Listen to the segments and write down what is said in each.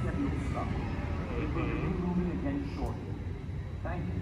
Leviosa. It will be moving again shortly. Thank you.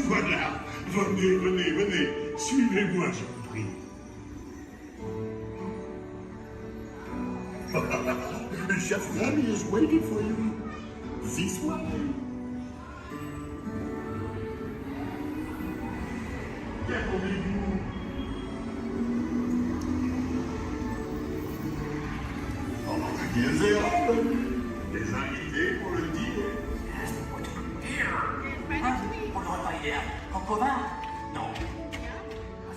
Voilà, venez, venez, venez, suivez-moi, je vous prie. Chef Remy is waiting for you. This way. Qu'attendez-vous? Des invités pour le dîner. On n'aurait pas idée en commun. Non.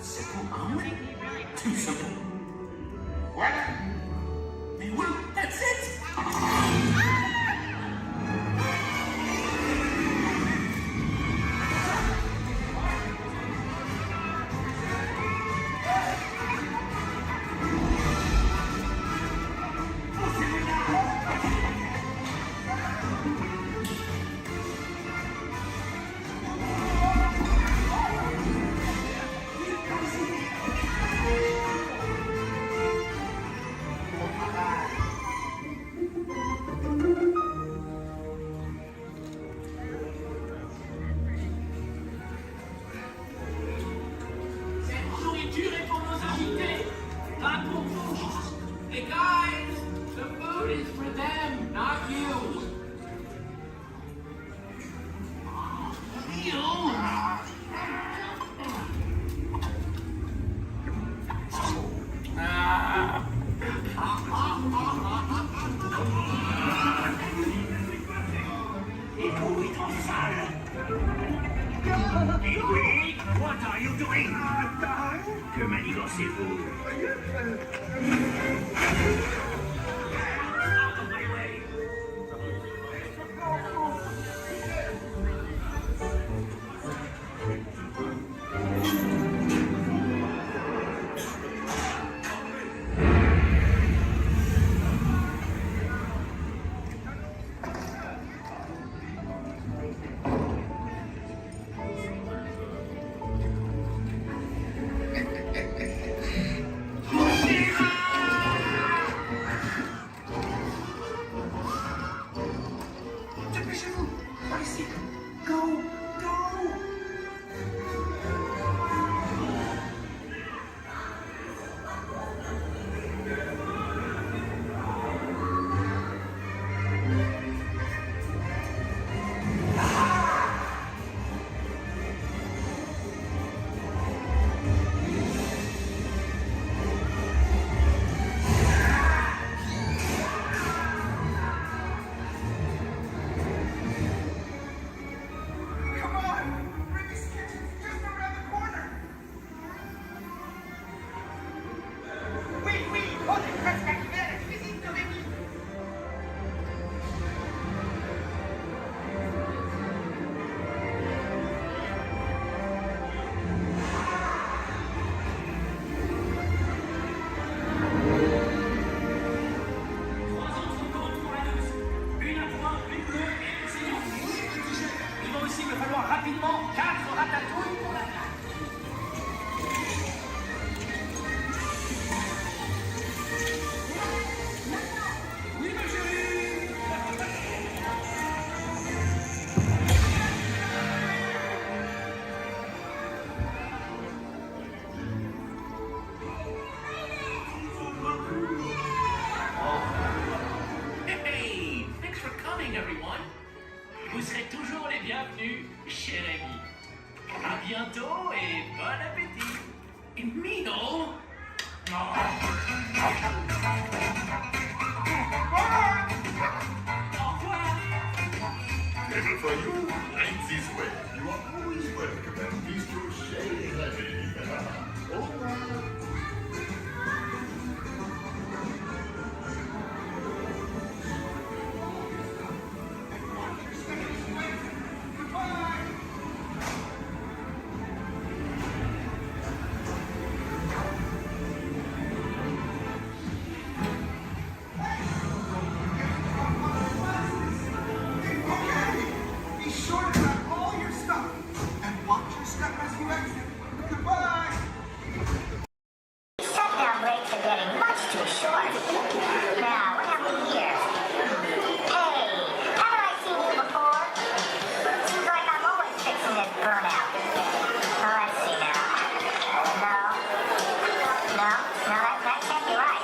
C'est pour un oui. Tout ce bon. Voilà. Mais oui, that's it. Hey guys, the food is for them, not you. Et pourri dans le sale. Et oui, what are you doing? Que manigancez-vous? Out of my way. falloir rapidement 4 ratatouilles pour la place. Oui, ma chérie. Hey, thanks for coming, everyone. Vous serez toujours les bienvenus, cher ami. À bientôt et bon appétit. Mino. Au revoir. Never for you, right this way. You are always welcome at Bistro Chez Rémi. Au revoir. Be sure to grab all your stuff and watch your step as you exit. Goodbye! Shutdown breaks are getting much too short. Now, what have we here? Hey, haven't I seen you before? Seems like I'm always fixing this burnout. Oh, let's see now. No, that can't be right.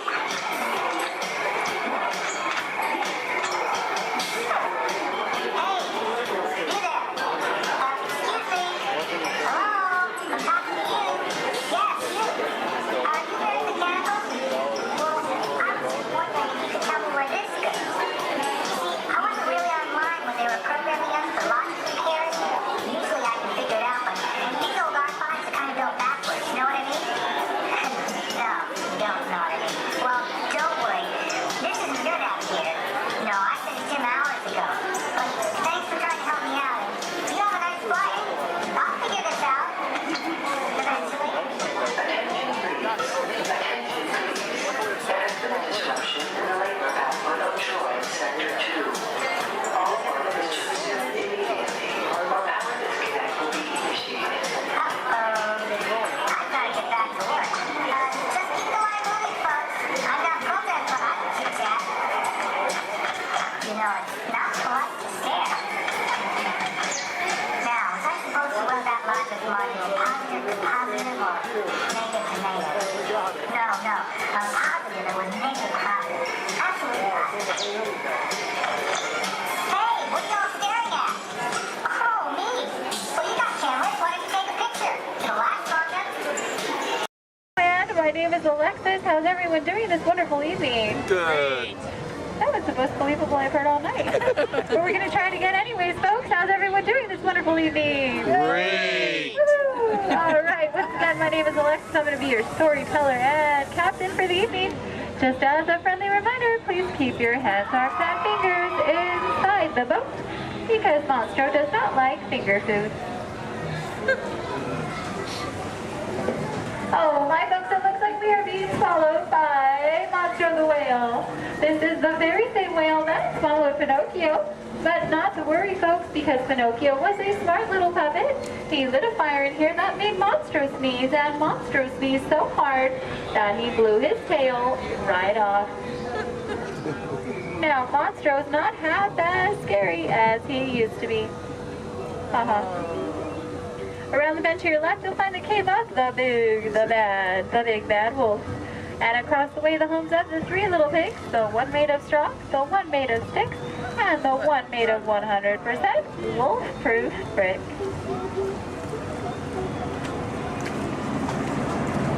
My name is Alexis. How's everyone doing this wonderful evening? Good. That was the most believable I've heard all night. But we're going to try it again anyways, folks. How's everyone doing this wonderful evening? Great. Woo! All right. Once again, my name is Alexis. I'm going to be your storyteller and captain for the evening. Just as a friendly reminder, please keep your hands, arms, and fingers inside the boat because Monstro does not like finger food. Oh, my folks, it looks like we are being swallowed by Monstro the whale. This is the very same whale that swallowed Pinocchio. But not to worry, folks, because Pinocchio was a smart little puppet. He lit a fire in here that made Monstro sneeze, and Monstro sneezed so hard that he blew his tail right off. Now, Monstro's not half as scary as he used to be. Haha. Around the bench to your left, you'll find the cave of the big bad wolf. And across the way, the homes of the 3 little pigs, the one made of straw, the one made of sticks, and the one made of 100% wolf-proof brick.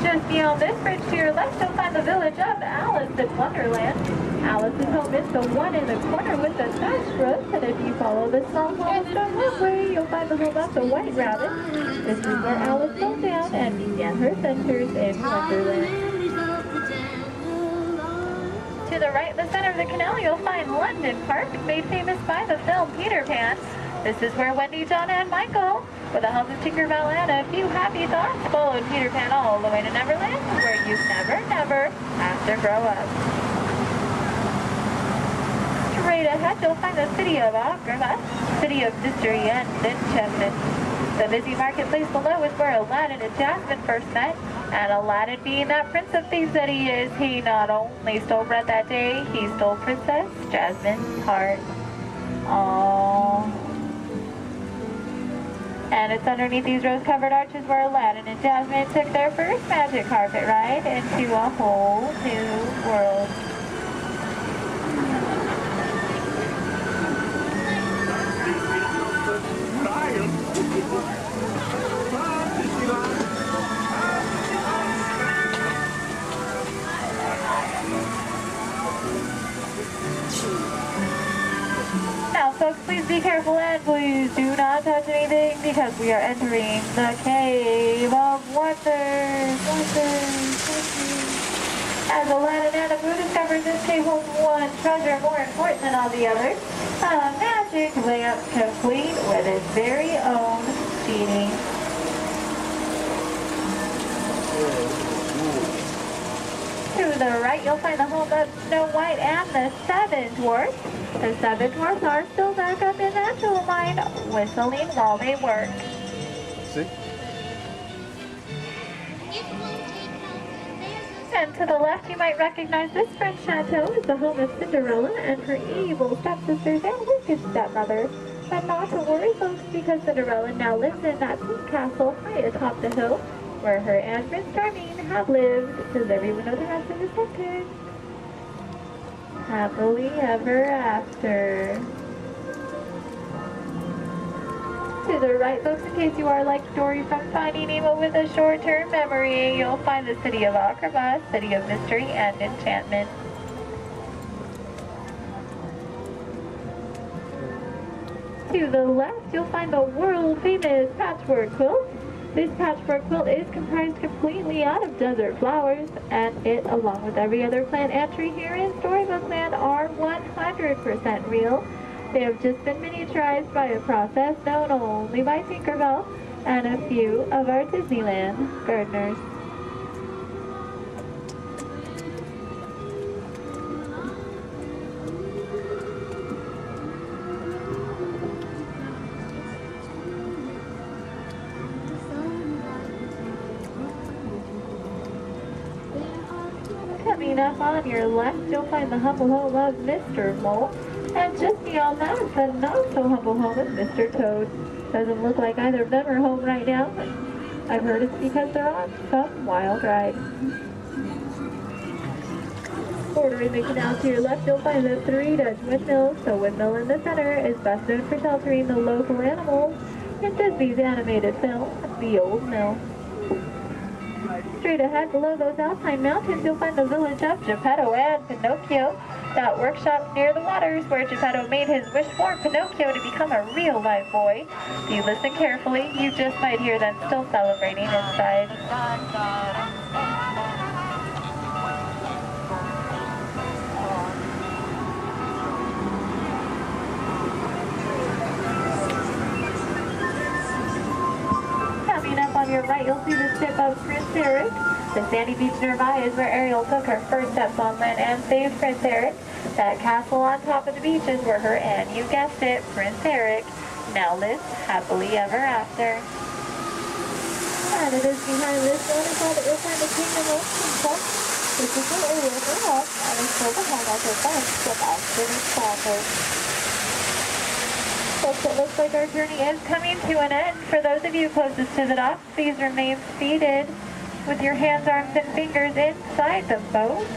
Just beyond this bridge to your left, you'll find the village of Alice in Wonderland. Alice's home is the one in the corner with the thatched roof, and if you follow the small cobblestone walkway, you'll find the home of the White Rabbit. This is where Alice settled down and began her adventures in Wonderland. To the right, in the center of the canal, you'll find London Park, made famous by the film Peter Pan. This is where Wendy, Donna, and Michael, with a hum of Tinkerbell and a few happy thoughts, followed Peter Pan all the way to Neverland, where you never have to grow up. Straight ahead, you'll find the city of Agrabah, city of mystery and enchantment. The busy marketplace below is where Aladdin and Jasmine first met, and Aladdin, being that prince of thieves that he is, he not only stole bread that day, he stole Princess Jasmine's heart. Aww. And it's underneath these rose-covered arches where Aladdin and Jasmine took their first magic carpet ride into a whole new world. Now, folks, please be careful and please do not touch anything because we are entering the Cave of Wonders. As Aladdin and Abu discovered, this cave holds one treasure more important than all the others. A magic lamp complete with its very own genie. To the right, you'll find the home of Snow White and the Seven Dwarfs. The Seven Dwarfs are still back up in that jewel mine, whistling while they work. See? And to the left, you might recognize this French chateau is the home of Cinderella and her evil stepsisters and wicked stepmother. But not to worry, folks, because Cinderella now lives in that pink castle high atop the hill, where her and Prince Charming have lived. Does everyone know the rest of the sentence? Happily ever after. To the right, folks, in case you are like Dory from Finding Nemo with a short-term memory, you'll find the city of Agrabah, city of mystery and enchantment. To the left, you'll find the world-famous patchwork quilt. This patchwork quilt is comprised completely out of desert flowers, and it, along with every other plant and tree here in Storybook Land, are 100% real. They have just been miniaturized by a process known only by Tinkerbell and a few of our Disneyland gardeners. Coming up on your left, you'll find the humble home of Mr. Mole. And just beyond that, the not-so-humble home of Mr. Toad. Doesn't look like either of them are home right now. I've heard it's because they're on some wild ride. Bordering the canal to your left, you'll find the 3 Dutch windmills. The windmill in the center is best known for sheltering the local animals in Disney's animated film, The Old Mill. Straight ahead, below those Alpine mountains, you'll find the village of Geppetto and Pinocchio. That workshop near the waters where Geppetto made his wish for Pinocchio to become a real live boy. If you listen carefully, you just might hear them still celebrating inside. Coming up on your right, you'll see the ship of Prince Eric. The sandy beach nearby is where Ariel took her first steps on land and saved Prince Eric. That castle on top of the beach is where her and, you guessed it, Prince Eric, now lives happily ever after. And it is behind this waterfall that you'll find the Kingdom of Princess. This is where Ariel grew up and is still the home of her friends with Austin and Sanders. Folks, it looks like our journey is coming to an end. For those of you closest to the dock, please remain seated with your hands, arms, and fingers inside the boat.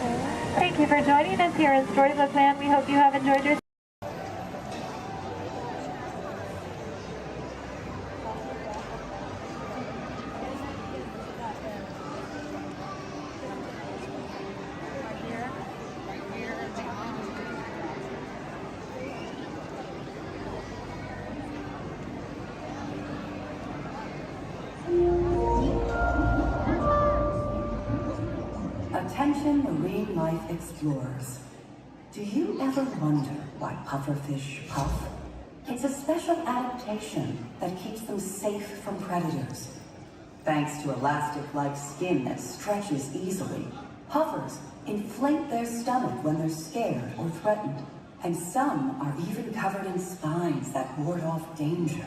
Thank you for joining us here in Storybook Land. We hope you have enjoyed your Attention marine life explorers. Do you ever wonder why pufferfish puff? It's a special adaptation that keeps them safe from predators. Thanks to elastic-like skin that stretches easily, puffers inflate their stomach when they're scared or threatened. And some are even covered in spines that ward off danger.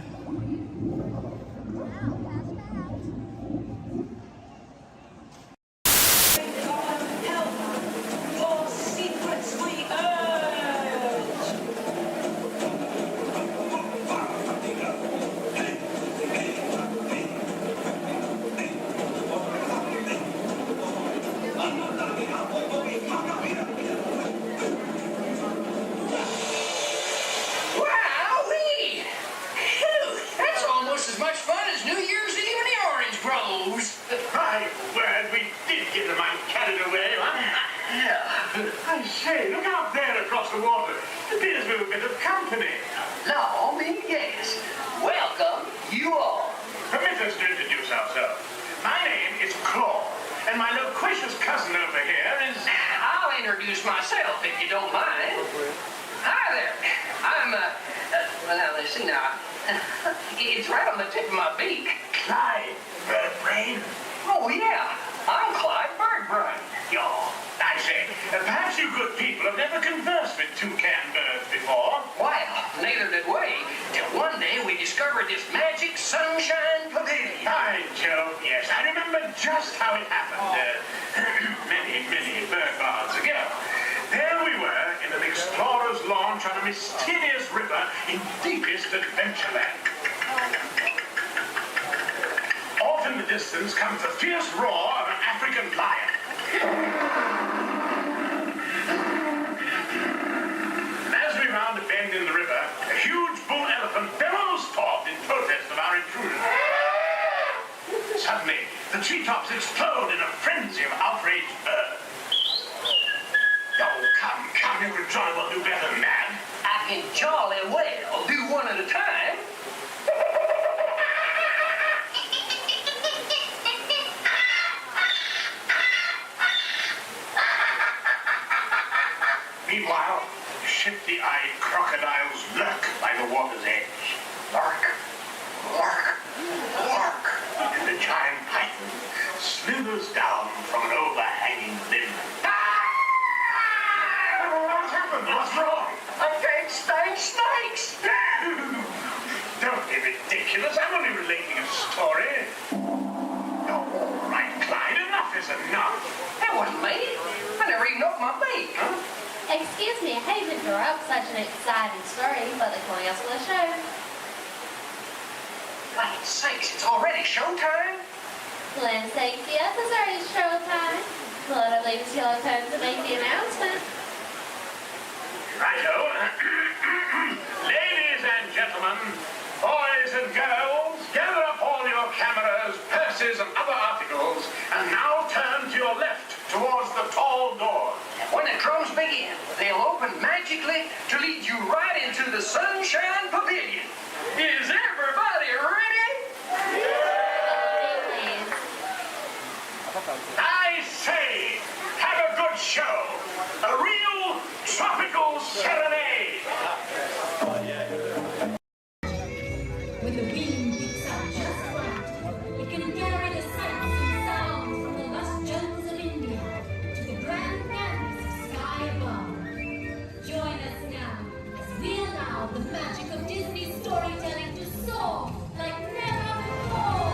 Wowee! Phew, that's almost as much fun as New Year's Eve in the orange groves. My word, we did get the mind carried away, huh? Yeah. I say, look out there across the water. There's a little bit of company. No, me yes. Welcome, you all. Permit us to introduce ourselves. My name is Claw, and my loquacious cousin over here is... I'll introduce myself if you don't mind. Hi there. I'm, well, now, let's see now. It's right on the tip of my beak. Clyde Birdbrain. Oh, yeah. I'm Clyde Birdbrain. Y'all, I say, perhaps you good people have never conversed with toucan birds before. Well, neither did we, till one day we discovered this magic sunshine pavilion. By Jove, yes, I remember just how it happened. Many bird baths ago. There we were in an explorer's launch on a mysterious river in deepest Adventureland. Off in the distance comes the fierce roar of an African lion. And as we round a bend in the river, a huge bull elephant bellows forth in protest of our intrusion. Suddenly, the treetops explode in a frenzy of outraged birds. Oh, come, you can jolly well do better than that. I can jolly well do one at a time. Meanwhile, shifty-eyed crocodiles lurk by the water's edge. Lurk, lurk, lurk. And the giant python slithers down from an overhanging limb. What's happened? What's wrong? I can't stand snakes. Don't be ridiculous. I'm only relating a story. Oh, all right, Clyde, enough is enough. That wasn't me. I never even opened my beak. Huh? Excuse me, I hate to interrupt such an exciting story, but they're calling us for the show. Land's sakes, it's already showtime? Land's sakes, yes, it's already showtime. Well, I believe it's your turn to make the announcement. Righto. Ladies and gentlemen, boys and girls, gather up all your cameras, purses, and other articles, and now turn to your left towards the tall door. When the drums begin, they'll open magically to lead you right into the Sunshine Pavilion. Is everybody ready? Please. I say, have a good show. A real tropical serenade. When the wind picks up just right, it can carry the sights and sounds from the lush jungles of India to the grand canvas of sky above. Join us now as we allow the magic of Disney storytelling to soar like never before.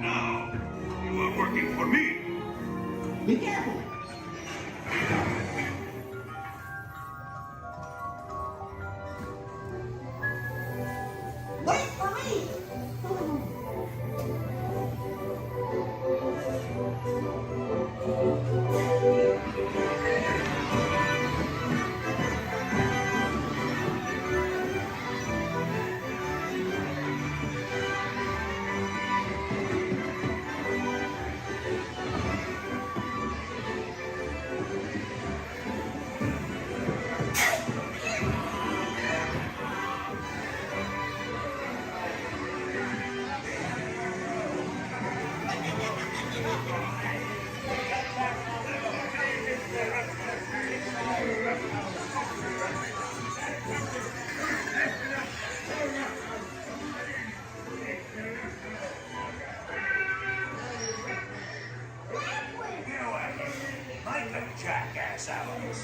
Now, you are working for me. Be careful. Wait for me. Make a jackass out of us.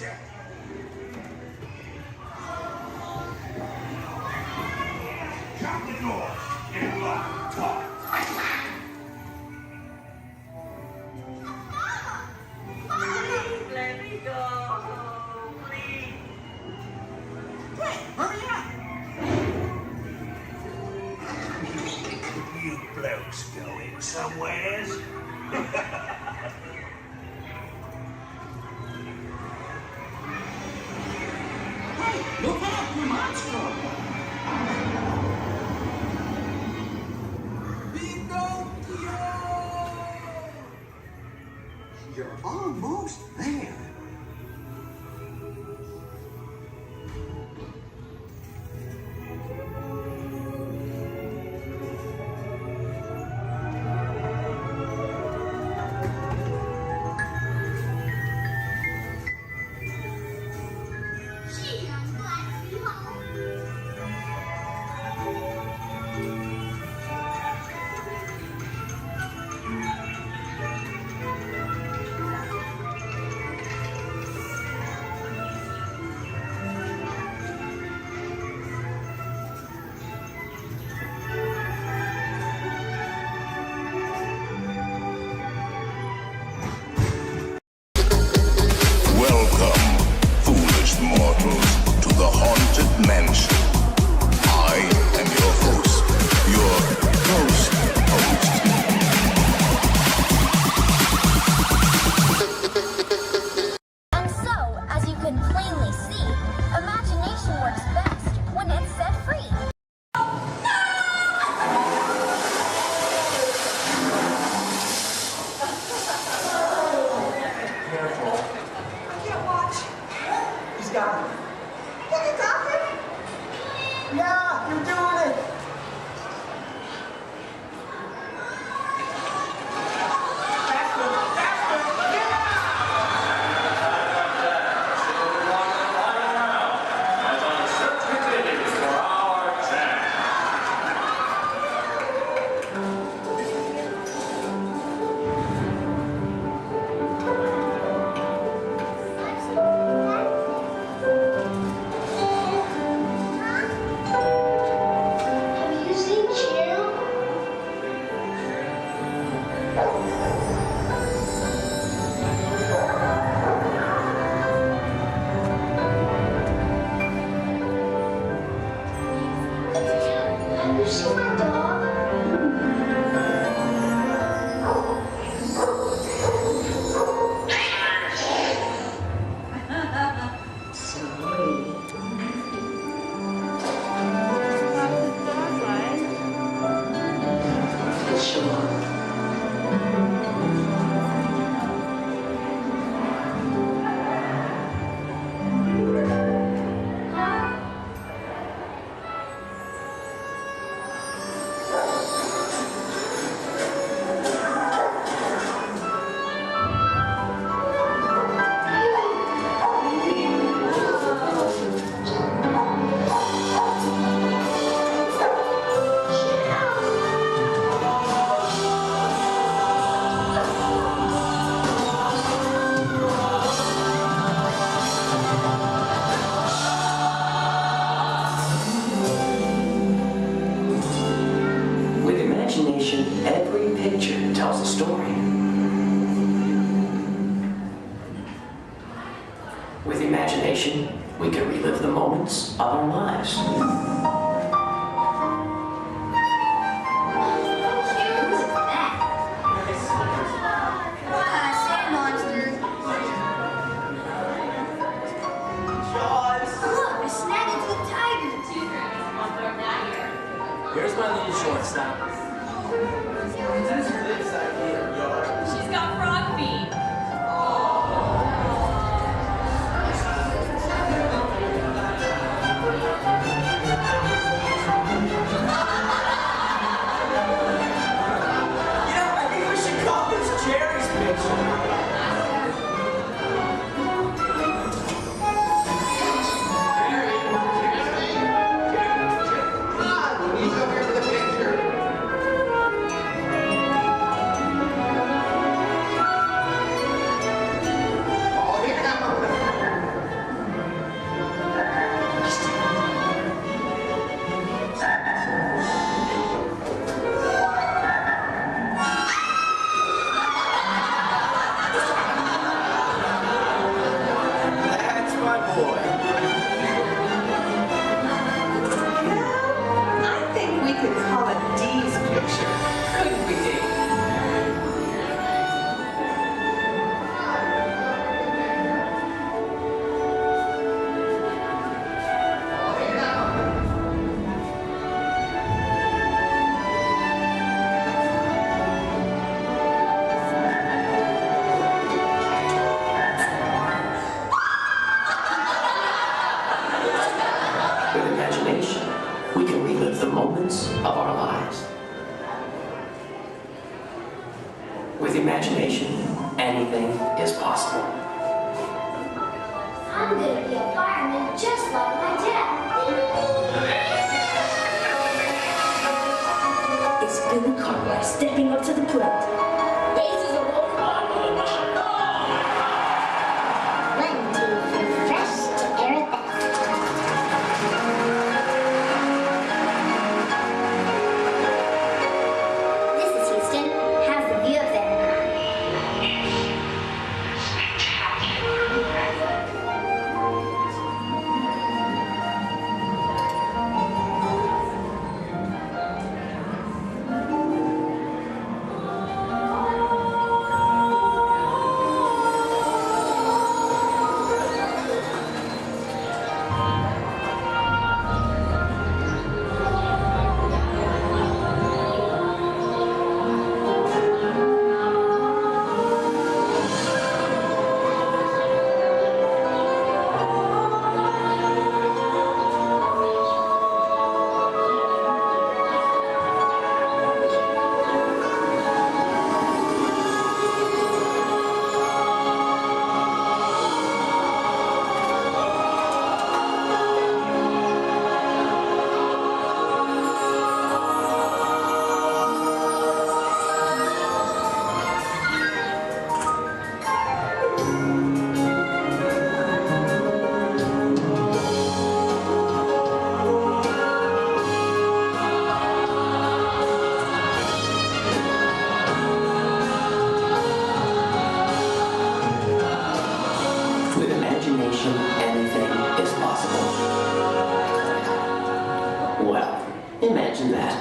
Shut the door. Get locked. Talk. Let me go, please. Quick, hurry up. You blokes going somewheres? Hey, look out, your monster. Pinocchio! You're almost there. Gee, I'm glad to be home. Welcome, foolish mortals, to the haunted mansion. I am your host, your ghost host. And so, as you can plainly see, imagination works best when it's set free. I can't watch. He's got it. Can you stop it? Yeah, you're doing it. Have you seen Cheryl? Have you seen my dog? imagination, every picture tells a story. With imagination, we can relive the moments of our lives. Here's my little shortstop. She's got frog feet. I think we should call this Jerry's picture. With imagination, anything is possible. I'm gonna be a fireman just like my dad. It's Billy Cartwright stepping up to the plate. Bases are rolling on with a run. 1, 2, 3, fresh to air it back. This is Houston. How's the view up there? Anything is possible. Well, imagine that.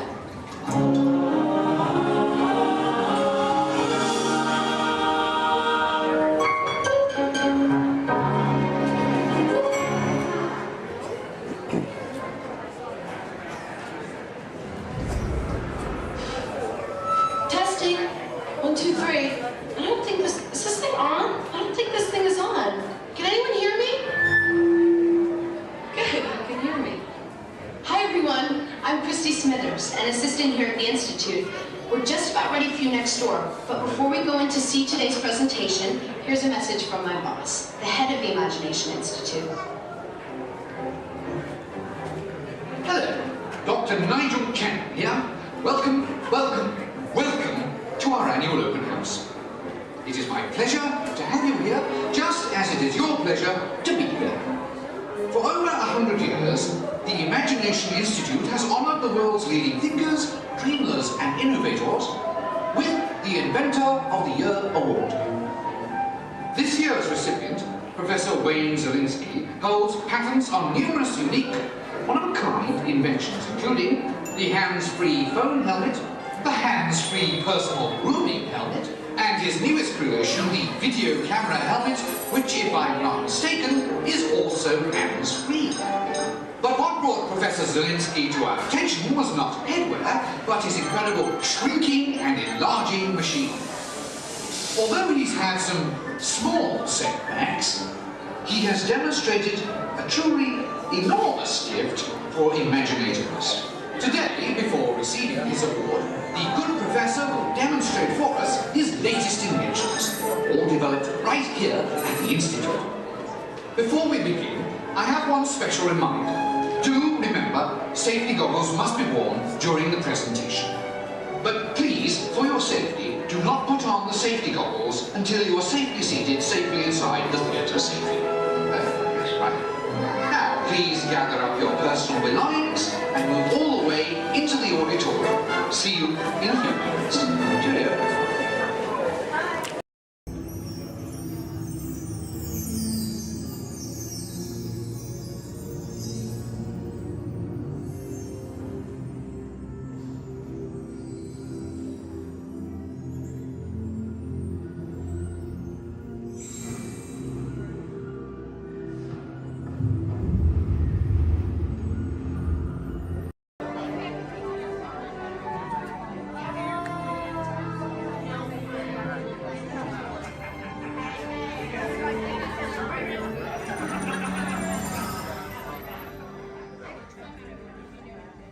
Testing. 1, 2, 3. I don't think this. Is this thing on? I don't think this thing is on. Can anyone hear me? Good, you can hear me. Hi everyone, I'm Christy Smithers, an assistant here at the Institute. We're just about ready for you next door, but before we go in to see today's presentation, here's a message from my boss, the head of the Imagination Institute. Hello, Dr. Nigel Cannon here. Welcome, welcome, welcome to our annual open house. It is my pleasure to have you here, just as it is your pleasure to be here. For over 100 years, the Imagination Institute has honored the world's leading thinkers, dreamers, and innovators with the Inventor of the Year Award. This year's recipient, Professor Wayne Zielinski, holds patents on numerous unique, one-of-a-kind inventions, including the hands-free phone helmet, the hands-free personal grooming helmet, and his newest creation, the video camera helmet, which, if I'm not mistaken, is also hands-free. But what brought Professor Zielinski to our attention was not headwear, but his incredible shrinking and enlarging machine. Although he's had some small setbacks, he has demonstrated a truly enormous gift for imaginativeness. Today, before receiving his award, the good professor will demonstrate for us his latest inventions, all developed right here at the Institute. Before we begin, I have one special reminder. Do remember, safety goggles must be worn during the presentation. But please, for your safety, do not put on the safety goggles until you are safely seated safely inside the theatre safely. That's right. Now, please gather up your personal belongings and move all the way into the auditorium. See you in a few minutes. Cheerio.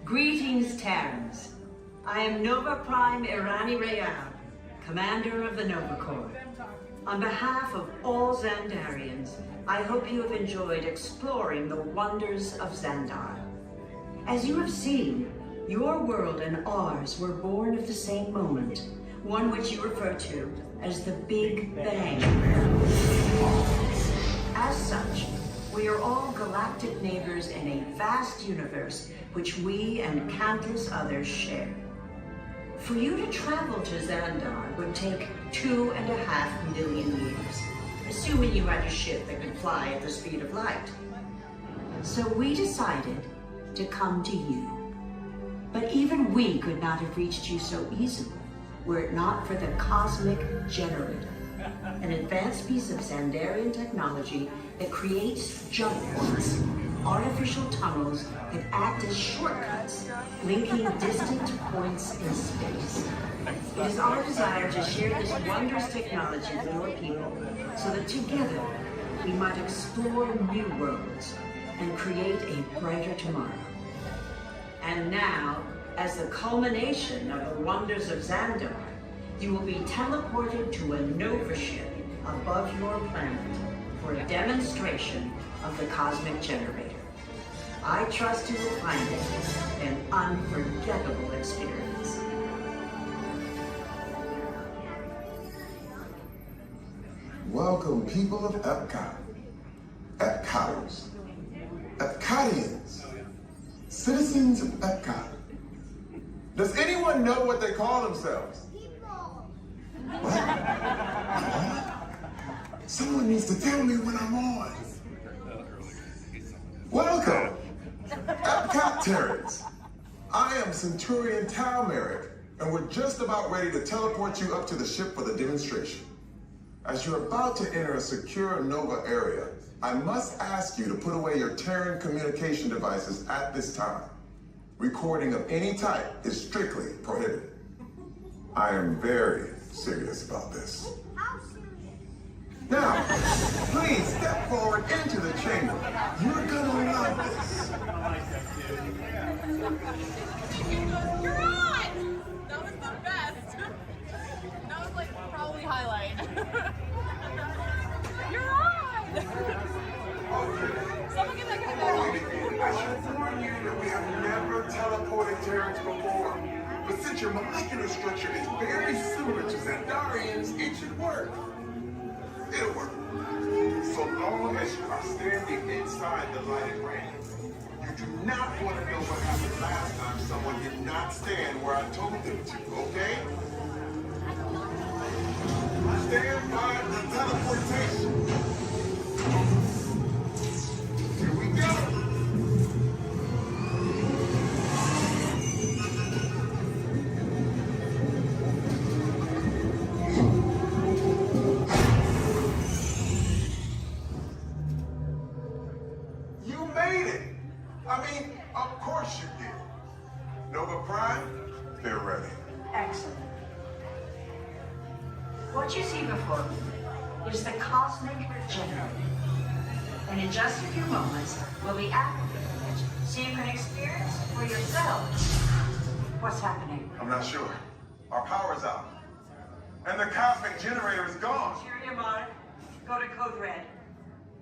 Greetings, Terrans. I am Nova Prime Irani Rayal, Commander of the Nova Corps. On behalf of all Xandarians, I hope you have enjoyed exploring the wonders of Xandar. As you have seen, your world and ours were born of the same moment, one which you refer to as the Big Bang. As such, we are all galactic neighbors in a vast universe which we and countless others share. For you to travel to Xandar would take 2.5 million years, assuming you had a ship that could fly at the speed of light. So we decided to come to you. But even we could not have reached you so easily were it not for the Cosmic Generator, an advanced piece of Xandarian technology that creates jump points, artificial tunnels that act as shortcuts, linking distant points in space. It is our desire to share this wondrous technology with your people so that together we might explore new worlds and create a brighter tomorrow. And now, as the culmination of the wonders of Xandar, you will be teleported to a Nova ship above your planet for a demonstration of the Cosmic Generator. I trust you will find it an unforgettable experience. Welcome, people of Epcot, Epcoters, Epcotians, citizens of Epcot. Does anyone know what they call themselves? What? Someone needs to tell me when I'm on. Welcome, Epcot Terrans. I am Centurion Tal Merrick, and we're just about ready to teleport you up to the ship for the demonstration. As you're about to enter a secure Nova area, I must ask you to put away your Terran communication devices at this time. Recording of any type is strictly prohibited. I am very serious about this. Now, please step forward into the chamber. You're gonna love this. You're on! That was the best. That was like probably highlight. You're on! Someone get that guy back. I should warn you that we have never teleported Terrans before. But since your molecular structure is very similar to Xandarians, it should work. It'll work. So long as you are standing inside the lighted ramp, you do not want to know what happened last time someone did not stand where I told them to, okay? Stand by the teleportation. Here we go. You made it. I mean, of course you did. Nova Prime, they're ready. Excellent. What you see before you is the cosmic generator. And in just a few moments, we'll be activating it so you can experience for yourself what's happening. I'm not sure. Our power's out. And the cosmic generator is gone. Interior Mark, go to Code Red.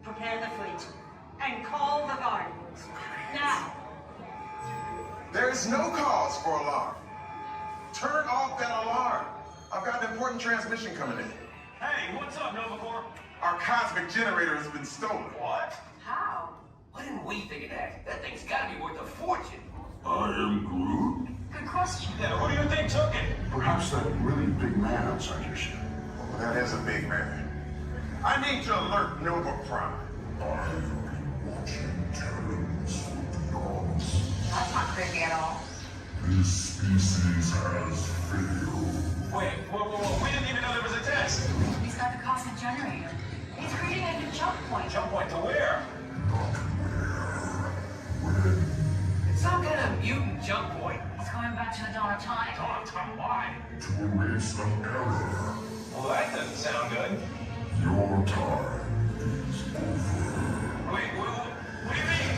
Prepare the fleet. And call the Guardians. Now. There is no cause for alarm. Turn off that alarm. I've got an important transmission coming in. Hey, what's up, Nova Corps? Our cosmic generator has been stolen. What? How? Why didn't we think of that? That thing's gotta be worth a fortune. I am Groot. Good question. Yeah, who do you think took it? Perhaps that really big man outside your ship. Well, that is a big man. I need to alert Nova Prime. I will be watching Terrans with dogs. That's not creepy at all. This species has failed. Wait, whoa, we didn't even know there was a test. He's got the cosmic generator. He's creating a new jump point. Jump point to where? Not where. When? It's some kind of mutant jump point. He's going back to the dawn of time. Dawn of time, why? To erase an error. Well, that doesn't sound good. Your time is over. Wait, what do you mean?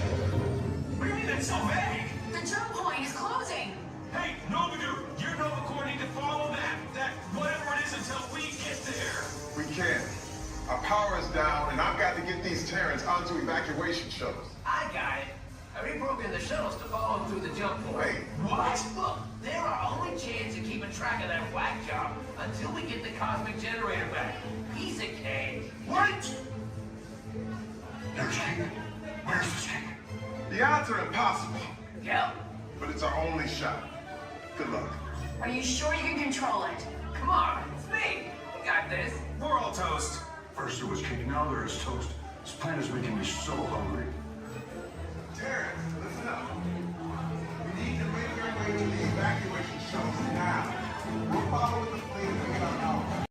What do you mean that's so vague? The jump point is closing. Hey, Nova Dude, your Nova Corps need to follow that whatever it is until we get there. We can't. Our power is down, and I've got to get these Terrans onto evacuation shuttles. I got it. I reprogrammed the shuttles to follow through the jump point. Wait, what? Look, they're our only chance of keeping track of that whack job until we get the cosmic generator back. Piece of cake. Wait! There's King. Where's this King? The odds are impossible, Yep. but it's our only shot. Good luck. Are you sure you can control it? Come on, it's me. We got this. We're all toast. First there was King, now there is toast. This plan is making me so hungry. Terrans, listen up. We need to make our way to the evacuation shuttles now. We'll follow the fleet and get our power.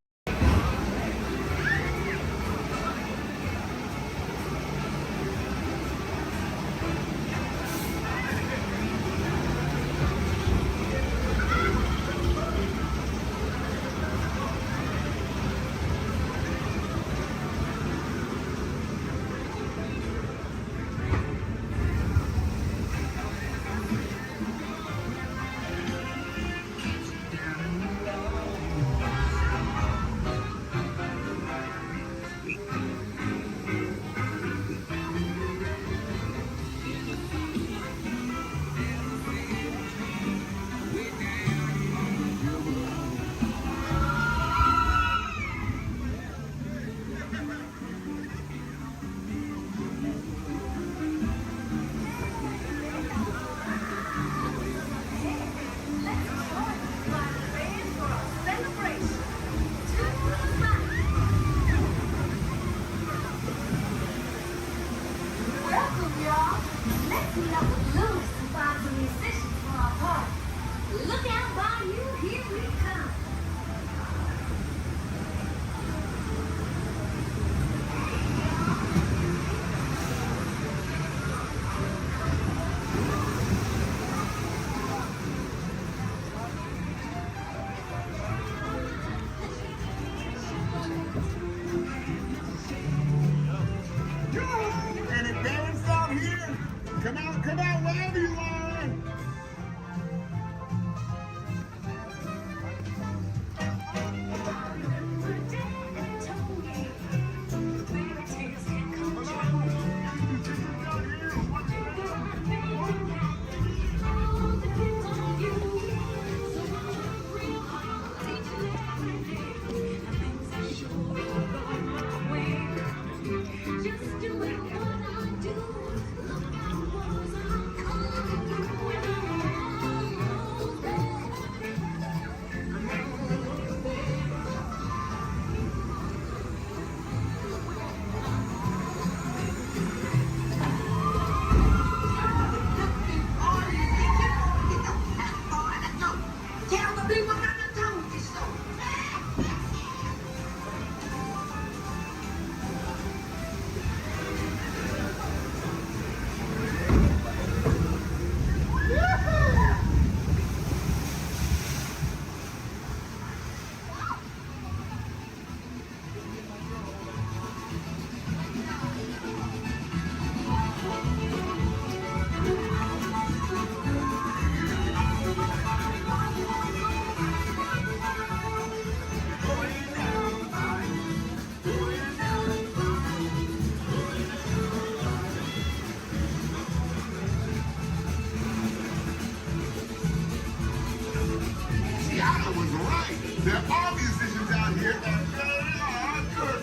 There are musicians out here and they are good.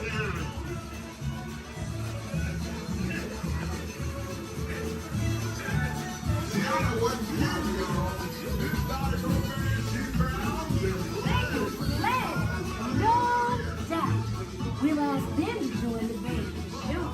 Tiana wasn't here, y'all. It started over and she found No doubt. We'll ask them to join the band for sure.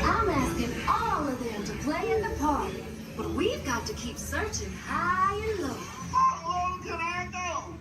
I'm asking all of them to play in the party, but we've got to keep searching high and low. How long can I go?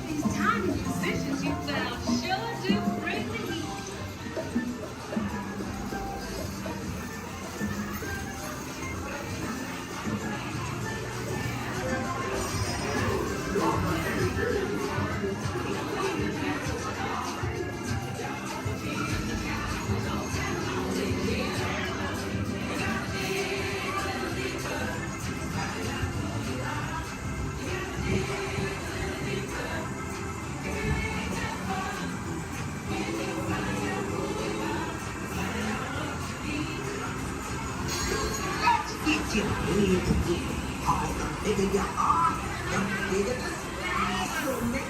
These tiny musicians you found sure do bring the heat. Get your head together. All the bigger you are, the bigger the smash will make.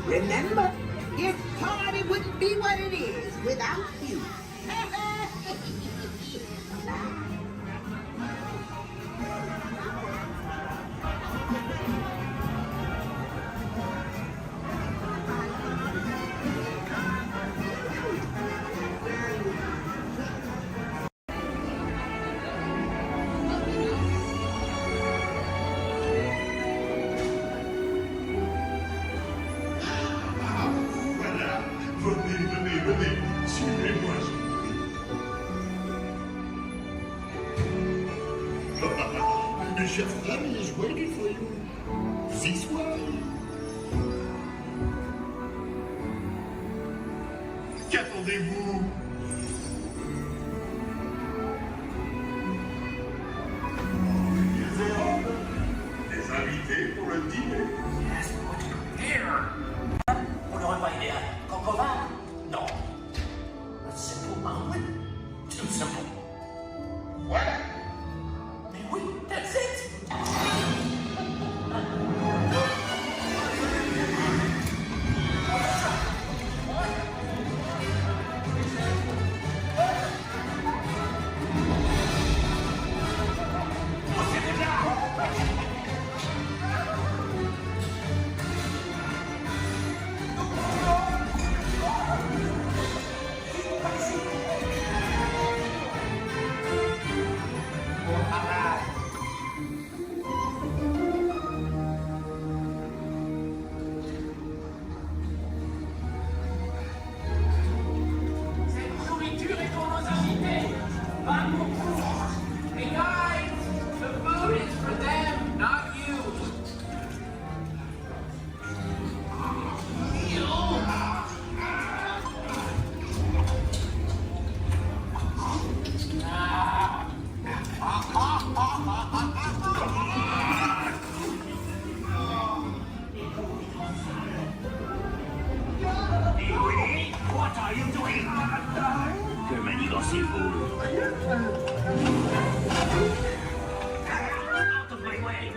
Remember, this party wouldn't be what it is without you. Venez, suivez-moi. Mes chers amis, joyeux for you. This way. Qu'attendez-vous? Des invités pour le dîner. Yes, here. Pour le repas idéal. Concova? Non. A simple omelet? Too simple. What? Mais oui, that's it. What are you doing? Que manigacez-vous? Out of my way!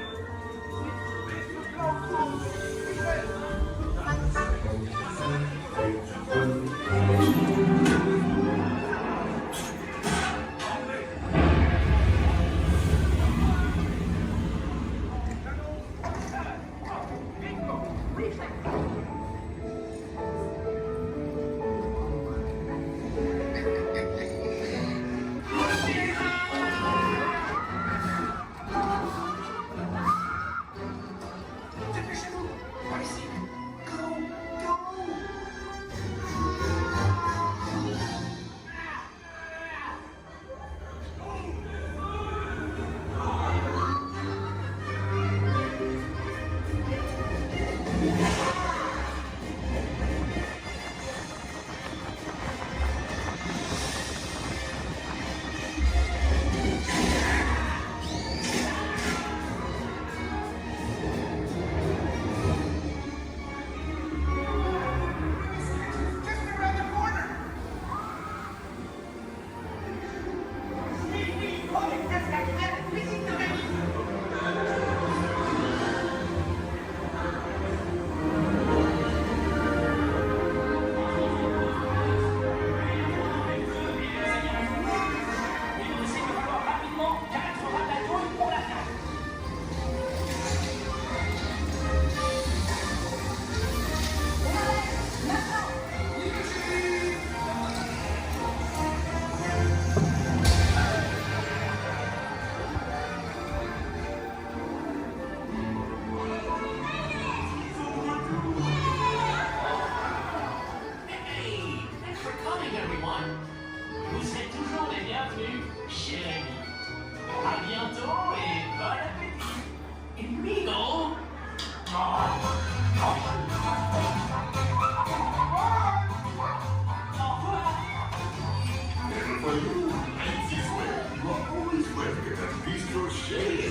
balloon makes its way. You are always welcome at Bistro Shade.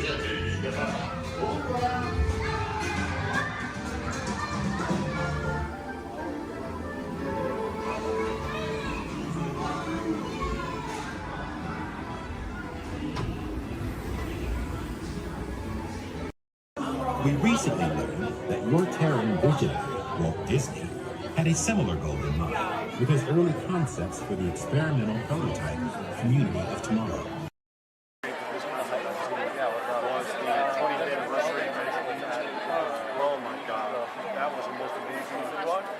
We recently learned that your Terran visionary, Walt Disney, had a similar goal in mind with his early concepts for the experimental prototype Community of Tomorrow. Oh my God, that was the most amazing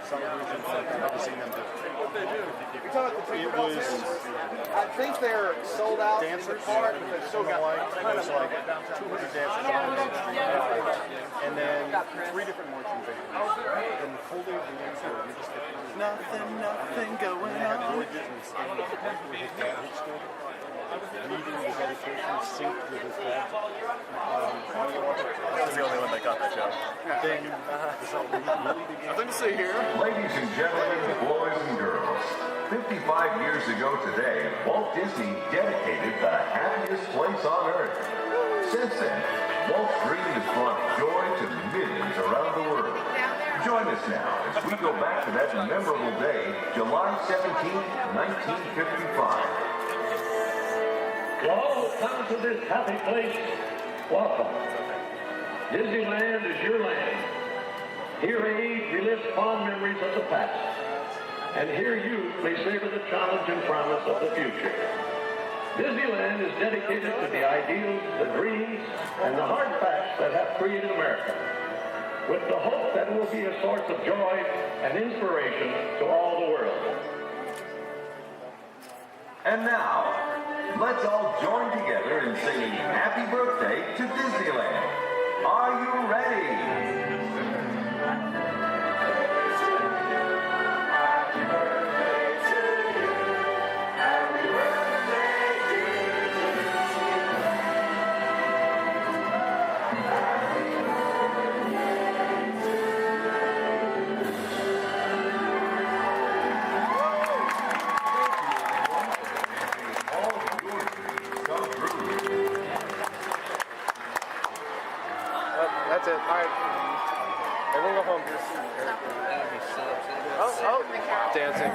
celebration I've ever seen them do. What they do? It was, I think they're sold out dancers, but they still got kind of like 200 dancers on it. And then 3 different marching bands. And the whole day of the dance floor, you just get nothing going on. George Disney standing with his dad stood, leading the dedication synced with his dad. I was the only one that got that joke. Then really began. Nothing to see here. Ladies and gentlemen, boys and girls, 55 years ago today, Walt Disney dedicated the happiest place on earth. Since then, Walt's dream has brought joy to millions around the world. Join us now as we go back to that memorable day, July 17th, 1955. To all who come to this happy place, welcome. Disneyland is your land. Here age relives fond memories of the past. And here you may savor the challenge and promise of the future. Disneyland is dedicated to the ideals, the dreams, and the hard facts that have created America, with the hope that it will be a source of joy and inspiration to all the world. And now, let's all join together in singing Happy Birthday to Disneyland. Are you ready? That's it. All right. Everyone go home. Oh, dancing.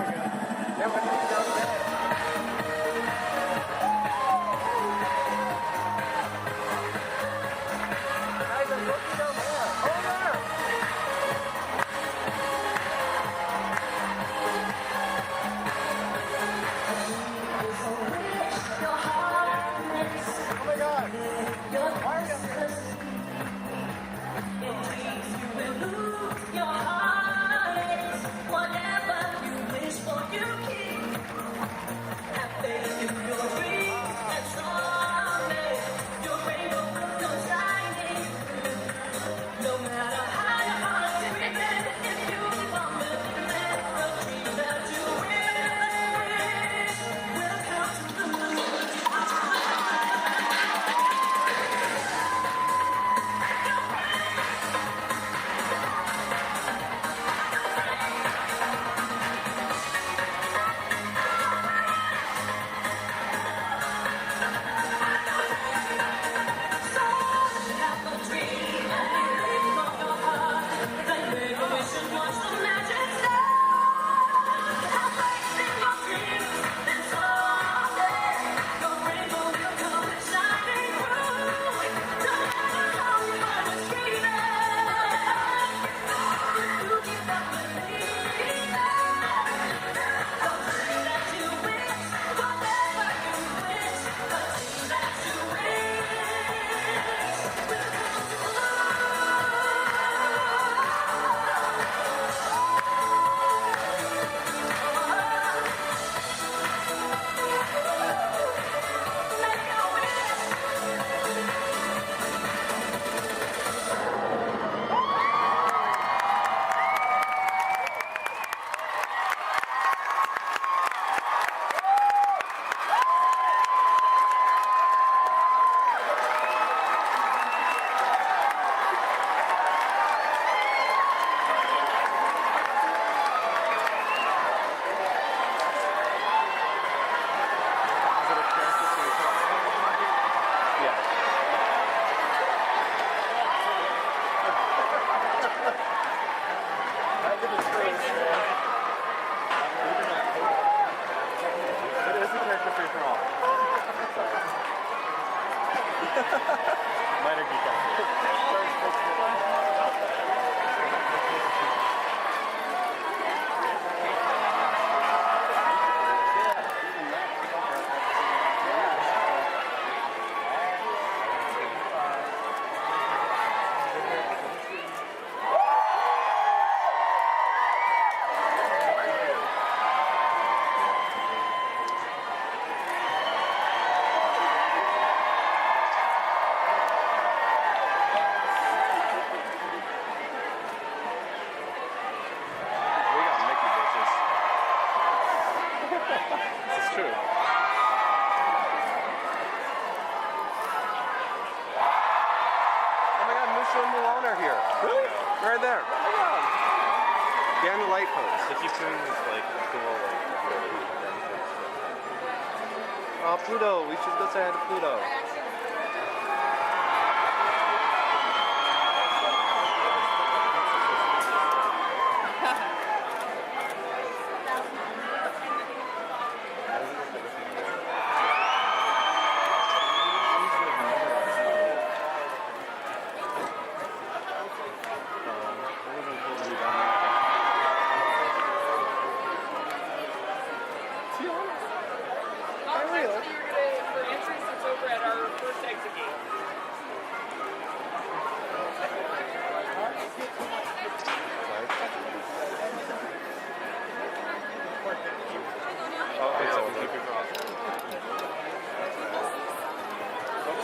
Minor geek out. Right there. Behind the light post. If you turn this like cool Oh, Pluto. We should go say hi to Pluto.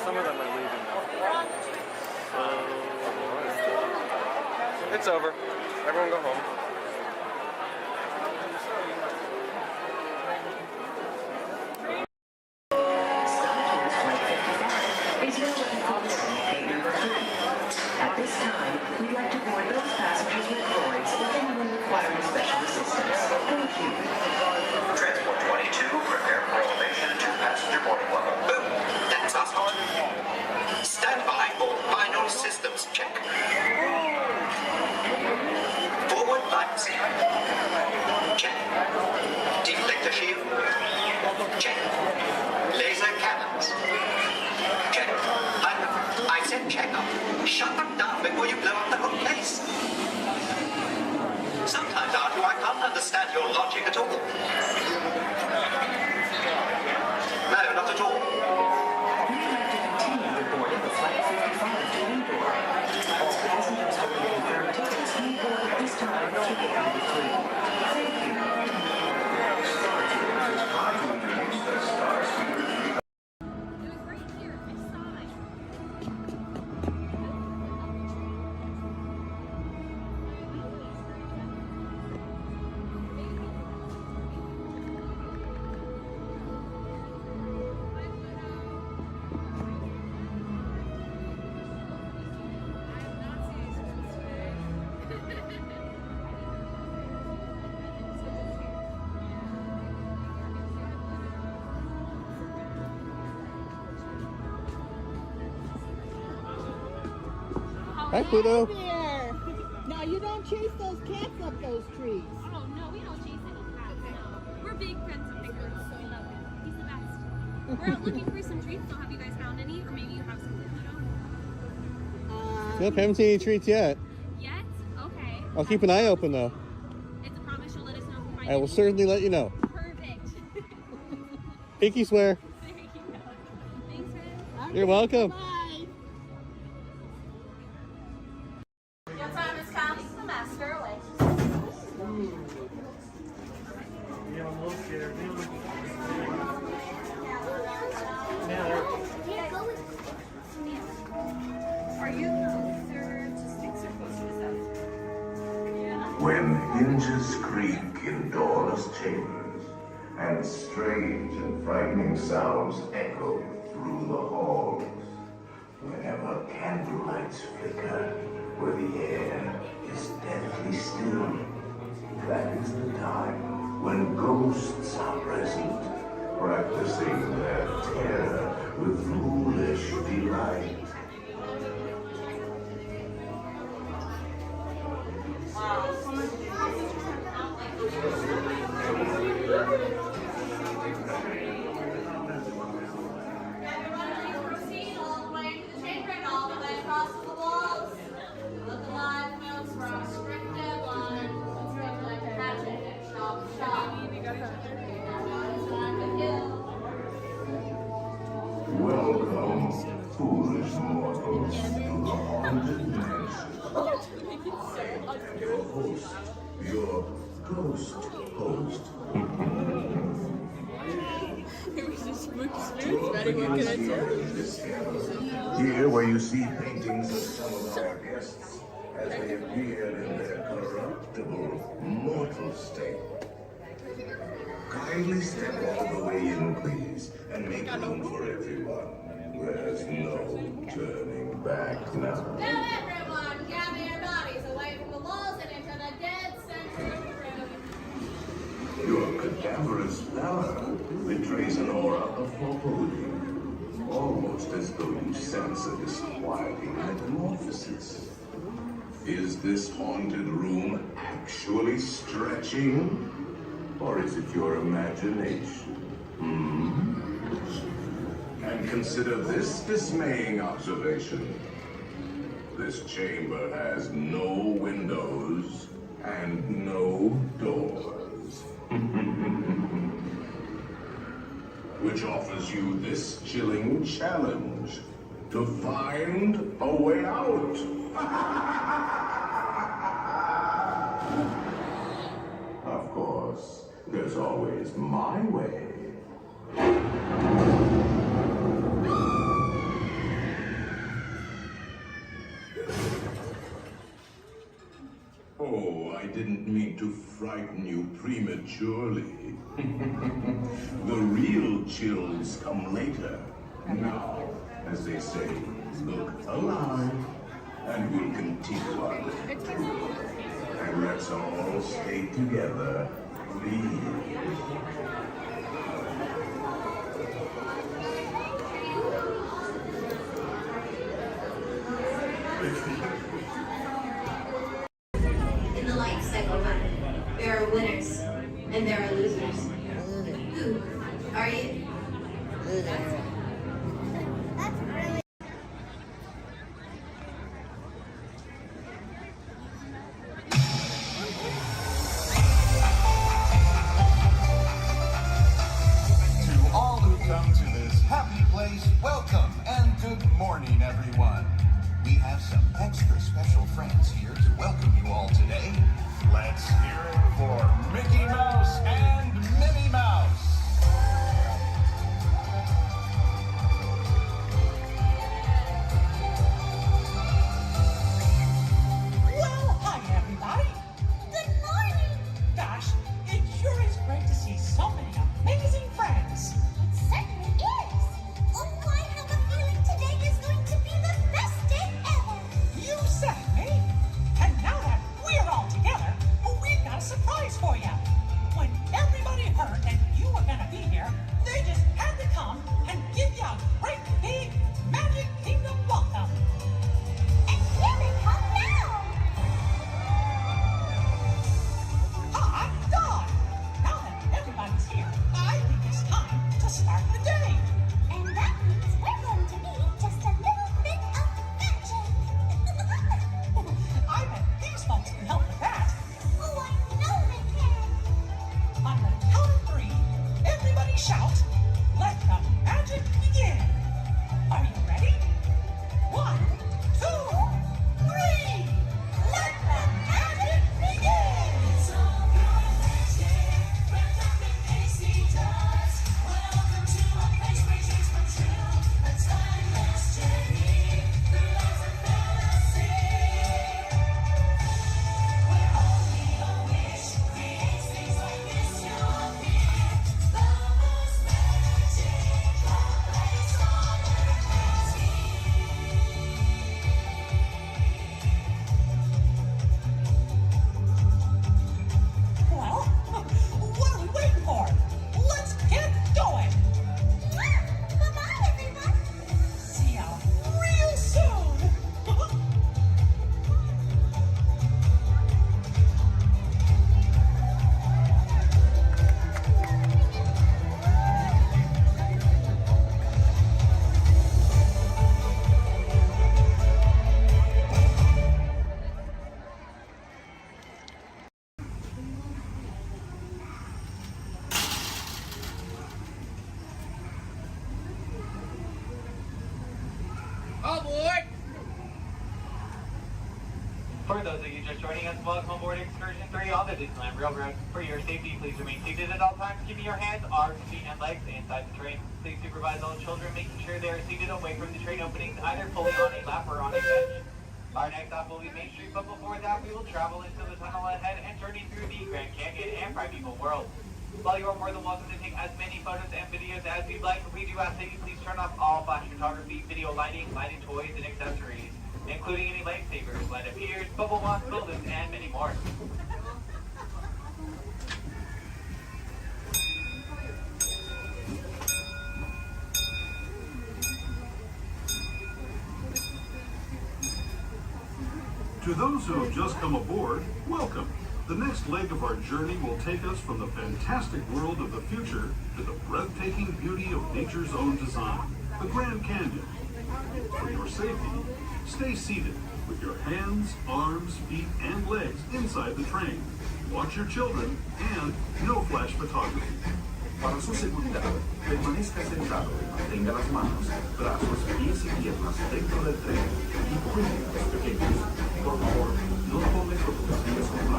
Some of them are leaving now. It's over. Everyone go home. At this time, we'd like to board those passengers with droids or anyone requiring special assistance. Thank you. Transport 22, prepare for elevation to passenger boarding level. Boom! That's us. Stand by for final systems check. Forward lights. Check. Deflector shield. Check. Laser cannons. Check. I said check up. Shut them down before you blow up the whole place. Sometimes, Arthur, I can't understand your logic at all. No, not at all. We'd like to continue the boarding of Flight 55 to Endor. All passengers holding confirmed tickets may board at this time to get number 3. Thank you. Hi, Pluto. Now, you don't chase those cats up those trees. Oh, no, we don't chase any cats, no. We're big friends of Nicholas. We love him. He's the best. We're out looking for some treats, so have you guys found any? Or maybe you have some Pluto? Nope, haven't seen any treats yet. Yet? Okay. I'll keep an eye open, though. It's a promise you'll let us know if you find I will certainly let you know. Perfect. Pinky swear. There you go. Thanks, Red. You're welcome. Your time has come. The master away. Are you closer to 6 or closer to 7? When hinges creak in doorless chambers, and strange and frightening sounds echo through the halls, whenever candlelights flicker, where the air is deathly still, that is the time when ghosts are present, practicing their terror with foolish delight. Proceed all the way Ushers mortals to the haunted mansion. And your host, your ghost host. It was just smooth, Betty, what can I tell? Here where you see paintings of some of our guests as they appeared in their corruptible, mortal state. Kindly step all the way in, please, and make room for everyone. There's no turning back now. Now everyone, gather your bodies away from the walls and into the dead center of the room. Your cadaverous pallor betrays an aura of foreboding, almost as though you sense a disquieting metamorphosis. Is this haunted room actually stretching? Or is it your imagination? And consider this dismaying observation. This chamber has no windows and no doors. Which offers you this chilling challenge to find a way out. Of course, there's always my way. Oh, I didn't mean to frighten you prematurely. The real chills come later. Now, as they say, look alive, and we'll continue on. And let's all stay together, please. In the life cycle hunt, there are winners and there are losers. Who are you? To all who come to this happy place, welcome and good morning, everyone. We have some extra special friends here to welcome you all today. Let's hear it for Mickey Mouse and Minnie Mouse. Well, hi, everybody. Good morning. Gosh, it sure is great to see so many amazing friends. It certainly is. Oh, I have a feeling today is going to All aboard! For those of you just joining us, welcome aboard Excursion 3 on the Disneyland Railroad. For your safety, please remain seated at all times, keeping your hands, arms, feet, and legs inside the train. Please supervise all children, making sure they are seated away from the train openings, either fully on a lap or on a bench. Our next stop will be Main Street, but before that, we will travel into the tunnel ahead and journey through the Grand Canyon and Primeval World. While you are more than welcome to take as many photos and videos as you'd like, we do ask that you please turn off all flash photography, video lighting, lighted toys, and accessories, including any lightsabers, light up ears, bubble wands, balloons, and many more. To those who have just come aboard, welcome. The next leg of our journey will take us from the fantastic world of the future to the breathtaking beauty of nature's own design, the Grand Canyon. For your safety, stay seated with your hands, arms, feet, and legs inside the train. Watch your children and no flash photography. Para su seguridad, permanezca sentado y mantenga las manos, brazos, pies y piernas dentro del tren y cuide a los pequeños. Por favor, no tome fotografías con flash.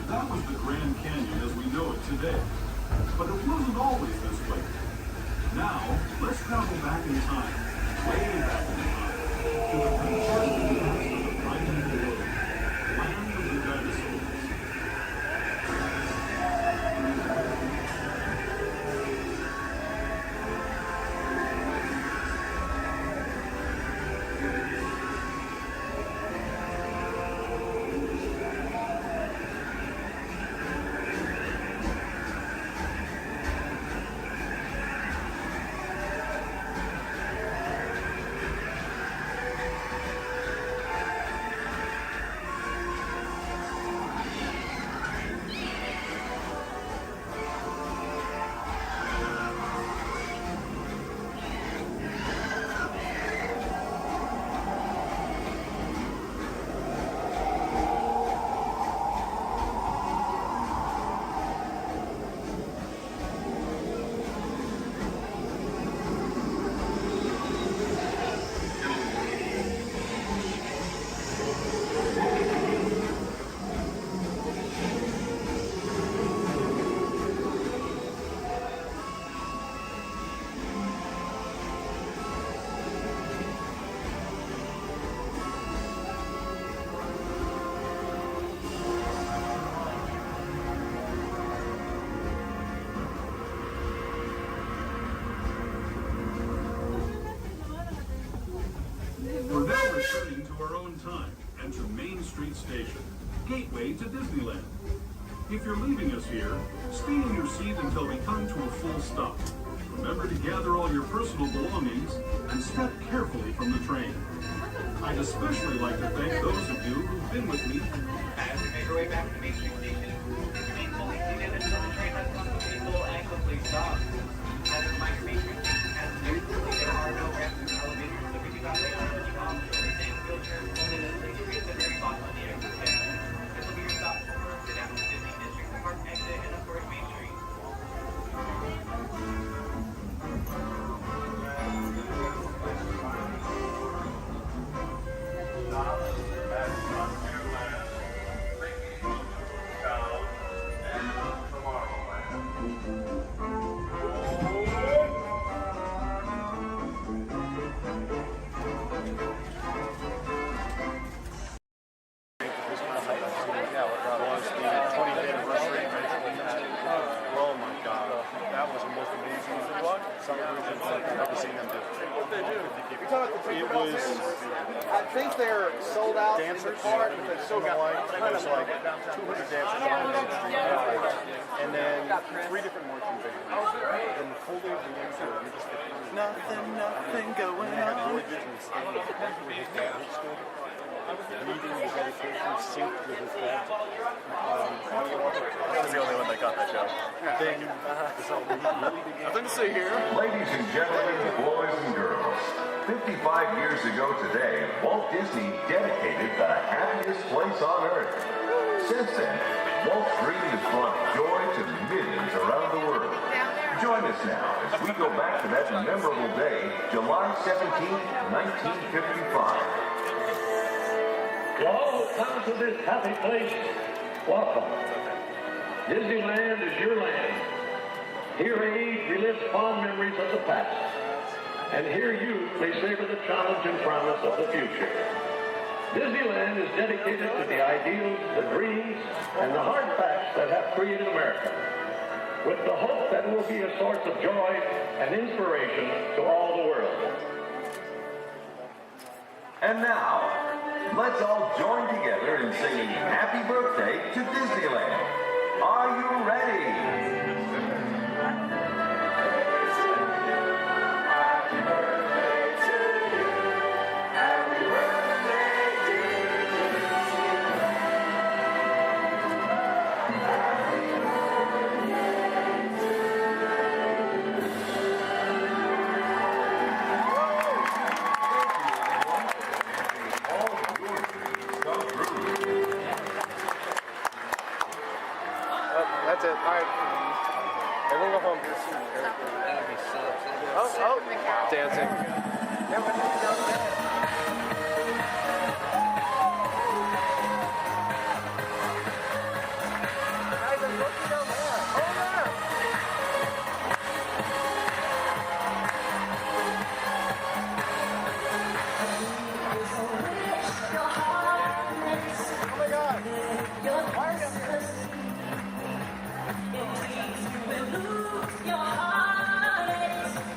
That was the Grand Canyon as we know it today. But it wasn't always this way. Now, let's travel back in time, way back in time, to the prehistoric years of the Primeval World, land of the dinosaurs. We're now returning to our own time and to Main Street Station, gateway to Disneyland. If you're leaving us here, stay in your seat until we come to a full stop. Remember to gather all your personal belongings and step carefully from the train. I'd especially like to thank those of you who've been with me. As we make our way back to Main Street Station, please remain fully seated until the train has come to a full and complete stop. As a reminder, Main Street Station has there are no ramps or elevators, so if you got later on, you can also stand wheelchairs only necessary to reach the very bottom of the exit stand. This will be your stop for the down to Disney District Park exit and of course Main Street. Tomorrowland. some versions I've never seen them do. It was, I think they're sold out dancers, but they've still got kind of like 200 dancers on it. And then 3 different marching bands. And the whole day of the dance, you just get nothing going on. Reading the dedication synced with his dad. I was the only one that got that joke. Then nothing to see here. Ladies and gentlemen, boys and girls, 55 years ago today, Walt Disney dedicated the happiest place on earth. Since then, Walt's dream has brought joy to millions around the world. Join us now as we go back to that memorable day, July 17, 1955. To all who come to this happy place, welcome. Disneyland is your land. Here age relives fond memories of the past. And here you may savor the challenge and promise of the future. Disneyland is dedicated to the ideals, the dreams, and the hard facts that have created America, with the hope that it will be a source of joy and inspiration to all the world. And now, let's all join together in singing Happy Birthday to Disneyland. Are you ready? That's it. All right. Everyone go home. Oh, dancing.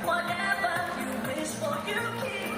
Whatever you wish for, you keep.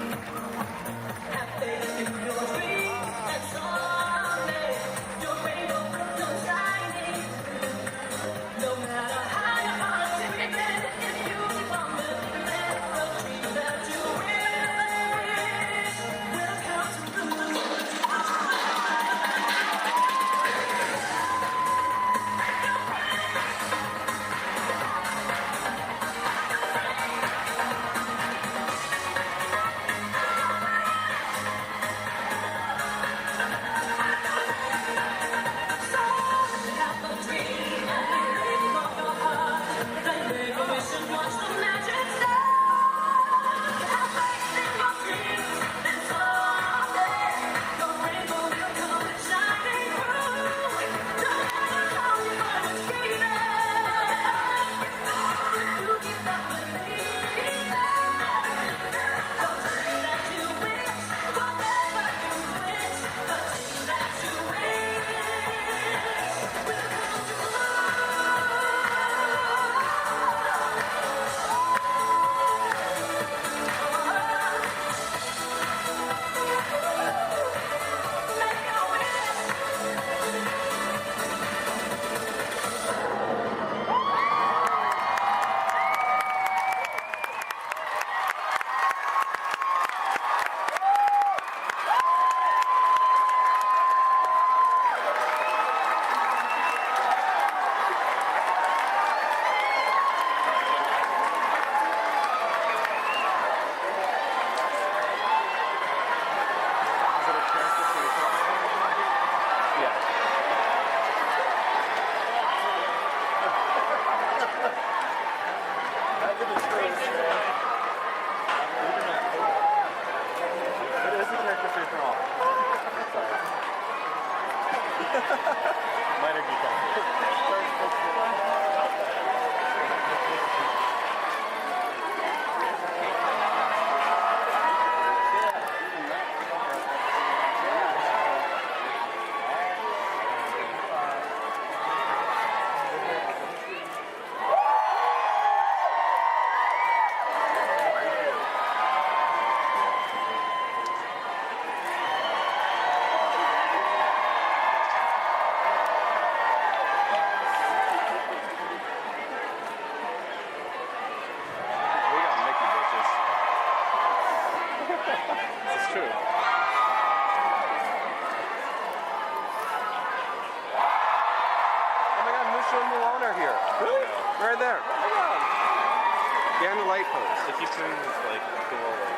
Turn the light post. It keeps doing this, like, cool, like...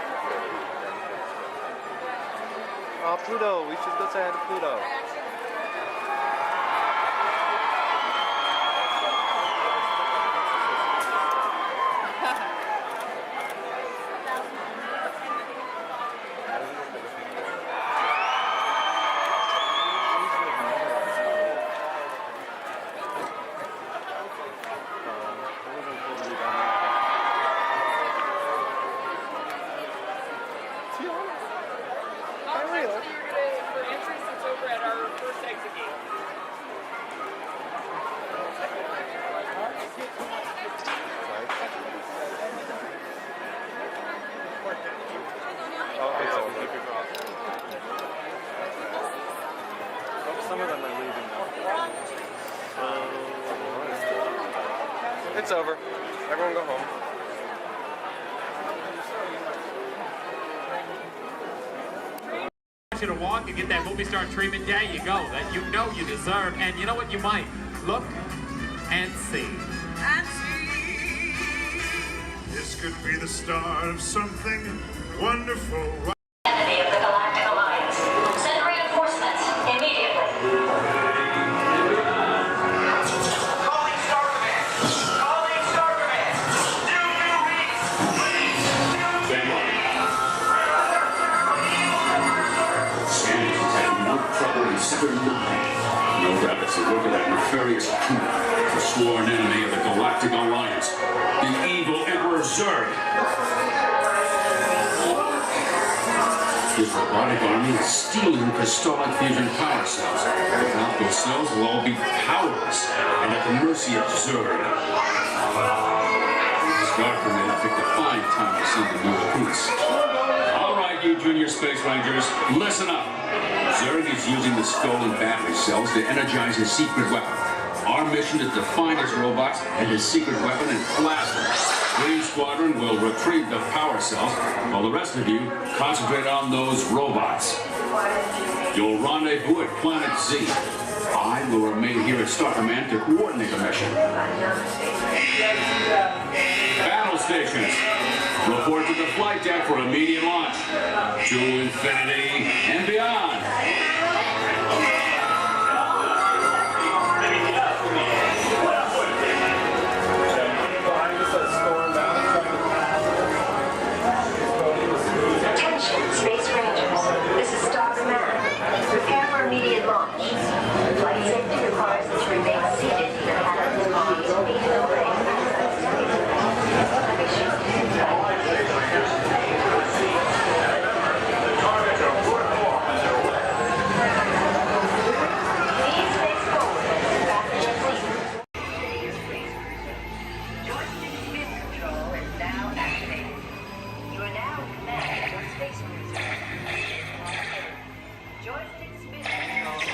Oh, Pluto! We should go say hi to Pluto. Some of them are leaving now. It's over. Everyone go home. I want you to walk and get that movie star treatment. There you go. That you know you deserve. And you know what? You might look and see. And see. This could be the start of something wonderful. Enemy of the Galactic Alliance. Send reinforcements immediately. Calling Star Command! Calling Star Command! New reads! Scanners detect no trouble in Sector 9. No doubt it's the work of that nefarious coup, the sworn enemy of the Galactic Alliance, the evil Emperor Zurg. His robotic army is stealing crystallic fusion power cells. Without those cells, will all be powerless and at the mercy of Zurg. Star Command picked a fine time to send the new piece. All right, you junior space rangers, listen up. Zurg is using the stolen battery cells to energize his secret weapon. Our mission is to find his robots and his secret weapon and blast them. Green Squadron will retrieve the power cells, while the rest of you concentrate on those robots. You'll rendezvous at Planet Z. I will remain here at Star Command to coordinate the mission. Battle stations, report to the flight deck for immediate launch. To infinity and beyond. Space Rangers, this is Star Command. Prepare for immediate launch. Flight safety requires that you remain seated in your cabin while you speed away. Please face forward and fasten your seatbelt. Joystick spin control is now activated. You are now in command of your space cruiser. Joystick spin control.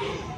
Go!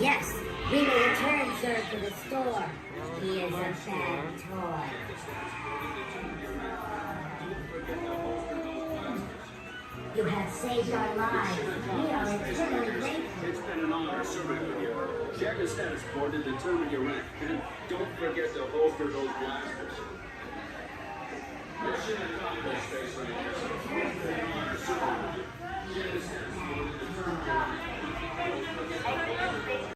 Yes, we will return, sir, to the store. He is a bad toy. You have saved our lives. We are eternally grateful. It's been an honor serving with you. Check the status board and determine your rank. And don't forget to holster those blasters. Mission accomplished, Space Rangers. It's been an honor serving with you. Check the status board and determine your rank. Don't forget to holster.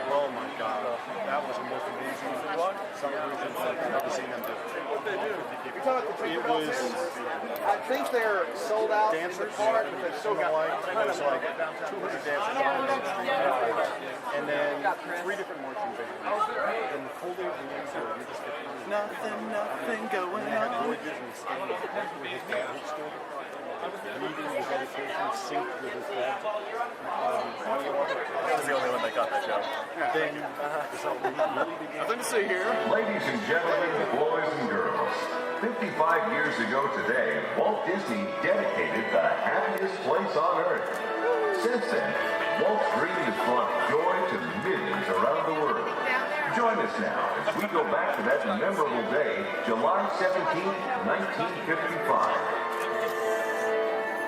Oh my God, that was the most amazing celebration I've ever seen them do. It was, I think they're sold out dancers part, but they've still got like 200 dancers and then 3 different marching bands. And the full day of the answer, you just get nothing going on. Roy Disney standing with his band still. Leading the dedication synced with his band. I was the only one that got that joke. Then the celebration really began. Nothing to see here. Ladies and gentlemen, boys and girls, 55 years ago today, Walt Disney dedicated the happiest place on earth. Since then, Walt's dream has brought joy to millions around the world. Join us now as we go back to that memorable day, July 17th, 1955.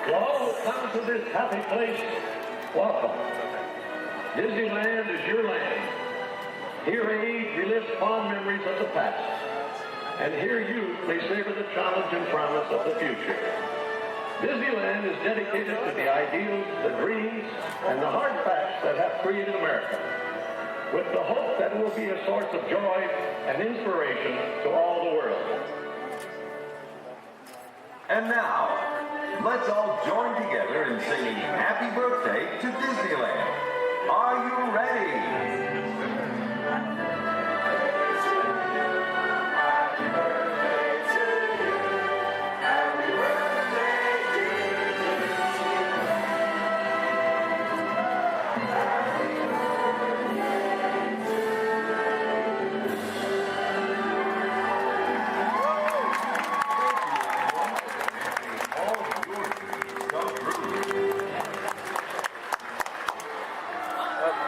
To all who come to this happy place, welcome. Disneyland is your land. Here age relives fond memories of the past. And here you may savor the challenge and promise of the future. Disneyland is dedicated to the ideals, the dreams, and the hard facts that have created America, with the hope that it will be a source of joy and inspiration to all the world. And now, let's all join together in singing Happy Birthday to Disneyland. Are you ready?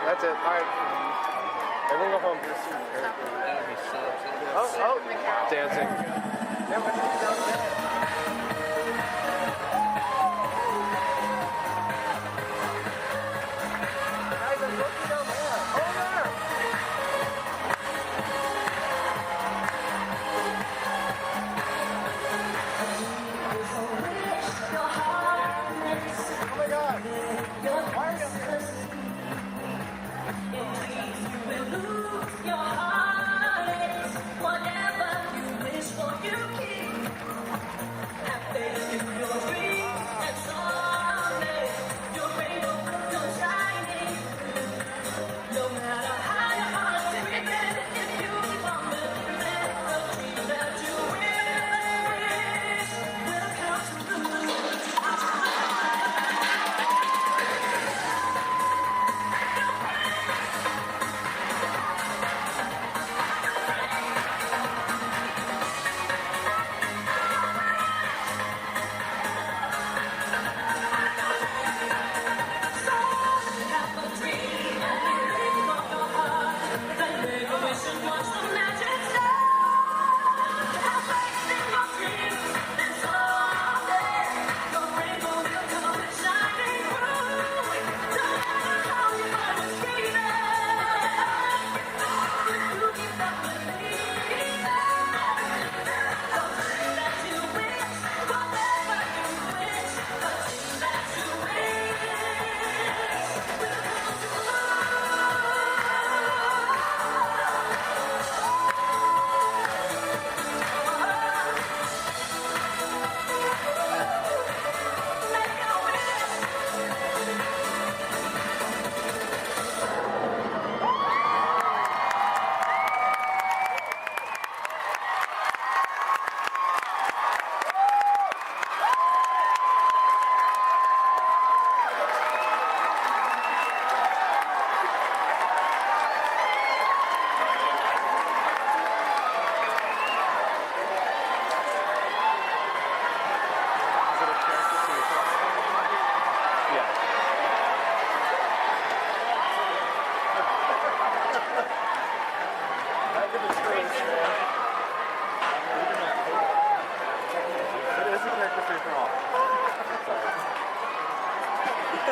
That's it. All right.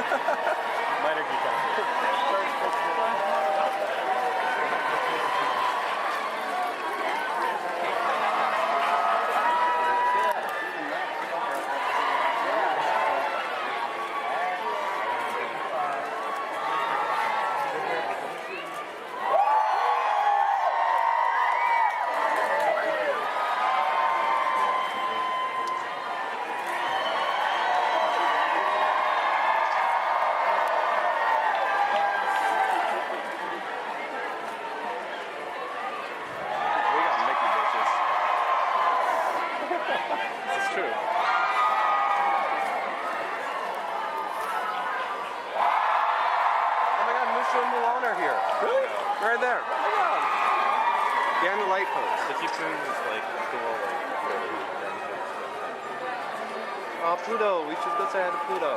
Minor detail. Right there. Behind the light post. If you turn this like cool like oh, Pluto. We should go say hi to Pluto.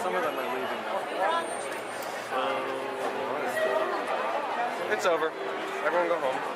Some of them are leaving now. It's over. Everyone go home.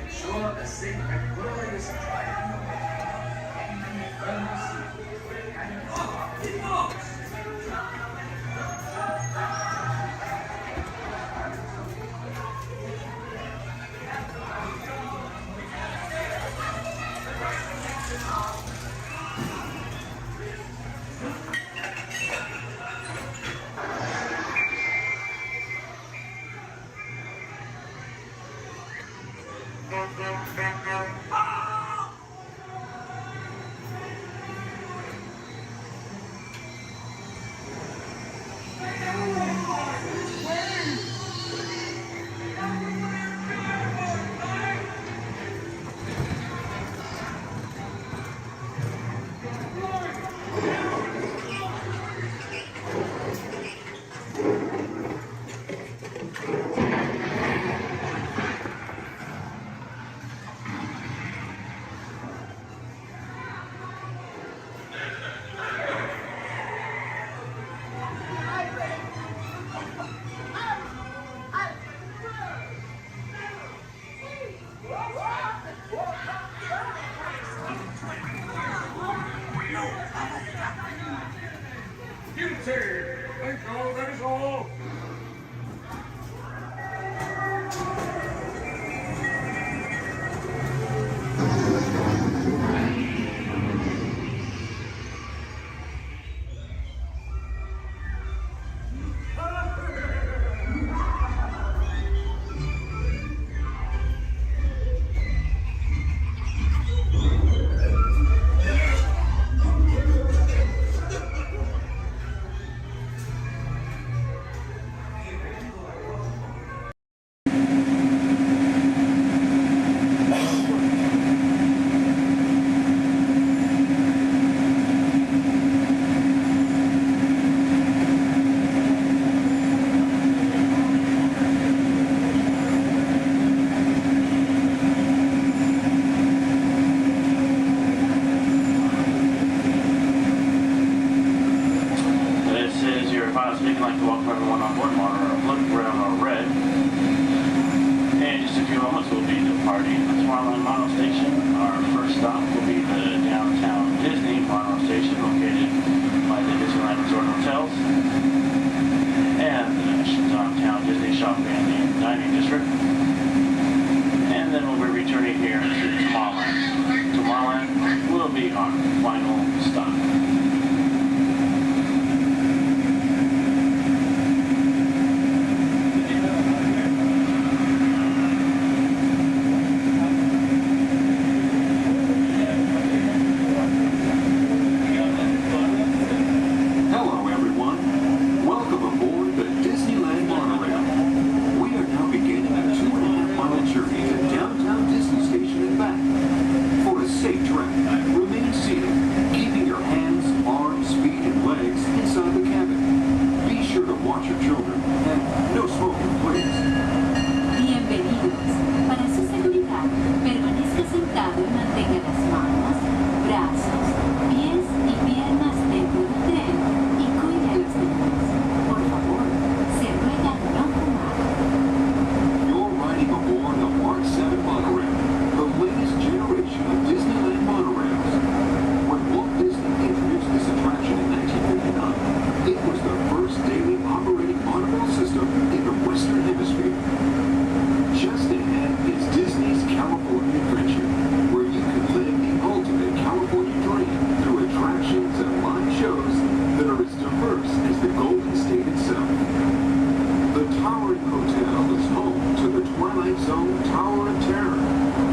Ensure a safe and glorious drive in your way. be our final stop. Hello, everyone. Welcome aboard the Disneyland monorail. We are now beginning a 2.5-mile journey to downtown Disney Station and back. For a safe trip, remain seated, keeping your hands, arms, feet, and legs inside the cabin. Be sure to watch your children, and no smoking, please. Bienvenidos. Para su seguridad, permanezca sentado y mantenga las manos, brazos, pies y piernas dentro del tren y cuide a los demás. Por favor, se ruega no fumar. You're riding aboard the Mark 7 monorail, the latest generation of Disneyland monorails. When Walt Disney introduced this attraction in 1959, it was the first daily operating monorail system in the Western Hemisphere. Just ahead is Disney's California Adventure, where you can live the ultimate California dream through attractions and live shows that are as diverse as the Golden State itself. The Towering Hotel is home to the Twilight Zone Tower of Terror,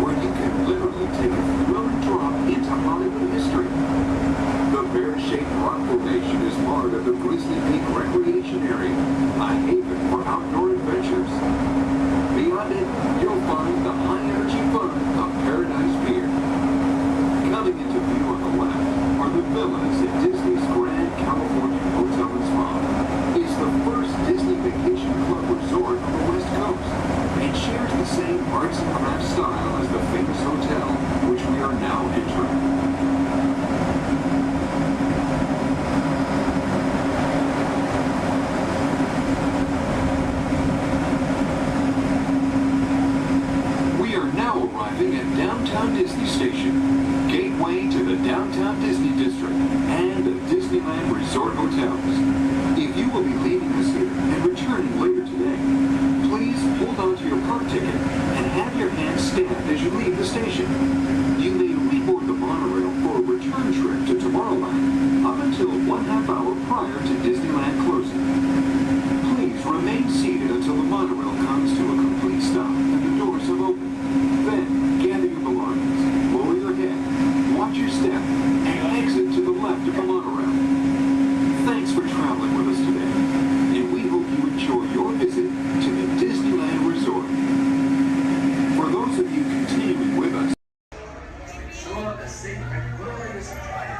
where you can literally take a thrilling drop into Hollywood history. The bear-shaped rock formation is part of the Grizzly Peak Recreation Area, a haven for outdoor adventures. Beyond it, you'll find the high-energy fun of Paradise Pier. Coming into view on the left are the villas at Disney's Grand California Hotel and Spa. It's the first Disney Vacation Club resort on the West Coast and shares the same arts and crafts style as the famous hotel, which we are now entering. We are now arriving at Downtown Disney Station, gateway to the Downtown Disney District and the Disneyland Resort Hotels. If you will be leaving us here and returning later today, please hold on to your park ticket and have your hand stamped as you leave the station. You may reboard the monorail for a return trip to Tomorrowland up until 1/2 hour prior to Disneyland closing. Please remain seated until the monorail comes to a complete stop and the doors have opened. Then, gather your belongings, lower your head, watch your step, and exit to the left of the monorail. Thanks for traveling with us today, and we hope you enjoy your visit to the Disneyland Resort. For those of you continuing with us, ensure a safe and glorious flight.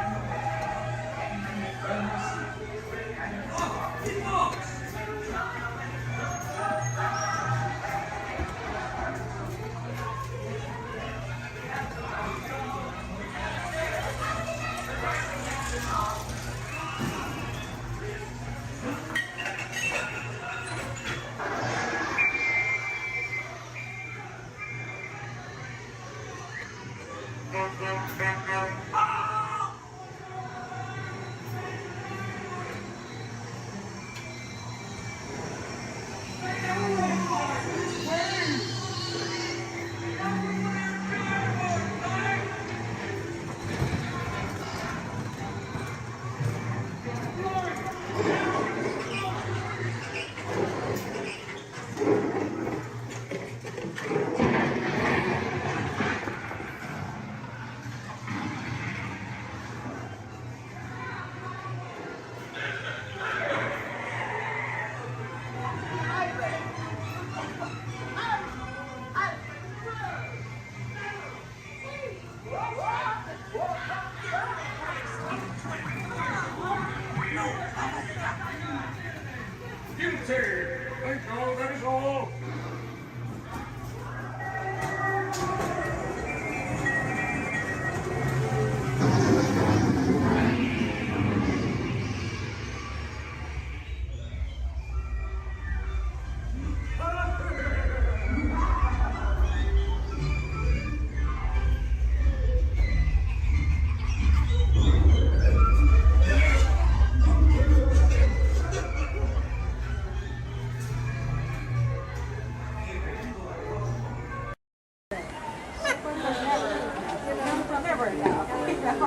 Ciao,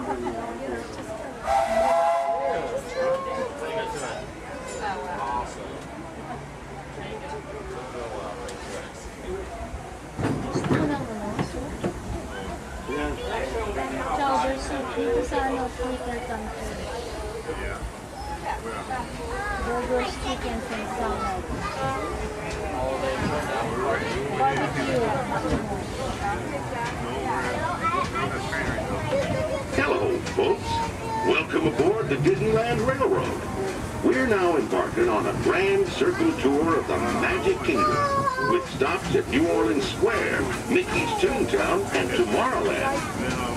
dito sa ano, Twitter country. Burgers, chickens, and salad. Barbecue. Hello, folks. Welcome aboard the Disneyland Railroad. We're now embarking on a grand circle tour of the Magic Kingdom, with stops at New Orleans Square, Mickey's Toontown, and Tomorrowland,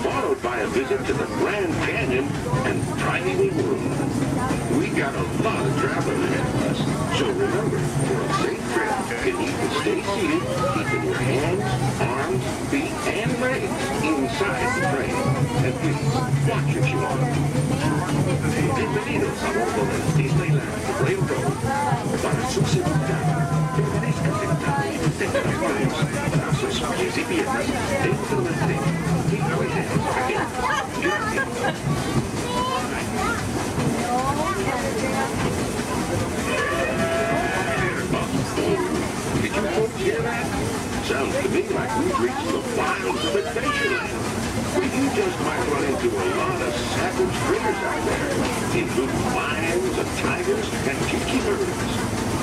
followed by a visit to the Grand Canyon and Tiny World. We got a lot of traveling ahead of us, so remember, for a safe trip, you need to stay seated, keeping your hands, arms, feet, and legs inside the train. And please, watch your shoes. Bienvenidos a bordo del Disneyland Railroad. Para su seguridad, permanezca sentado y tenga las manos, brazos, pies y piernas dentro del tren. Y cuídense, gracias. Did you folks hear that? Sounds to me like we've reached the wilds of Adventureland. You just might run into a lot of savage critters out there, including lions and tigers and tiki birds.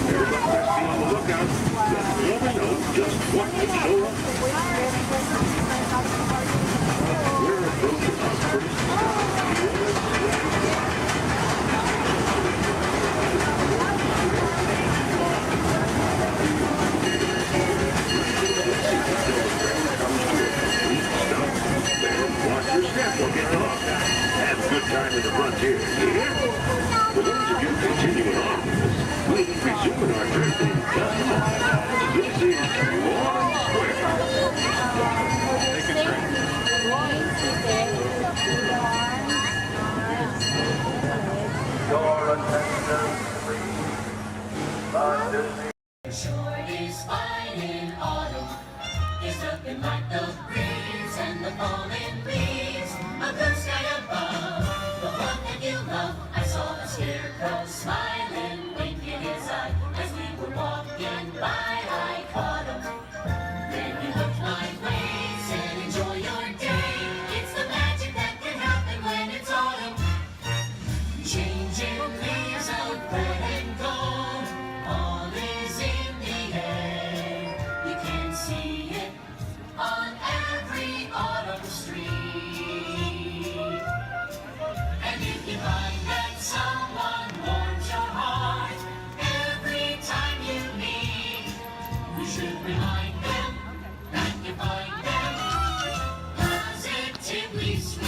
Everybody best be on the lookout. You never know just what could show up. We're approaching our first stop. Watch your step, don't get lost. Have a good time in the frontier, yeah? For those of you continuing on with us, we'll be resuming our journey in just a moment. This is New Orleans Square. Your attention, please. Sure is fine in autumn. It's looking like the breeze and the falling leaves. A blue sky above, the one that you love. I saw a scarecrow smiling, winking his eye as we were walking by. I caught him. Then he looked my way, said, "Enjoy your day. It's the magic that can happen when it's autumn. Changing leaves of red and gold, all is in the air. You can see it on every autumn street. And if you find that someone warms your heart every time you meet, you should remind them that you find them positively sweet."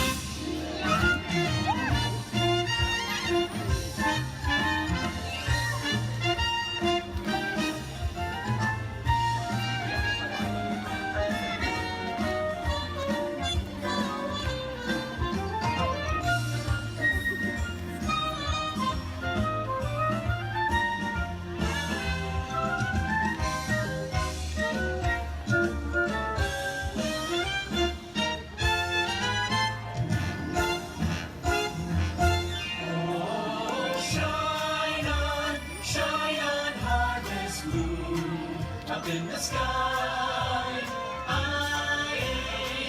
Shine on, harvest moon, up in the sky. I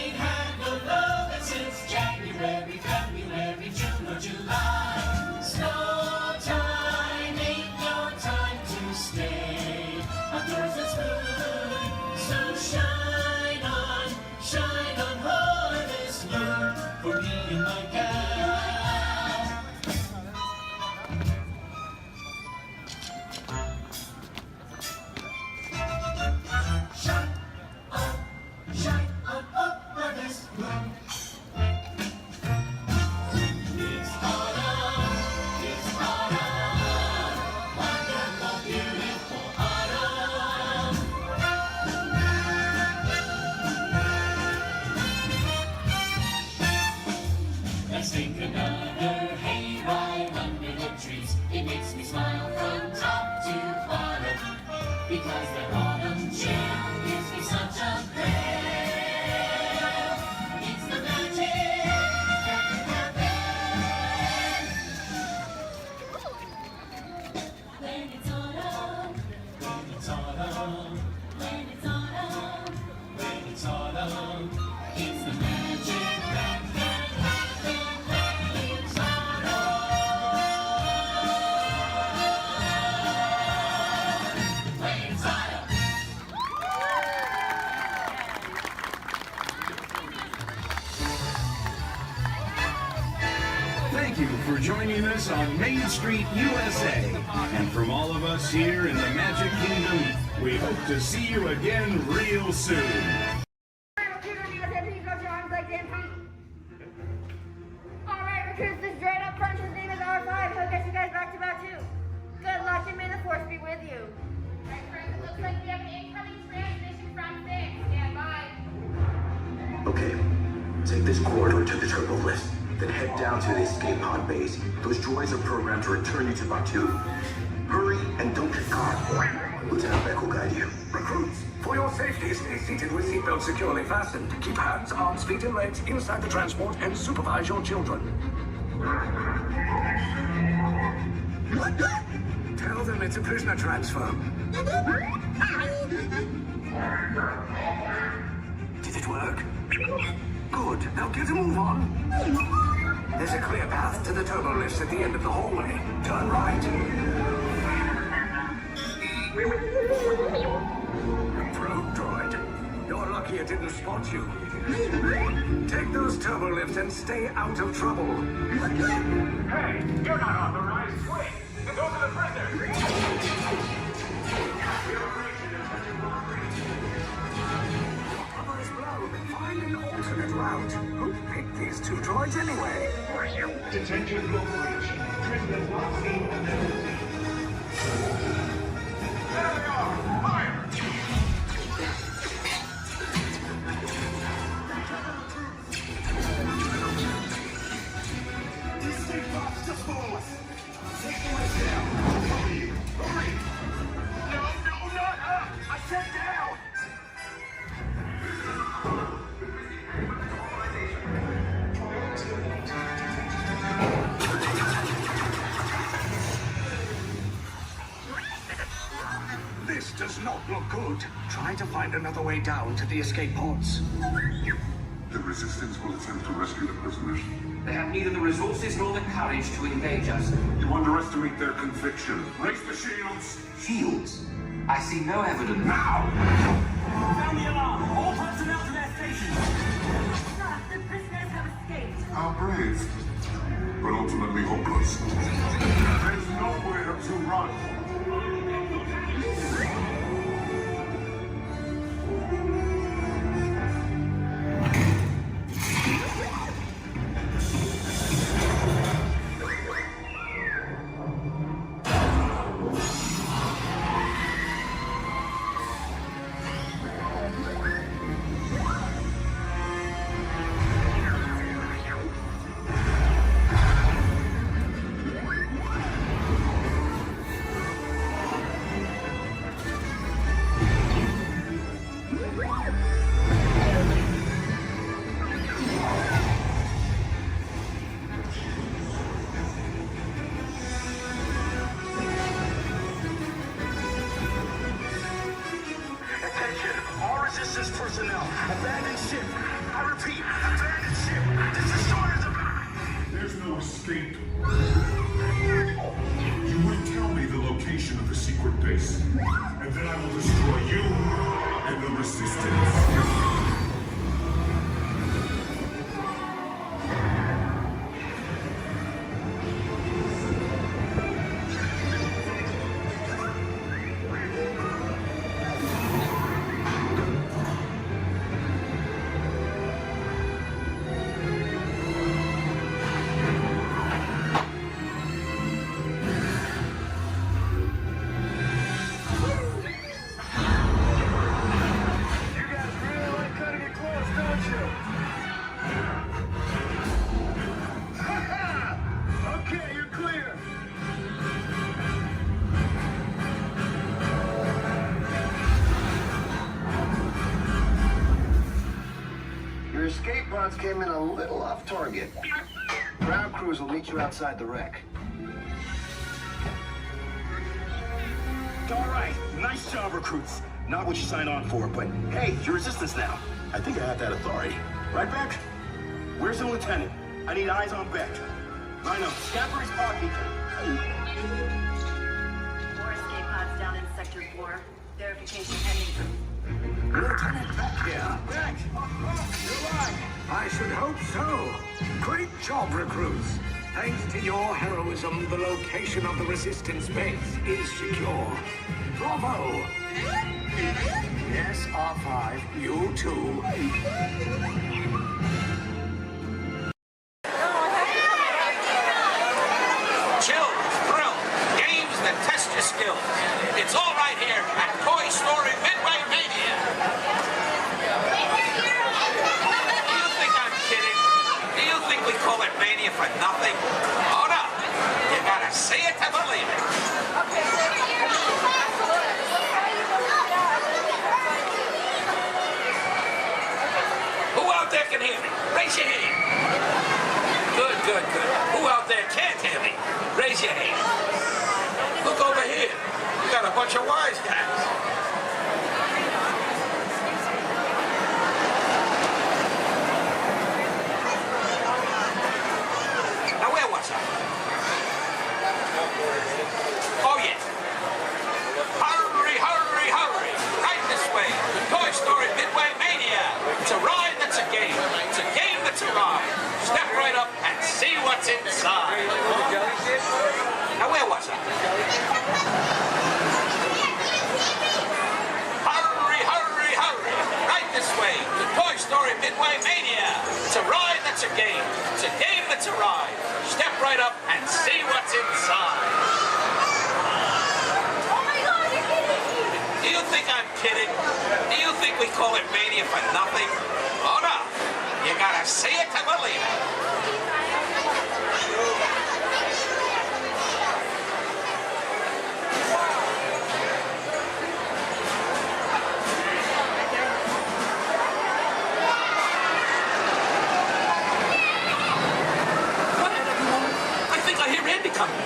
ain't had no lovin' since January, February, June or July. Snow time ain't no time to stay. Outdoors it's good, so shine on, harvest moon, for me and my gal. Shine on, harvest moon. It's autumn, wonderful, beautiful autumn. Let's take another hayride under the trees. It makes me smile from top to bottom, because that autumn chill gives me such a thrill. It's the magic that can Thank you for joining us on Main Street, USA. And from all of us here in the Magic Kingdom, we hope to see you again real soon. Alright, recruits, this droid up front, his name is R5. He'll get you guys back to Batuu. Good luck and may the force be with you. Alright, friends, it looks like we have an incoming transmission from 6. Stand by. Okay, take this corridor to the turbo lift, then head down to the escape pod base. Those droids are programmed to return you to Batuu. Hurry and don't get caught. Lieutenant Beck will guide you. Recruits, for your safety, stay seated with seatbelts securely fastened. Keep hands, arms, feet, and legs inside the transport and supervise your children. Tell them it's a prisoner transfer. Did it work? Good. Now get a move on. There's a clear path to the turbo lifts at the end of the hallway. Turn right. Probe droid. You're lucky it didn't spot you. Take those turbo lifts and stay out of trouble. Hey, you're not authorized. Wait, those are the prisoners. Cover is blown. Find an alternate route. Who picked these two droids anyway? Detention corporation. Prisoners not seen and never seen. There they are. Fire! Escape box just below us. Take the lift down. Hurry! Hurry! No, not up! I said down! This does not look good. Try to find another way down to the escape pods. The resistance will attempt to rescue the prisoners. They have neither the resources nor the courage to engage us. You underestimate their conviction. Raise the shields! Shields? I see no evidence. Now! Sound the alarm! All personnel to their stations! Sir, the prisoners have escaped. How brave, but ultimately hopeless. There's nowhere to run. Resistance personnel, abandon ship. I repeat, abandon ship. This destroyer's about. There's no escape. You would tell me the location of the secret base, and then I will destroy you and the resistance. Escape pods came in a little off target. Ground crews will meet you outside the wreck. All right, nice job, recruits. Not what you signed on for, but hey, you're resistance now. I think I have that authority. Right, Beck? Where's the lieutenant? I need eyes on Beck. I know, Scappery's parking. 4 escape pods down in Sector 4. Verification pending. Lieutenant Beck here. Beck! You're right. I should hope so. Great job, recruits. Thanks to your heroism, the location of the resistance base is secure. Bravo! Yes, R5, you too. Chills, thrill, games that test your skills. It's all right here at Toy Story Midway Mania. Do you think I'm kidding? Do you think we call it Mania for nothing? Oh no! You gotta see it to believe it. Who out there can hear me? Raise your hand. Good, good, good. Who out there can't hear me? Raise your hand. Look over here. We got a bunch of wise guys. Now where was I? Oh yeah. Hurry, hurry, hurry. Right this way. The Toy Story Midway Mania. It's a ride that's a game. It's a game that's a ride. Step right up and see what's inside. Now where was I? Hurry, hurry, hurry. Right this way. The Toy Story Midway Mania. It's a ride that's a game. It's a game that's a ride. Step right up and see what's inside. Do you think I'm kidding? Do you think we call it Mania for nothing? Oh no! You gotta see it to believe it. Quiet, everyone. I think I hear Andy coming.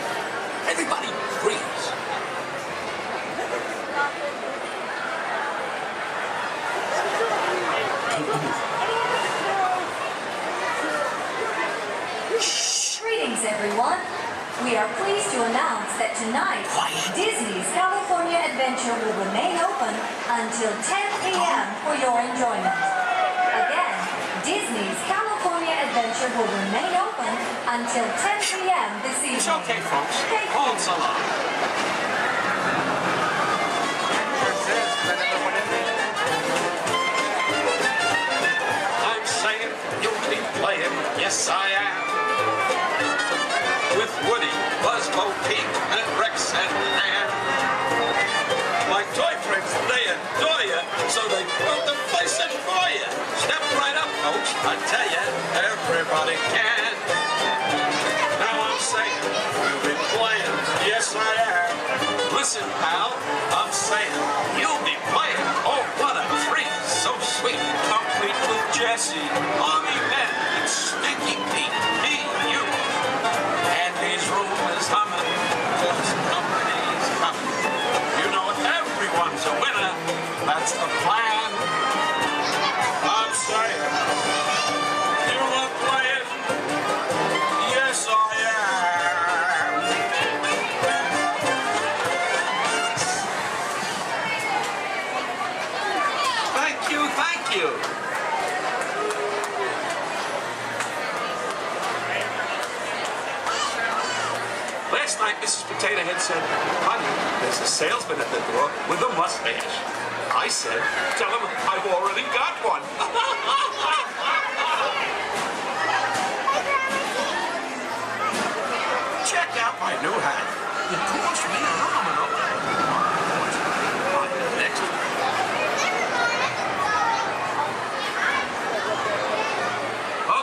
Everybody, freeze. Greetings, everyone. We are pleased to announce that tonight, Disney's California Adventure will remain open until 10 p.m. for your enjoyment. Again, Disney's California Adventure will remain open until 10 p.m. this evening. It's okay, folks. Hold so long. I'm saying you'll be playing, yes I am. With Woody, Buzz, Bo Peep, and Rex and Ann. My toy friends, they adore you, so they built the place in for you. Step right up, folks. I tell you, everybody can. Now I'm saying, you'll be playing, yes I am. Listen, pal, I'm saying, you'll be playing. Oh, what a treat, so sweet. Complete with Jesse, Army Men, and Stinky Pete, me, you. Andy's room is humming, cause company's coming. You know everyone's a winner, that's the plan. I'm saying, you are playing, yes I am. Thank you, thank you. Last night, Mrs. Potato Head said, honey, there's a salesman at the door with a mustache. I said, tell him I've already got one. Check out my new hat. It cost me an arm and a leg. Next.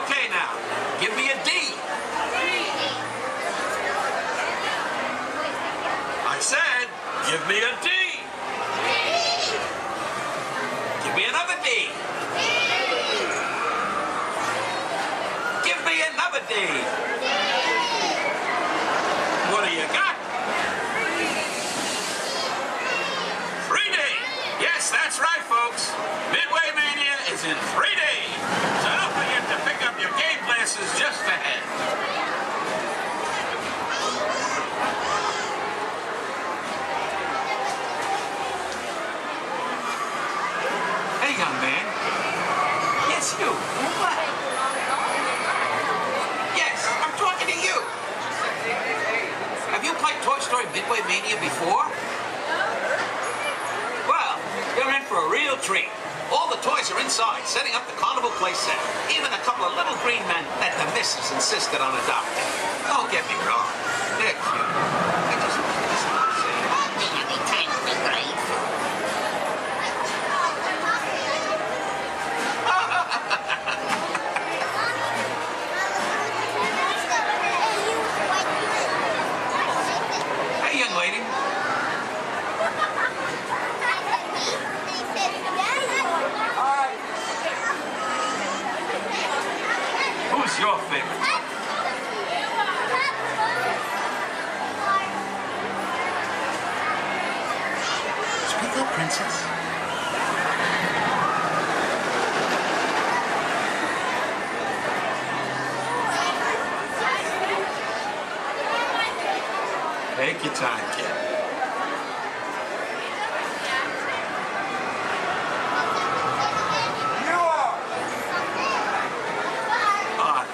Okay now, give me a D. I said, give me a D. Give me another D. tree. All the toys are inside, setting up the carnival play set. Even a couple of little green men that the missus insisted on adopting. Don't get me wrong. They're cute. I just want to say, any time to be great. Hey, young lady. Who's your favorite? Speak up, princess. Take your time, kid.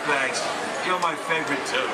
Thanks. You're my favorite too.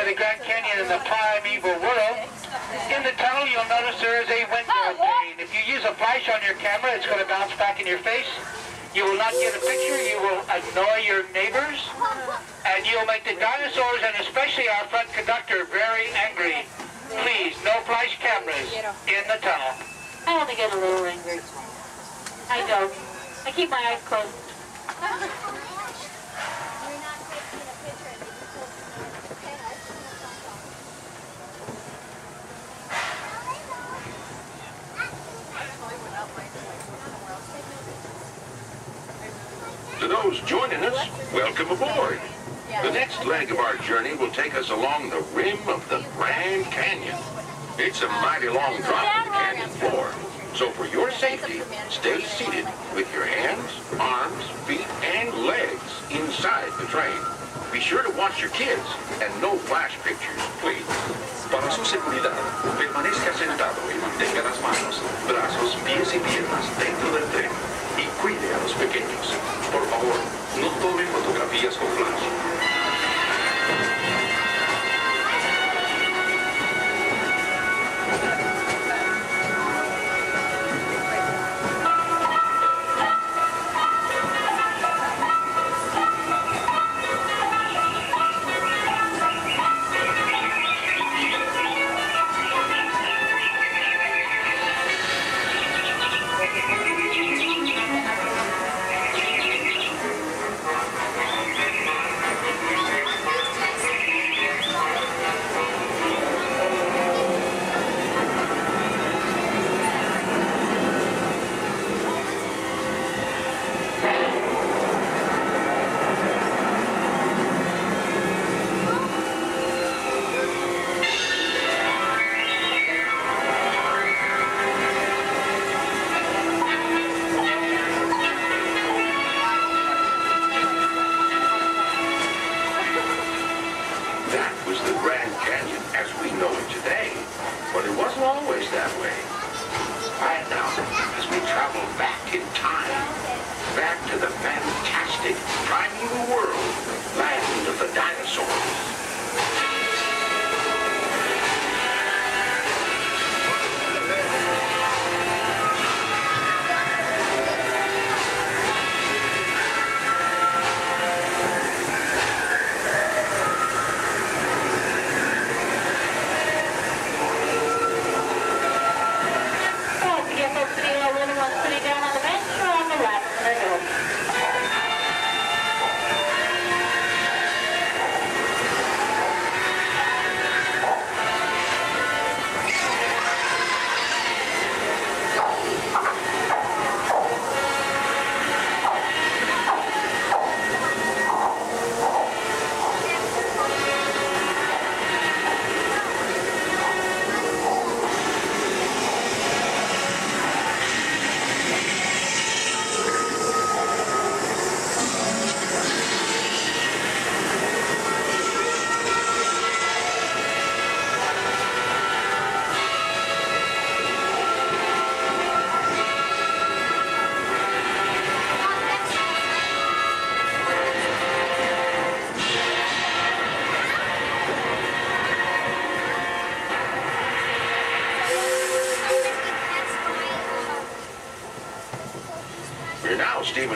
The Grand Canyon in the primeval world. In the tunnel, you'll notice there is a window pane. If you use a flash on your camera, it's going to bounce back in your face. You will not get a picture. You will annoy your neighbors. And you'll make the dinosaurs, and especially our front conductor, very angry. Please, no flash cameras in the tunnel. I only get a little angry. I don't. I keep my eyes closed. To those joining us, welcome aboard. The next leg of our journey will take us along the rim of the Grand Canyon. It's a mighty long drop to the canyon floor. So for your safety, stay seated with your hands, arms, feet, and legs inside the train. Be sure to watch your kids and no flash pictures, please. Para su seguridad, permanezca sentado y mantenga las manos, brazos, pies y piernas dentro del tren. Y cuide a los pequeños. Por favor, no tome fotografías con flash.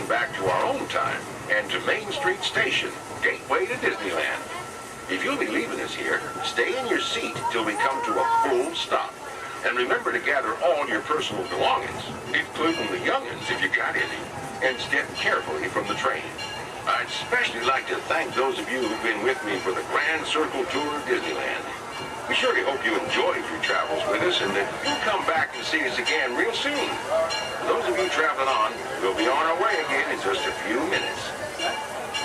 back to our own time and to Main Street Station, gateway to Disneyland. If you'll be leaving us here, stay in your seat till we come to a full stop. And remember to gather all your personal belongings, including the young'uns if you got any, and step carefully from the train. I'd especially like to thank those of you who've been with me for the Grand Circle Tour of Disneyland. We surely hope you enjoyed your travels with us and that you'll come back and see us again real soon. For those of you traveling on, we'll be on our way again in just a few minutes.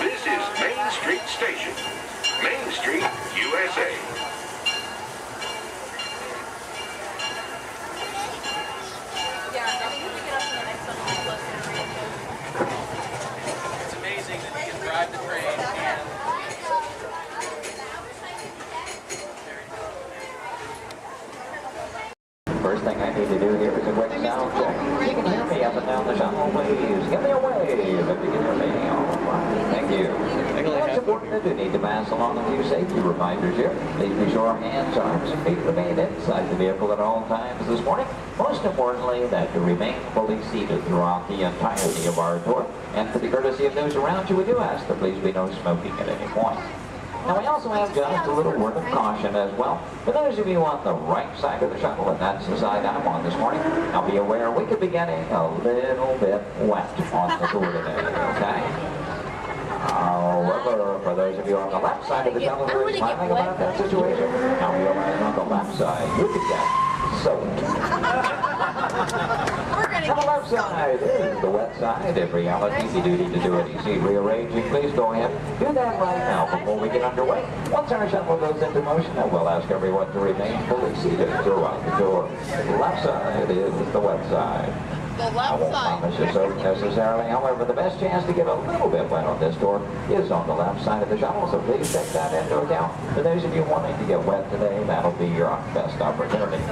This is Main Street Station, Main Street, USA. It's amazing that you can drive the train and First thing I need to do here is a quick sound check. You can hear me up and down the shuttle waves. Give me a wave if you can hear me. All right. Thank you. It's important that you need to pass along a few safety reminders here. Please be sure hands, arms, and feet remain inside the vehicle at all times this morning. Most importantly, that you remain fully seated throughout the entirety of our tour. And for the courtesy of those around you, we do ask that please be no smoking at any point. Now we also have just a little word of caution as well. For those of you on the right side of the shuttle, and that's the side I'm on this morning, now be aware we could be getting a little bit wet on the tour today, okay? However, for those of you on the left side of the shuttle who are smiling about that situation, now realize on the left side you could get soaked. On the left side is the wet side. If reality you do need to do any seat rearranging, please go ahead. Do that right now before we get underway. Once our shuttle goes into motion, I will ask everyone to remain fully seated throughout the tour. The left side is the wet side. The left I won't side. promise you soak necessarily. However, the best chance to get a little bit wet on this tour is on the left side of the shuttle, so please take that into account. For those of you wanting to get wet today, that'll be your best opportunity.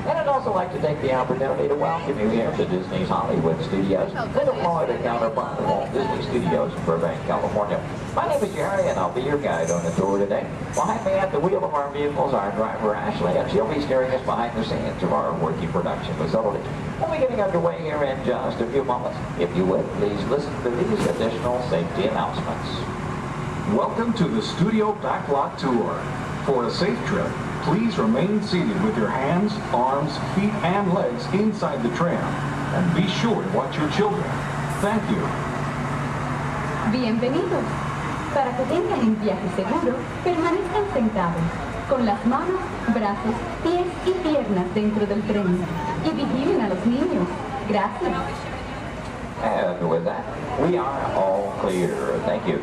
And I'd also like to take the opportunity to welcome you here to Disney's Hollywood Studios, then Florida counterpart of Walt Disney Studios in Burbank, California. My name is Jerry, and I'll be your guide on the tour today. Behind me at the wheel of our vehicles, our driver Ashley, and she'll be steering us behind the scenes of our working production facility. We'll be getting underway here in just a few moments. If you would, please listen to these additional safety announcements. Welcome to the Studio Backlot Tour. For a safe trip, please remain seated with your hands, arms, feet, and legs inside the tram. And be sure to watch your children. Thank you. Bienvenidos. Para que tengan un viaje seguro, permanezcan sentados, con las manos, brazos, pies y piernas dentro del tren. Y vigilen a los niños. Gracias. And with that, we are all clear. Thank you.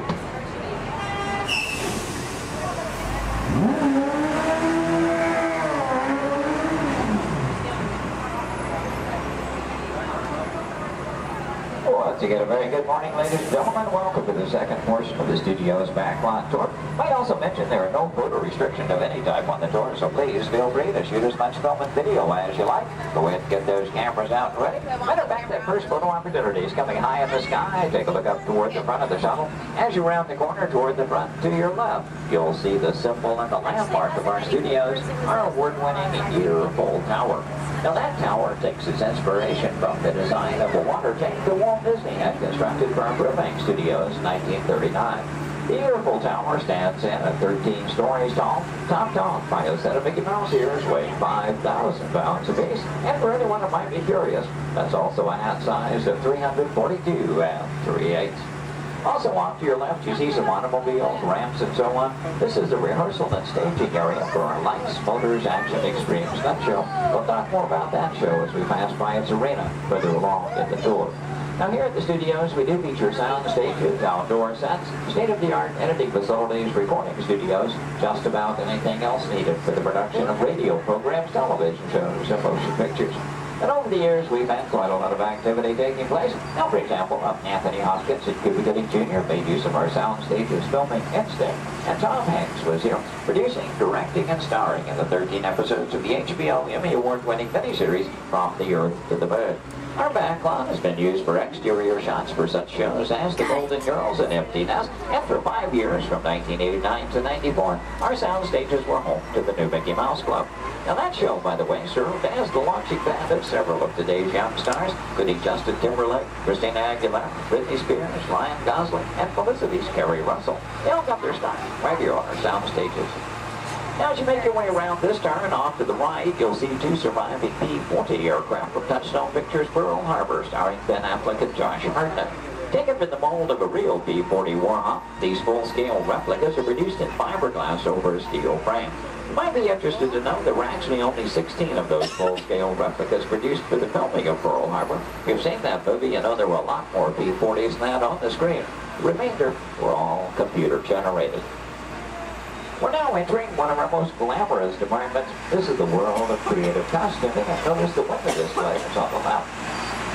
Once again, a very good morning, ladies and gentlemen. Welcome to the second portion of the Studio's Backlot Tour. Might also mention there are no photo restrictions of any type on the tour, so please feel free to shoot as much film and video as you like. Go ahead and get those cameras out and ready. Matter of fact, that first photo opportunity is coming high in the sky. Take a look up toward the front of the shuttle. As you round the corner toward the front to your left, you'll see the symbol and the landmark of our studios, our award-winning year-full tower. Now that tower takes its inspiration from the design of a water tank that Walt Disney had constructed for our Burbank Studios in 1939. The Yearful Tower stands in at 13 stories tall, topped off by a set of Mickey Mouse ears weighing 5,000 pounds apiece. And for anyone who might be curious, that's also a hat size of 342 3/8. Also off to your left, you see some automobiles, ramps, and so on. This is the rehearsal and staging area for our Lights, Motors, Action Extreme stunt show. We'll talk more about that show as we pass by its arena further along in the tour. Now here at the studios, we do feature sound stages, outdoor sets, state-of-the-art editing facilities, recording studios, just about anything else needed for the production of radio programs, television shows, and motion pictures. And over the years, we've had quite a lot of activity taking place. Now, for example, Anthony Hopkins and Cuba Gooding Jr. made use of our sound stages filming Instinct. And Tom Hanks was here, producing, directing, and starring in the 13 episodes of the HBO Emmy Award-winning miniseries From the Earth to the Moon. Our backlot has been used for exterior shots for such shows as The Golden Girls and Empty Nest. After 5 years, from 1989 to 94, our sound stages were home to the new Mickey Mouse Club. Now that show, by the way, served as the launching pad of several of today's young stars, including Justin Timberlake, Christina Aguilera, Britney Spears, Ryan Gosling, and Felicity's Kerry Russell. They all got their start right here on our sound stages. Now, as you make your way around this turn off to the right, you'll see two surviving P-40 aircraft from Touchstone Pictures Pearl Harbor, starring Ben Affleck and Josh Hartnett. Taken from the mold of a real P-40 Warhawk, these full-scale replicas are produced in fiberglass over a steel frame. You might be interested to know there were actually only 16 of those full-scale replicas produced for the filming of Pearl Harbor. If you've seen that movie, you know there were a lot more P-40s than that on the screen. The remainder were all computer-generated. We're now entering one of our most glamorous departments. This is the world of creative costuming, and notice the window displays on the left.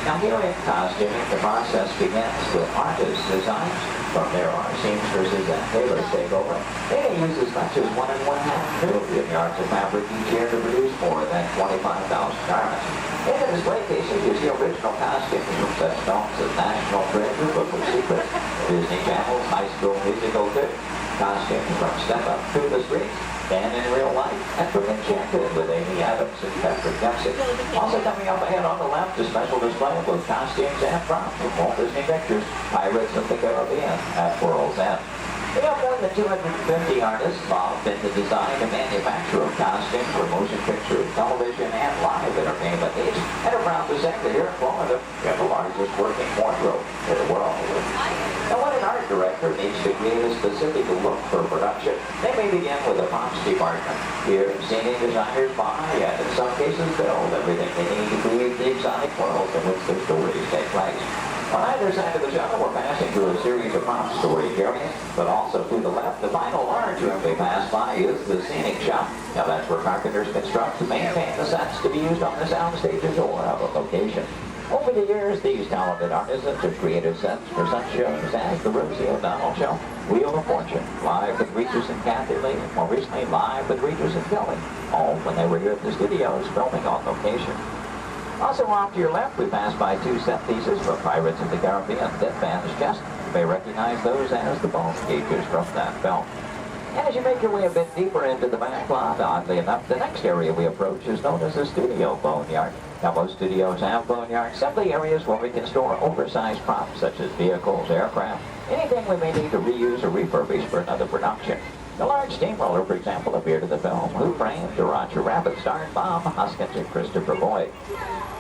Now here in costuming, the process begins with artist designs. From there, our seamstresses and tailors take over. They may use as much as 1 1/2 million yards of fabric each year to produce more than 25,000 garments. In the display cases, you see original costumes from such films as National Treasure, Book of Secrets, Disney Channel's High School Musical 2, costumes from Step Up to the Streets, Dan in Real Life, and from Enchanted with Amy Adams and Patrick Dempsey. Also coming up ahead on the left, a special display of both costumes and props from Walt Disney Pictures, Pirates of the Caribbean at World's End. We have more than 250 artists involved in the design and manufacture of costumes for motion picture, television, and live entertainment needs. And I'm proud to say that here in Florida, we have the largest working wardrobe in the world. Now, when an art director needs to create a specific look for production, they may begin with a props department. Here, scenery designers buy and in some cases build everything they need to create the exotic world in which the stories take place. On either side of the shuttle, we're passing through a series of prop storage areas, but also to the left, the final large room we pass by is the scenic shop. Now that's where carpenters construct to maintain the sets to be used on the sound stages or other location. Over the years, these talented artisans have created sets for such shows as the Rosie O'Donnell Show, Wheel of Fortune, Live with Regis and Kathy Lee, and more recently Live with Regis and Kelly, all when they were here at the studios filming on location. Also off to your left, we pass by two set pieces from Pirates of the Caribbean, Dead Man's Chest. You may recognize those as the bone cages from that film. And as you make your way a bit deeper into the back lot, oddly enough, the next area we approach is known as the studio boneyard. Now, most studios have boneyards, simply areas where we can store oversized props such as vehicles, aircraft, anything we may need to reuse or refurbish for another production. The large steamroller, for example, appeared in the film Who Framed Roger Rabbit, starring Bob Hoskins and Christopher Lloyd.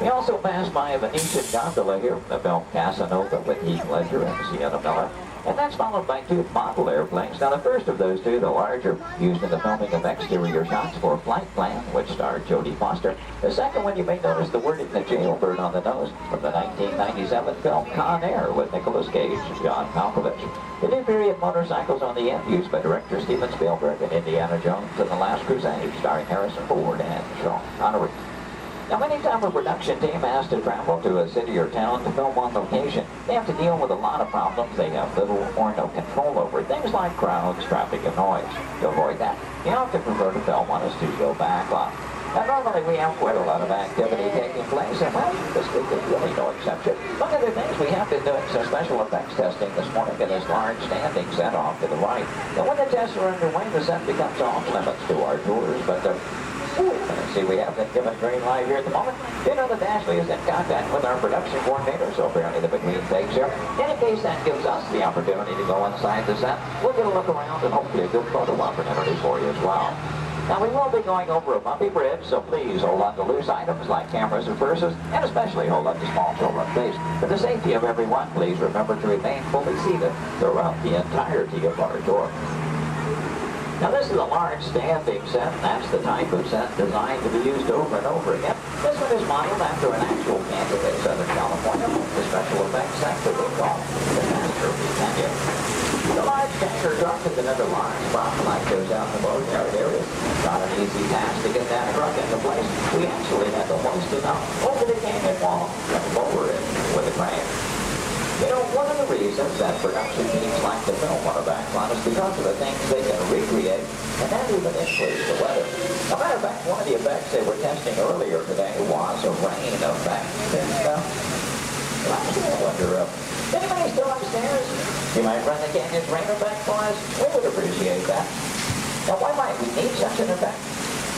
We also passed by a Venetian gondola here from the film Casanova with Heath Ledger and Sienna Miller. And that's followed by two model airplanes. Now, the first of those two, the larger, used in the filming of exterior shots for Flight Plan, which starred Jodie Foster. The second one, you may notice the wording, the jailbird on the nose, from the 1997 film Con Air with Nicolas Cage and John Malkovich. The new period motorcycles on the end, used by director Steven Spielberg in Indiana Jones and The Last Crusade, starring Harrison Ford and Sean Connery. Now, anytime a production team has to travel to a city or town to film on location, they have to deal with a lot of problems they have little or no control over. Things like crowds, traffic, and noise. To avoid that, you often prefer to film on a studio backlot. Now, normally we have quite a lot of activity taking place, and well, this week is really no exception. One of the things we have been doing some special effects testing this morning in this large standing set off to the right. And when the tests are underway, the set becomes off limits to our tours, but see, we have been given green light here at the moment. You know that Ashley is in contact with our production coordinator, so apparently the between takes here. In case that gives us the opportunity to go inside the set, we'll get a look around and hopefully a good photo opportunity for you as well. Now, we will be going over a bumpy bridge, so please hold on to loose items like cameras and purses, and especially hold on to small children, please. For the safety of everyone, please remember to remain fully seated throughout the entirety of our tour. Now, this is a large standing set, and that's the type of set designed to be used over and over again. This one is modeled after an actual camping in Southern California, the special effects set that we call the Masterpiece Canyon. The large tanker truck is another large prop like goes out in the boatyard area. Not an easy task to get that truck into place. We actually had to hoist it up over the canyon wall and lower it with a crane. You know, one of the reasons that production teams like to film on a backlot is because of the things they can recreate and that even influence the weather. As a matter of fact, one of the effects they were testing earlier today was a rain effect. And, I wonder, anybody still upstairs? You might run the Canyon's rain effect for us? We would appreciate that. Now, why might we need such an effect?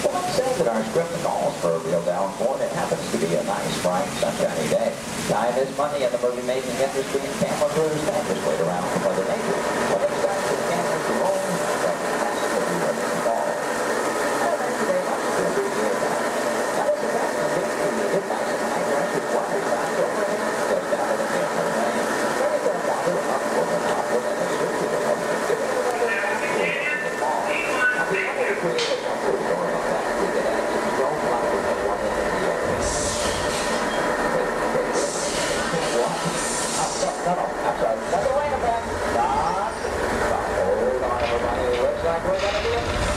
Well, let's say that our script calls for a real downpour and it happens to be a nice, bright, sunshiny day. Time is money in the movie-making industry, and camera crews can't just wait around for Mother Nature. When it starts to cameras to roll, that has to be what it's called. Well, thank you very much. We appreciate that. Now, this effect can be created by some high-pressure water shots overhead, just out of the camera lane. Then it can water upward and outward in a circular motion, giving the weather an actual in the fall. Now, we wanted to create a comfort zone effect. We could add some strobe lighting at one end of the other. No, I'm sorry. Another way back. Stop. Hold on, everybody. It looks like we're going to be in.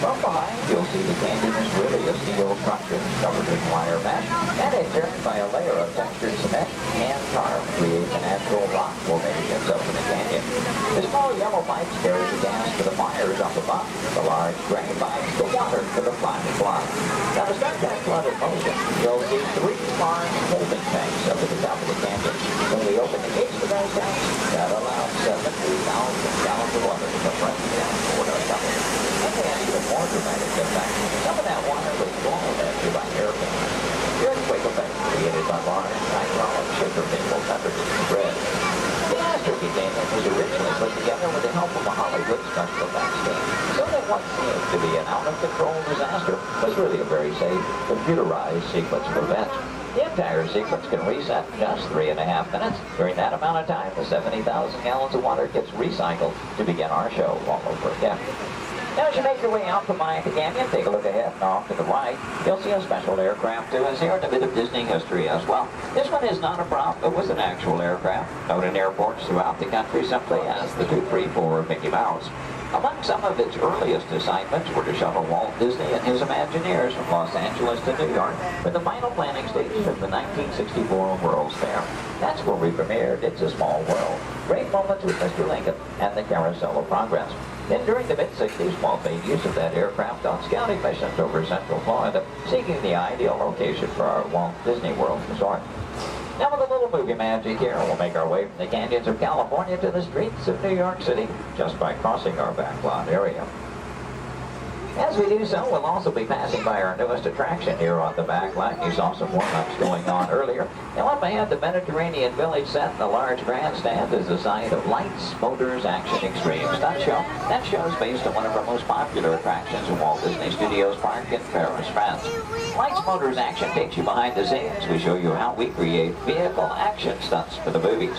From behind, you'll see the canyon is really a steel structure covered in wire mesh and adjoined by a layer of textured cement and tar creates a natural rock formations up in the canyon. The small yellow pipes carry the gas to the fires on the bottom. The large gray pipes the water to the flying block. Now to start that flood in motion, you'll see 3 large holding tanks up at the top of the canyon. When we open the gates to those tanks, that allows 70,000 gallons of water to come right down toward our tunnel. And they had even more dramatic impact. Some of that water was blown at you by hurricanes. The earthquake effect created by large hydraulic sugar maple beverages and bread. The Astro game was originally put together with the help of a Hollywood special effects team. So that what seemed to be an out-of-control disaster was really a very safe, computerized sequence of events. The entire sequence can reset in just 3.5 minutes. During that amount of time, the 70,000 gallons of water gets recycled to begin our show all over again. Now, as you make your way out from the canyon, take a look ahead and off to the right. You'll see a special aircraft to us here in a bit of Disney history as well. This one is not a prop, it was an actual aircraft, known in airports throughout the country simply as the 234 Mickey Mouse. Among some of its earliest assignments were to shuttle Walt Disney and his Imagineers from Los Angeles to New York for the final planning stages of the 1964 World's Fair. That's where we premiered It's a Small World. Great moments with Mr. Lincoln and the Carousel of Progress. Then during the mid-60s, Walt made use of that aircraft on scouting missions over Central Florida, seeking the ideal location for our Walt Disney World Resort. Now with a little movie magic here, we'll make our way from the canyons of California to the streets of New York City, just by crossing our backlot area. As we do so, we'll also be passing by our newest attraction here on the backlot. You saw some warm-ups going on earlier. Now up ahead, the Mediterranean Village set in the large grandstand is the site of Lights, Motors, Action Extreme Stunt Show. That show is based on one of our most popular attractions in Walt Disney Studios Park in Paris, France. Lights, Motors, Action takes you behind the scenes. We show you how we create vehicle action stunts for the movies.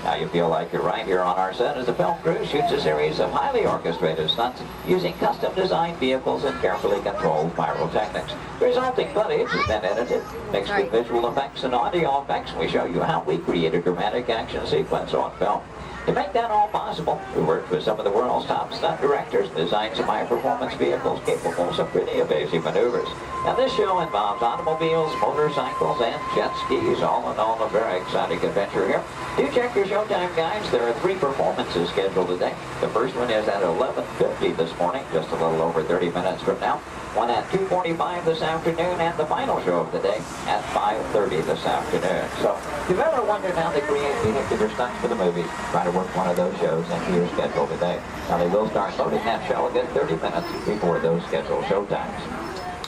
Now you feel like you're right here on our set as the film crew shoots a series of highly orchestrated stunts using custom-designed vehicles and carefully controlled pyrotechnics. The resulting footage has been edited, mixed with visual effects and audio effects. We show you how we create a dramatic action sequence on film. To make that all possible, we worked with some of the world's top stunt directors and designed some high-performance vehicles capable of some pretty amazing maneuvers. Now this show involves automobiles, motorcycles, and jet skis, all in all a very exciting adventure here. Do check your showtime guides. There are 3 performances scheduled today. The first one is at 11:50 this morning, just a little over 30 minutes from now. One at 2:45 this afternoon, and the final show of the day at 5:30 this afternoon. So if you've ever wondered how they create vehicular stunts for the movies, try to work one of those shows into your schedule today. Now they will start loading that show again 30 minutes before those scheduled showtimes.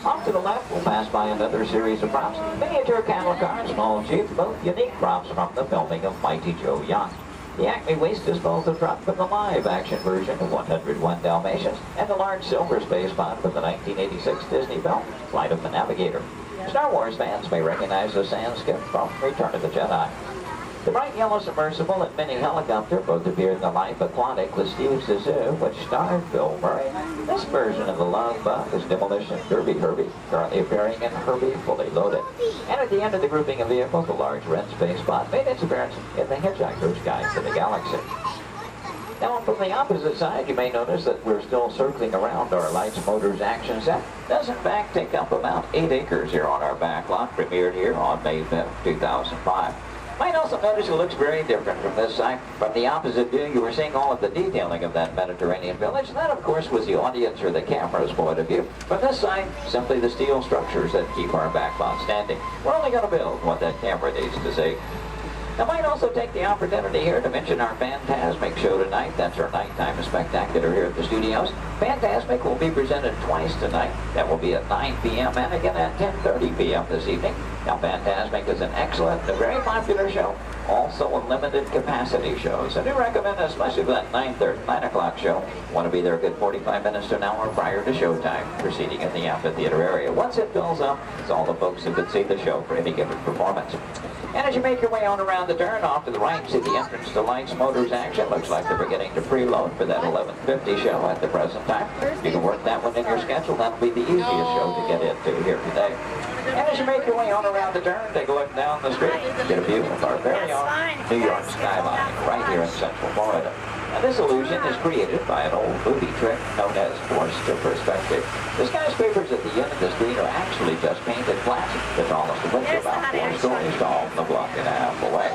Off to the left, we'll pass by another series of props. Miniature cattle car, small jeep, both unique props from the filming of Mighty Joe Young. The Acme Waste Disposal truck from the live-action version of 101 Dalmatians, and the large silver space pod from the 1986 Disney film, Flight of the Navigator. Star Wars fans may recognize the sand skip from Return of the Jedi. The bright yellow submersible and mini helicopter both appear in the Life Aquatic with Steve Zissou, which starred Bill Murray. This version of the Love Bug is Demolition Derby Herbie, currently appearing in Herbie Fully Loaded. And at the end of the grouping of vehicles, the large red space pod made its appearance in The Hitchhiker's Guide to the Galaxy. Now from the opposite side, you may notice that we're still circling around our Lights Motors action set. It does in fact take up about 8 acres here on our back lot, premiered here on May 5th, 2005. Might also notice it looks very different from this side. From the opposite view, you were seeing all of the detailing of that Mediterranean village. That, of course, was the audience or the camera's point of view. From this side, simply the steel structures that keep our back lot standing. We're only going to build what that camera needs to see. I might also take the opportunity here to mention our Fantasmic show tonight. That's our nighttime spectacular here at the studios. Fantasmic will be presented twice tonight. That will be at 9 p.m. and again at 10:30 p.m. this evening. Now, Fantasmic is an excellent and a very popular show, also a limited capacity show. So I do recommend, especially for that 9 o'clock show, want to be there a good 45 minutes to an hour prior to showtime, proceeding in the amphitheater area. Once it fills up, it's all the folks who could see the show for any given performance. And as you make your way on around the turn, off to the right, see the entrance to Lights Motors action. Looks like they're beginning to preload for that 11:50 show at the present time. You can work that one in your schedule. That'll be the easiest show to get into here today. And as you make your way on around the turn, take a look down the street, get a view of our very own New York skyline right here in Central Florida. Now this illusion is created by an old movie trick known as forced to perspective. The skyscrapers at the end of the street are actually just painted flat. The tallest of which are about 4 stories tall from a block and a half away.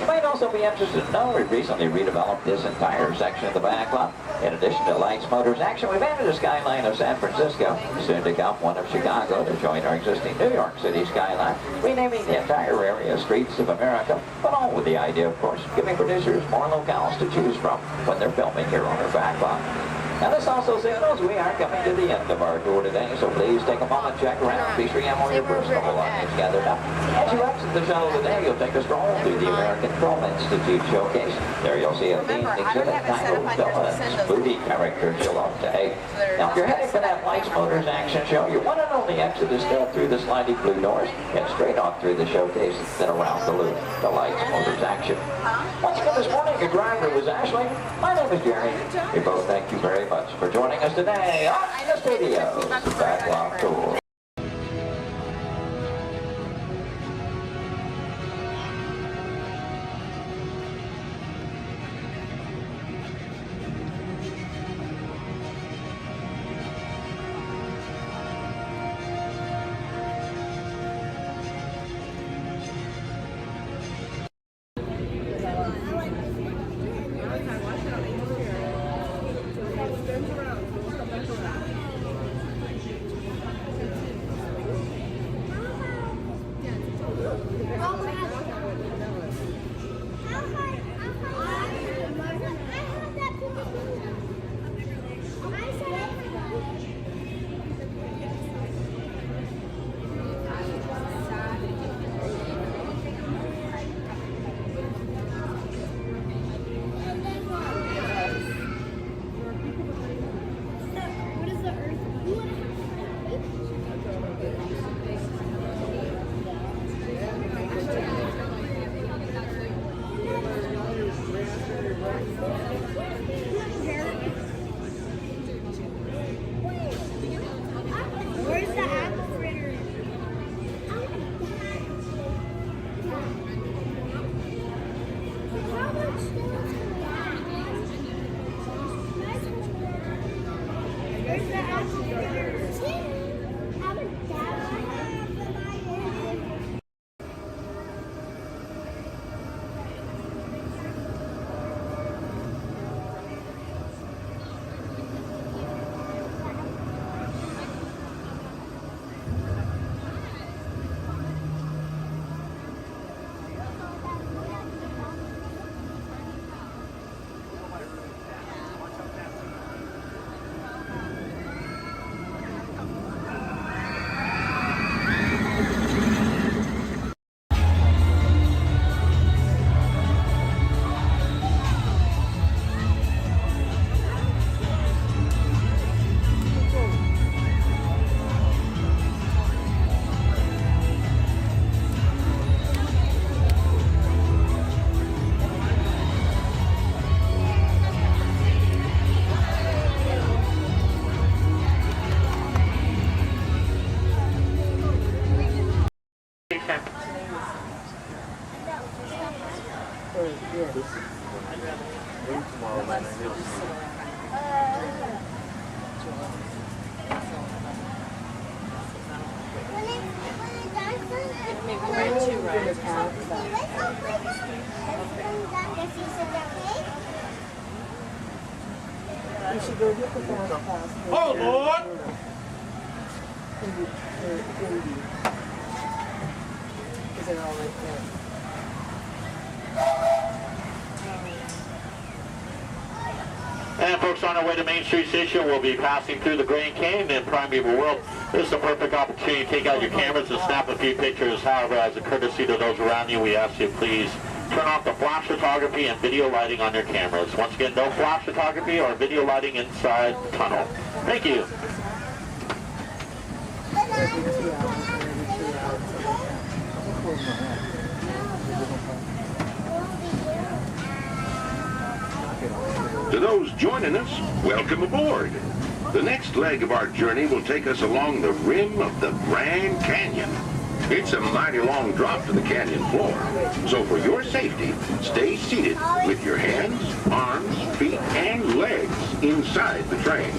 You might also be interested to know we've recently redeveloped this entire section of the back lot. In addition to Lights Motors action, we've added a skyline of San Francisco, soon to come one of Chicago to join our existing New York City skyline, renaming the entire area Streets of America, but all with the idea, of course, giving producers more locales to choose from when they're filming here on our back lot. Now this also signals we are coming to the end of our tour today, so please take a moment, check around, be sure you have all your personal belongings gathered up. As you exit the shuttle today, you'll take a stroll through the American Film Institute showcase. There you'll see a themed exhibit titled Villains, Movie Characters You'll Love to Hate. Now if you're heading for that Lights Motors action show, your one and only exit is still through the sliding blue doors, and straight off through the showcase, then around the loop, the Lights Motors action. Once again this morning, your driver was Ashley. My name is Jerry. We both thank you very much for joining us today on the Studios Backlot Tour. Where's the action figures? We should go get the fast pass. Oh, Lord! Because they're all right there. And folks, on our way to Main Street Station, we'll be passing through the Grand Canyon and Primeval World. This is a perfect opportunity to take out your cameras and snap a few pictures. However, as a courtesy to those around you, we ask you please turn off the flash photography and video lighting on your cameras. Once again, no flash photography or video lighting inside the tunnel. Thank you. To those joining us, welcome aboard. The next leg of our journey will take us along the rim of the Grand Canyon. It's a mighty long drop to the canyon floor, so for your safety, stay seated with your hands, arms, feet, and legs inside the train.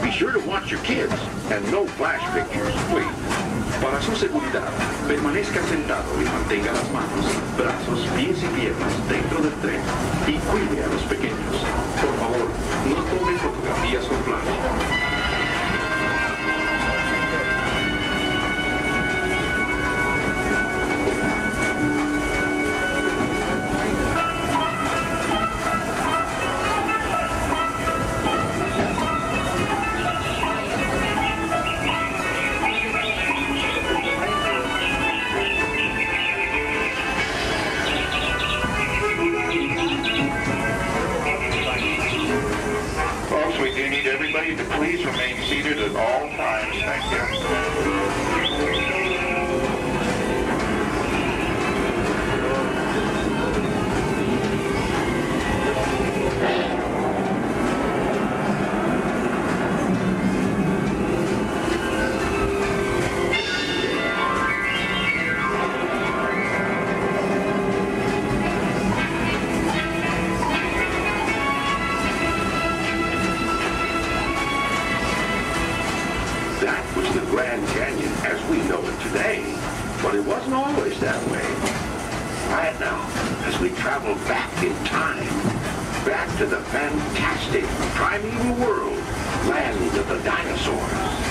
Be sure to watch your kids and no flash pictures, please. Para su seguridad, permanezca sentado y mantenga las manos, brazos, pies y piernas dentro del tren y cuide a los pequeños. Por favor, no tome fotografías con flash. We do need everybody to please remain seated at all times. Thank you. Grand Canyon as we know it today, but it wasn't always that way. Right now, as we travel back in time, back to the fantastic primeval world, land of the dinosaurs.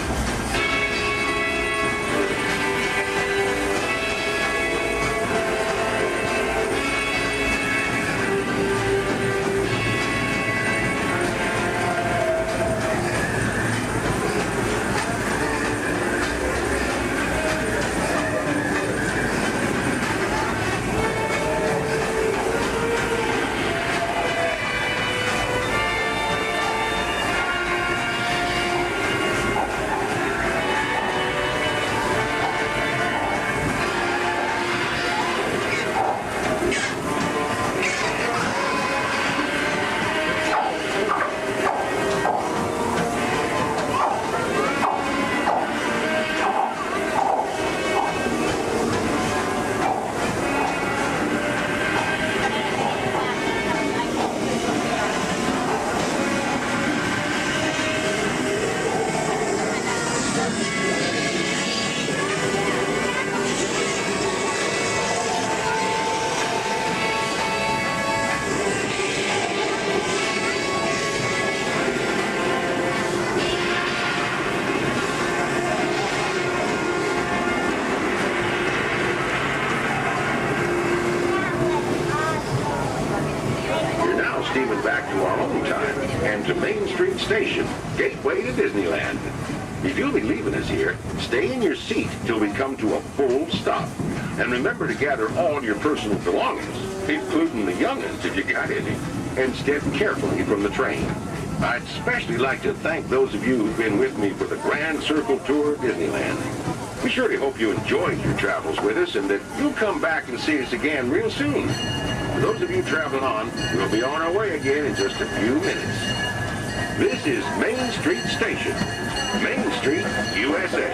Station, gateway to Disneyland. If you'll be leaving us here, stay in your seat till we come to a full stop. And remember to gather all your personal belongings, including the young'uns if you got any, and step carefully from the train. I'd especially like to thank those of you who've been with me for the Grand Circle Tour of Disneyland. We surely hope you enjoyed your travels with us and that you'll come back and see us again real soon. For those of you traveling on, we'll be on our way again in just a few minutes. This is Main Street Station, Main Street, USA.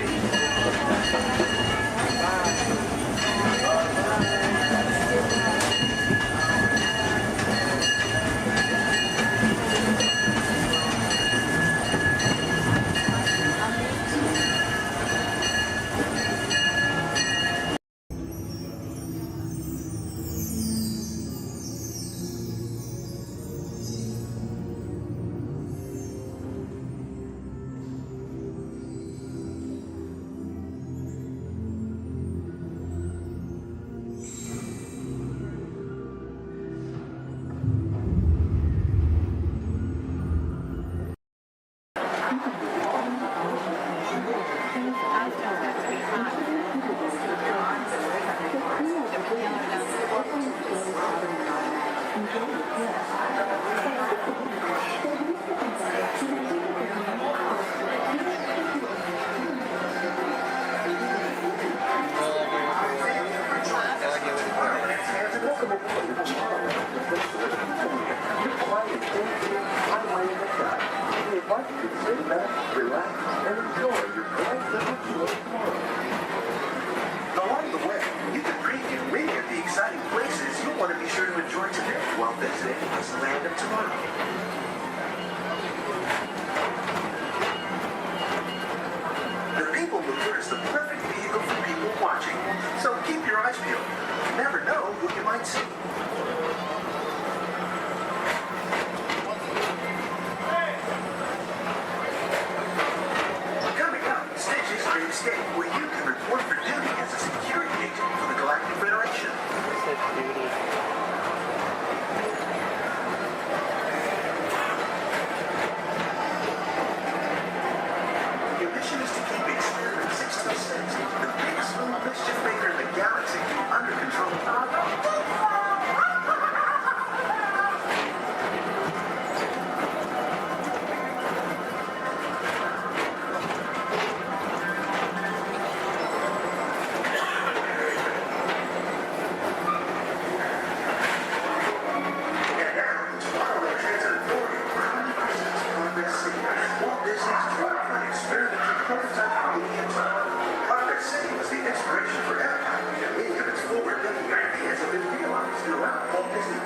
Along the way, you can preview many of the exciting places you'll want to be sure to enjoy today while visiting Disneyland of Toronto. The People Mover is the perfect vehicle for people watching, so keep your eyes peeled. You never know who you might see. Coming up, Stitch's Dream State, where you can report for duty as a security agent for the Galactic Federation. Your mission is to keep Experiment 626, the biggest little mischief maker in the galaxy, under control. Walt Disney's dream for an experimental prototype Indian town. Progress City was the inspiration for Epcot, and many of its forward-thinking ideas have been realized throughout Walt Disney.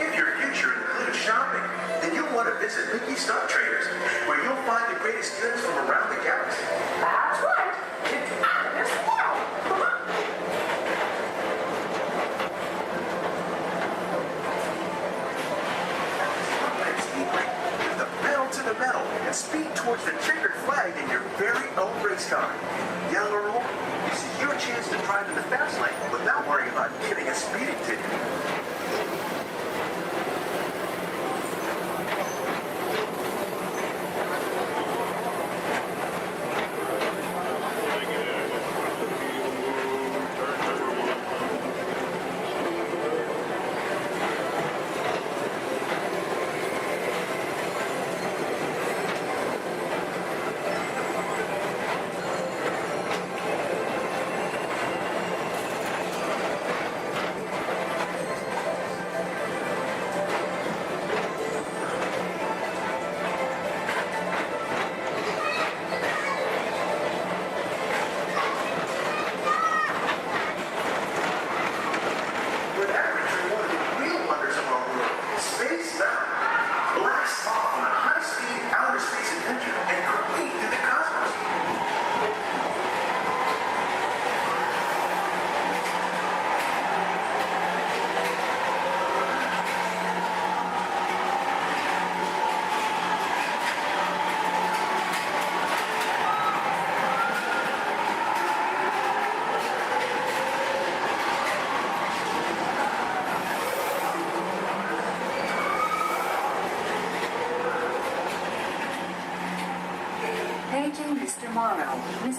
If your future includes shopping, then you'll want to visit Mickey Stock Traders, where you'll find the greatest goods from around the galaxy. That's right. It's out of this world. Give the pedal to the metal and speed towards the checkered flag in your very own race car. Young or old, this is your chance to drive in the fast lane without worrying about getting a speeding ticket.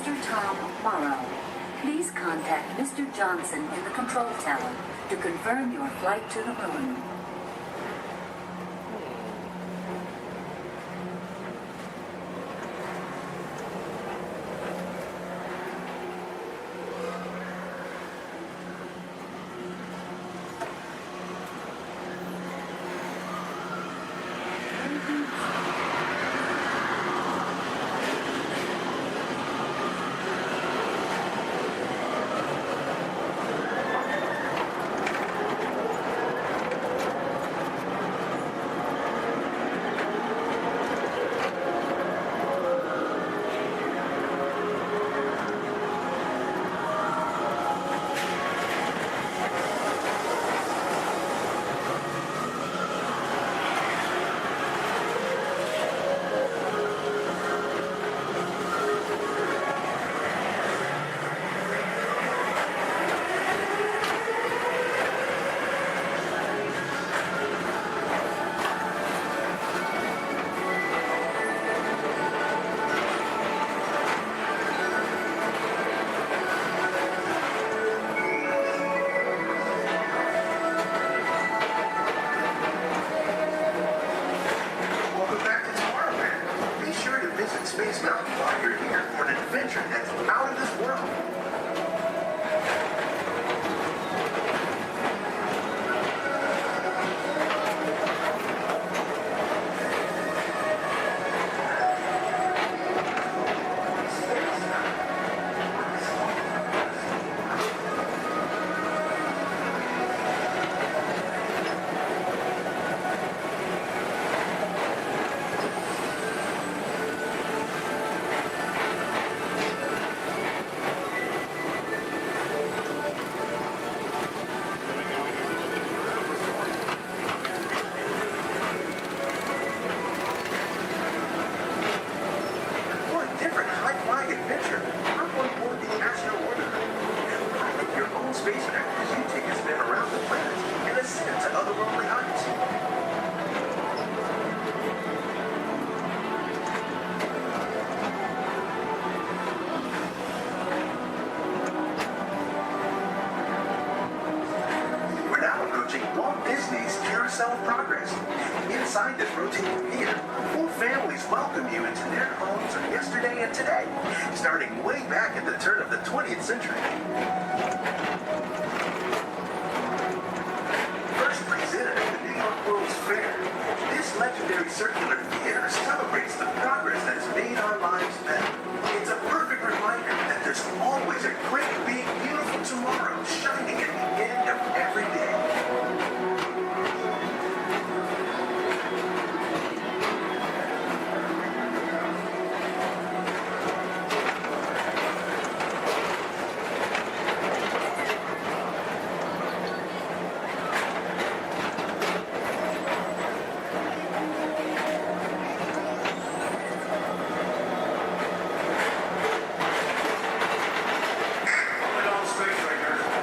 Mr. Tom Morrow. Please contact Mr. Johnson in the control tower to confirm your flight to the moon. Space Mountain while you're here for an adventure that's out of this world. Walt Disney's Carousel of Progress. Inside this rotating theater, full families welcome you into their homes of yesterday and today, starting way back at the turn of the 20th century. First presented at the New York World's Fair, this legendary circular theater celebrates the progress that has made our lives better. It's a perfect reminder that there's always a great, big, beautiful tomorrow shining at the end of every day. Space Ranger.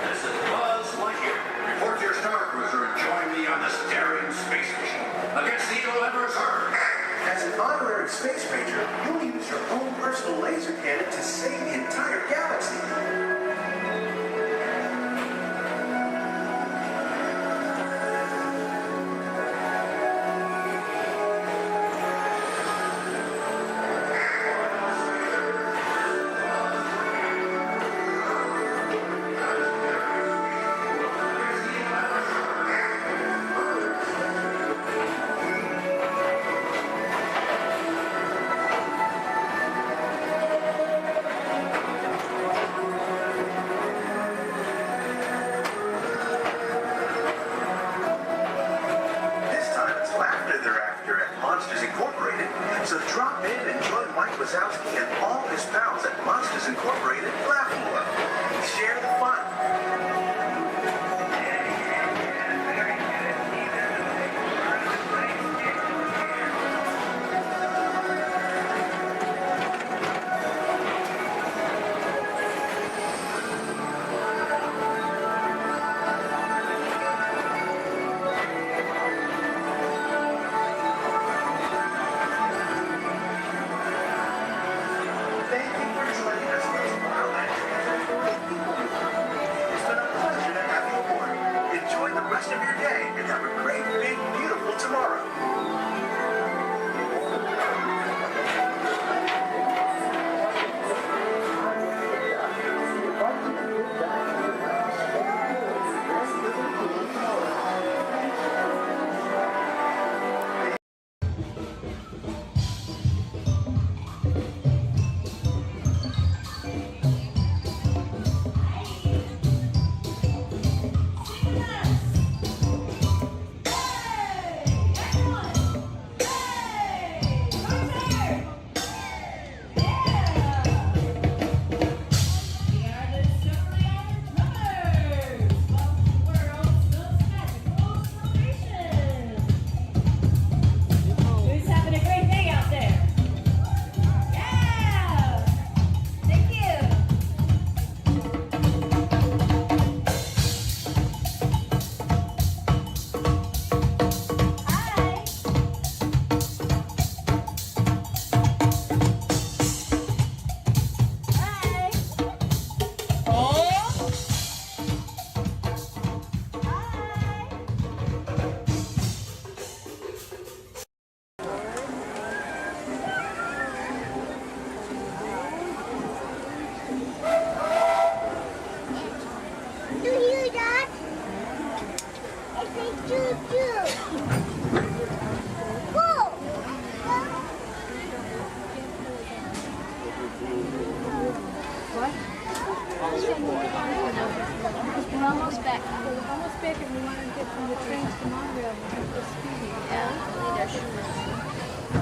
We're almost back. We're almost back, and we want to get from the trains to Montreal.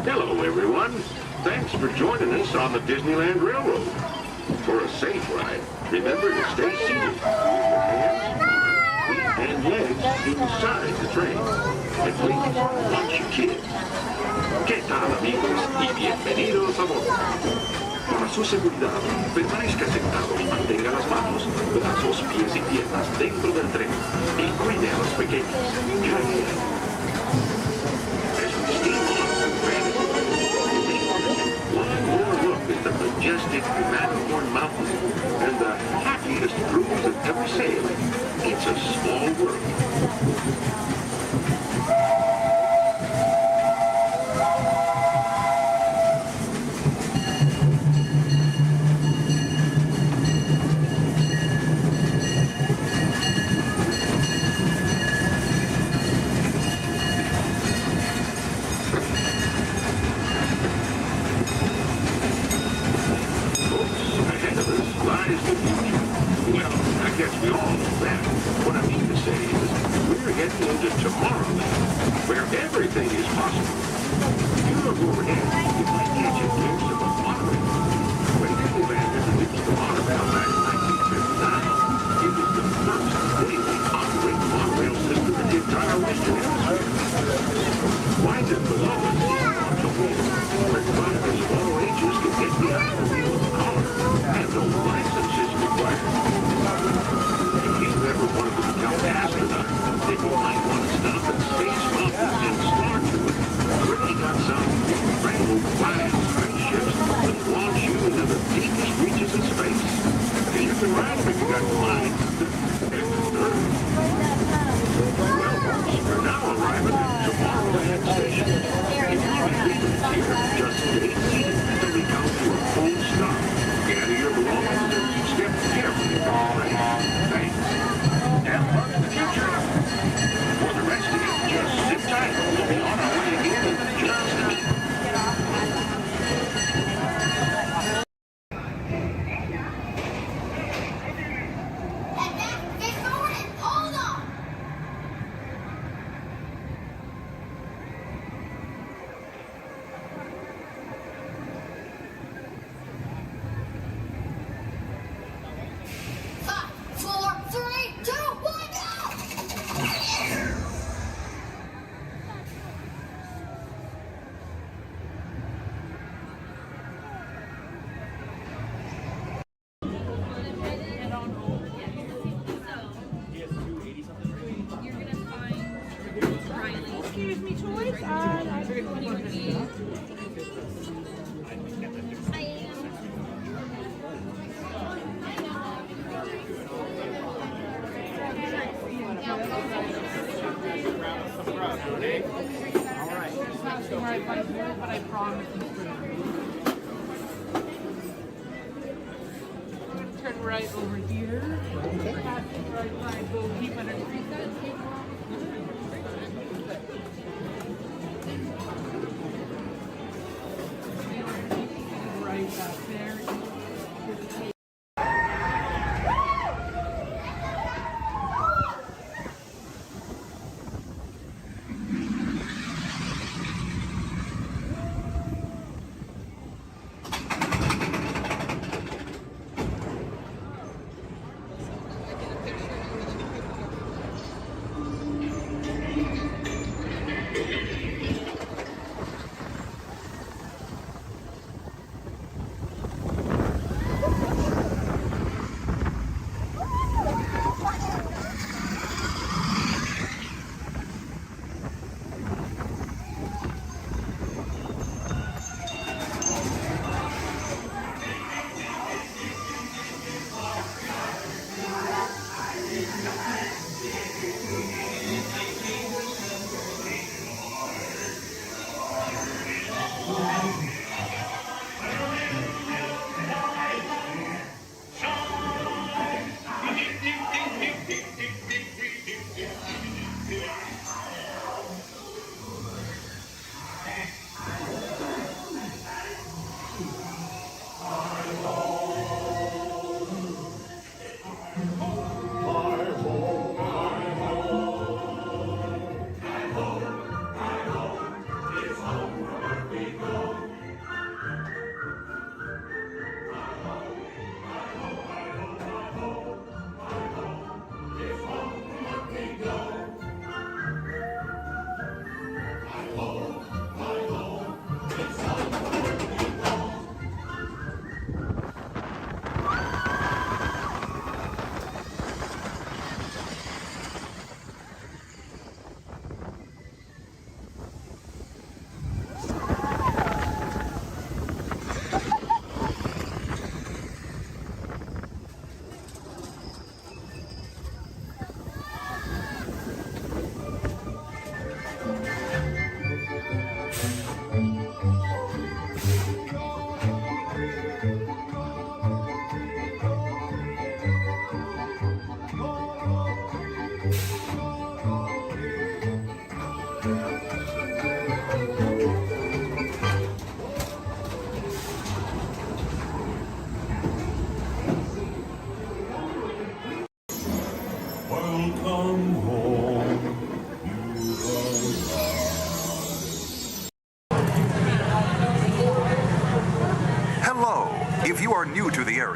Hello, everyone. Thanks for joining us on the Disneyland Railroad. For a safe ride, remember to stay seated with your hands, feet, and legs inside the train. And please, watch your kids. ¿Qué tal, amigos? Y bienvenidos a bordo. Para su seguridad, permanezca sentado y mantenga las manos, brazos, pies y piernas dentro del tren y cuide a los pequeños. Gracias. As we steam on, one more look at the majestic Matterhorn Mountain and the happiest cruise that ever sailed. It's a small world. Excuse me, choice. But I promise you. Turn right over here. Pass the right side. Go keep underneath that. Right back there.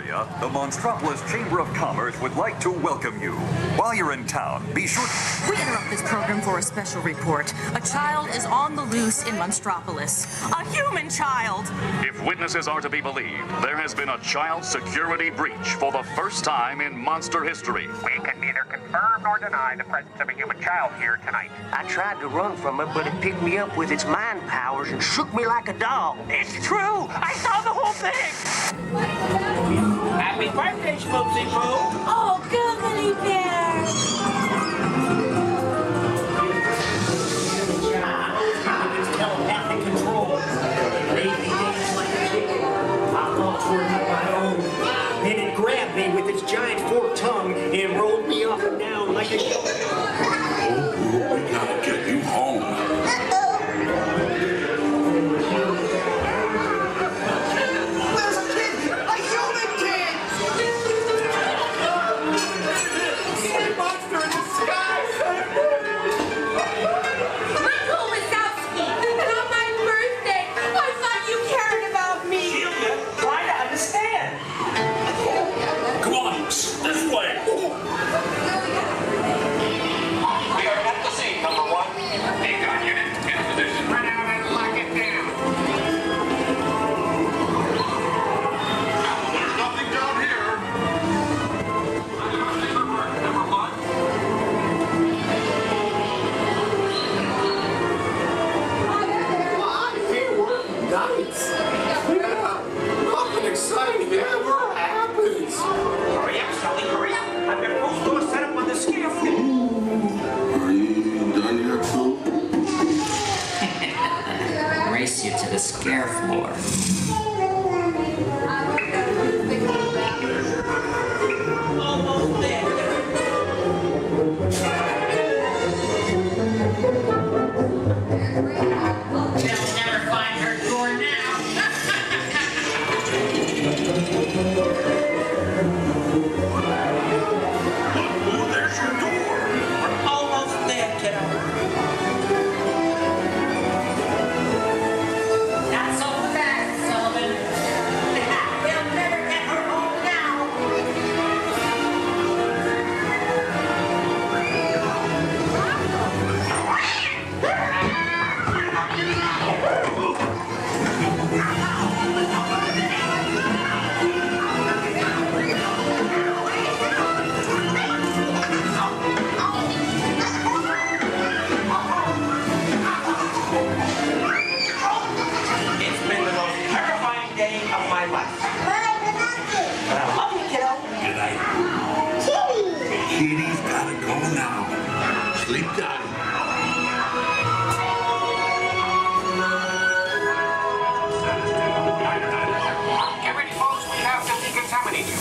area, the Monstropolis Chamber of Commerce would like to welcome you. While you're in town, be sure... We interrupt this program for a special report. A child is on the loose in Monstropolis. A human child! If witnesses are to be believed, there has been a child security breach for the first time in monster history. We can neither confirm nor deny the presence of a human child here tonight. I tried to run from it, but it picked me up with its mind powers and shook me like a dog. It's true! I saw the whole thing! Happy birthday, Schmoopsy Poo! Oh, googly bear! Telepathic control. Lazy things like a chicken. I thought toward my own. Then it grabbed me with its giant forked tongue and rolled me up and down like a show. Oh, we gotta get you home. There's a kid! A human kid! Sea monster in the sky! Michael Wazowski, and on my birthday, I thought you cared about me. Try to understand. Come on, this way. We are at the scene, number one. Take on unit in position. Run out and lock it down. There's nothing down here. Number one. Nice. Yeah, nothing exciting ever happens. Hurry up, Sully, hurry up. I've got both doors set up on the scare floor. Are you done yet, Pooh? Race you to the scare floor. Almost there. They'll never find her door now. Oh, there's your door. We're almost there, kiddo. Not so fast, Sullivan. They'll never get her home now. It's been the most terrifying day of my life. But I love you, kiddo. Good night. Kitty's gotta go now. Sleep tight. Get ready, folks. We have to decontaminate you.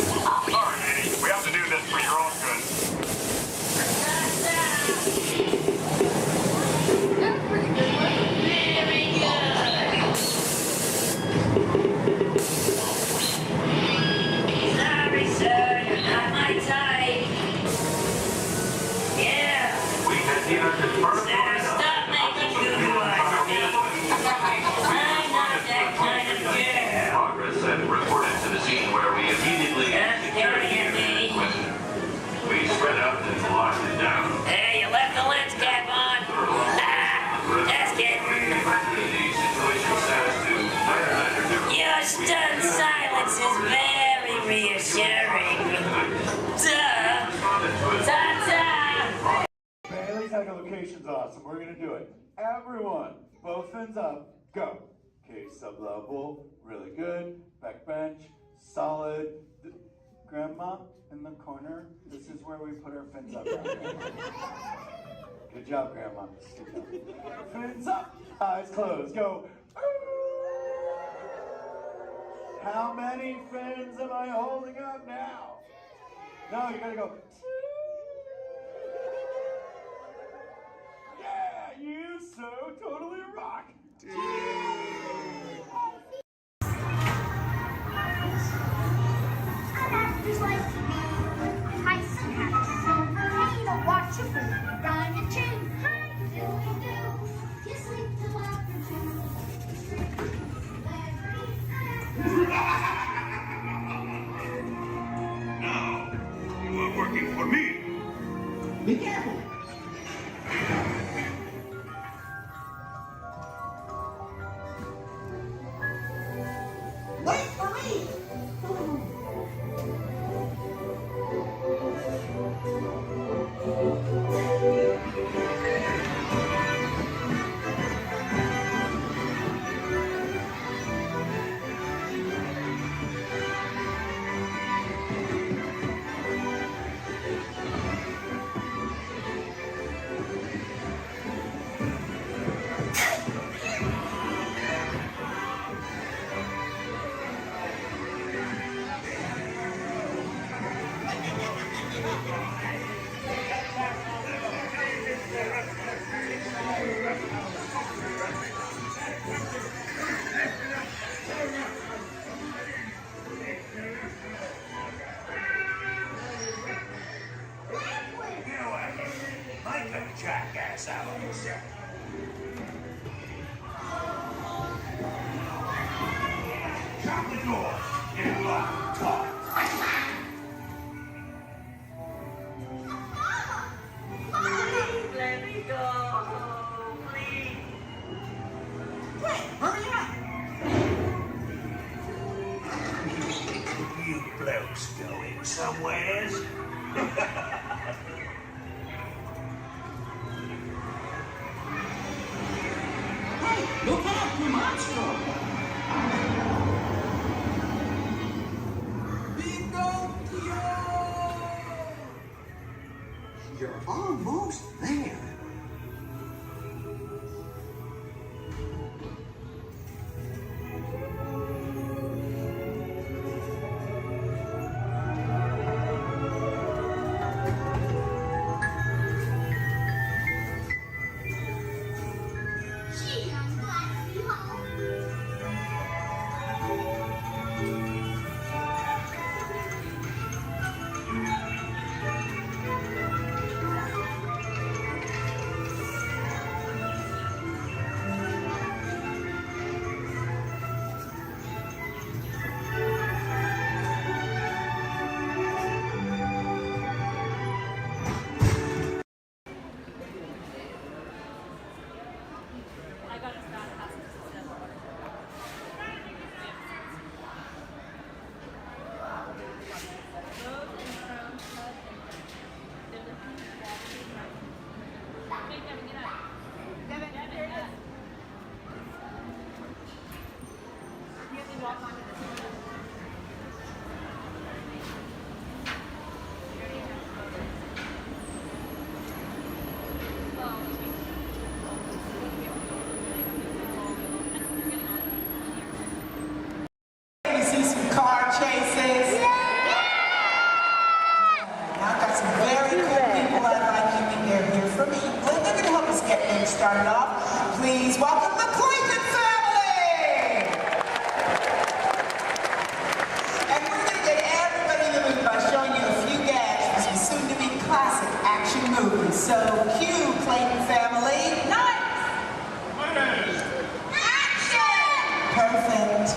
Sorry, Eddie. We have to do this for your own good. Sorry, sir, you're not my type. Yeah. We can either confirm Stop making good eyes at me. I'm not that kind of girl. Progress and reported to the scene where we immediately staring at me. We spread out and locked it down. Hey, you left the lens cap on. Just kidding. Your stunned silence is very reassuring. Duh. Ta-ta. Bailey's echolocation's awesome. We're gonna do it. Everyone, both fins up, go. Okay, sub-level, really good. Back bench, solid. Grandma in the corner. This is where we put our fins up. Good job, Grandma. Good job. Fins up, eyes closed, go. How many fins am I holding up now? No, you gotta go. Yeah, you so totally rock. Be careful. Wait for me. Jackass out of yourself. Shut the door and lock the talk. Let me go, please. Quick, hurry up. You blokes going somewheres? Look out, the monster! You're almost there. Started off. Please welcome the Clayton family! And we're going to get everybody in the mood by showing you a few gags from some soon-to-be classic action movies. So, cue Clayton family. Nice! Action! Perfect.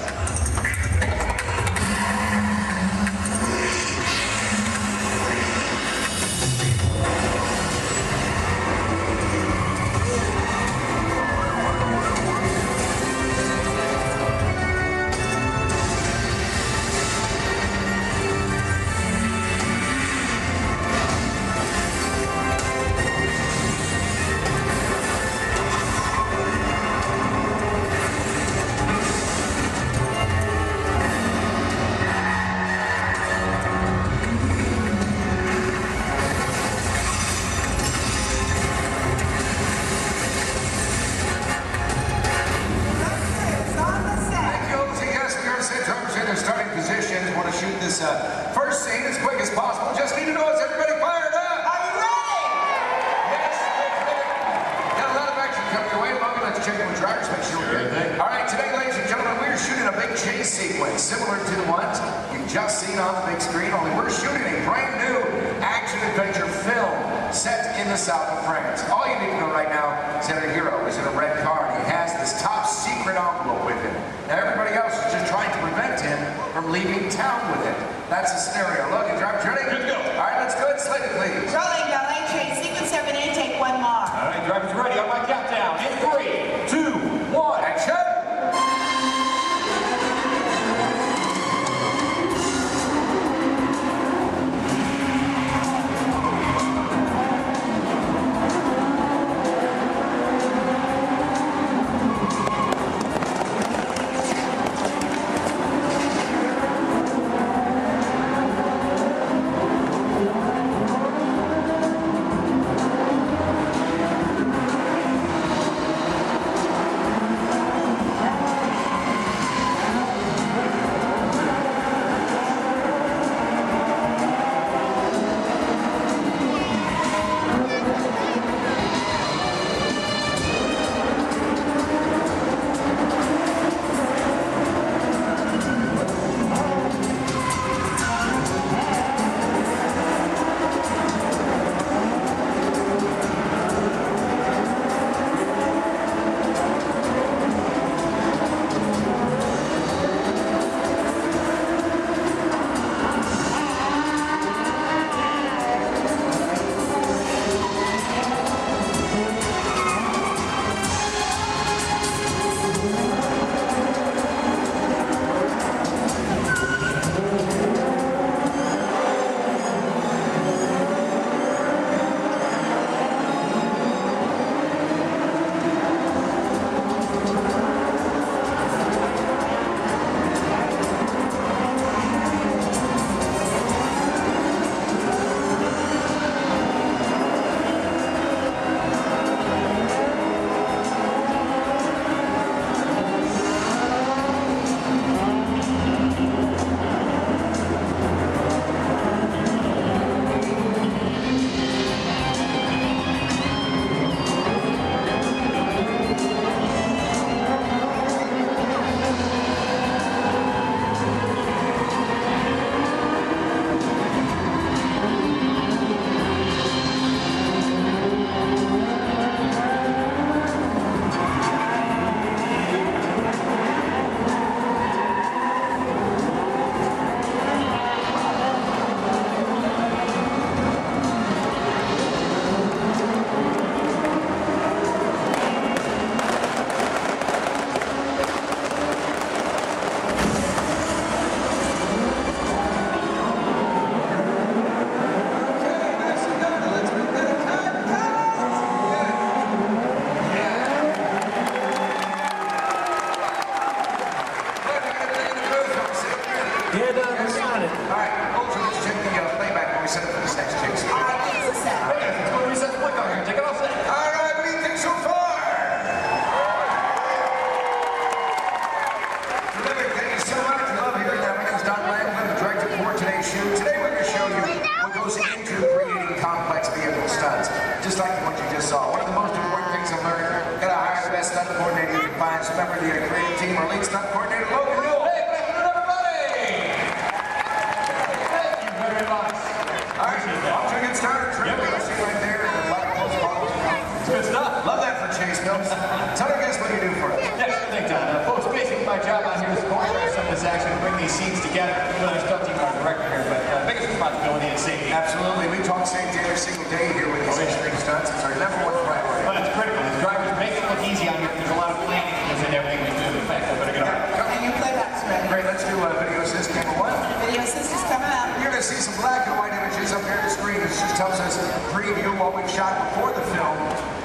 films. Tell our guests what you do for us. Yeah, sure thing, John. Folks, basically my job out here is to choreograph some of this action and bring these scenes together with our stunt team, our director here, but biggest responsibility is safety. Absolutely. We talk safety every single day here with these extreme stunts. It's our number one priority. Well, it's critical. The drivers make it look easy on here. There's a lot of planning that goes into everything we do. In fact, I better get on. And your playback's ready. Great, let's do video assist camera one. Video assist is coming up. You're going to see some black and white images up here on the screen. This just helps us preview what we've shot before the film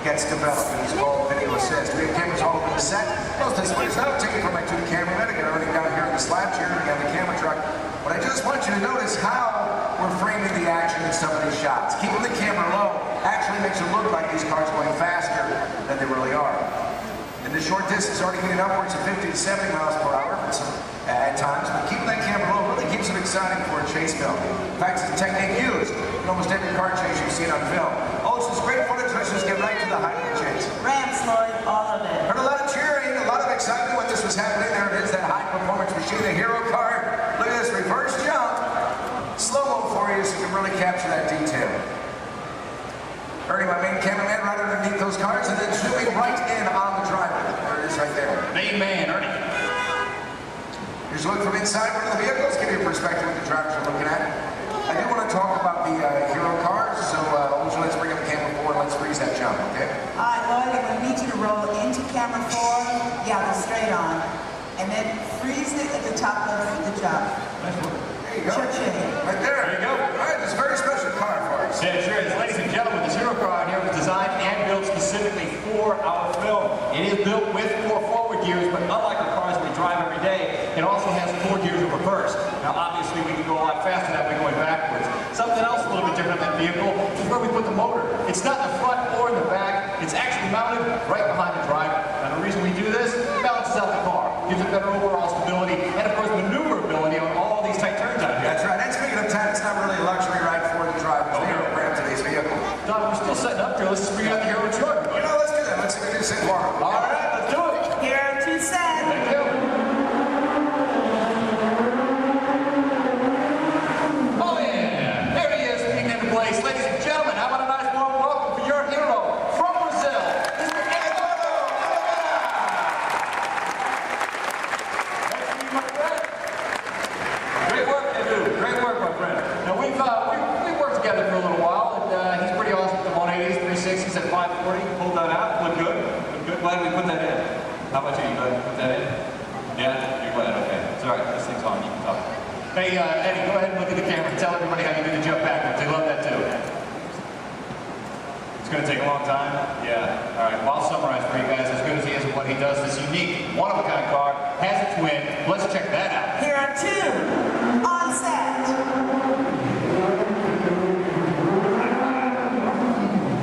gets developed. It's called video assist. We have cameras all over the set. Most of this footage now taken from my two cameramen. Again, everything down here on the slab chair and on the camera truck. But I just want you to notice how we're framing the action in some of these shots. Keeping the camera low actually makes it look like these cars going faster than they really are. And the short distance already getting upwards of 50 to 70 miles per hour at times, but keeping that camera low really keeps it exciting for a chase film. In fact, it's a technique used in almost every car chase you've seen on film. Oh, it's this great footage. Let's just get right to the height of the chase. Rams, Lloyd, all of it. Heard a lot of cheering, a lot of excitement when this was happening. There it is, that high-performance machine, the hero car. Look at this reverse jump. Slow-mo for you so you can really capture that detail. Ernie, my main cameraman, right underneath those cars, and then zooming right in on the driver. There it is right there. Main man, Ernie. Here's a look from inside one of the vehicles. Give you a perspective what the drivers are looking at. I do want to talk about the hero cars, so let's bring up camera 4 and let's freeze that jump, okay? All right, Lloyd, I'm going to need you to roll into camera 4. Yeah, go straight on. And then freeze it at the top of the jump. Nice work. There you go. Cha-ching. Right there. There you go. All right, this is a very special car for us. Yeah, it sure is. Ladies and gentlemen, this hero car out here was designed and built specifically for our film. It is built with 4 forward gears, but unlike the cars we drive every day, it also has 4 gears of reverse. Now, obviously, we can go a lot faster that way going backwards. Something else a little bit different than the vehicle is where we put the motor. It's not in the front or in the back. It's actually mounted right behind the driver. Now, the reason we do this, it balances out the car, gives it better overall stability, and of course, maneuverability on all these tight turns out here. That's right. And speaking of time, it's not really a luxury ride for the drivers. They are around today's vehicle. Don, we're still setting up here. Let's just bring out the hero truck. You know, let's do that. Let's see if we do this in tomorrow. All right, let's do it. Hero 2 set. Thank you. Oh, yeah. There he is, speaking into place. Ladies and gentlemen, how about a nice warm welcome for your hero from Brazil, Mr. Eduardo. Nice to meet you, my friend. Great work, Edu. Great work, my friend. Now, we've worked together for a little while, and he's pretty awesome with the 180s, 360s at 540. Pulled that out. Look good. Look good. Glad we put that in. How about you? You glad we put that in? Yeah? You're glad? Okay. It's all right. This thing's on. You can talk. Hey, Eddie, go ahead and look at the camera and tell everybody how you did the jump backwards. They love that too. It's going to take a long time? Yeah. All right. Well, I'll summarize for you guys. As good as he is at what he does, this unique, one-of-a-kind car has its win. Let's check that out. Hero 2 on set.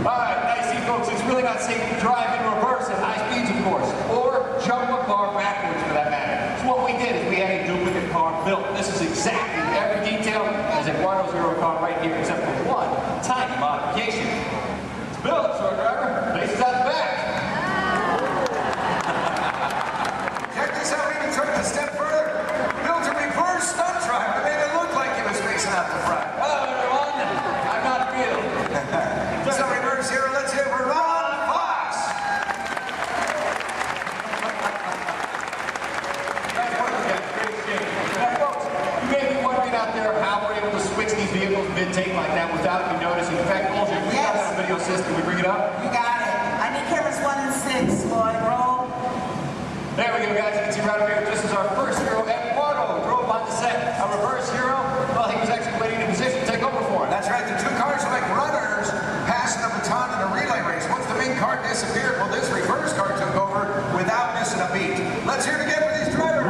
All right, now you see, folks, it's really not safe to drive in reverse at high speeds, of course, or jump a car backwards for that matter. So what we did is we had a duplicate car built. This is exactly every detail as Eduardo's hero car right here, except for one tiny modification. It's built, so our driver faces out the back. Check this out. We even took it a step further. Built a reverse stunt driver to make it look like he was facing out the front. Hello, everyone. I'm not Bill. So reverse hero, let's hear for Ron Fox. Now, folks, you may be wondering out there how we're able to switch these vehicles mid-take like that without even noticing. In fact, Olger, we got that video system. We bring it up? You got it. I need cameras 1 and 6, Lloyd. Roll. There we go, guys. You can see right over here, this is our first hero, Eduardo, drove on the set. Our reverse hero, well, he was actually waiting in position to take over for him. That's right. The two cars are like runners passing the baton in a relay race. Once the main car disappeared, well, this reverse car took over without missing a beat. Let's hear it again for these drivers.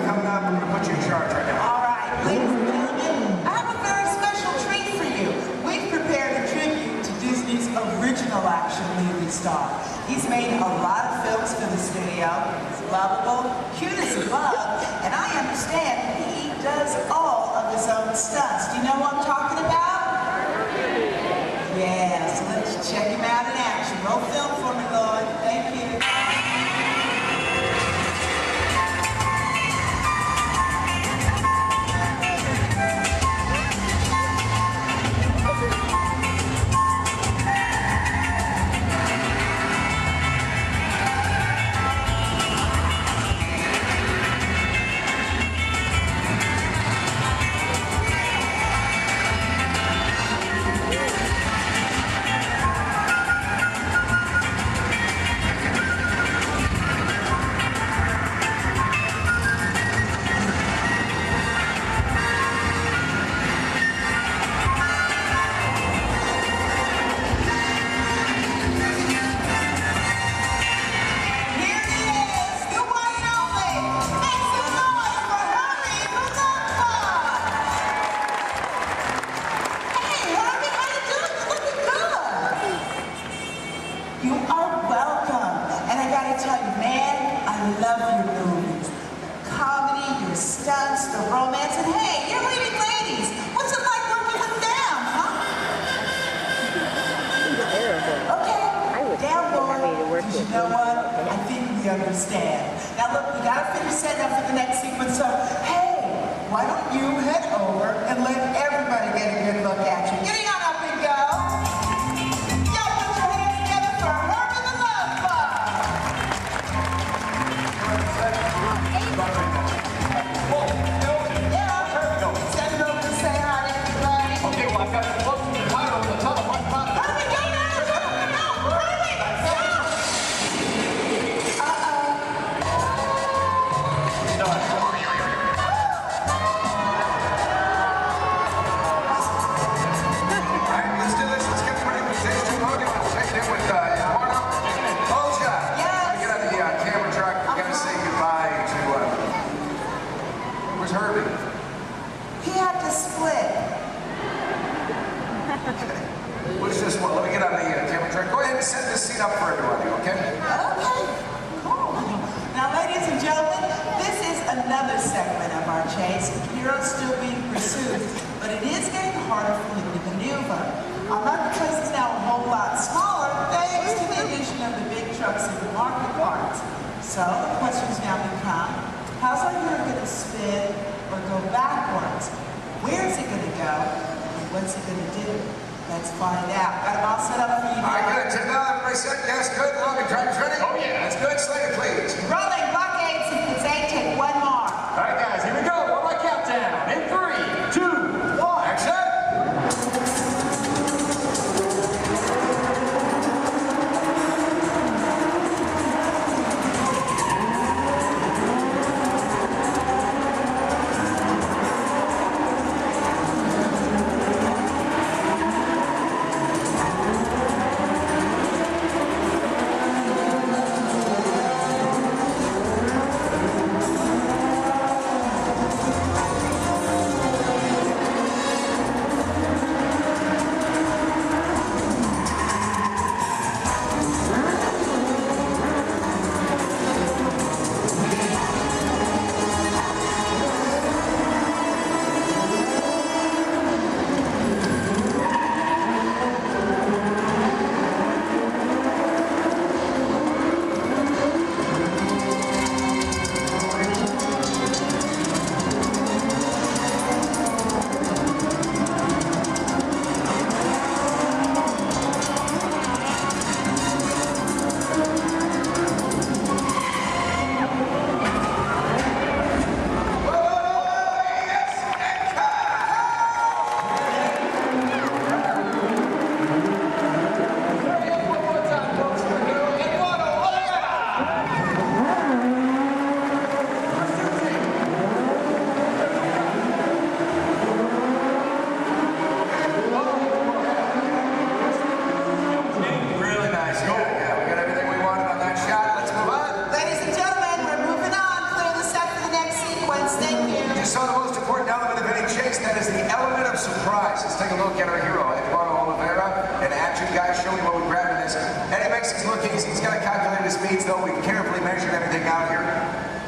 Coming up, we're going to put you in charge right now. All right, ladies and gentlemen, I have a very special treat for you. We've prepared a tribute to Disney's original action movie star. He's made a lot of films for the studio. He's lovable, cute as a bug, and I understand he does all of his own stunts. Do you know what I'm talking about? Yeah, so let's check him out in action. Roll film for me, Lloyd. Thank you. understand. Now look, we gotta finish setting up for the next sequence, so hey, why don't you head over and let everybody get a good look at you. Getting on up and go. Yo, put your hands together for Herb and the Love Bug. Send it over to say hi to everybody. Okay, well, I've got the close to the title on the top. Hurry, go now! No, hurry! Alright, let's do this. Let's get the presentation moving. Let's take it with Eduardo. Olja, get on the camera truck. We're going to say goodbye to, where's Herbie? He had to split. What's this one? Let me get on the camera truck. Go ahead and set this scene up for everybody, okay? Okay, cool. Now, ladies and gentlemen, this is another segment of our chase. The hero's still being pursued, but it is getting harder for him to maneuver. Our marketplace is now a whole lot smaller thanks to the addition of the big trucks and the market carts. So the questions now become, how's our hero going to spin or go backwards? Where's it going to go? And what's it going to do? Let's find out. Got it all set up for you. All right, good. Take out everybody set. Yes, good. Logan, drivers ready? Oh, yeah. That's good. Slater, please. Rolling blockade sequence 8, take one more. All right, guys, here we go. One more countdown. In 3, 2, 1. Action.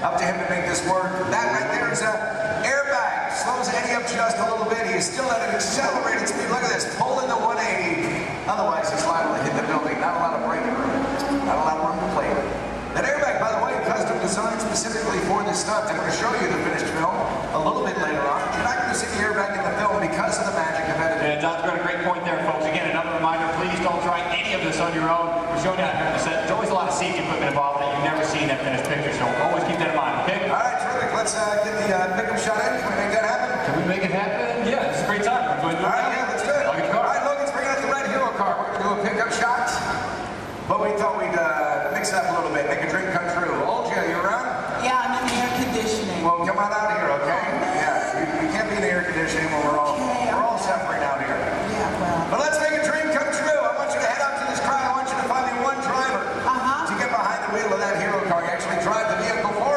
Up to him to make this work. That right there is an airbag. Slows Eddie up just a little bit. He is still at an accelerated speed. Look at this. Pulling the 180. Otherwise, he's liable to hit the building. Not a lot of braking room. Not a lot of room to play with. That airbag, by the way, custom designed specifically for this stunt. I'm going to show you the finished film a little bit later on. You're not going to see the airbag in the film because of the magic of editing. Yeah, Don's got a great point there, folks. Again, another reminder, please don't try any of this on your own. We're showing you out here on the set. There's always a lot of safety equipment involved that you've never seen in that finished picture, so always keep that in mind, okay? All right, terrific. Let's get the pickup shot in. Can we make that happen? Can we make it happen? Yeah, this is a great time. We're going to do it. All right, yeah, let's do it. Logan's car. All right, Logan's bringing out the red hero car. We're going to do a pickup shot. But we thought we'd mix it up a little bit, make a dream come true. Olja, you around? Yeah, I'm in the air conditioning. Well, come on out here, okay? Yeah, we can't be in the air conditioning when we're all suffering out here. Yeah, well. But let's make a dream come true. I want you to head out to this crowd. I want you to find me one driver to get behind the wheel of that hero car. You actually drive the vehicle for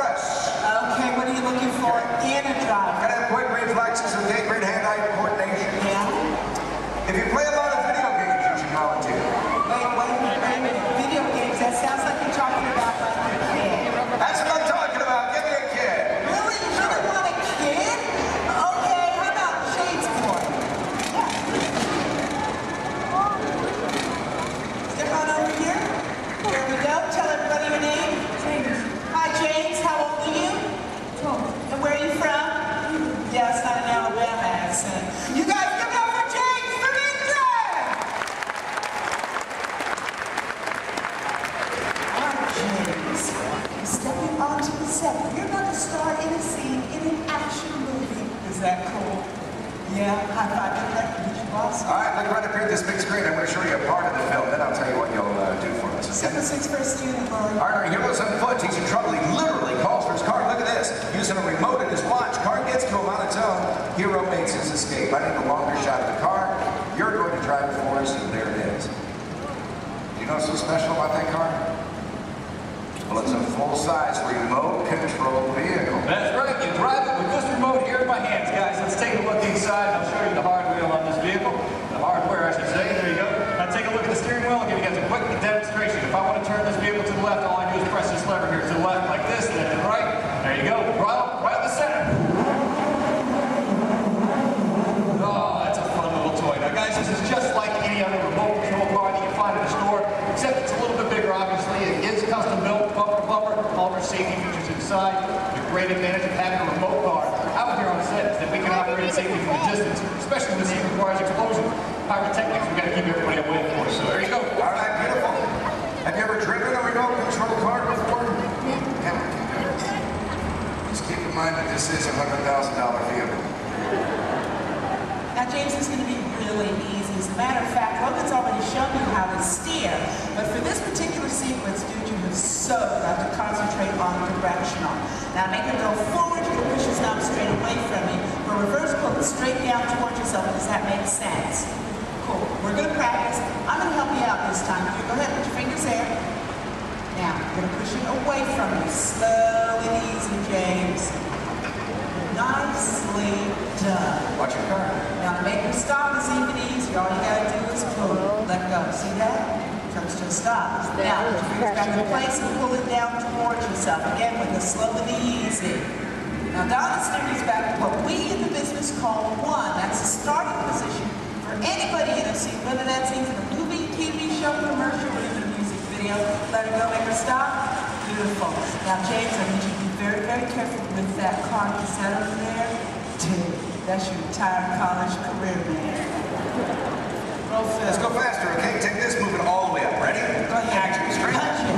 Yeah, high five to that. Boss. All right, look right up here at this big screen. I'm going to show you a part of the film. Then I'll tell you what you'll do for us. Okay? 7-6 first student, Lori. All right, our hero's on foot. He's in trouble. He literally calls for his car. Look at this. Using a remote in his watch. Car gets to him on its own. Hero makes his escape. I need a longer shot of the car. You're going to drive it for us, and there it is. Do you know what's so special about that car? Well, it's a full-size remote-controlled vehicle. That's right. You drive it with this remote here in my hands, guys. Let's take a look inside. I'll show you the hardware on this vehicle. The hardware, I should say. There you go. Now take a look at the steering wheel. I'll give you guys a quick demonstration. If I want to turn this vehicle to the left, all I do is press this lever here to the left like this, left and right. There you go. Right in the center. Oh, that's a fun little toy. Now, guys, this is just like any other remote control car that you find in the store, except it's a little bit bigger, obviously. It is custom built, bumper to bumper, all of our safety features inside. The great advantage of having a remote car out here on set is that we can operate safely from a distance, especially when it requires explosion. Pyrotechnics, we've got to keep everybody away, of course. So there you go. All right, beautiful. Have you ever driven a remote control car before? Yeah. Just keep in mind that this is a $100,000 vehicle. Now, James, is going to be really easy. As a matter of fact, Logan's already shown you how to steer, but for this particular sequence, dude, you have so got to concentrate on directional. Now, make it go forward, you can push his knob straight away from you. For reverse, pull it straight down towards yourself. Does that make sense? Cool. We're going to practice. I'm going to help you out this time. You go ahead, put your fingers there. Now, you're going to push it away from you. Slow and easy, James. Nicely done. Watch your car. Now to make them stop is even easier. All you gotta do is pull. Let go. See that? Comes to a stop. Now put your fingers back in place and pull it down towards yourself. Again with a slow and easy. Now Donna steers back to what we in the business call one. That's the starting position for anybody in a scene, whether that's even a movie, TV show, commercial, or even a music video. Let her go, make her stop. Beautiful. Now James, I need you to be very, very careful with that car. Is that over there? Dude, that's your entire college career, man. Roll film. Let's go faster, okay? Take this, move it all the way up. Ready? Go ahead. Action, straight. Punch it.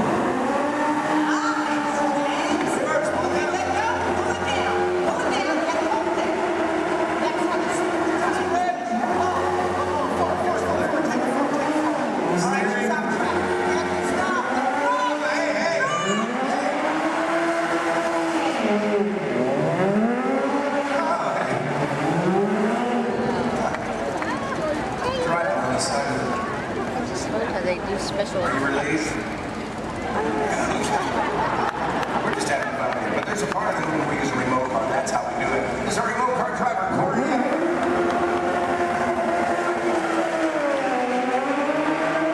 Nice, James. First, pull it, let go. Pull it down. Pull it down and hold it. Next one is touch it red. Forward. Take it forward. All right, stop track. Stop. Hey. Driving on the side of the... I just love how they do special. Are you relieved? We're just having fun here, but there's a part of the movie where we use a remote car. That's how we do it. This is our remote car driver, Corey.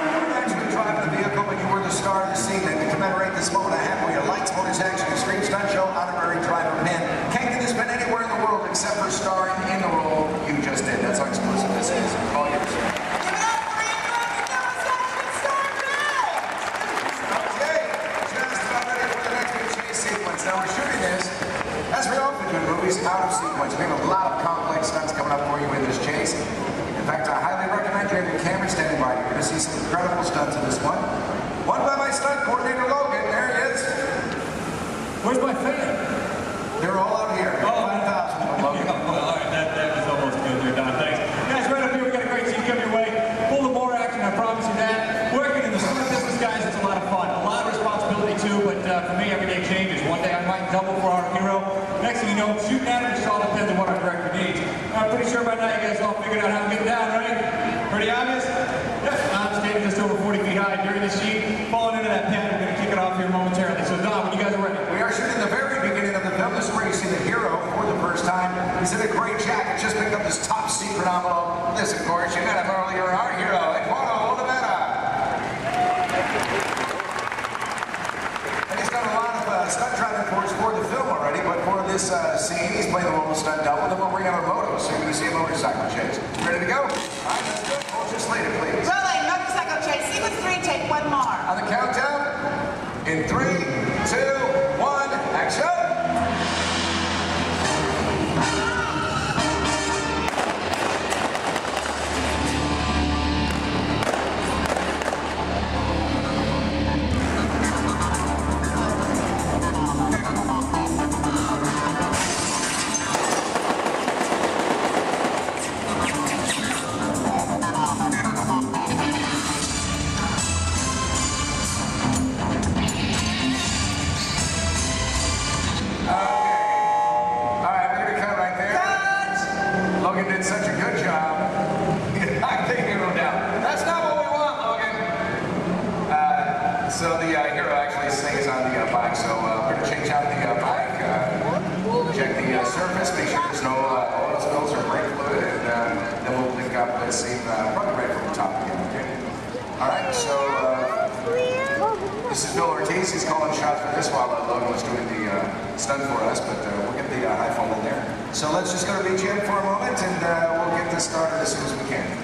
You're actually driving the vehicle, but you were the star of the scene. And to commemorate this moment, I have for you lights, motors, action, extreme stunt show, honorary driver pin. Can't get this pin anywhere in the world except for starring in the role you just did. That's how exclusive this is. All yours. Now we're shooting this, as we often do in movies, out of sequence. We have a lot of complex stunts coming up for you in this chase. In fact, I highly recommend you have your camera standing by. You're going to see some incredible stunts in this one. One by my stunt coordinator, Logan. There he is. Where's my fan? They're all out here. 5,000 from Logan. All right, that was almost good there, Don. Thanks. Guys, right up here, we got a great scene coming your way. Full of more action, I promise you that. Working in the stunt business, guys, it's a lot of fun. A lot of responsibility, too, but for me, every day changes. One day I might double for our hero. Next thing you know, shooting at him, it all depends on what our director needs. I'm pretty sure by now you guys all figured out how to get down, right? Pretty obvious? Yes, I'm standing just over 40 feet high during this scene. Falling into that pad, we're going to kick it off here momentarily. So, Don, when you guys are ready. We are shooting the very beginning of the film. This is where you see the hero for the first time. He's in a gray jacket, just picked up this top secret envelope. This, of course, you met him earlier, our hero, Eduardo Olivera. And he's done a lot of stunt driving for the film already, but for this scene, he's playing the role of stunt double. Then we'll bring out a moto, so you're going to see a motorcycle chase. Ready to go? All right, that's good. Hold your slater, please. Rolling, motorcycle chase. Sequence 3, take one more. On the countdown, in 3, 2, 1, action! surface. Make sure there's no oil spills or brake fluid, and then we'll pick up the same run right from the top again, okay? All right, so this is Bill Ortiz. He's calling shots for this while Logan was doing the stunt for us, but we'll get the high fall in there. So let's just go to BGM for a moment, and we'll get this started as soon as we can.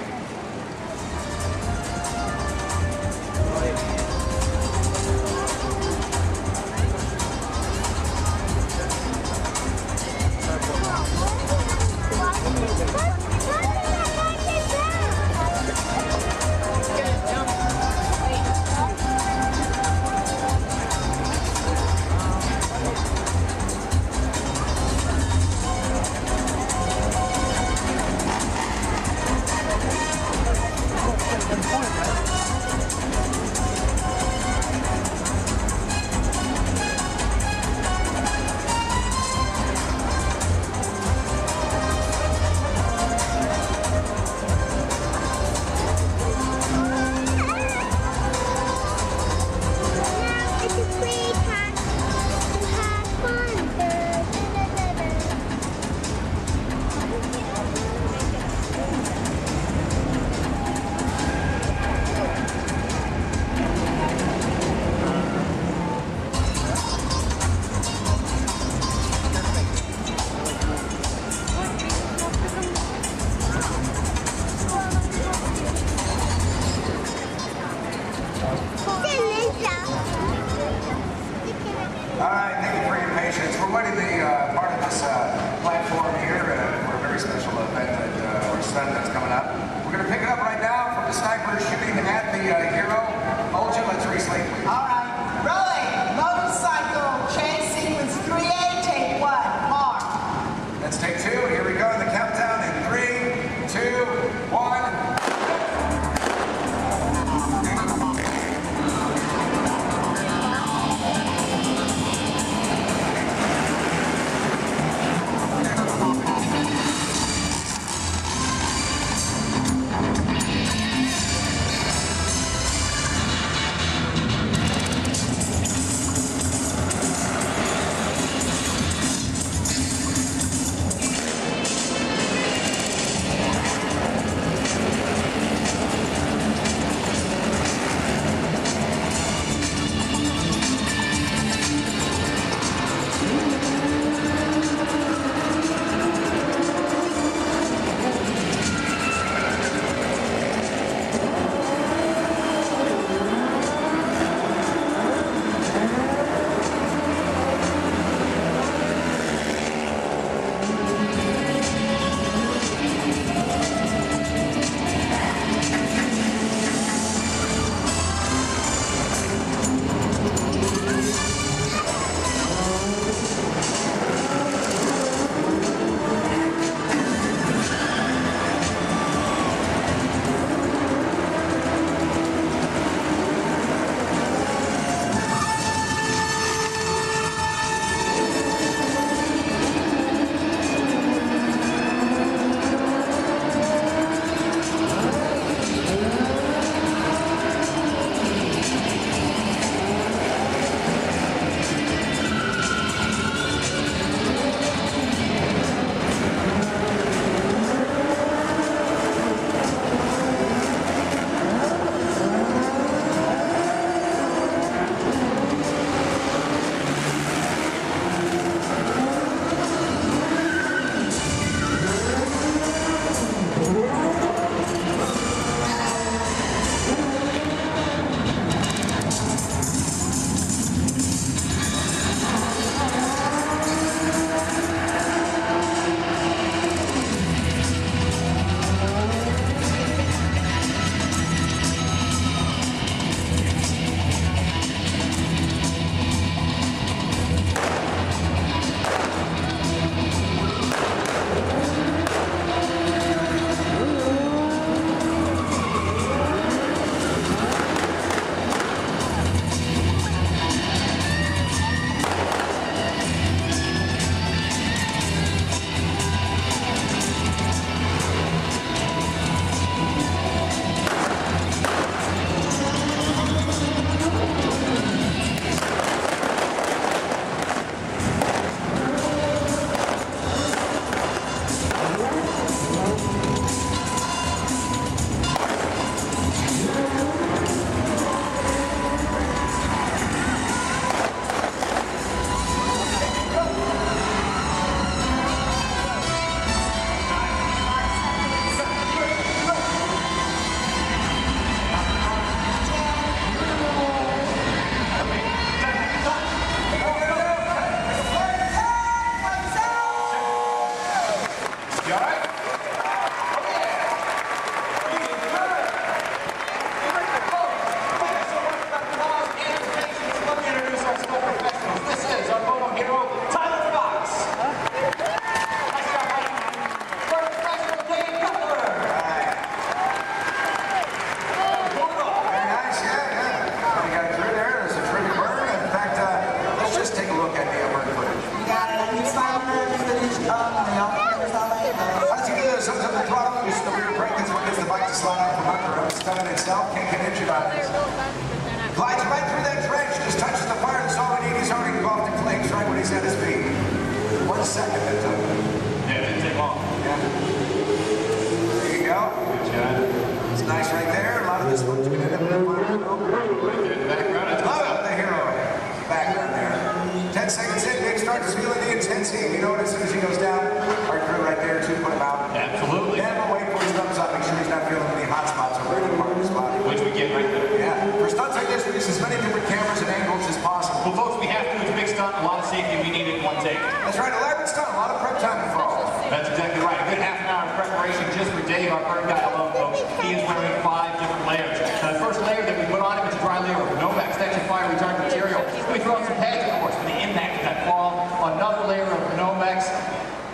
As you do this, up to the throttle, use the rear brake. That's what gets the bike to slide out from under. It's done in itself, can't get injured on this. Glides right through that trench, just touches the fire. That's all we need. He's already off the claims right when he's at his feet. 1 second that took. Yeah, it didn't take long. Yeah. There you go. Good job. It's nice right there. A lot of this one's going to end up in the fire. Right there in the background. Love the hero. Background there. 10 seconds in, Nick starts feeling the intensity. You know what? As soon as he goes down, our crew right there to put him out. Absolutely. Never wait for his thumbs up. Make sure he's not feeling any hot spots over any part of his body. Which we get right there. Yeah. For stunts like this, we use as many different cameras and angles as possible. Well, folks, we have to. It's a big stunt, a lot of safety. We need it in one take. That's right. Elaborate stunt. A lot of prep time involved. That's exactly right. A good half an hour of preparation just for Dave, our bird guy alone, folks. He is wearing 5 different layers. Now, the first layer that we put on him is a dry layer of Nomex extra fire retardant material. We throw in some pads, of course, for the impact of that fall. Another layer of Nomex.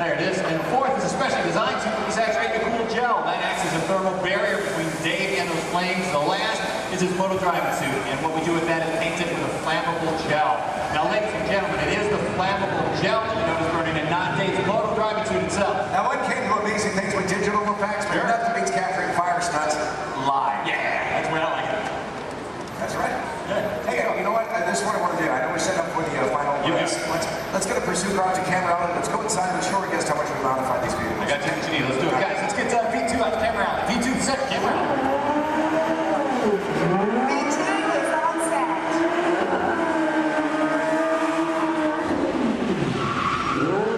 There it is. And the fourth is a specially designed to saturate the cool gel. That acts as a thermal barrier between Dave and those flames. The last is his moto driving suit. And what we do with that is paint it with a flammable gel. Now, ladies and gentlemen, it is the flammable gel that you notice burning and not Dave's moto driving suit itself. Now, one can do amazing things with digital effects, but nothing beats capturing fire stunts live. Yeah, that's where I like it. That's right. Good. Hey, you know what? This is what I want to do. I know we're set up for the final race. Let's get a pursuit car to camera out. Let's go inside and show our guests how much we modified these vehicles. I got you what you need. Let's do it. Guys, let's get V2 out to camera out. V2 set, camera out. V2 is on set.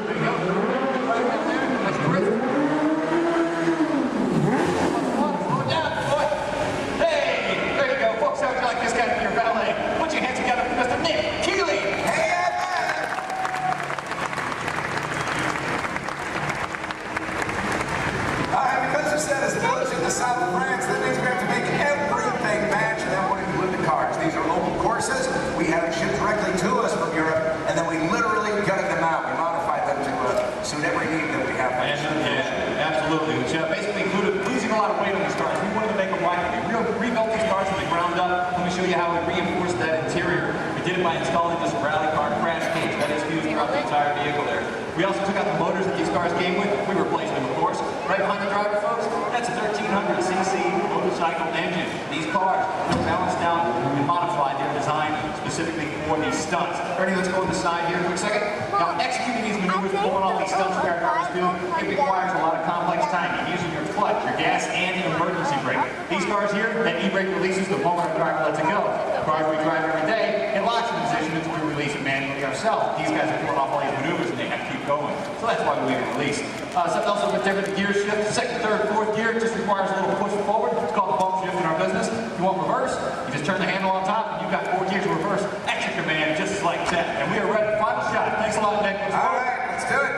There you go. Right there. That's great. Slow down, boy. Hey, there you go. Folks, how would you like this guy to be your valet? Put your hands together for Mr. Nick Keeley. Hey, because of set as a village in the south of France, that means we have to make everything match, and that would include the cars. These are local courses. We have them shipped directly to us from Europe, and then we literally gutted them out. We modified them to suit every need that we have. Yeah, absolutely. Which basically included losing a lot of weight on these cars. We wanted to make them lighter. We rebuilt these cars from the ground up. Let me show you how we reinforced that interior. We did it by installing this rally car crash cage that is fused throughout the entire vehicle there. We also took out the motors that these cars came with. We replaced them, of course. Right behind the driver, folks, that's a 1300cc motorcycle engine. These cars are balanced out and modified. They're designed specifically for these stunts. Ernie, let's go on the side here for a second. Now, executing these maneuvers, pulling all these stunts that our cars do, it requires a lot of complex timing, using your clutch, your gas, and your emergency brake. These cars here, that e-brake releases the moment the driver lets it go. The cars we drive every day, it locks in position until we release it manually ourselves. These guys are pulling off all these maneuvers and they have to keep going. So that's why we leave it released. Something else a little bit different, the gear shift. Second, third, fourth gear just requires a little push forward. It's called the bump shift in our business. If you want reverse, you just turn the handle on top and you've got 4 gears of reverse at your command just like that. And we are ready. Final shot. Thanks a lot, Nick. All right, let's do it.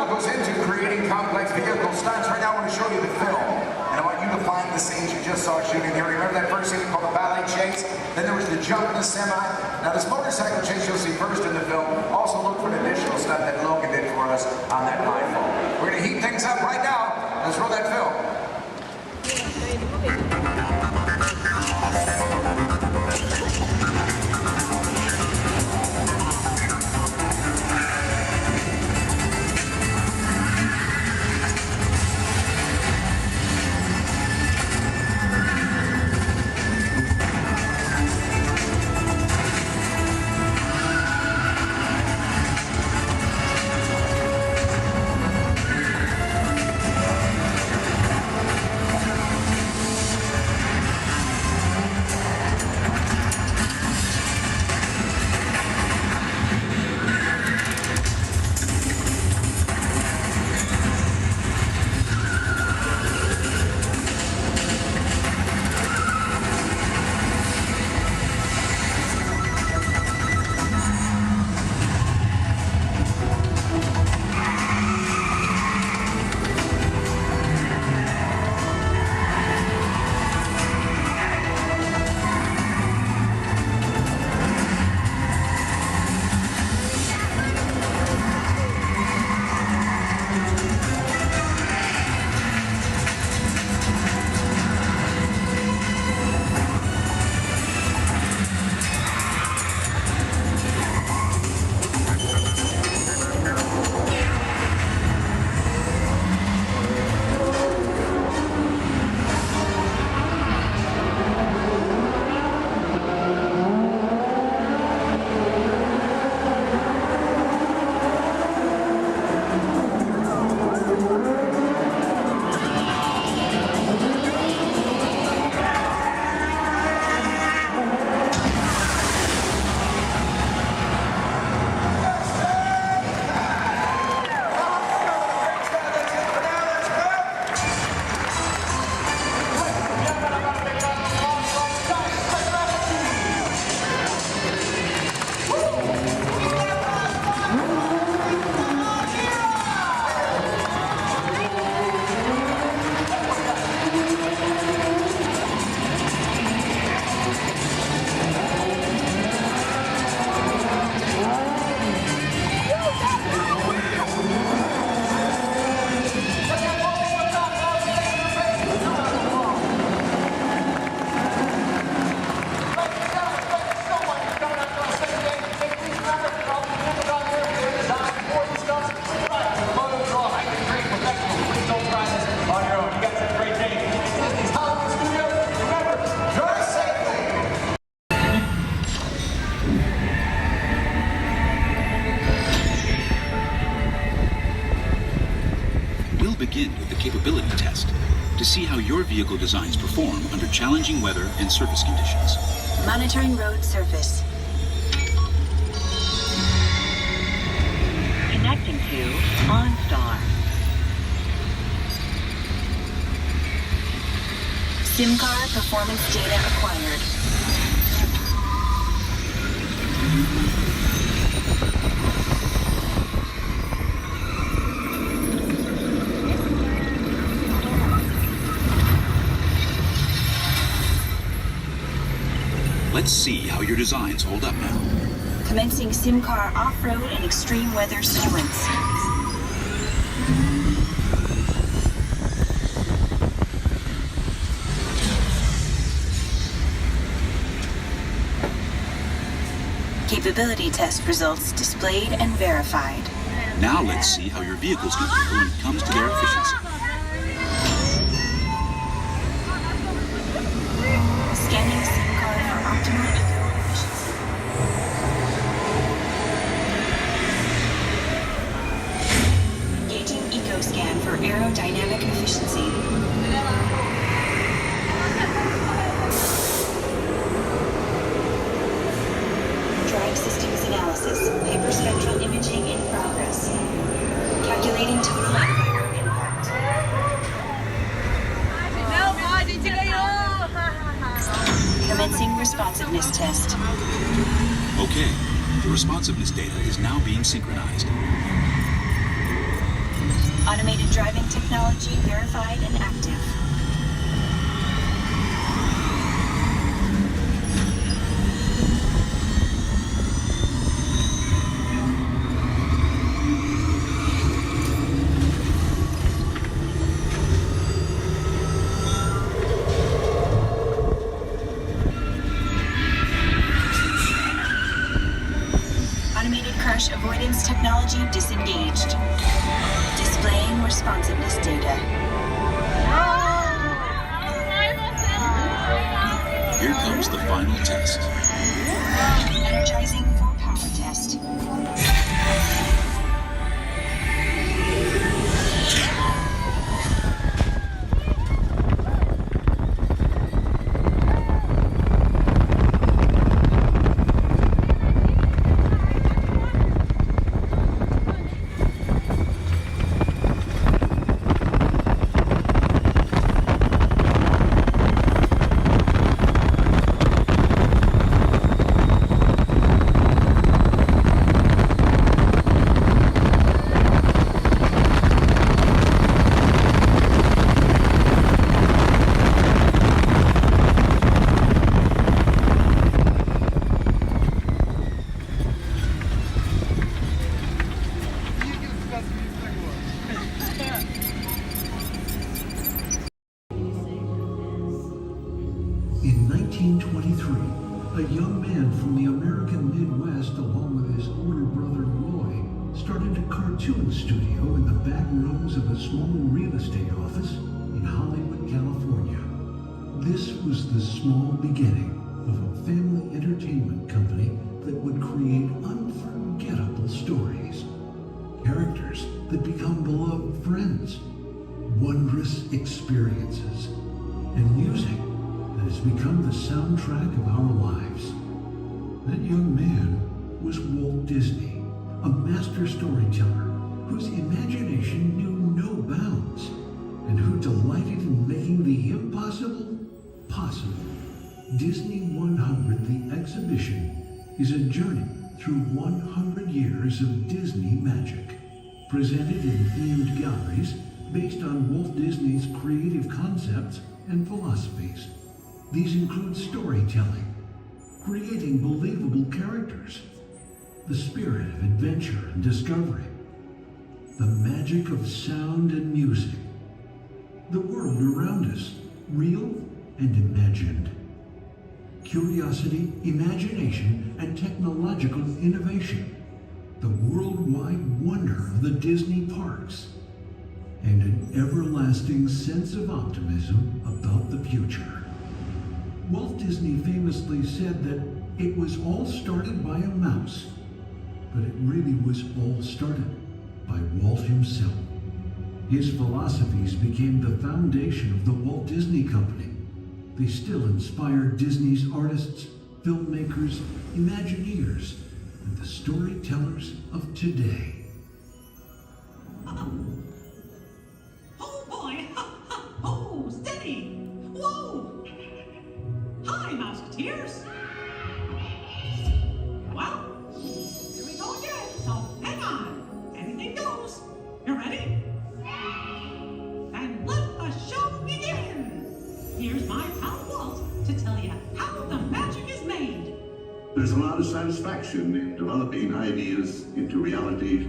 Goes into creating complex vehicle stunts. Right now I want to show you the film, and I want you to find the scenes you just saw shooting here. Remember that first scene called the ballet chase? Then there was the jump in the semi. Now this motorcycle chase you'll see first in the film. Also look for an additional stunt that Logan did for us on that high fall. We're going to heat things up right now. Let's roll that film. test to see how your vehicle designs perform under challenging weather and surface conditions. Monitoring road surface. Connecting to OnStar. SIM card performance data acquired. Let's see how your designs hold up now. Commencing SIM car off-road and extreme weather sequence. Capability test results displayed and verified. Now let's see how your vehicles compare when it comes to their efficiency. Scanning SIM card for optimal eco efficiency. Engaging eco scan for aerodynamic efficiency. Drive systems analysis. Hyperspectral imaging in progress. Calculating total environment impact. Commencing responsiveness test. Okay, the responsiveness data is now being synchronized. Automated driving technology verified and active. Crash avoidance technology disengaged. Displaying responsiveness data. Here comes the final test. Energizing for power test. In 1923, a young man from the American Midwest, along with his older brother Roy, started a cartoon studio in the back rooms of a small real estate office in Hollywood, California. This was the small beginning of a family entertainment company that would create unforgettable stories, characters that become beloved friends, wondrous experiences, and music that has become the soundtrack of our lives. That young man was Walt Disney, a master storyteller whose imagination knew no bounds and who delighted in making the impossible possible. Disney 100, the exhibition, is a journey through 100 years of Disney magic, presented in themed galleries based on Walt Disney's creative concepts and philosophies. These include storytelling, creating believable characters, the spirit of adventure and discovery, the magic of sound and music, the world around us, real and imagined, curiosity, imagination, and technological innovation, the worldwide wonder of the Disney parks, and an everlasting sense of optimism about the future. Walt Disney famously said that it was all started by a mouse, but it really was all started by Walt himself. His philosophies became the foundation of the Walt Disney Company. They still inspire Disney's artists, filmmakers, Imagineers, and the storytellers of today. Oh boy! Oh, steady! Whoa! Hi, Mouseketeers! Well, here we go again, so hang on. Anything goes. You ready? And let the show begin! Here's my pal Walt to tell you how the magic is made. There's a lot of satisfaction in developing ideas into reality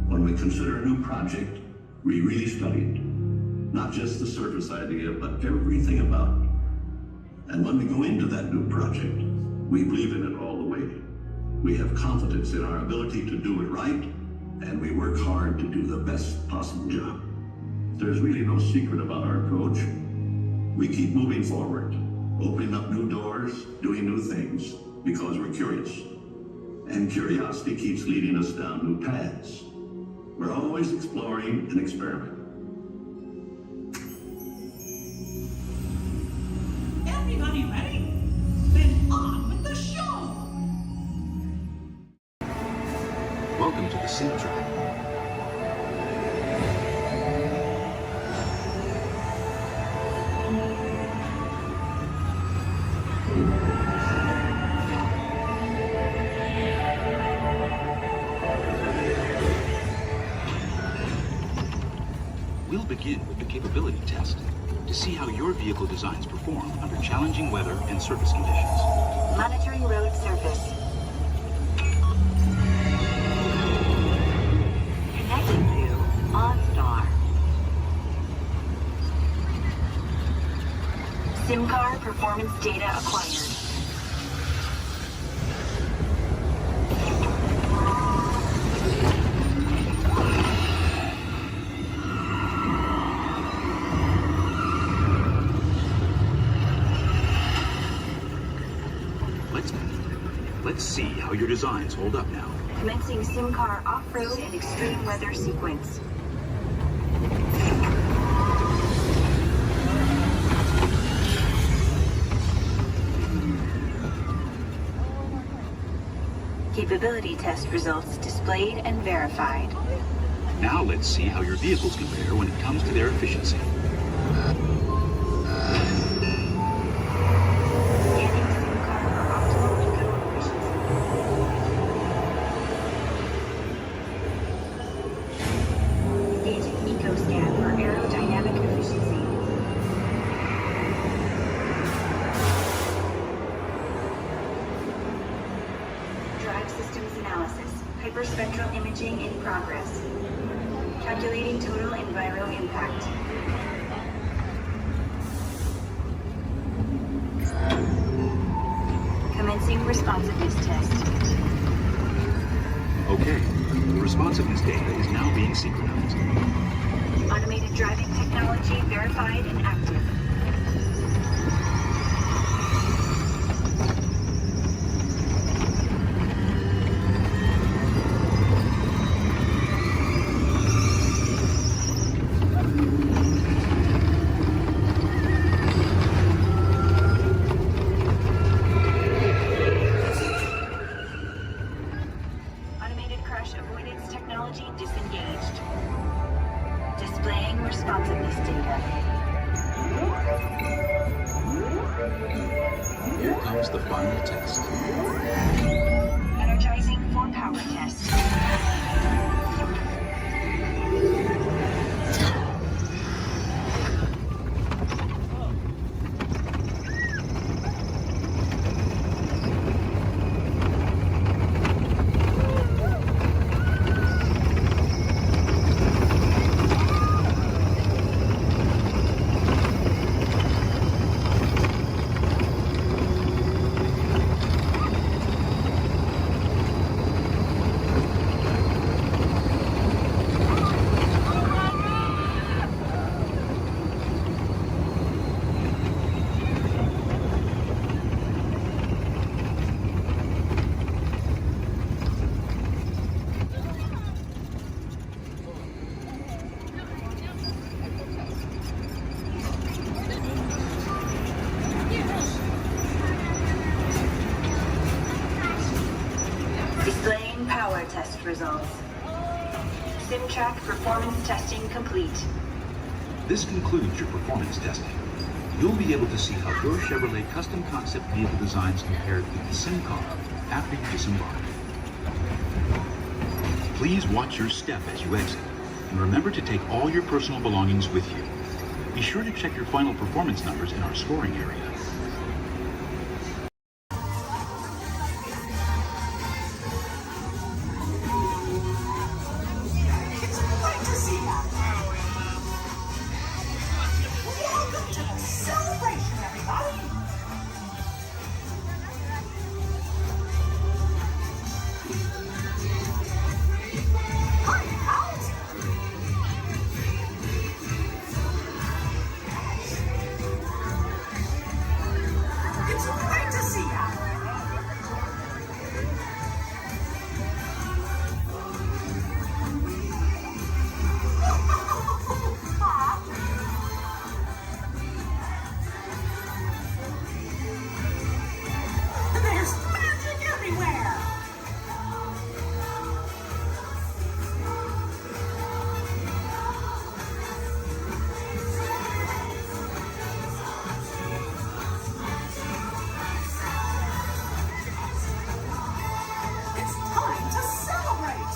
when we consider a new project we really studied. Not just the surface idea, but everything about it. And when we go into that new project, we believe in it all the way. We have confidence in our ability to do it right, and we work hard to do the best possible job. There's really no secret about our approach. We keep moving forward, opening up new doors, doing new things, because we're curious. And curiosity keeps leading us down new paths. We're always exploring and experimenting. Everybody ready? Then on with the show! Welcome to the Sim Track. We'll begin with the capability test to see how your vehicle designs perform under challenging weather and surface conditions. Monitoring road surface. Connecting to OnStar. SimCar performance data acquired. Let's see how your designs hold up now. Commencing SimCar off-road and extreme weather sequence. Capability test results displayed and verified. Now let's see how your vehicles compare when it comes to their efficiency. Hyperspectral imaging in progress. Calculating total enviro impact. Commencing responsiveness test. Okay, the responsiveness data is now being synchronized. Automated driving technology verified and active. Here comes the final test. Energizing for power test. test results. SimTrack performance testing complete. This concludes your performance testing. You'll be able to see how your Chevrolet custom concept vehicle designs compared with the sim car after you disembark. Please watch your step as you exit, and remember to take all your personal belongings with you. Be sure to check your final performance numbers in our scoring area. It's great to see you. Welcome to the celebration, everybody. Hi, pals. It's great to see you. There's magic everywhere! It's time to celebrate!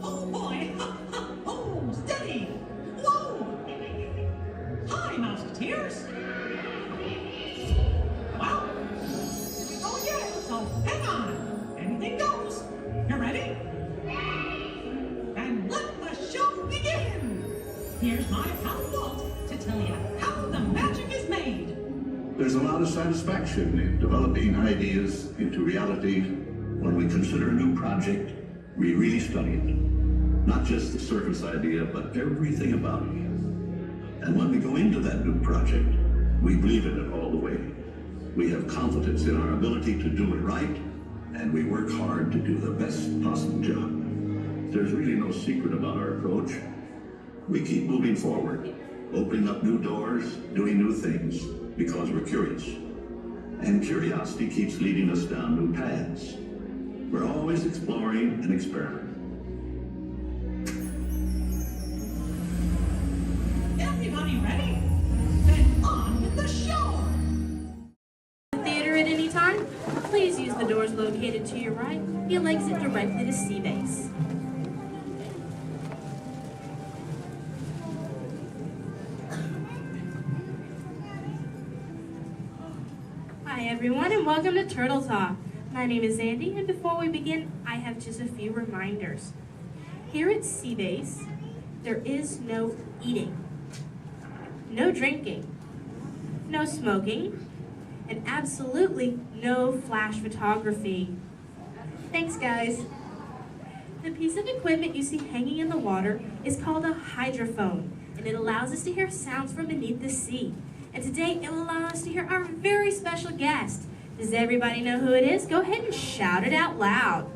Oh boy! Oh, steady! Whoa! Hi, Mouseketeers! Well, here we go again, so hang on! Anything goes! You ready? Then let the show begin! Here's my pal Walt to tell you how the magic is made! There's a lot of satisfaction in developing ideas into reality. When we consider a new project, we really study it. Not just the surface idea, but everything about it. And when we go into that new project, we believe in it all the way. We have confidence in our ability to do it right, and we work hard to do the best possible job. There's really no secret about our approach. We keep moving forward, opening up new doors, doing new things, because we're curious. And curiosity keeps leading us down new paths. We're always exploring and experimenting. Everybody ready? Then on with the show! Theater at any time? Please use the doors located to your right. You'll exit directly to C-Base. everyone, and welcome to Turtle Talk. My name is Andy, and before we begin, I have just a few reminders. Here at Seabase, there is no eating, no drinking, no smoking, and absolutely no flash photography. Thanks, guys. The piece of equipment you see hanging in the water is called a hydrophone, and it allows us to hear sounds from beneath the sea. And today, it will allow us to hear our very special guest. Does everybody know who it is? Go ahead and shout it out loud.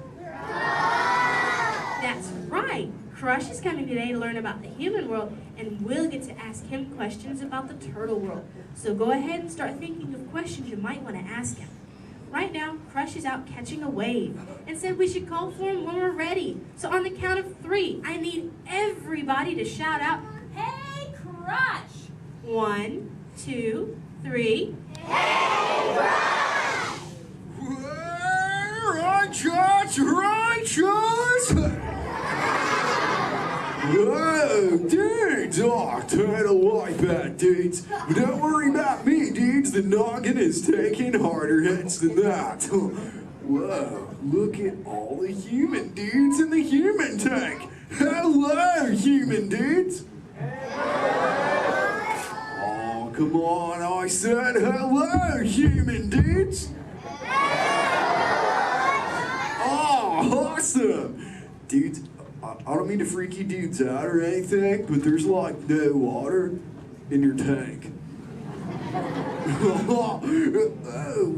That's right. Crush is coming today to learn about the human world, and we'll get to ask him questions about the turtle world. So go ahead and start thinking of questions you might want to ask him. Right now, Crush is out catching a wave and said we should call for him when we're ready. So on the count of 3, I need everybody to shout out, "Hey, Crush!" 1, 2, 3. Hey, Crush! Righteous! Whoa, dudes! Oh, turtle like that, dudes. But don't worry about me, dudes. The noggin is taking harder hits than that. Whoa, look at all the human dudes in the human tank. Hello, human dudes. Oh, come on, I said hello, human dudes. Oh, awesome. Dudes, I don't mean to freak you dudes out or anything, but there's like no water in your tank. Oh,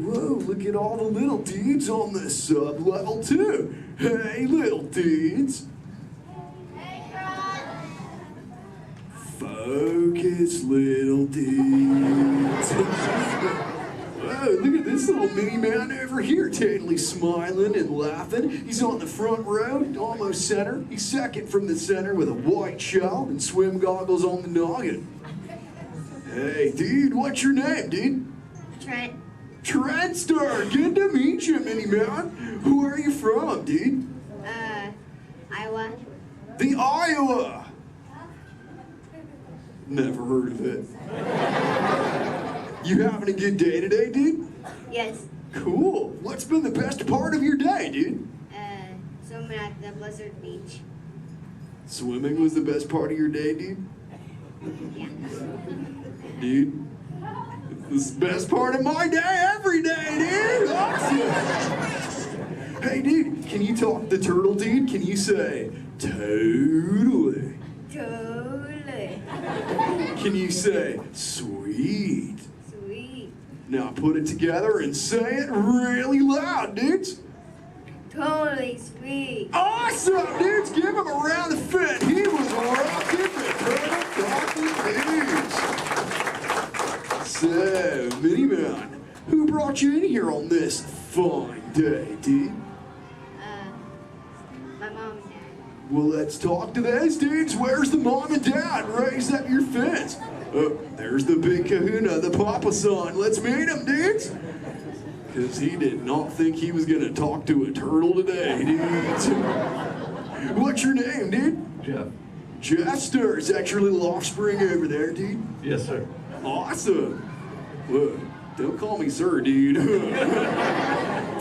whoa, look at all the little dudes on this sub-level too. Hey, little dudes. Focus, little dudes. Whoa, look at this little mini man over here, totally smiling and laughing. He's on the front row, almost center. He's second from the center with a white shell and swim goggles on the noggin. Hey, dude, what's your name, dude? Trent. Trent Star, good to meet you, mini man. Who are you from, dude? Iowa. The Iowa. Never heard of it. You having a good day today, dude? Yes. Cool. What's been the best part of your day, dude? Swimming at the Blizzard Beach. Swimming was the best part of your day, dude? Yeah. Dude, this is the best part of my day every day, dude! Awesome! Hey, dude, can you talk the turtle, dude? Can you say, totally? Totally. Can you say, sweet? Sweet. Now put it together and say it really loud, dudes. Totally sweet. Awesome, dudes! Give him a round of fit. He was rocking the turtle coffee news. So, Mini Man, who brought you in here on this fine day, dude? My mom and dad. Well, let's talk to those dudes. Where's the mom and dad? Raise up your fist. Oh, there's the big kahuna, the papa son. Let's meet him, dudes. Because he did not think he was going to talk to a turtle today, dudes. What's your name, dude? Jeff. Jester. Is that your little offspring over there, dude? Yes, sir. Awesome. Whoa, don't call me sir, dude.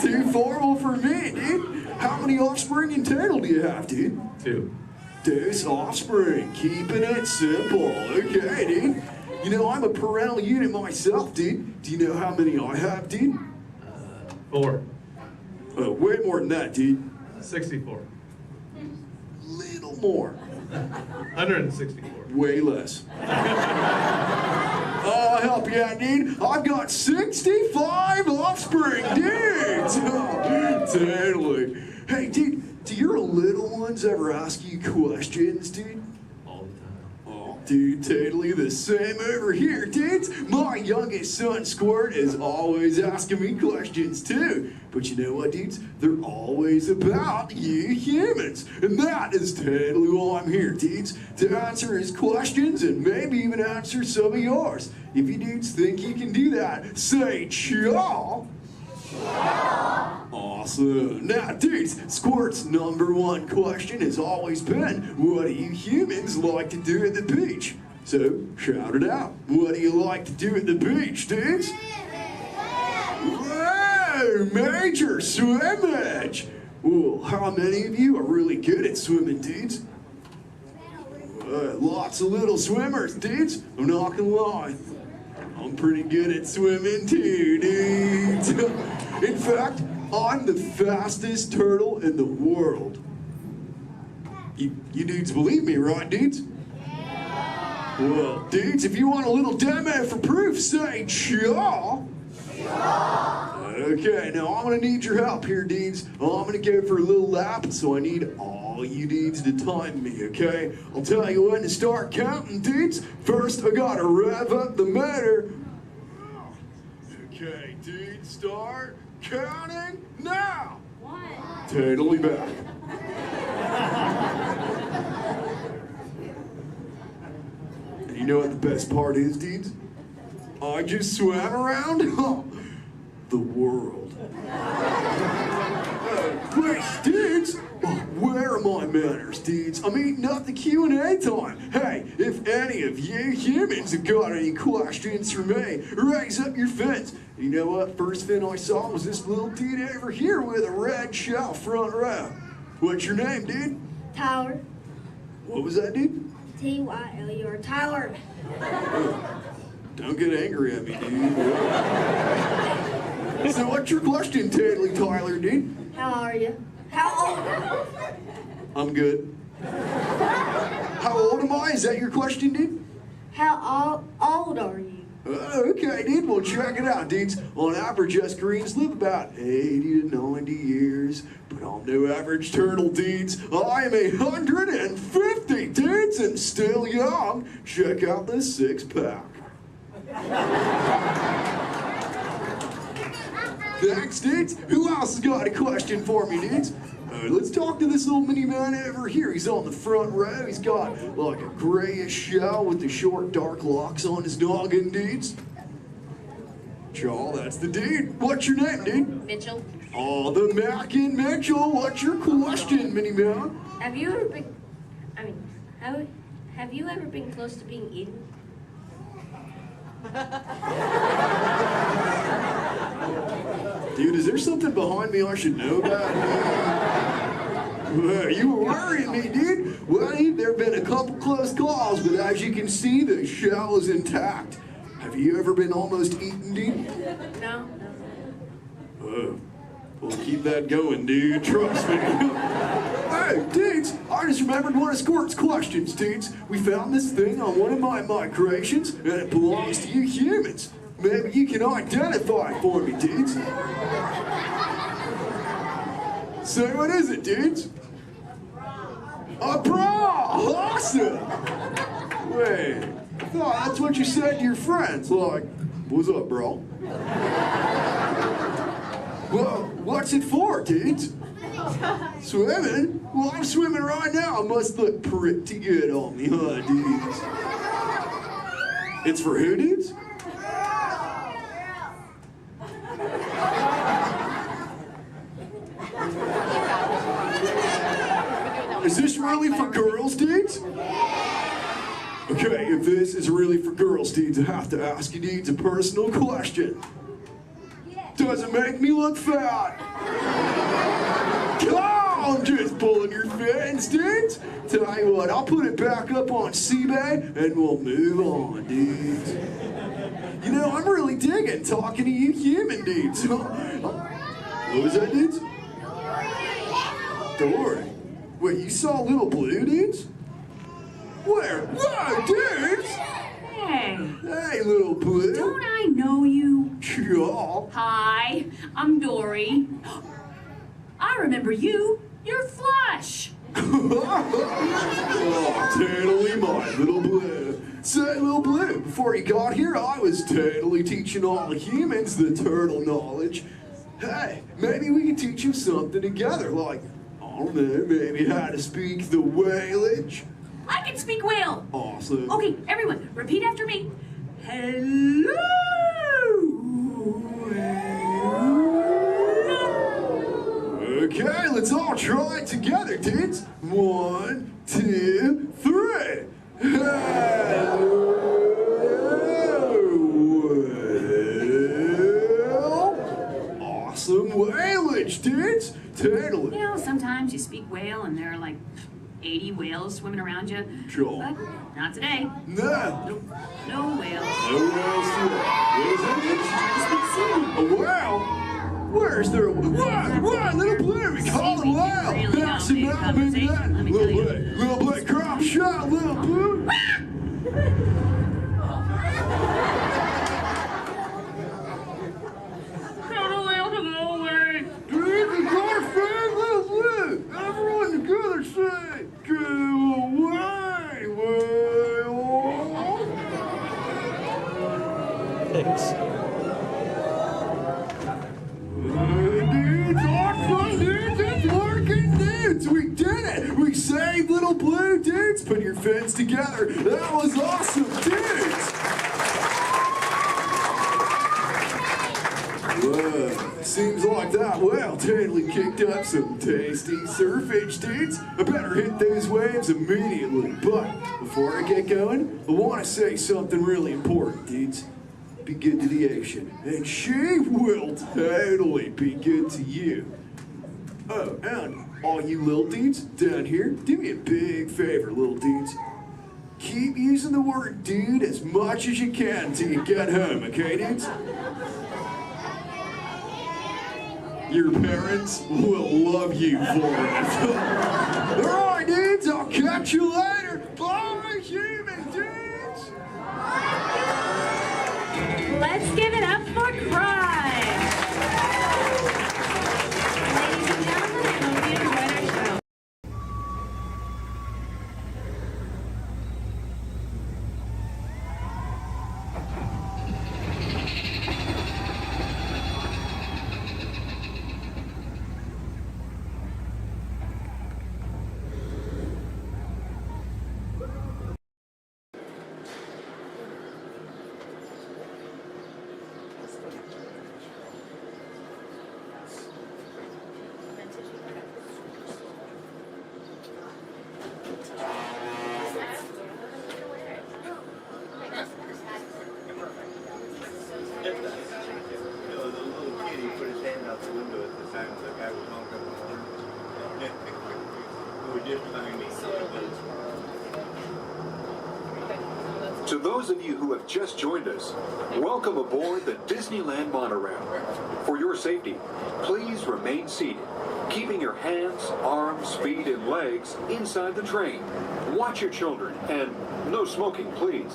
Too formal for me, dude. How many offspring in total do you have, dude? 2. 2 offspring. Keeping it simple. Okay, dude. You know, I'm a parental unit myself, dude. Do you know how many I have, dude? 4. Oh, way more than that, dude. 64. Little more. 164. Way less. I'll help you out, dude. I've got 65 offspring, dudes. Totally. Hey, dude, do your little ones ever ask you questions, dude? All the time. Oh, dude, totally the same over here, dudes. My youngest son, Squirt, is always asking me questions, too. But you know what, dudes? They're always about you humans. And that is totally why I'm here, dudes. To answer his questions and maybe even answer some of yours. If you dudes think you can do that, say chaw. Awesome. Now, dudes, Squirt's #1 question has always been, what do you humans like to do at the beach? So, shout it out. What do you like to do at the beach, dudes? a major swim match. Well, how many of you are really good at swimming, dudes? Lots of little swimmers, dudes. I'm not gonna lie. I'm pretty good at swimming too, dudes. In fact, I'm the fastest turtle in the world. You dudes believe me, right, dudes? Well, dudes, if you want a little demo for proof, say chaw. Okay, now I'm gonna need your help here, dudes. I'm gonna go for a little lap, so I need all you dudes to time me, okay? I'll tell you when to start counting, dudes. First, I gotta rev up the motor. Okay, dudes, start counting now. 1. Totally back. And you know what the best part is, dudes? I just swam around the world. Wait, dudes, where are my manners, dudes? I'm eating up the Q&A time. Hey, if any of you humans have got any questions for me, raise up your fins. You know what? First fin I saw was this little dude over here with a red shell front row. What's your name, dude? Tyler. What was that, dude? T-Y-L-U-R. Tyler. Don't get angry at me, dude. So what's your question, Tadley Tyler, dude? How are you? How old are you? I'm good. How old am I? Is that your question, dude? How old are you? Okay, dude. Well, check it out, dudes. On average, us greens live about 80 to 90 years. But I'm no average turtle, dudes. I am 150, dudes, and still young. Check out this six-pack. Thanks, dudes. Who else has got a question for me, dudes? Let's talk to this little mini man over here. He's on the front row. He's got like a grayish shell with the short, dark locks on his noggin, dudes. Chaw, that's the dude. What's your name, dude? Mitchell. Oh, the Mackin Mitchell. What's your question, mini man? Have you ever been? Have you ever been close to being eaten? Dude, is there something behind me I should know about? Well, you were worrying me, dude. Well, there have been a couple close calls, but as you can see, the shell is intact. Have you ever been almost eaten, dude? No. We'll keep that going, dude. Trust me. Hey, dudes, I just remembered one of Squirt's questions, dudes. We found this thing on one of my migrations, and it belongs to you humans. Maybe you can identify it for me, dudes. So what is it, dudes? A bra! Awesome! Wait, I thought that's what you said to your friends, like, what's up, bro? Well, what's it for, dudes? Swimming? Well, I'm swimming right now. I must look pretty good on me, huh, dudes? It's for who, dudes? Is this really for girls, dudes? Okay, if this is really for girls, dudes, I have to ask you, dudes, a personal question. Does it make me look fat? Oh, I'm just pulling your fins, dudes. Tell you what, I'll put it back up on CBay and we'll move on, dudes. You know, I'm really digging talking to you human dudes. What was that, dudes? Dory. Wait, you saw Little Blue, dudes? Where? Whoa, dudes! Hey. Hey, Little Blue. Don't I know you? Yeah. Hi, I'm Dory. I remember you. You're Flush. Oh, totally mine, Little Blue. Say, Little Blue, before you got here, I was totally teaching all the humans the turtle knowledge. Hey, maybe we can teach you something together, like, I don't know, maybe how to speak the whalage. I can speak whale. Awesome. Okay, everyone, repeat after me. Hello. Okay, let's all try it together, dudes. 1, 2, 3. Hello. Well, awesome 80 whales swimming around you. Sure. But not today. No. No whales. No whales today. What is it? A whale? Where's there a whale? What? Little Blue, we call it a whale. Really That's a dominate mountain, baby. conversation, let me Little tell Blue, Little Blue, crop shot, Little Blue. Not allowed to go away. Dude, we got a friend, Little Blue. Everyone together say, go away, whale. Thanks. Dudes, awesome, dudes, it's working, dudes. We did it. We saved Little Blue, dudes. Put your fins together. That was awesome, dudes. Whoa, seems like that whale totally kicked up some tasty surfage, dudes. I better hit those waves immediately. But before I get going, I want to say something really important, dudes. Be good to the ocean, and she will totally be good to you. Oh, and all you little dudes down here, do me a big favor, little dudes. Keep using the word dude as much as you can until you get home, okay, dudes? Your parents will love you for it. All right, dudes, I'll catch you later. Bye, human dudes. Let's give it up for Cry. Ladies and gentlemen, I hope you enjoyed our show. To those of you who have just joined us, welcome aboard the Disneyland monorail. For your safety, please remain seated, keeping your hands, arms, feet, and legs inside the train. Watch your children, and no smoking, please.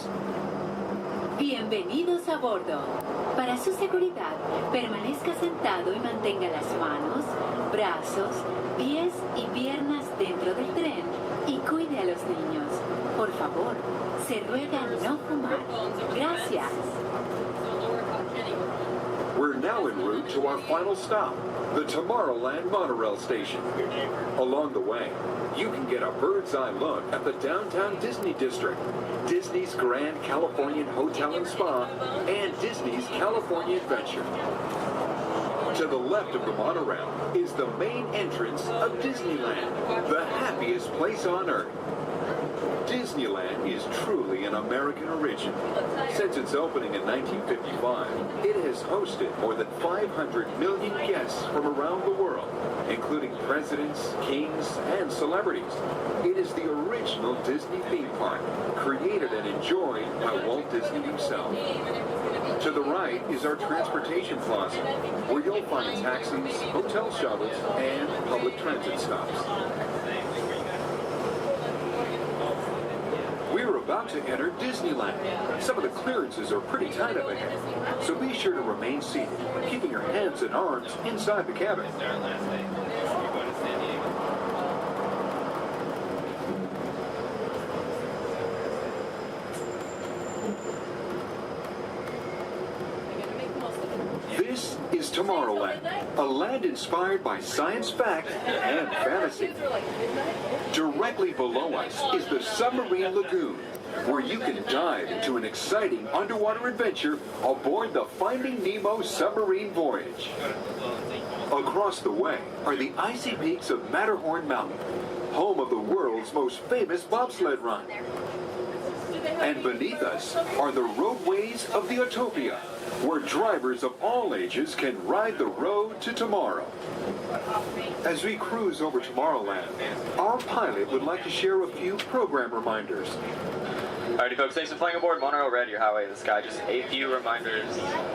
Bienvenidos a bordo. Para su seguridad, permanezca sentado y mantenga las manos, brazos, pies y piernas dentro del tren y cuide a los niños. Por favor, se ruega no fumar. Gracias. We're now en route to our final stop, the Tomorrowland monorail station. Along the way, you can get a bird's eye look at the downtown Disney district, Disney's Grand Californian Hotel and Spa, and Disney's California Adventure. To the left of the monorail is the main entrance of Disneyland, the happiest place on earth. Disneyland is truly an American origin. Since its opening in 1955, it has hosted more than 500 million guests from around the world, including presidents, kings, and celebrities. It is the original Disney theme park, created and enjoyed by Walt Disney himself. To the right is our transportation plaza, where you'll find taxis, hotel shuttles, and public transit stops. We're about to enter Disneyland. Some of the clearances are pretty tight up ahead, so be sure to remain seated, keeping your hands and arms inside the cabin. This is Tomorrowland, a land inspired by science fact and fantasy. Directly below us is the Submarine Lagoon, where you can dive into an exciting underwater adventure aboard the Finding Nemo submarine voyage. Across the way are the icy peaks of Matterhorn Mountain, home of the world's most famous bobsled run. And beneath us are the roadways of the Utopia, where drivers of all ages can ride the road to tomorrow. As we cruise over Tomorrowland, our pilot would like to share a few program reminders. Alrighty folks, thanks for flying aboard Monorail Red, your highway in the sky. Just a few reminders.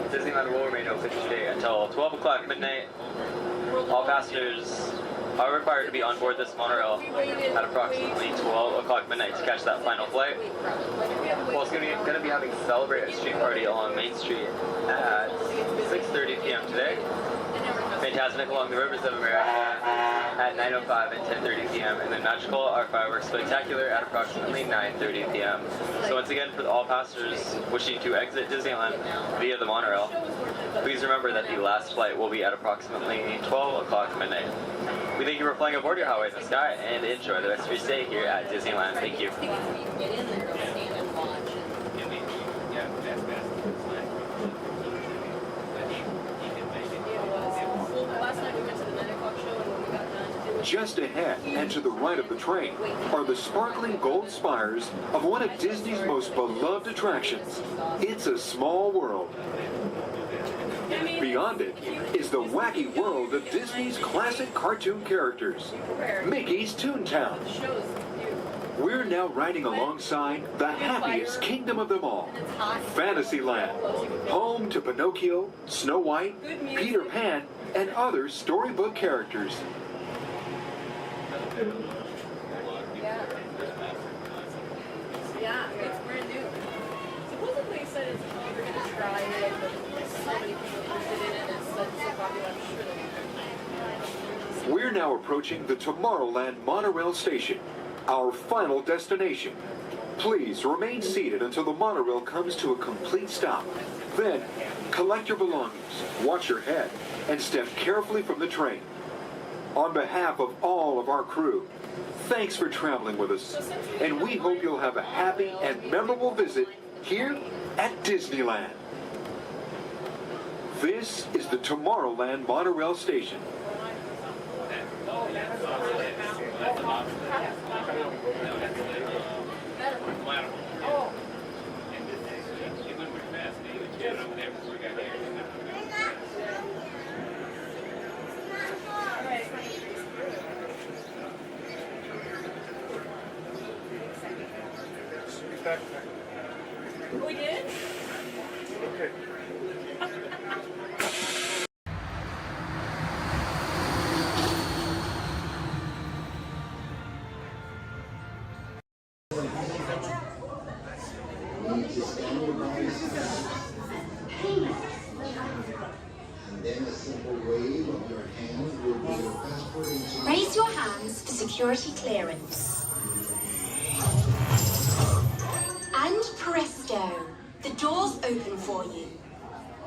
Disneyland will remain open today until 12 o'clock midnight. All passengers are required to be on board this monorail at approximately 12 o'clock midnight to catch that final flight. We're also going to be having Celebrate a Street Party along Main Street at 6:30 p.m. today. Fantastic along the Rivers of America at 9:05 and 10:30 p.m. and then Magical, our fireworks spectacular, at approximately 9:30 p.m. So once again, for all passengers wishing to exit Disneyland via the monorail, please remember that the last flight will be at approximately 12 o'clock midnight. We thank you for flying aboard your highway in the sky and enjoy the rest of your stay here at Disneyland. Thank you. Just ahead and to the right of the train are the sparkling gold spires of one of Disney's most beloved attractions. It's a Small World. Beyond it is the wacky world of Disney's classic cartoon characters, Mickey's Toontown. We're now riding alongside the happiest kingdom of them all, Fantasyland, home to Pinocchio, Snow White, Peter Pan, and other storybook characters. Yeah, it's brand new. Supposedly it said it's we're gonna try it, but so many people interested in it and it's so popular, I'm sure they'll be We're now approaching the Tomorrowland monorail station, our final destination. Please remain seated until the monorail comes to a complete stop. Then, collect your belongings, watch your head, and step carefully from the train. On behalf of all of our crew, thanks for traveling with us, and we hope you'll have a happy and memorable visit here at Disneyland. This is the Tomorrowland monorail station. We did? Okay. Raise your hands for security clearance. And presto, the doors open for you.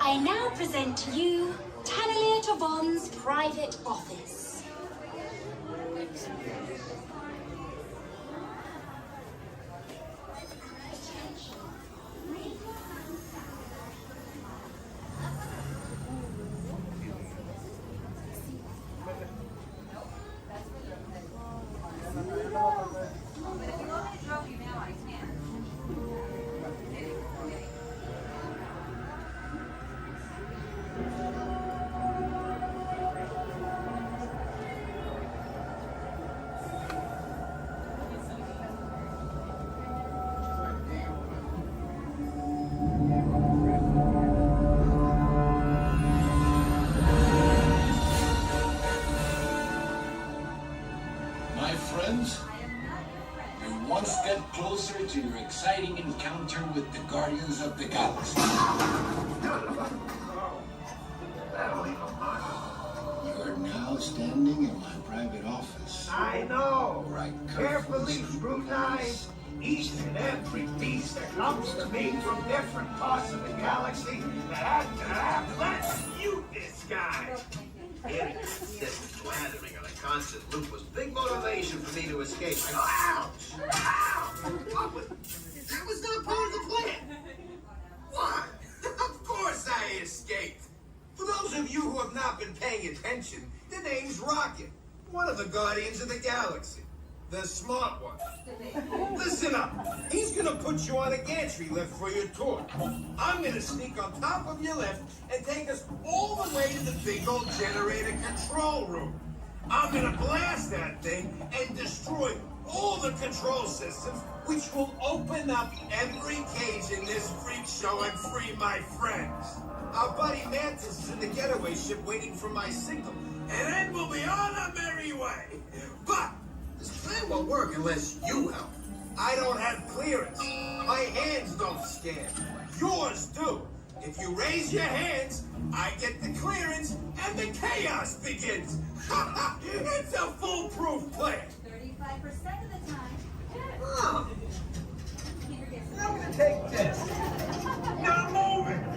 I now present to you Tannelier Tavon's private office. My friends, you're one step closer to your exciting encounter with the Guardians of the Galaxy. You're now standing in my private office. I know. Right, Carefully scrutinize each and every piece that comes to me from different parts of the galaxy that let's mute this guy. Getting consistent flattering on a constant loop was big motivation for me to escape. Ouch! That was not part of the plan. What? Of course I escaped. For those of you who have not been paying attention, the name's Rocket, one of the Guardians of the Galaxy. The smart one. Listen up. He's gonna gonna put you on a gantry lift for your tour. I'm gonna sneak on top of your lift and take us all the way to the big old generator control room. I'm gonna blast that thing and destroy all the control systems, which will open up every cage in this freak show and free my friends. Our buddy Mantis is in the getaway ship waiting for my signal, and then we'll be on our merry way. But this plan won't work unless you help. I don't have clearance. My hands don't scan. Yours do. If you raise your hands, I get the clearance and the chaos begins. It's a foolproof plan. 35% of the time. Oh. I'm gonna take this. Now move it.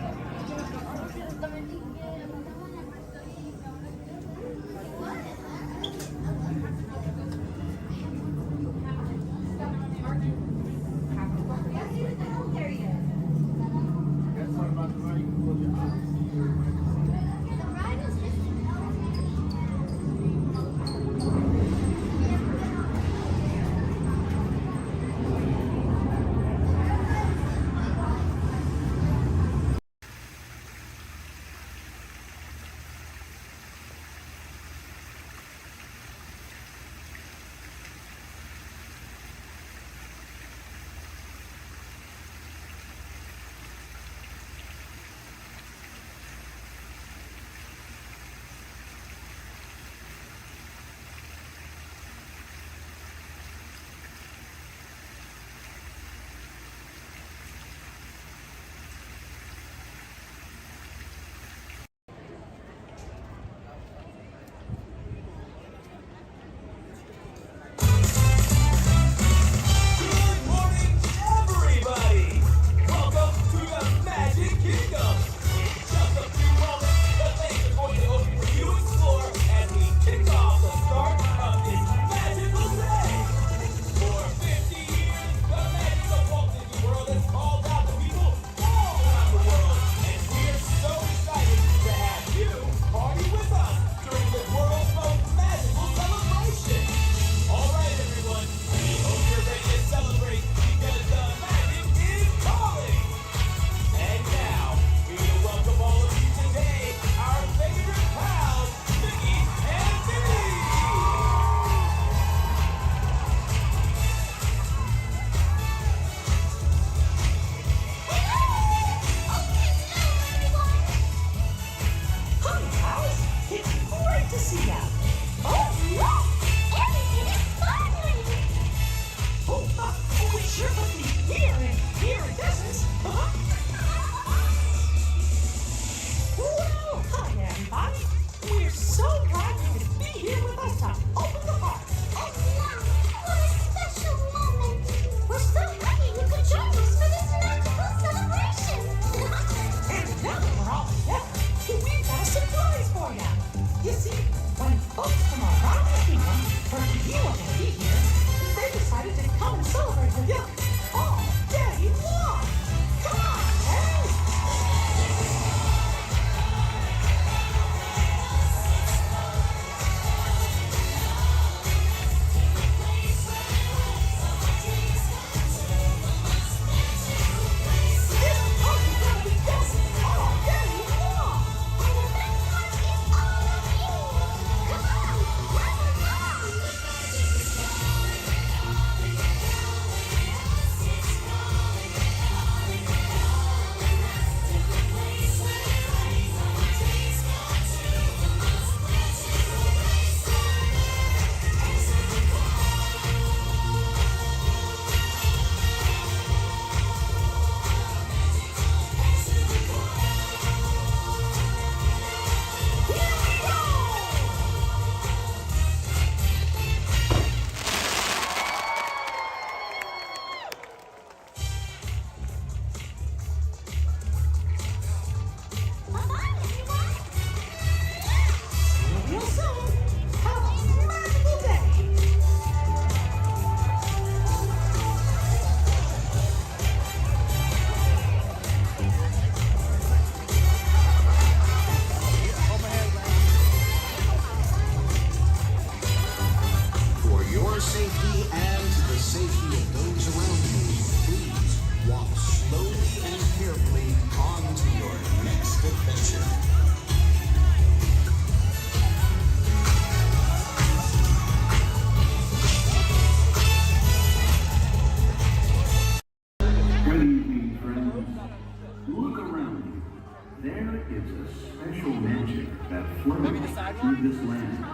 floating through this land.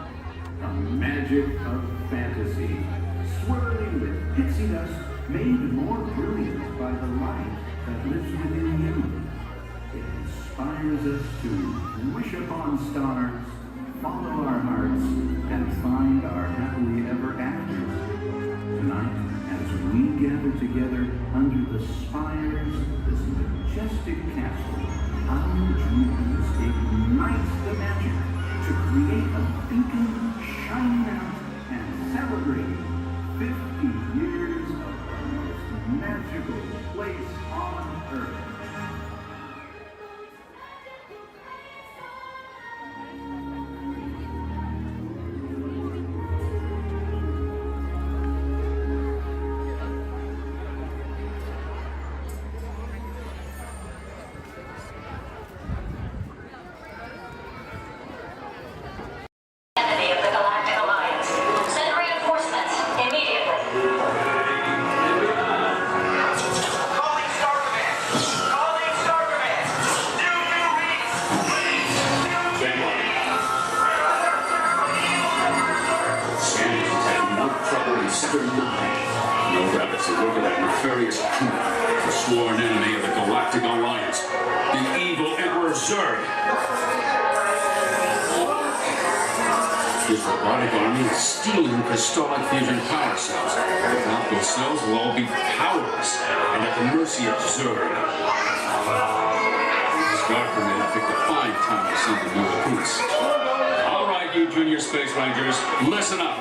A magic of fantasy, swirling with pixie dust, made more brilliant by the light that lives within you. It inspires us to wish upon stars, follow our hearts, and find our happily ever afters. Tonight, as we gather together under the spires of this majestic castle, our dreams ignite the magic to create a beacon shining out and celebrating 50 years of the most magical place on earth. Sworn enemy of the Galactic Alliance, the evil Emperor Zurg. His robotic army is stealing crystallic fusion power cells. Without those cells, will all be powerless and at the mercy of Zurg. Starfleet may have picked a fine time to send them a piece. All right, you junior space rangers, listen up.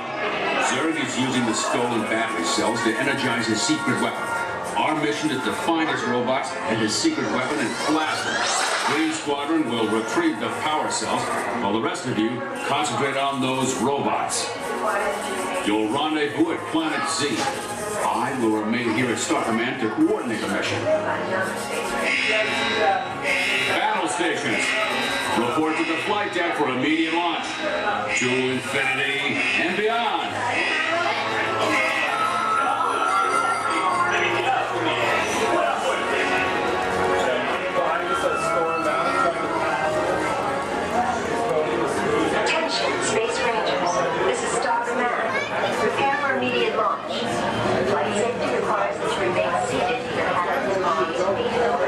Zurg is using the stolen battery cells to energize his secret weapon. Our mission is to find his robots and his secret weapon and blast them. Green Squadron will retrieve the power cells, while the rest of you concentrate on those robots. You'll rendezvous at Planet Z. I will remain here at Star Command to coordinate the mission. Battle stations, report to the flight deck for immediate launch. To infinity and beyond. Space Rangers, this is Star Command. Prepare for immediate launch. Flight safety requires that you remain seated in the cabin while you meet the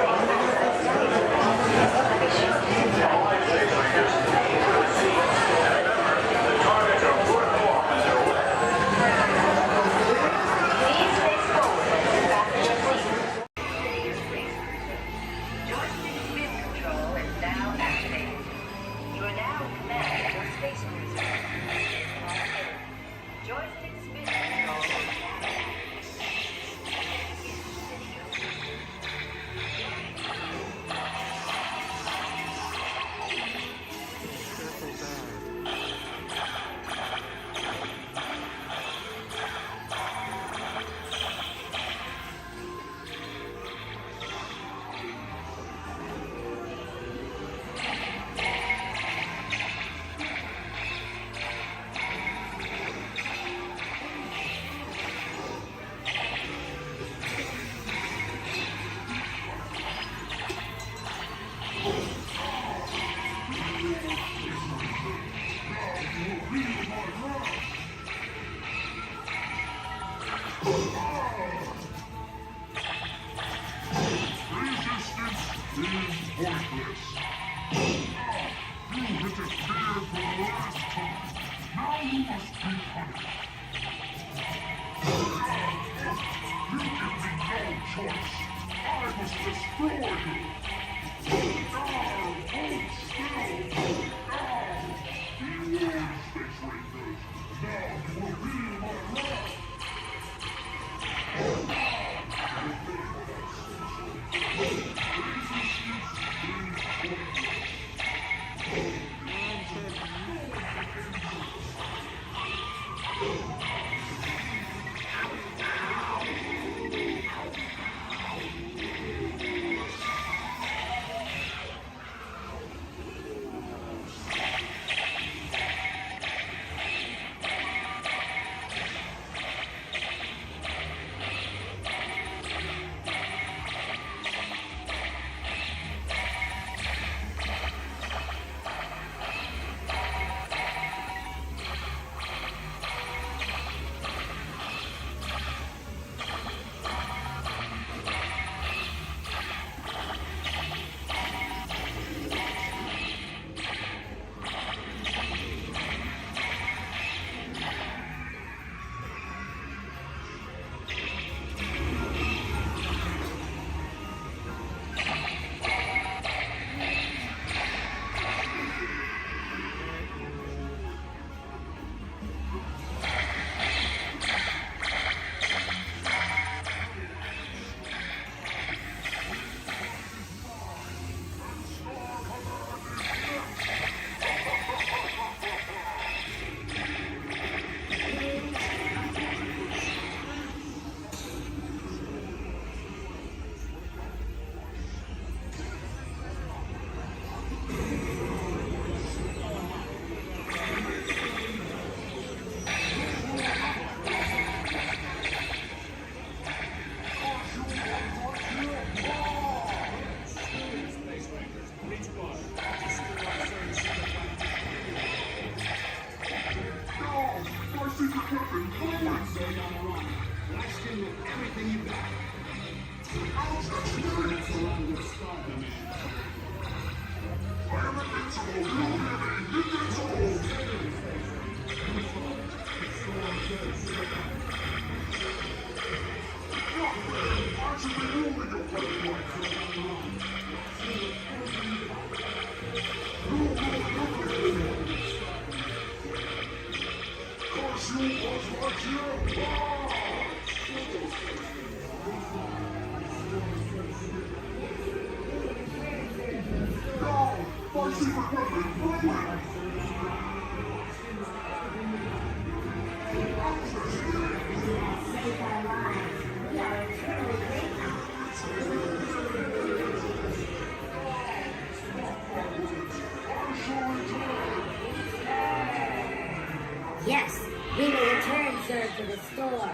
Yes, we will return Sir to the store.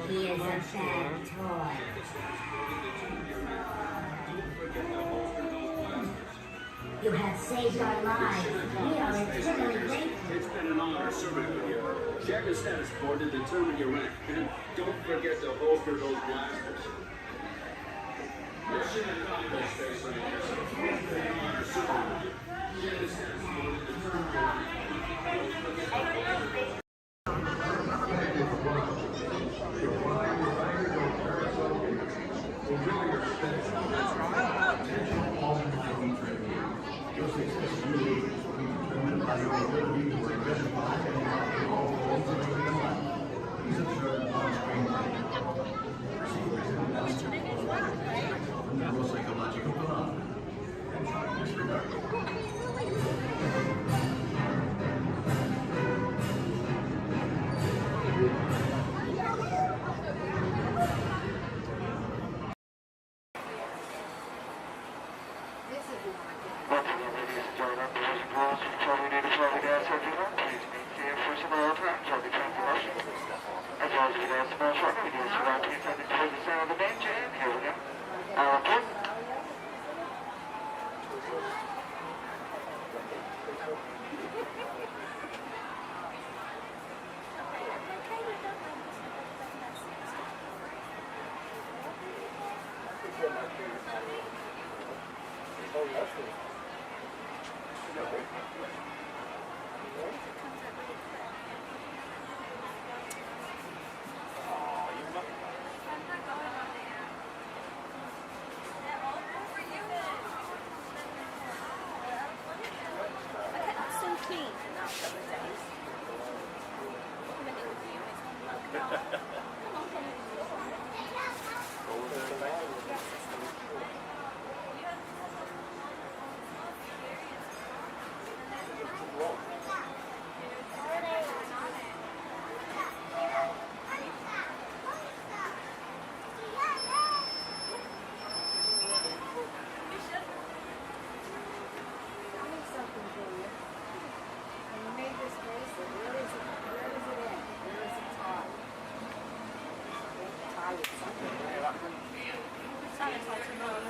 He is a bad toy. You have saved our lives. We are eternally grateful. It's been an honor serving with you. Check the status board to determine your rank. And don't forget to holster those blasters. Mission accomplished, Space Rangers. It's been an honor serving with you. Check the status board to determine your rank.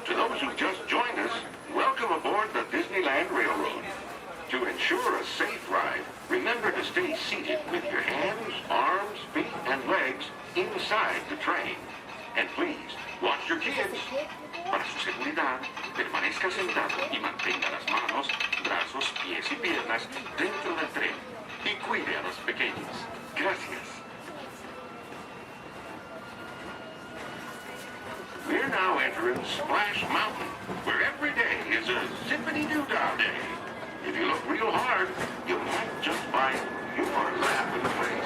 To those who just joined us, welcome aboard the Disneyland Railroad. To ensure a safe ride, remember to stay seated with your hands, arms, feet, and legs inside the train. And please, watch your kids. Para su seguridad, permanezca sentado y mantenga las manos, brazos, pies y piernas dentro del tren. Y cuide a los pequeños. Gracias. We're now entering Splash Mountain, where every day is a zippity-doo-dah day. If you look real hard, you might just find your laugh in the face.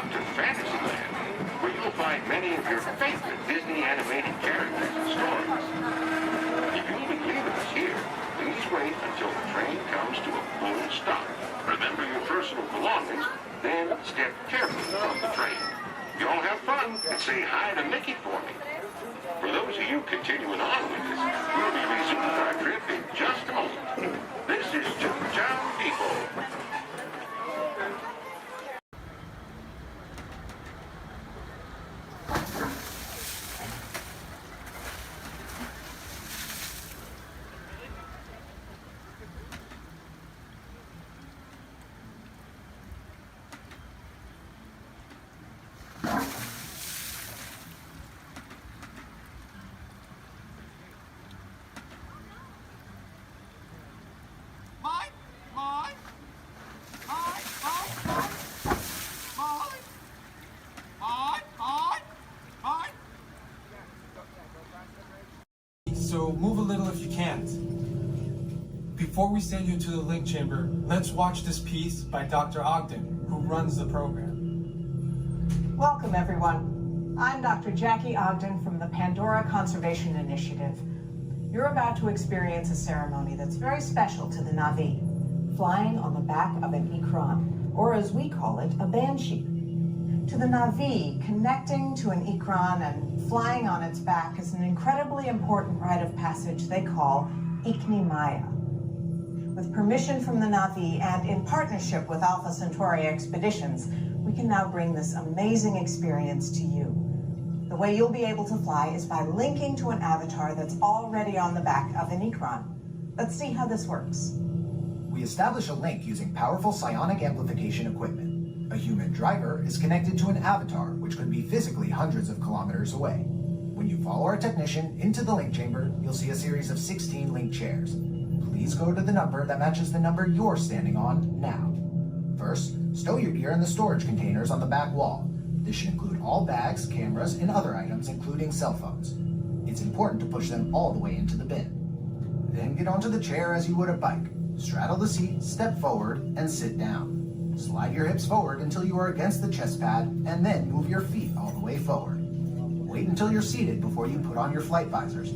up to Fantasyland, where you'll find many of your favorite Disney animated characters and stories. If you'll be leaving us here, please wait until the train comes to a full stop. Remember your personal belongings, then step carefully from the train. Y'all have fun and say hi to Mickey for me. For those of you continuing on with us, we'll be resuming our trip in just a moment. This is Toontown Depot. So move a little if you can't. Before we send you to the link chamber, let's watch this piece by Dr. Ogden, who runs the program. Welcome, everyone. I'm Dr. Jackie Ogden from the Pandora Conservation Initiative. You're about to experience a ceremony that's very special to the Na'vi, flying on the back of an Ikran, or as we call it, a banshee. To the Na'vi, connecting to an Ikran and flying on its back is an incredibly important rite of passage they call Ikni Maya. With permission from the Na'vi and in partnership with Alpha Centauri Expeditions, we can now bring this amazing experience to you. The way you'll be able to fly is by linking to an avatar that's already on the back of an Ikran. Let's see how this works. We establish a link using powerful psionic amplification equipment. A human driver is connected to an avatar, which could be physically hundreds of kilometers away. When you follow our technician into the link chamber, you'll see a series of 16 link chairs. Please go to the number that matches the number you're standing on now. First, stow your gear in the storage containers on the back wall. This should include all bags, cameras, and other items, including cell phones. It's important to push them all the way into the bin. Then get onto the chair as you would a bike. Straddle the seat, step forward, and sit down. Slide your hips forward until you are against the chest pad, and then move your feet all the way forward. Wait until you're seated before you put on your flight visors.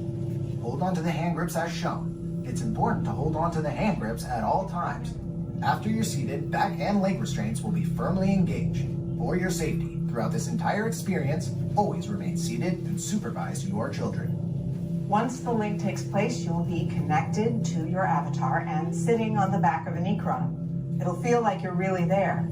Hold on to the hand grips as shown. It's important to hold on to the hand grips at all times. After you're seated, back and leg restraints will be firmly engaged. For your safety, throughout this entire experience, always remain seated and supervise your children. Once the link takes place, you'll be connected to your avatar and sitting on the back of an Ikran. It'll feel like you're really there.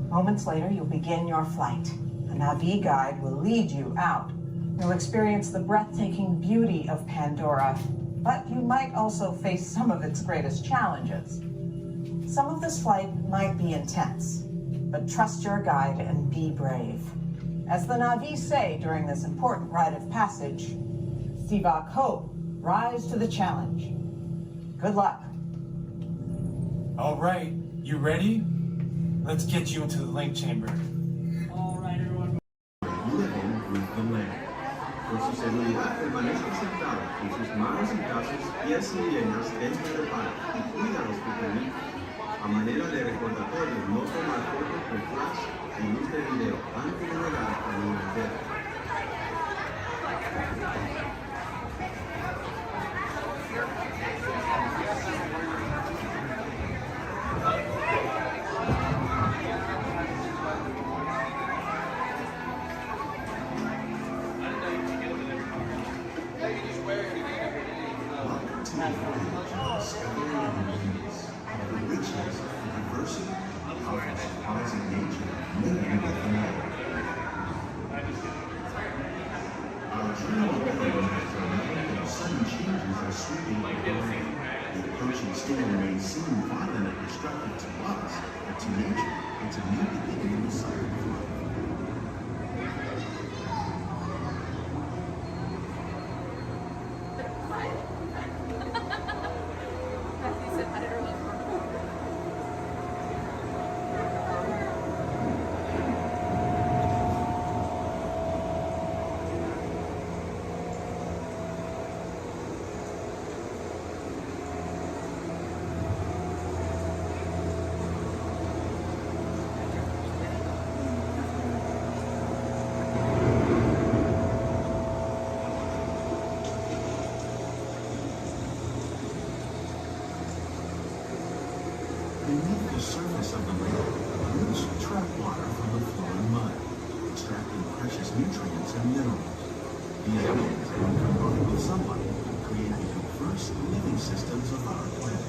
Moments later, you'll begin your flight. A Na'vi guide will lead you out. You'll experience the breathtaking beauty of Pandora, but you might also face some of its greatest challenges. Some of this flight might be intense, but trust your guide and be brave. As the Na'vi say during this important rite of passage, Sivak Ho, rise to the challenge. Good luck. All right, you ready? Let's get you into the link chamber. All right, everyone. With the land. Por su seguridad, permanezca sentado con sus manos y brazos, pies y piernas dentro del parque y cuida los pequeñitos. A manera de recordatorio, no tomar fotos con flash y luz de video antes de llegar a la entera. nutrients and minerals. These elements, when combined with sunlight, create the diverse living systems of our planet.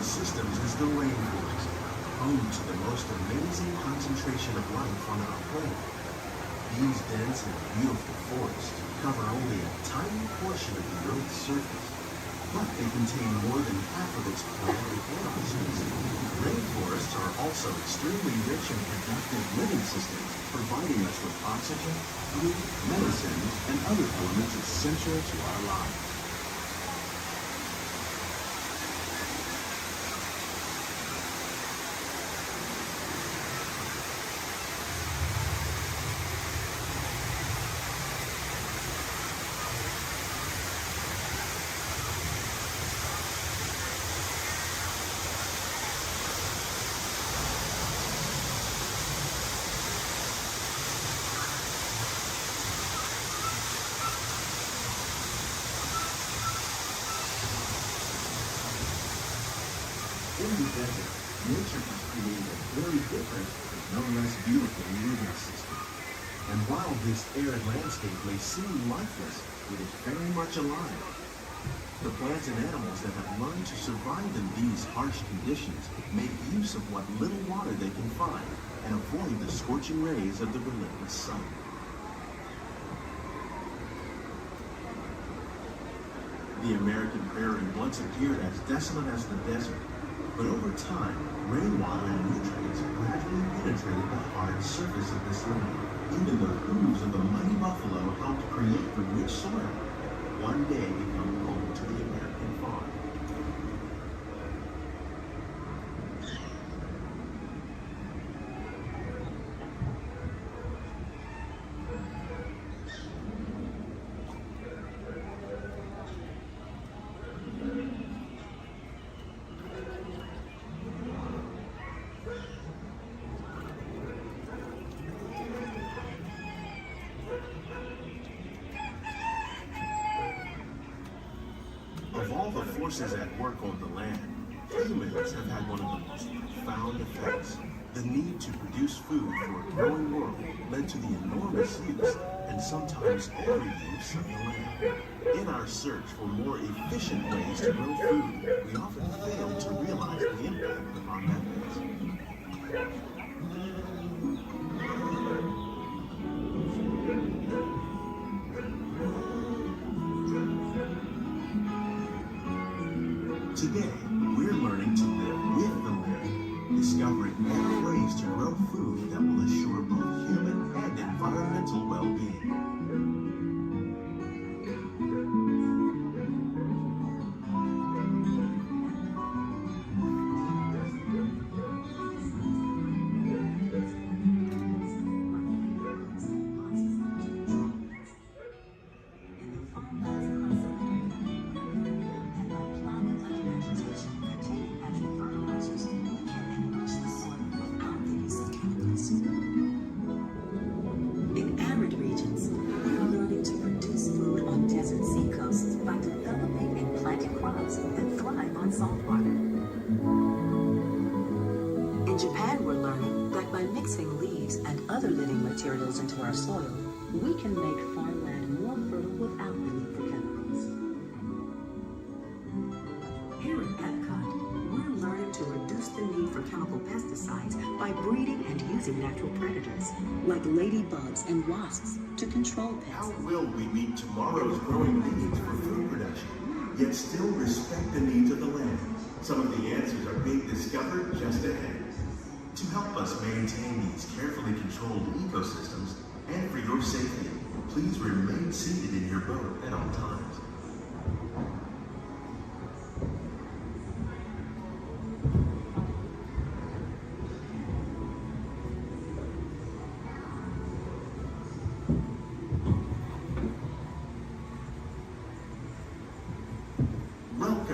Systems is the rainforest, home to the most amazing concentration of life on our planet. These dense and beautiful forests cover only a tiny portion of the Earth's surface, but they contain more than half of its plant and animal species. Rainforests are also extremely rich in productive living systems, providing us with oxygen, food, medicines, and other elements essential to our lives. In the desert, nature has created a very different, but no less beautiful living system. And while this arid landscape may seem lifeless, it is very much alive. The plants and animals that have learned to survive in these harsh conditions make use of what little water they can find and avoid the scorching rays of the relentless sun. The American prairie once appeared as desolate as the desert. But over time, rainwater and nutrients gradually penetrated the hard surface of this land. Even the hooves of the mighty buffalo helped create the rich soil, one day become home to the American farm. Of all the forces at work on the land, humans have had one of the most profound effects. The need to produce food for a growing world led to the enormous use, and sometimes overuse, of the land. In our search for more efficient ways to grow food, we often fail to realize the impact of our methods. Today, we're learning to live with the land, discovering better ways to grow food that will assure both human and environmental well-being. In arid regions, we're learning to produce food on desert seacoasts by developing and planting crops that thrive on salt water. In Japan, we're learning that by mixing leaves and other living materials into our soil, we can make farmland more fertile without the need for chemicals. Here at Epcot, we're learning to reduce the need for chemical pesticides by breeding and using natural predators, like ladybugs and wasps, to control pests. How will we meet tomorrow's growing needs for food production, yet still respect the needs of the land? Some of the answers are being discovered just ahead. To help us maintain these carefully controlled ecosystems, and for your safety, please remain seated in your boat at all times.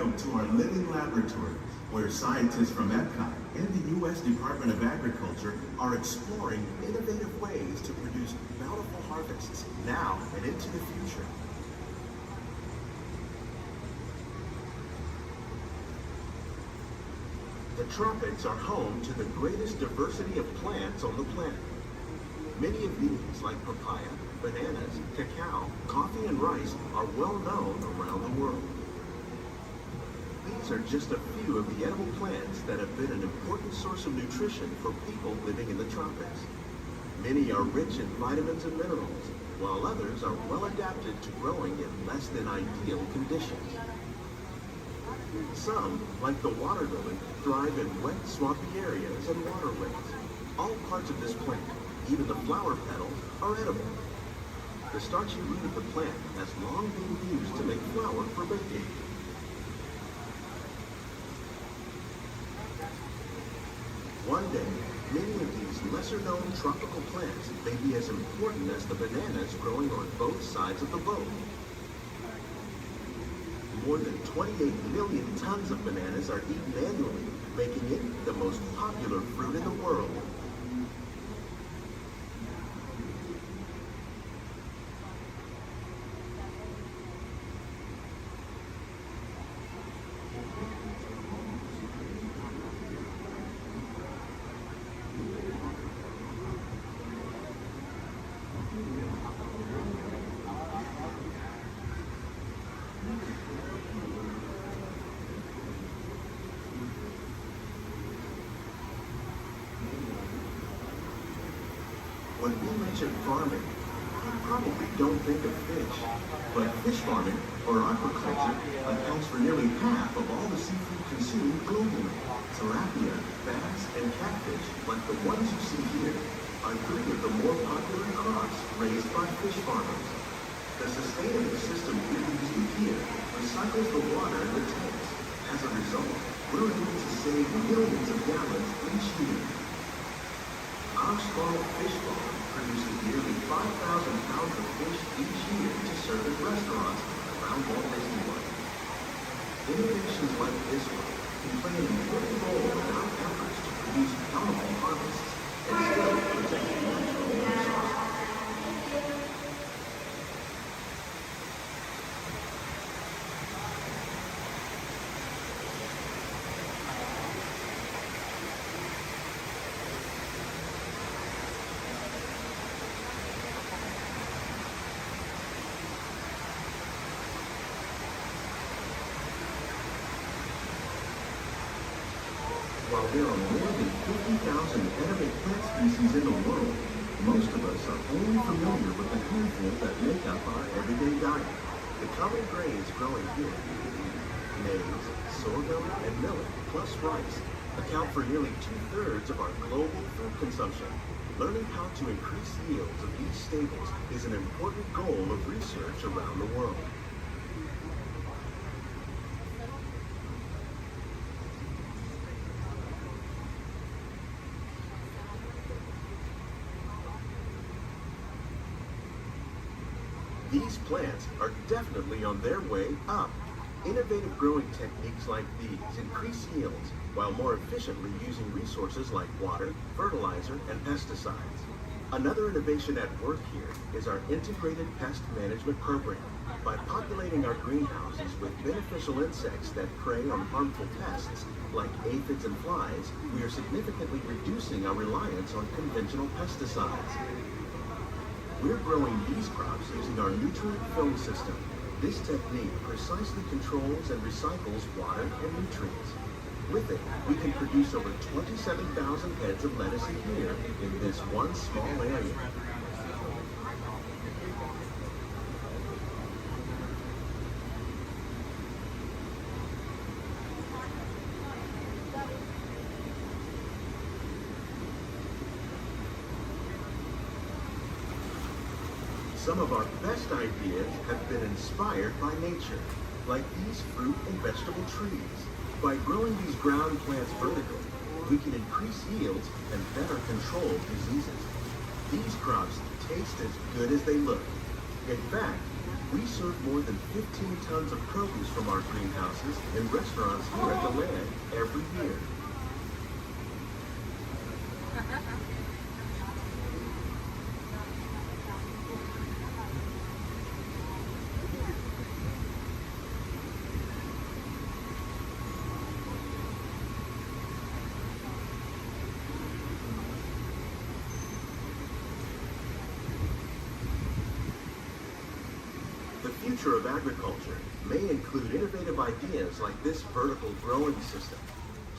Welcome to our living laboratory, where scientists from Epcot and the U.S. Department of Agriculture are exploring innovative ways to produce bountiful harvests now and into the future. The tropics are home to the greatest diversity of plants on the planet. Many of these, like papaya, bananas, cacao, coffee, and rice, are well known around the world. These are just a few of the edible plants that have been an important source of nutrition for people living in the tropics. Many are rich in vitamins and minerals, while others are well adapted to growing in less than ideal conditions. Some, like the water lily, thrive in wet, swampy areas and waterways. All parts of this plant, even the flower petals, are edible. The starchy root of the plant has long been used to make flour for baking. One day, many of these lesser-known tropical plants may be as important as the bananas growing on both sides of the boat. More than 28 million tons of bananas are eaten annually, making it the most popular fruit in the world. When we mention farming, you probably don't think of fish. But fish farming, or aquaculture, accounts for nearly half of all the seafood consumed globally. Tilapia, bass, and catfish, like the ones you see here, are three of the more popular crops raised by fish farmers. The sustainable system we're using here recycles the water in the tanks. As a result, we're able to save millions of gallons each year. Our small fish farm produces nearly 5,000 pounds of fish each year to serve at restaurants around Walt Disney World. Innovations like this one can play an important role in our efforts to produce bountiful harvests and still protect the natural resources. While there are more than 50,000 edible plant species in the world, most of us are only familiar with the handful that make up our everyday diet. The common grains growing here, maize, sorghum, and millet, plus rice, account for nearly 2/3 of our global food consumption. Learning how to increase yields of these staples is an important goal of research around the world. These plants are definitely on their way up. Innovative growing techniques like these increase yields while more efficiently using resources like water, fertilizer, and pesticides. Another innovation at work here is our integrated pest management program. By populating our greenhouses with beneficial insects that prey on harmful pests like aphids and flies, we are significantly reducing our reliance on conventional pesticides. We're growing these crops using our nutrient film system. This technique precisely controls and recycles water and nutrients. With it, we can produce over 27,000 heads of lettuce a year in this one small area. Some of our best ideas have been inspired by nature, like these fruit and vegetable trees. By growing these ground plants vertically, we can increase yields and better control diseases. These crops taste as good as they look. In fact, We serve more than 15 tons of produce from our greenhouses in restaurants here at the land every year. The future of agriculture may include innovative ideas like this vertical growing system.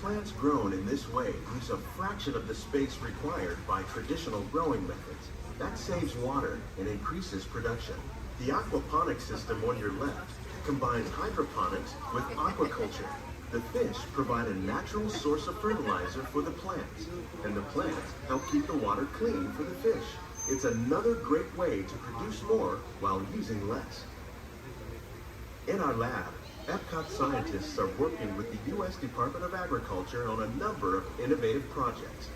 Plants grown in this way use a fraction of the space required by traditional growing methods. That saves water and increases production. The aquaponics system on your left combines hydroponics with aquaculture. The fish provide a natural source of fertilizer for the plants, and the plants help keep the water clean for the fish. It's another great way to produce more while using less. In our lab, Epcot scientists are working with the U.S. Department of Agriculture on a number of innovative projects.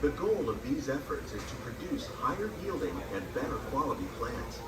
The goal of these efforts is to produce higher yielding and better quality plants.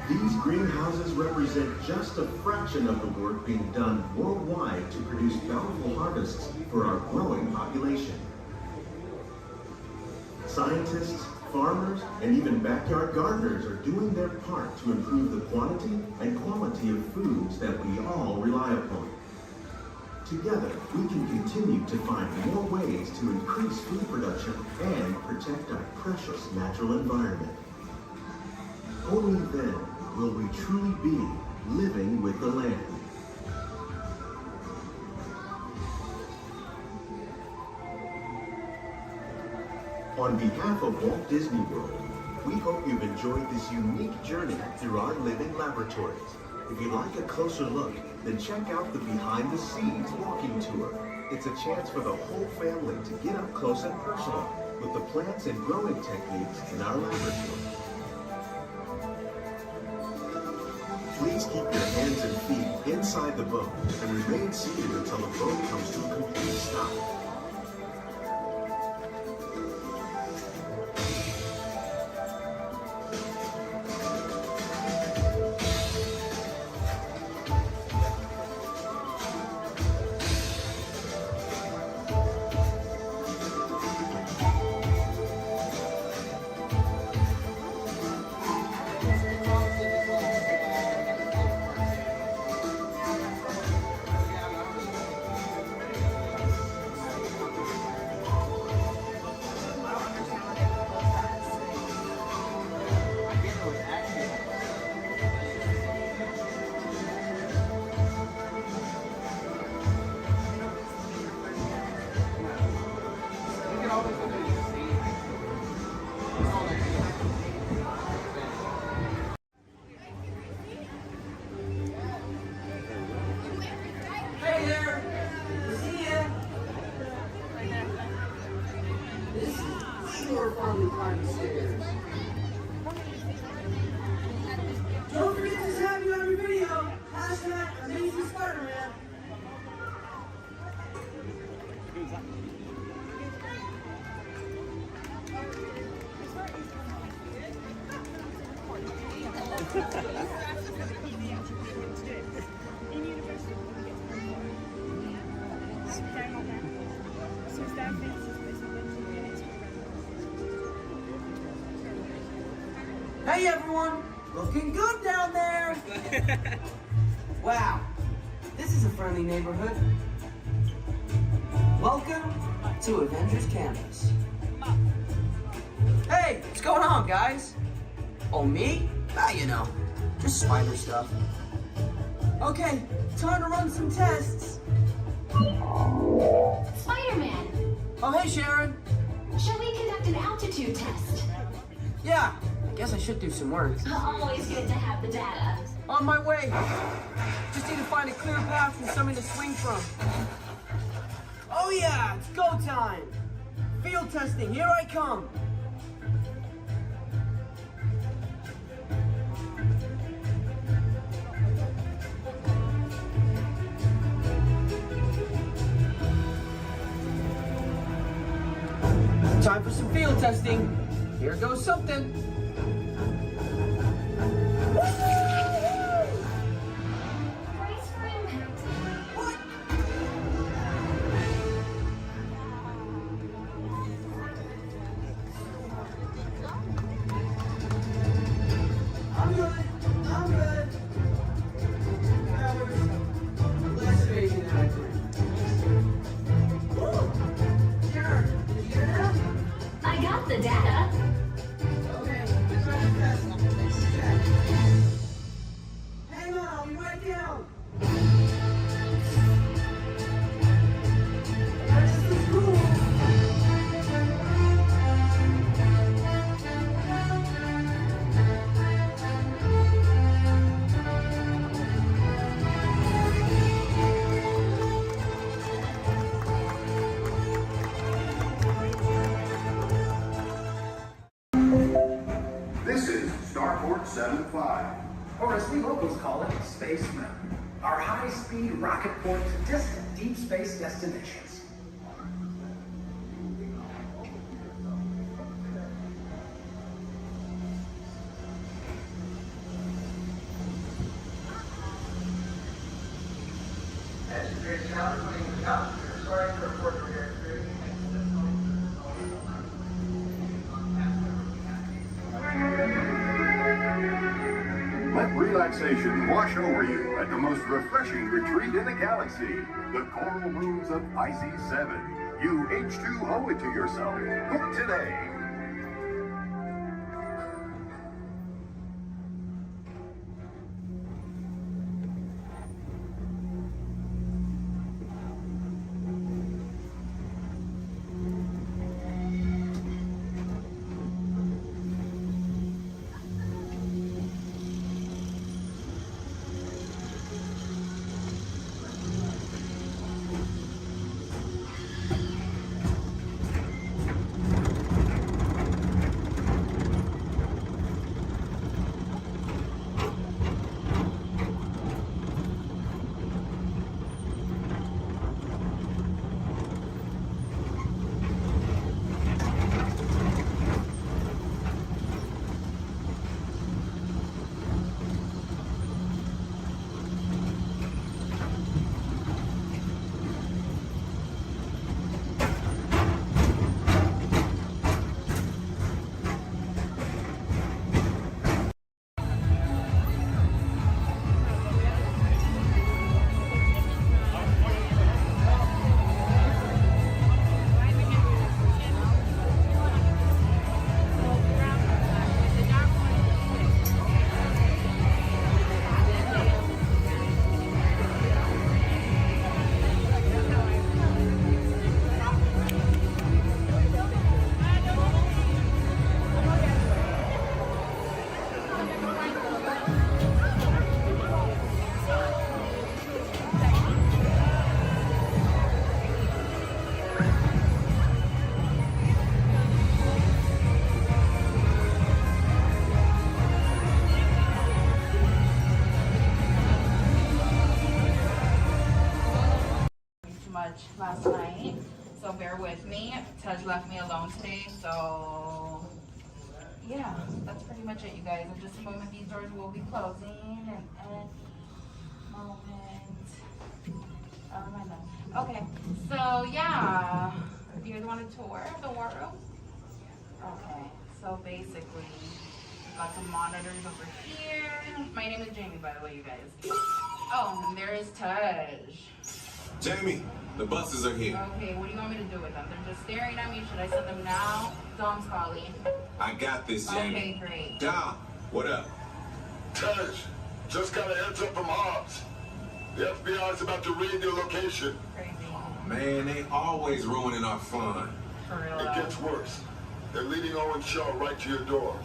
These greenhouses represent just a fraction of the work being done worldwide to produce bountiful harvests for our growing population. Scientists, farmers, and even backyard gardeners are doing their part to improve the quantity and quality of foods that we all rely upon. Together, we can continue to find more ways to increase food production and protect our precious natural environment. Only then will we truly be living with the land. On behalf of Walt Disney World, we hope you've enjoyed this unique journey through our living laboratories. If you'd like a closer look, then check out the Behind the Scenes walking tour. It's a chance for the whole family to get up close and personal with the plants and growing techniques in our laboratory. Please keep your hands and feet inside the boat and remain seated until the boat comes to a complete stop. Hey there! See ya! This is your family party stairs. Don't forget to tag me on your video. # Amazing Spider-Man. Hey everyone! Looking good down there! Wow, this is a friendly neighborhood. Welcome to Avengers Campus. Hey, what's going on, guys? Oh, me? Ah, you know, just spider stuff. Okay, time to run some tests. Spider-Man, Oh, hey, Sharon. shall we conduct an altitude test? Yeah, I guess I should do some work. Always good to have the data. On my way. Just need to find a clear path and something to swing from. Oh yeah, it's go time! Field testing, here I come! Time for some field testing. Here goes something. I'm good. Less amazing than I did. Sure. Did you hear that? I got the data. Okay, let's try to test. Let's check. Hang on, I'll be right down. This is cool. This is Starport 75, or as we locals call it, Space Mountain. Our high-speed rocket port to distant deep space destinations. Let relaxation wash over you at the most refreshing retreat in the galaxy, the coral rooms of Pisces 7. You H2O it to yourself. Book today. Last night, so bear with me. Tej left me alone today, so yeah, that's pretty much it, you guys. In just a moment, these doors will be closing, and any moment. Okay, so yeah, do you guys want a tour of the war room? Okay, so basically, we've got some monitors over here. My name is Jamie, by the way, you guys. Oh, and there is Tej. Jamie, the buses are here. Okay, what do you want me to do with them? They're just staring at me. Should I send them now? Dom's calling. I got this, Jamie. Okay, great. Dom, what up? Tej, just got a heads up from Hobbs. The FBI's about to raid your location. Crazy. Oh, man, they always ruining our fun. For real. It gets worse. They're leading Owen Shaw right to your door.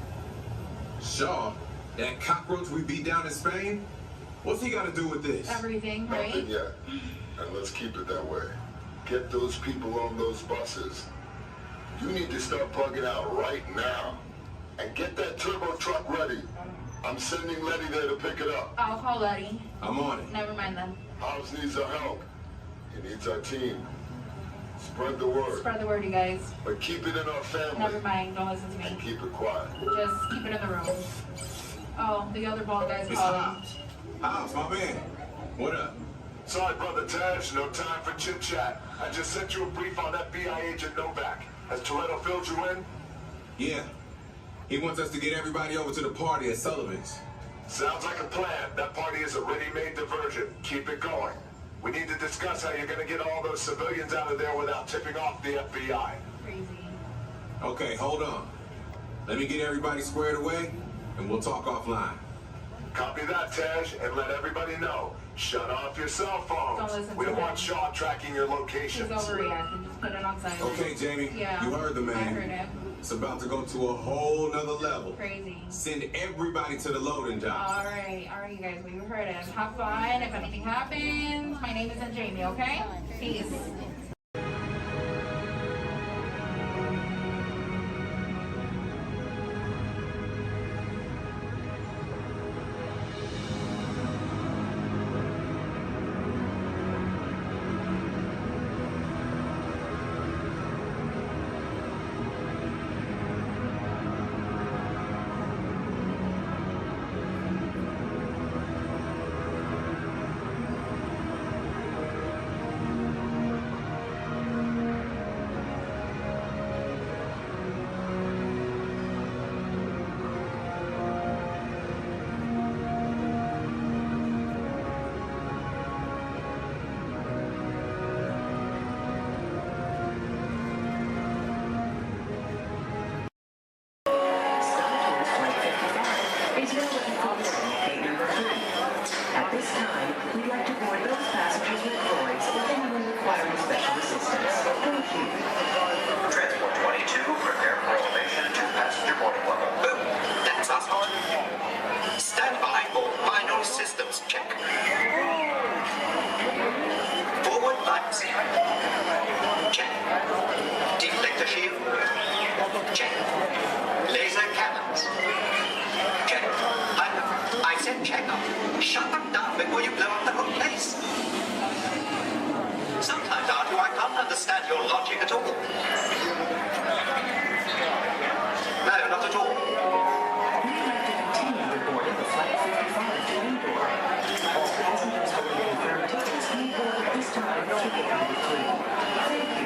Shaw? That cockroach we beat down in Spain? What's he got to do with this? Everything, right? Nothing yet. And let's keep it that way. get those people on those buses. You need to start plugging out right now. And get that turbo truck ready. I'm sending Letty there to pick it up. I'll call Letty. I'm on it. Never mind then. Hobbs needs our help. He needs our team. Spread the word. Spread the word, you guys. But keep it in our family. Never mind. Don't listen to me. And keep it quiet. Just keep it in the room. Oh, the other bald guy's It's calling. Hobbs, my man. What up? Sorry, Brother Taj. No time for chit-chat. I just sent you a brief on FBI agent Novak. Has Toretto filled you in? Yeah. He wants us to get everybody over to the party at Sullivan's. Sounds like a plan. That party is a ready-made diversion. Keep it going. We need to discuss how you're going to get all those civilians out of there without tipping off the FBI. Crazy. Okay, hold on. Let me get everybody squared away, and we'll talk offline. Copy that, Tej, and let everybody know. Shut off your cell phones. Don't listen We to don't him. want Shaw tracking your He's locations. overreacting. Just put it on silent. Okay, Jamie, Yeah. you heard the man. I heard him. It's about to go to a whole nother level. Crazy. Send everybody to the loading dock. All right, you guys. We heard him. Have fun. If anything happens, my name isn't Jamie. Okay? Peace. At this time, we'd like to board those passengers with boys or anyone requiring special assistance. Thank you. Transport 22, prepare for elevation to passenger boarding level. Boom! That's us on. Stand by for final systems check. Forward lights. Check. Deflector shield. Check. Laser cannons. Check. I said check up. Shut them down before you blow up the whole place. Sometimes, Arthur, I can't understand your logic at all. No, not at all. We'd like to continue the boarding of Flight 55 to Endor. All passengers holding confirmed tickets may board at this time to get out of the queue. Thank you.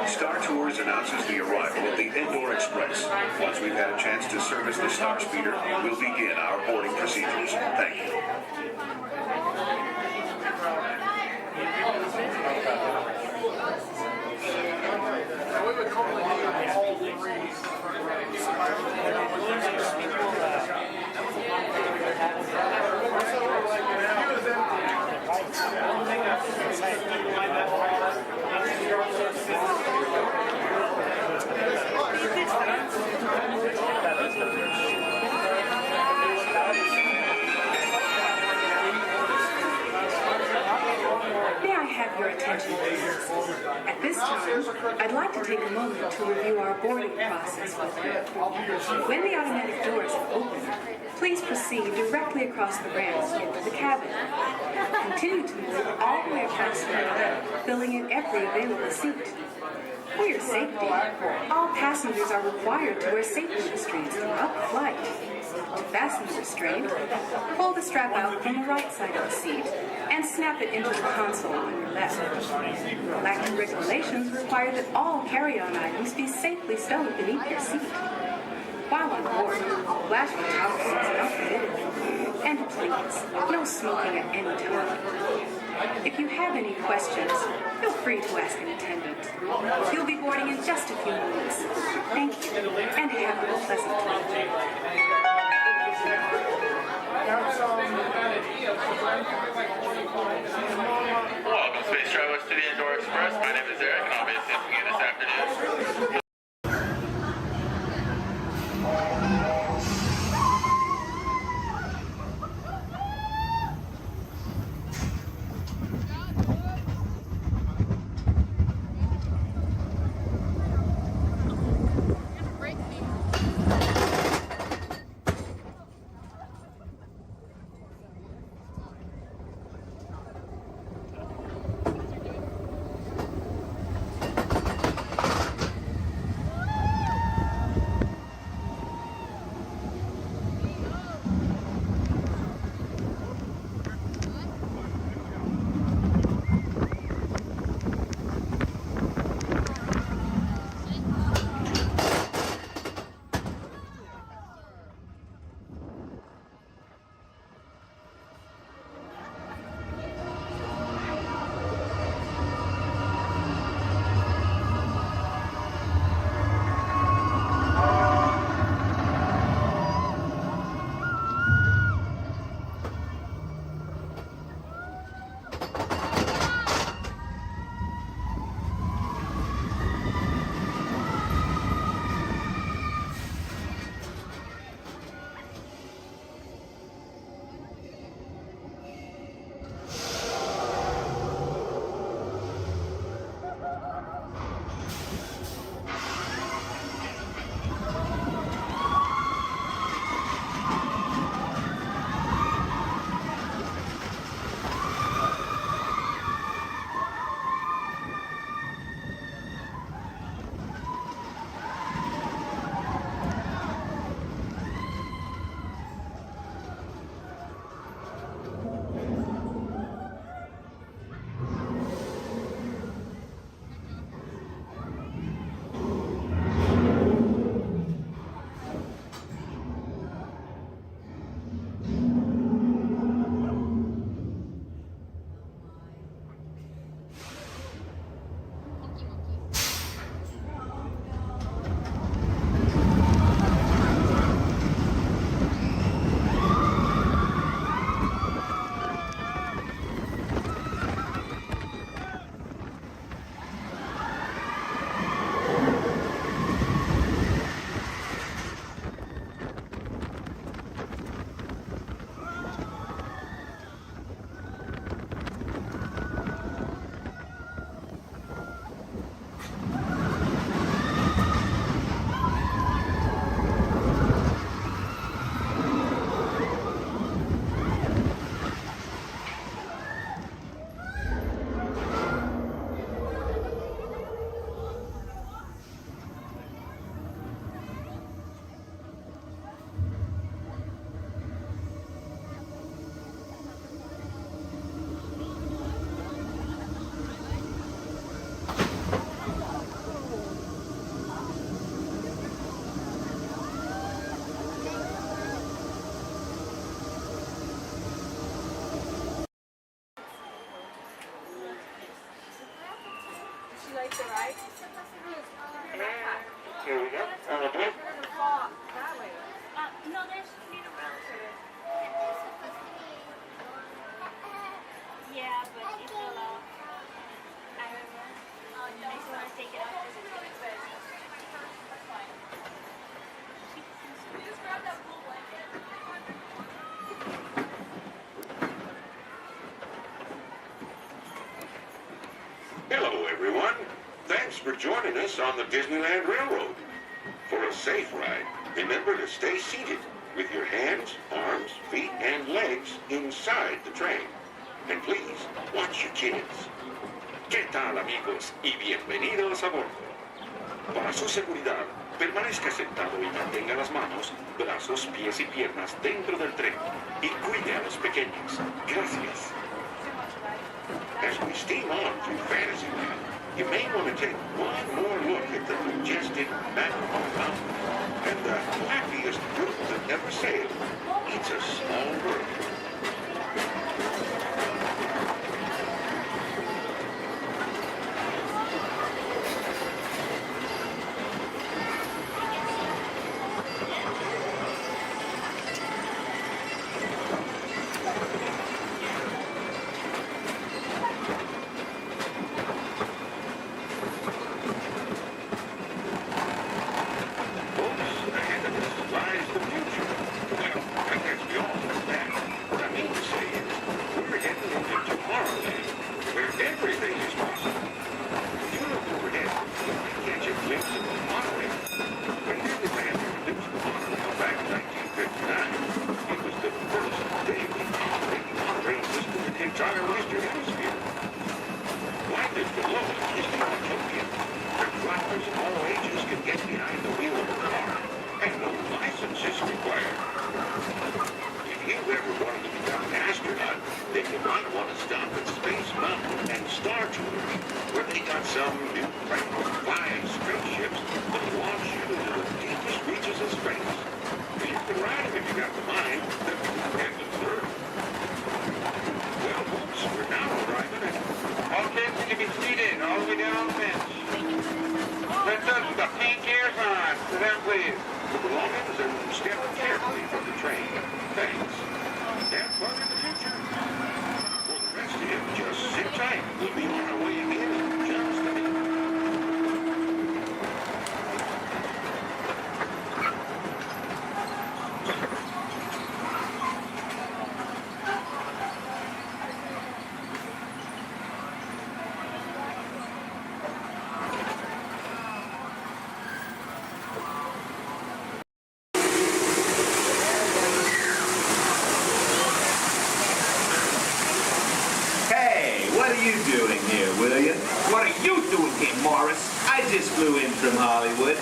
Star Tours announces the arrival of the Endor Express. Once we've had a chance to service the Star Speeder, we'll begin our boarding procedures. Thank you. May I have your attention, please? At this time, I'd like to take a moment to review our boarding process with you. When the automatic doors have opened, please proceed directly across the ramps into the cabin. Continue to move all the way across the aisle, filling in every available seat. For your safety, all passengers are required to wear safety restraints throughout the flight. To fasten the restraint, pull the strap out from the right side of the seat and snap it into the console on your left. Galactic regulations require that all carry-on items be safely stowed beneath their seat. While on board, flash photography is not permitted. And please, no smoking at any time. If you have any questions, feel free to ask an attendant. You'll be boarding in just a few moments. Thank you, and have a pleasant time. Welcome, space travelers, to the Endor Express. My name is Eric, and I'll be assisting you this afternoon. Here we go. No, there's need a relative. Yeah, but it fell off. I don't know. Oh, no. Makes me want to take it off. Just grab that blue blanket. Hello, everyone. Thanks for joining us on the Disneyland Railroad. For a safe ride, remember to stay seated with your hands, arms, feet, and legs inside the train. And please, watch your kids. ¿Qué tal, amigos? Y bienvenidos a bordo. Para su seguridad, permanezca sentado y mantenga las manos, brazos, pies y piernas dentro del tren. Y cuide a los pequeños. Gracias. As we steam on through Fantasyland, you may want to take one more look at the majestic Matterhorn Mountain and the happiest bird that ever sailed. It's a small bird.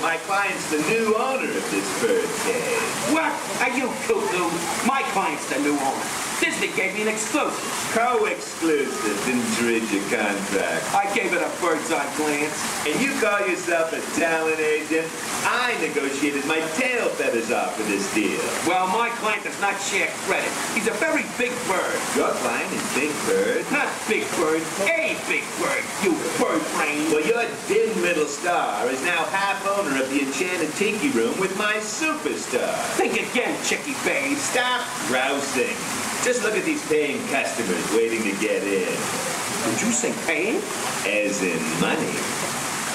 My client's the new owner of this bird cage. What? Are you cuckoo? My client's the new owner. Disney gave me an exclusive. Co-exclusive. Didn't read your contract. I gave it a bird's eye glance. And you call yourself a talent agent? I negotiated my tail feathers off for this deal. Well, my client does not share credit. He's a very big bird. Your client is Big Bird? Not Big Bird, a big bird, you bird brain. Well, your dim little star is now half owner of the Enchanted Tiki Room with my superstar. Think again, Chickie babe. Stop grousing. Just look at these paying customers waiting to get in. Did you say paying? As in money.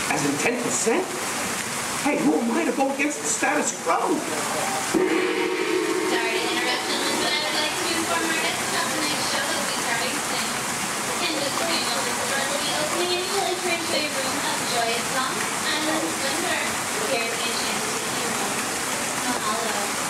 As in 10%? Hey, who am I to go against the status quo? Sorry to interrupt, gentlemen, but I would like to inform our guests about tonight's show that will be starting soon. In just a few moments, the door will be opening and you will enter into a room of joyous song, island splendor. Here at the Enchanted Tiki Room. Mahalo.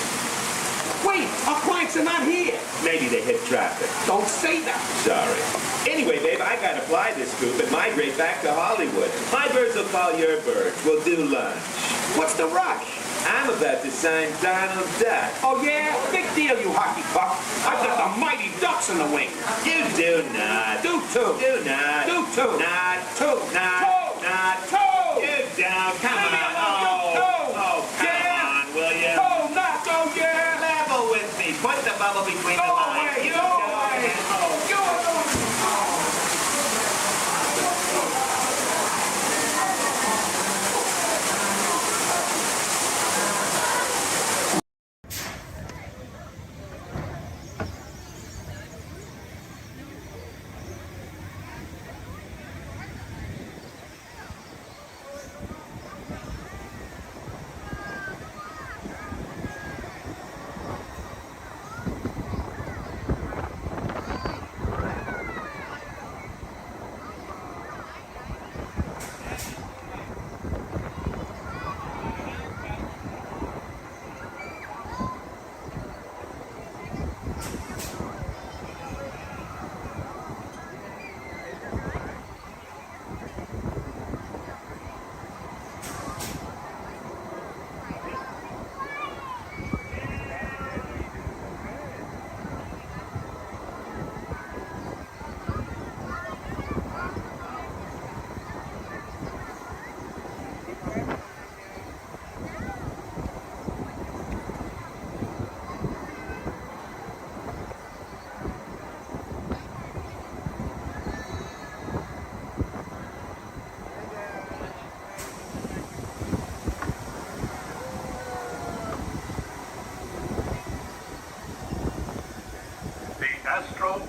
Wait, our clients are not here. Maybe they hit traffic. Don't say that. Sorry. Anyway, babe, I gotta fly this coop and migrate back to Hollywood. My birds will call your birds. We'll do lunch. What's the rush? I'm about to sign Donald Duck. Oh, yeah? Big deal, you hockey puck. I've got the mighty ducks in the wing. You do not. Do too. Do not. Do too. Not. Two. Not. Two. Not. Two. You down. Come on. Put the bubble between the lines. You go away.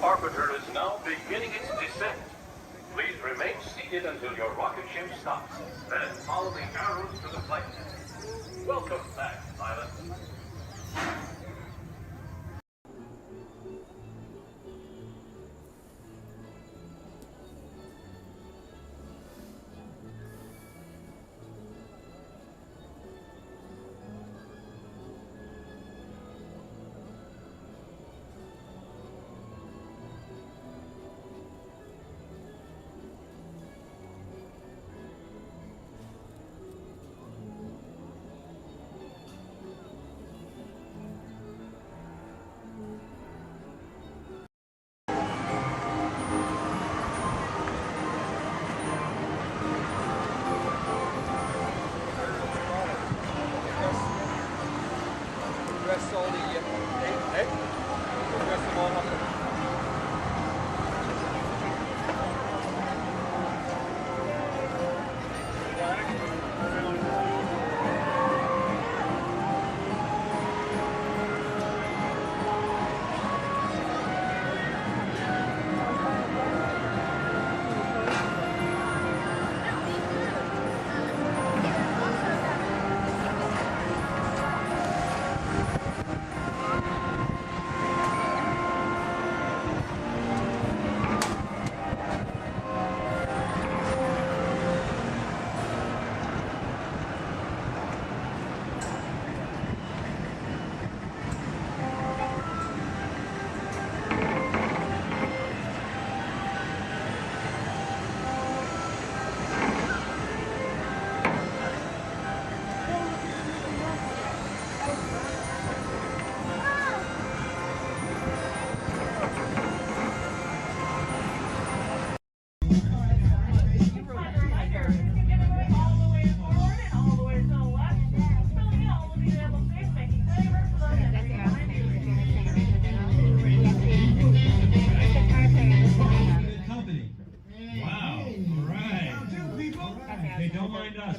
Orbiter is now beginning its descent. Please remain seated until your rocket ship stops. Then follow the arrows to the flight. Welcome back, pilot.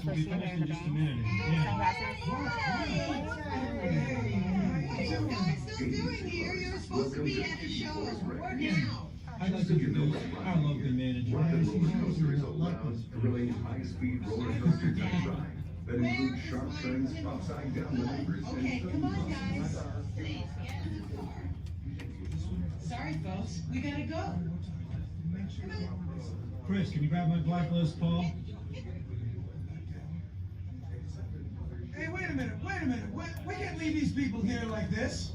We'll be finished in just a minute. Yeah. What are you guys still doing here? You're supposed to be at the show. Where now? I'd like to introduce our local manager. Rocket Roller Coaster is allows thrilling high-speed roller coaster test ride that includes sharp turns, upside down maneuvers, Okay, and come on, guys. Please, get in the car. Sorry, folks. We gotta go. Come on. Chris, can you grab my black Les Paul? Hey, wait a minute. We can't leave these people here like this.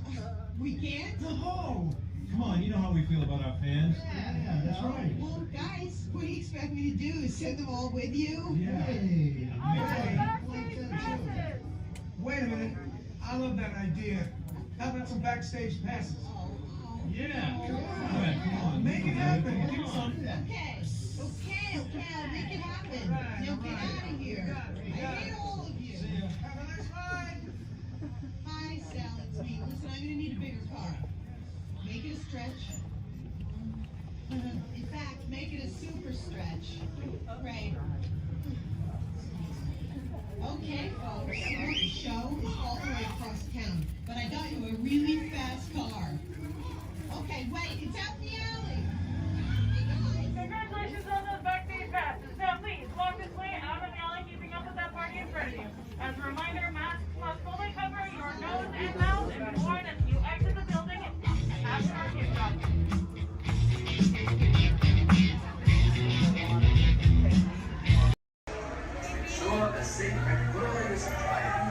We can't? No. Come on, you know how we feel about our fans. Yeah, that's right. Well, guys, what do you expect me to do? Is send them all with you? Yeah. Hey. Wait a minute. I love that idea. How about some backstage passes? Yeah. Come on. Make it happen. Give some. Okay, I'll make it happen. Now get out of here. I hate all of you. Have a nice ride. Hi, Sal, it's me. Listen, I'm gonna need a bigger car. Make it a stretch. In fact, make it a super stretch. Right. Okay, folks, the show is all the way across town, but I got you a really fast car. Okay, wait, it's out in the alley. Congratulations on those backstage passes. Now please, walk this way out of the alley, keeping up with that party in front of you. As a reminder, masks must fully cover your nose and mouth and be worn as you exit the building after our kickoff. Ensure a safe and glorious ride.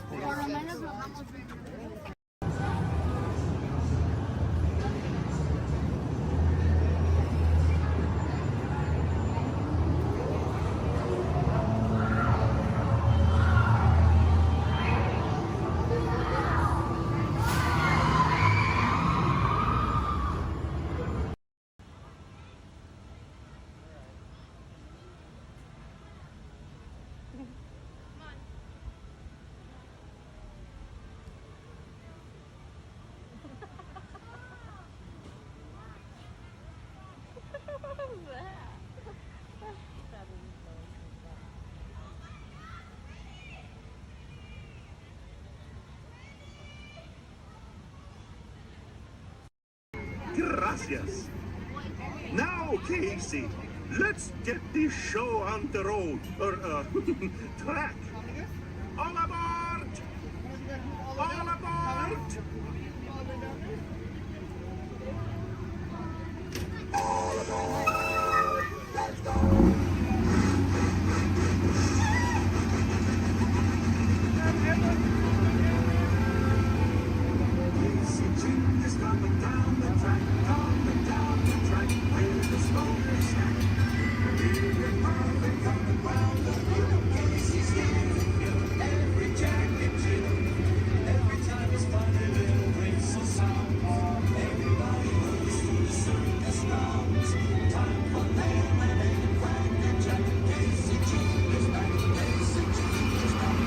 Por lo menos lo vamos viendo. Gracias. Now, Casey, let's get this show on the road, or, track. All aboard! All aboard! All aboard! Let's go! Is coming down the track, coming down the track, with the smoke and snack. Feeling perfect, coming round the hill. Casey's giving you every jack and jill. Every time it's funny little whistle sound. Everybody moves to the circus grounds. Time for Lemonade and Cracker Jack. Casey G is back. Casey G is back.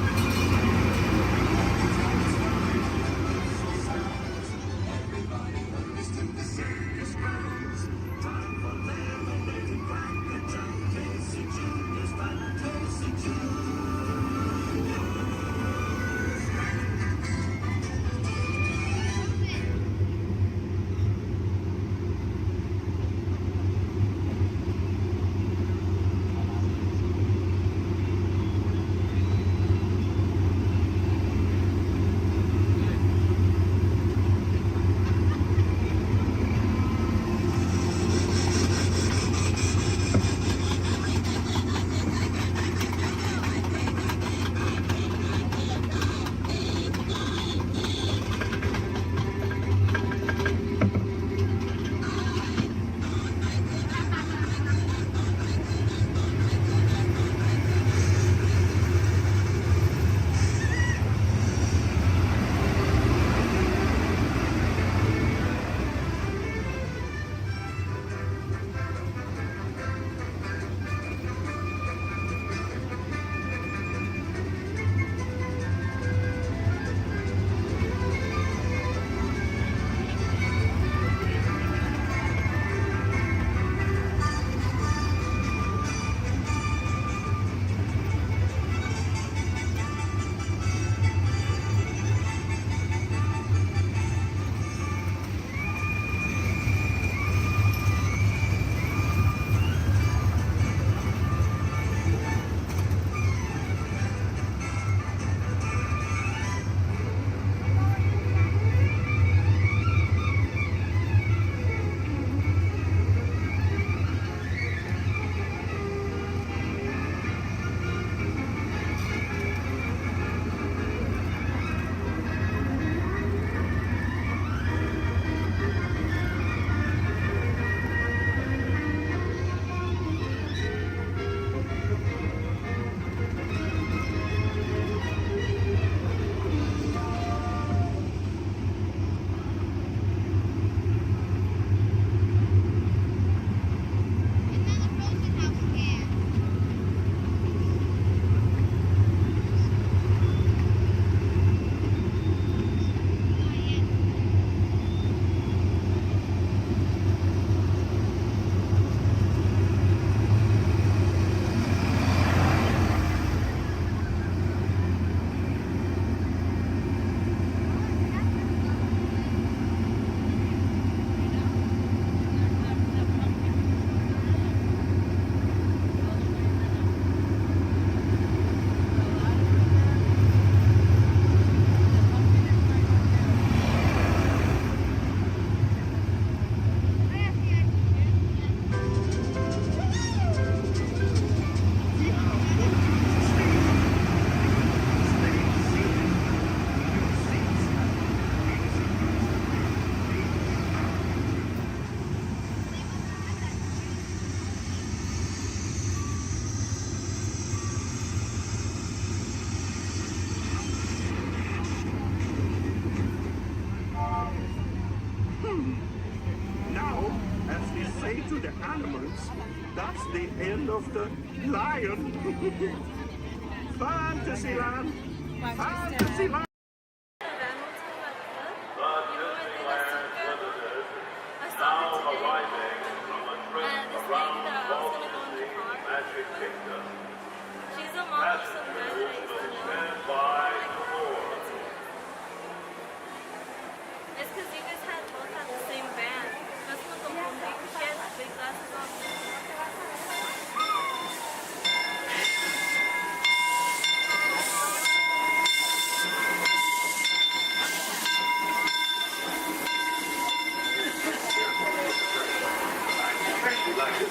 To the animals, that's the end of the lion. Fantasyland! Fantasyland! Now arriving from a trip around Walt Magic Kingdom. Passengers will stand by the door. It's because you guys both had the same band. That's what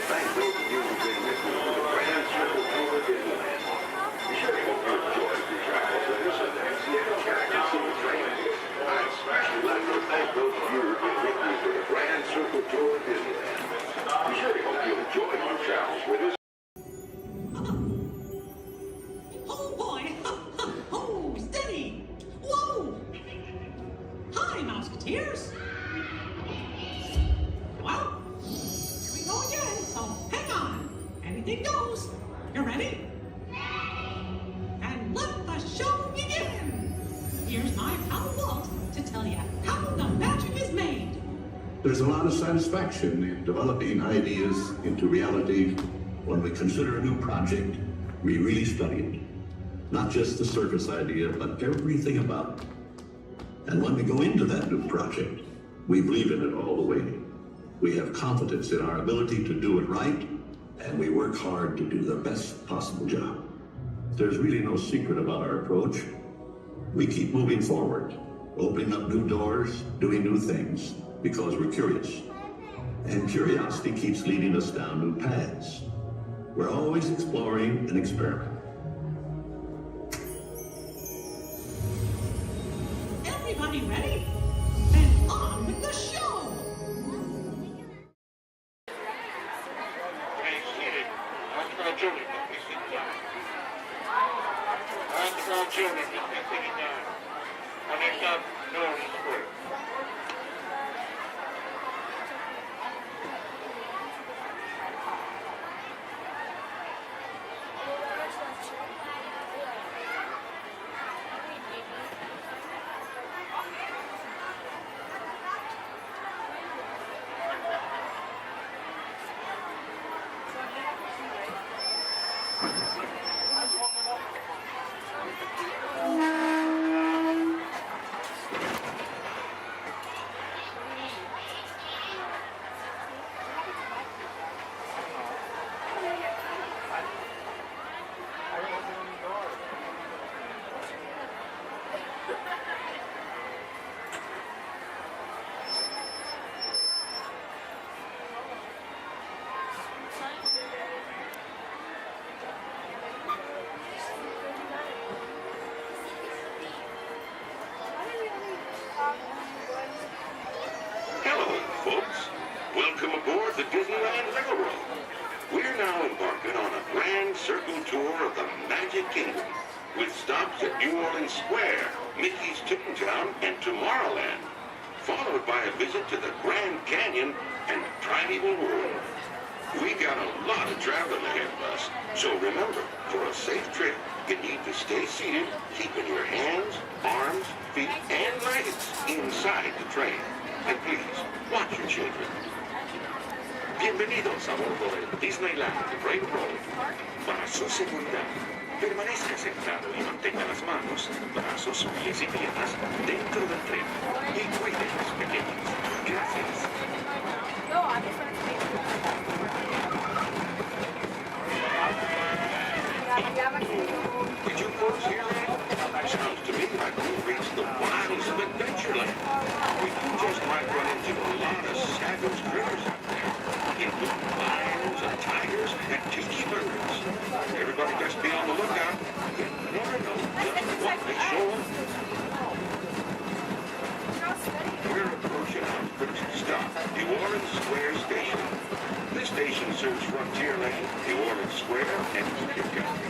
thank those of you who've been with me for the Grand Circle Tour of Disneyland. We surely hope you enjoyed your travels with us and see the characters in the train. I'd especially like to thank those of you who've been with me for the Grand Circle Tour of Disneyland. We surely hope you enjoyed your travels with us. Oh boy! Oh, steady! Whoa! Hi, Mouseketeers! Well, here we go again, so hang on. Anything goes. You ready? And let the show begin! Here's my pal Walt to tell you how the magic is made. There's a lot of satisfaction in developing ideas into reality. When we consider a new project, we really study it. Not just the surface idea, but everything about it. And when we go into that new project, we believe in it all the way. We have confidence in our ability to do it right, and we work hard to do the best possible job. There's really no secret about our approach. We keep moving forward, opening up new doors, doing new things, because we're curious. And curiosity keeps leading us down new paths. We're always exploring and experimenting. Everybody ready? Then on with the show! Hello, folks. Welcome aboard the Disneyland Railroad. We're now embarking on a grand circle tour of the Magic Kingdom, with stops at New Orleans Square, Mickey's Toontown, and Tomorrowland, followed by a visit to the Grand Canyon and Primeval World. We got a lot of traveling ahead of us, so remember, for a safe trip, you need to stay seated, keeping your hands, arms, feet, and legs inside the train. And please, watch your children. Bienvenidos a bordo del Disneyland Railroad. Para su seguridad, permanezca sentado y mantenga las manos, brazos, pies y piernas dentro del tren. Y cuide a los pequeños. Gracias. Did you folks hear that? Sounds to me like we've reached the wilds of Adventureland. We just might run into a lot of savage critters out there, including lions and tigers and tiki birds. Everybody just be on the lookout. You never know just what may show up. We're approaching our first stop, New Orleans Square Station. This station serves Frontierland, New Orleans Square, and Union County.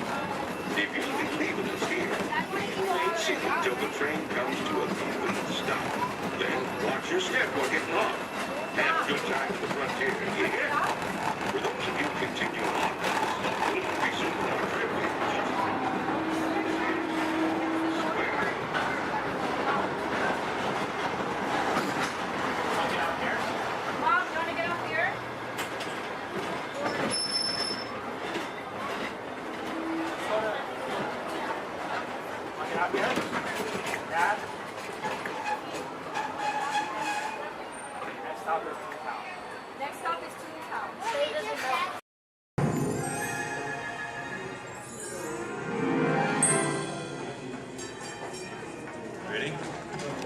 If you'll be leaving us here, remain seated until the train comes to a complete stop. Then watch your step while getting off. Have a good time at the frontier, you hear? For those of you continuing on with us, we'll resume our trip in just a moment. Square. Mom, you want to get up here? Dad? Next stop is Toontown. Stay doesn't know. Ready?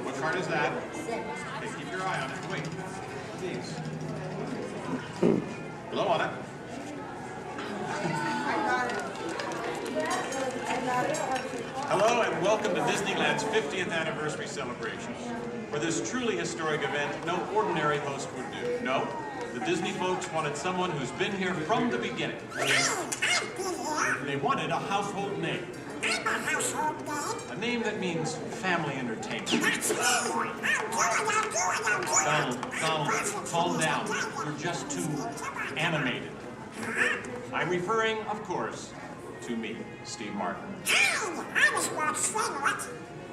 What card is that? Okay, keep your eye on it. Wait. Please. Blow on it. Hello and welcome to Disneyland's 50th anniversary celebrations. For this truly historic event, no ordinary host would do. No, the Disney folks wanted someone who's been here from the beginning. They wanted a household name. A name that means family entertainment. Donald, calm down. You're just too animated. I'm referring, of course, to me, Steve Martin.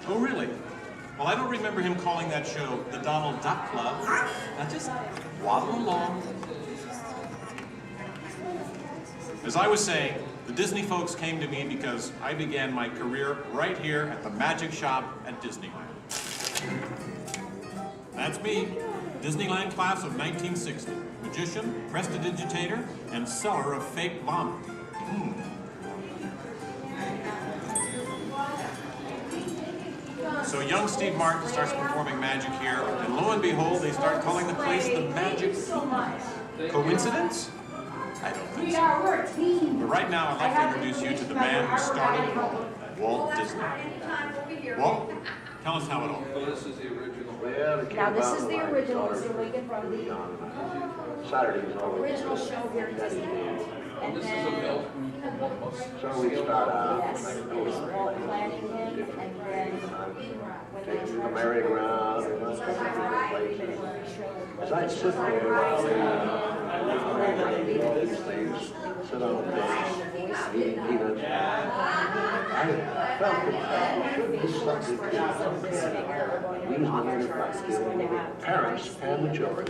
Oh, really? Well, I don't remember him calling that show the Donald Duck Club. Now just waddle along. As I was saying, the Disney folks came to me because I began my career right here at the Magic Shop at Disneyland. That's me, Disneyland class of 1960. Magician, prestidigitator, and seller of fake vomit. So young Steve Martin starts performing magic here, and lo and behold, they start calling the place the Magic Kingdom. Coincidence? I don't think so. But right now, I'd like to introduce you to the man who started it all, Walt Disney. Walt, tell us how it all. Well, this is the original. Now, this is the original. It's taken from the original show here at Disneyland. And This is a then, belt. so we start out. Yes, it was Walt planning him, and then when they merry-go-round and all kinds of different places. As I sit there, all these things, sit on the bench, eating peanuts, I felt that should be something using the enterprise skill, parents and the children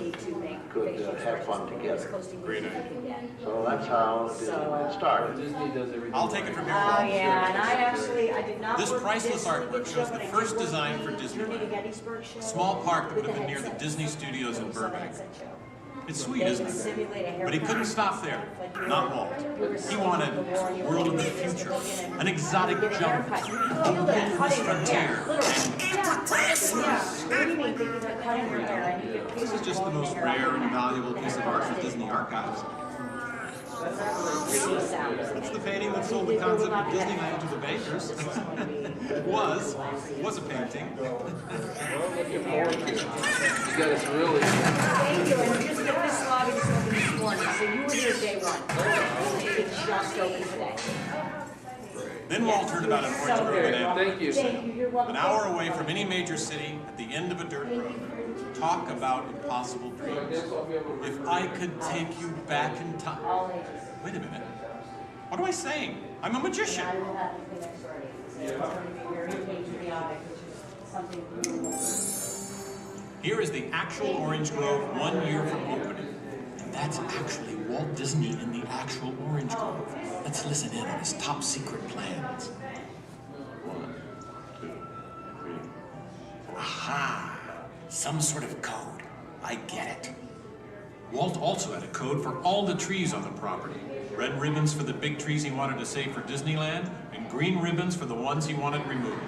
could have fun together. Great idea. So that's how Disneyland started. Disney does everything. I'll take it from here. Oh, yeah, and I did not. This work priceless this artwork shows the first design for Disneyland. A small park that would have been near the Disney Studios in Burbank. It's sweet, isn't it? But he couldn't stop there. Not Walt. He wanted a world of the future, an exotic jungle, a wilderness frontier. This is just the most rare and valuable piece of art for Disney Archives. It's the painting that sold the concept of Disneyland to the bankers. was a painting. You got us really. Thank you, and just get this lobby just open this morning, so you were here day one. It's just open today. Then Walt heard about an orange grove in Anaheim. Thank you. Thank you, you're welcome. An hour away from any major city, at the end of a dirt road. Talk about impossible dreams. If I could take you back in time. Wait a minute. What am I saying? I'm a magician. I will have you next Friday. It's going to be very patriotic, which is something Here is the actual orange grove 1 year from opening. And that's actually Walt Disney in the actual orange grove. Let's listen in on his top secret plans. 1, 2, 3. Aha! Some sort of code. I get it. Walt also had a code for all the trees on the property. Red ribbons for the big trees he wanted to save for Disneyland, and green ribbons for the ones he wanted removed.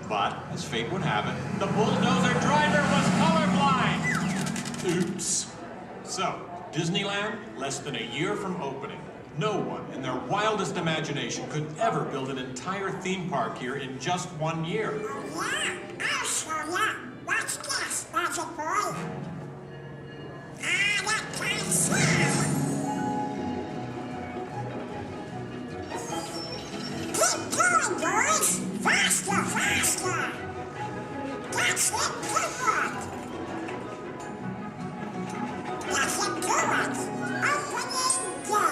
But, as fate would have it, the bulldozer driver was colorblind! Oops. So, Disneyland, less than a year from opening. No one, in their wildest imagination, could ever build an entire theme park here in just 1 year. Yeah, I'll show ya. Watch this, Magic Boy. That kind of sound. Keep going, boys. Faster, faster. That's it, good. That's it, good. Opening day.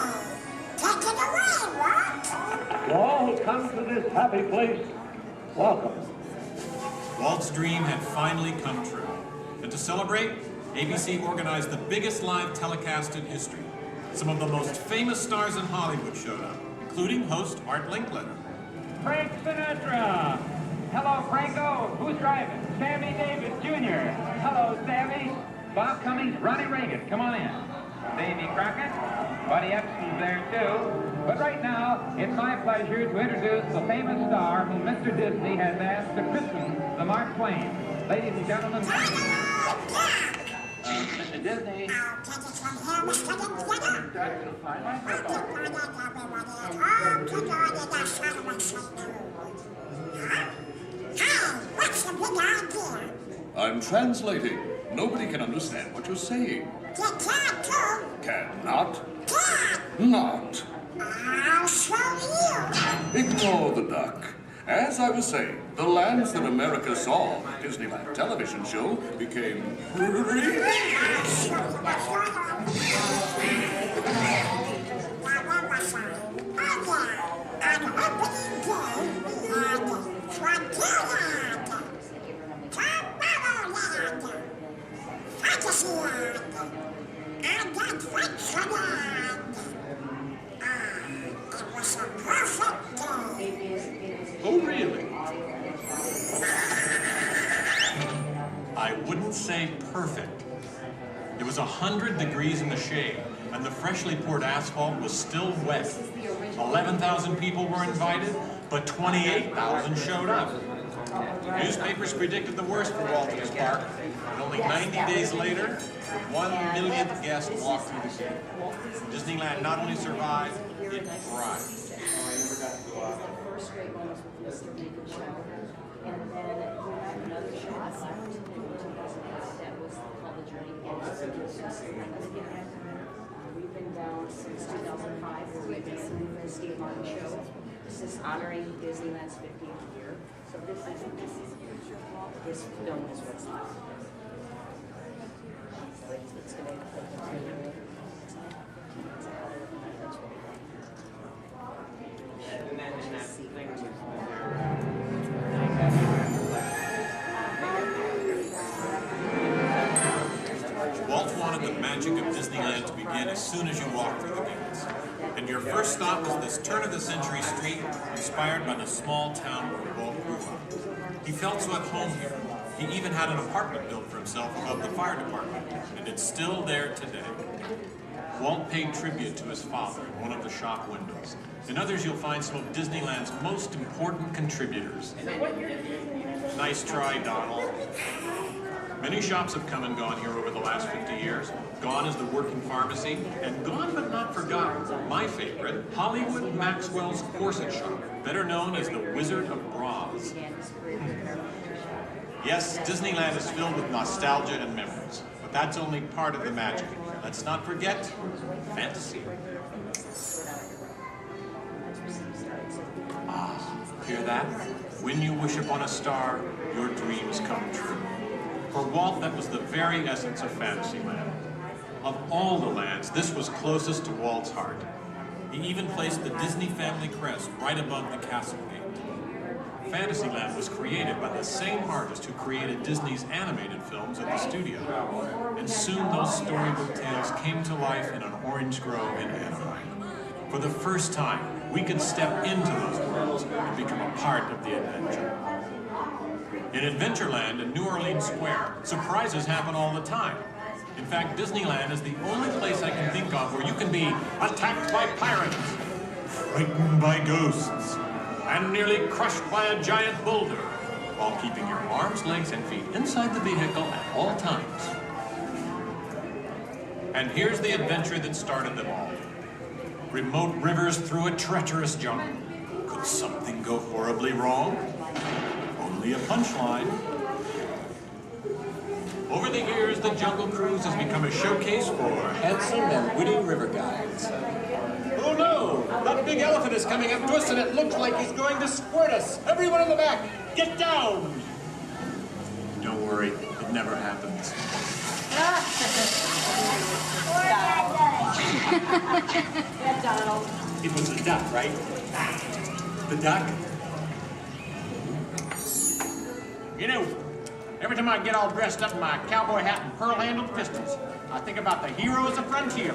Take it away, Walt. To all who come to this happy place, welcome. Walt's dream had finally come true. And to celebrate, ABC organized the biggest live telecast in history. Some of the most famous stars in Hollywood showed up, including host Art Linkletter. Frank Sinatra. Hello, Franco. Who's driving? Sammy Davis Jr. Hello, Sammy. Bob Cummings, Ronnie Reagan. Come on in. Davy Crockett. Buddy Epson's there, too. But right now, it's my pleasure to introduce the famous star whom Mr. Disney has asked to christen the Mark Twain. Ladies and gentlemen... Disney. I'll take it from here, Mr. Indiana. That's a fine microphone. Hey, what's the big idea? I'm translating. Nobody can understand what you're saying. You can't too. Cannot. Can't. Not. I'll show you. Ignore the duck. As I was saying, the lands that America saw on the Disneyland television show became real. I'll show you what's going on. Now, where was I? Oh, yeah. On opening day, we had Frontierland, Tomorrowland, Fantasyland, and Adventureland. It was a perfect day. Oh, really? I wouldn't say perfect. It was 100 degrees in the shade, and the freshly poured asphalt was still wet. 11,000 people were invited, but 28,000 showed up. Newspapers predicted the worst for Walt and his park, and only 90 days later, 1 millionth guest walked through the gate. Disneyland not only survived, it thrived. First great one was with Mr. Naked Show, and then we had another show that was called The Journey. We've been down since 2005, where we've been doing the Steve Martin show. This is honoring Disneyland's 50th year. So this film is what's left. It's going to Walt wanted the magic of Disneyland to begin as soon as you walk through the gates. And your first stop was this turn-of-the-century street inspired by the small town where Walt grew up. He felt so at home here. He even had an apartment built for himself above the fire department, and it's still there today. Walt paid tribute to his father in one of the shop windows. In others, you'll find some of Disneyland's most important contributors. Nice try, Donald. Many shops have come and gone here over the last 50 years. Gone is the working pharmacy, and gone but not forgotten, my favorite, Hollywood Maxwell's corset shop, better known as the Wizard of Bras. Yes, Disneyland is filled with nostalgia and memories, but that's only part of the magic. Let's not forget fantasy. Ah, hear that? When you wish upon a star, your dreams come true. For Walt, that was the very essence of Fantasyland. Of all the lands, this was closest to Walt's heart. He even placed the Disney family crest right above the castle gate. Fantasyland was created by the same artist who created Disney's animated films at the studio. And soon those storybook tales came to life in an orange grove in Anaheim. For the first time, we could step into those worlds and become a part of the adventure. In Adventureland in New Orleans Square, surprises happen all the time. In fact, Disneyland is the only place I can think of where you can be attacked by pirates, frightened by ghosts, and nearly crushed by a giant boulder, while keeping your arms, legs, and feet inside the vehicle at all times. And here's the adventure that started them all. Remote rivers through a treacherous jungle. Could something go horribly wrong? Only a punchline. Over the years, the Jungle Cruise has become a showcase for handsome and witty river guides. Oh no! That big elephant is coming up to us and it looks like he's going to squirt us! Everyone in the back, get down! Don't worry, it never happens. Donald. It was the duck, right? The duck? You know, every time I get all dressed up in my cowboy hat and pearl-handled pistols, I think about the heroes of frontier.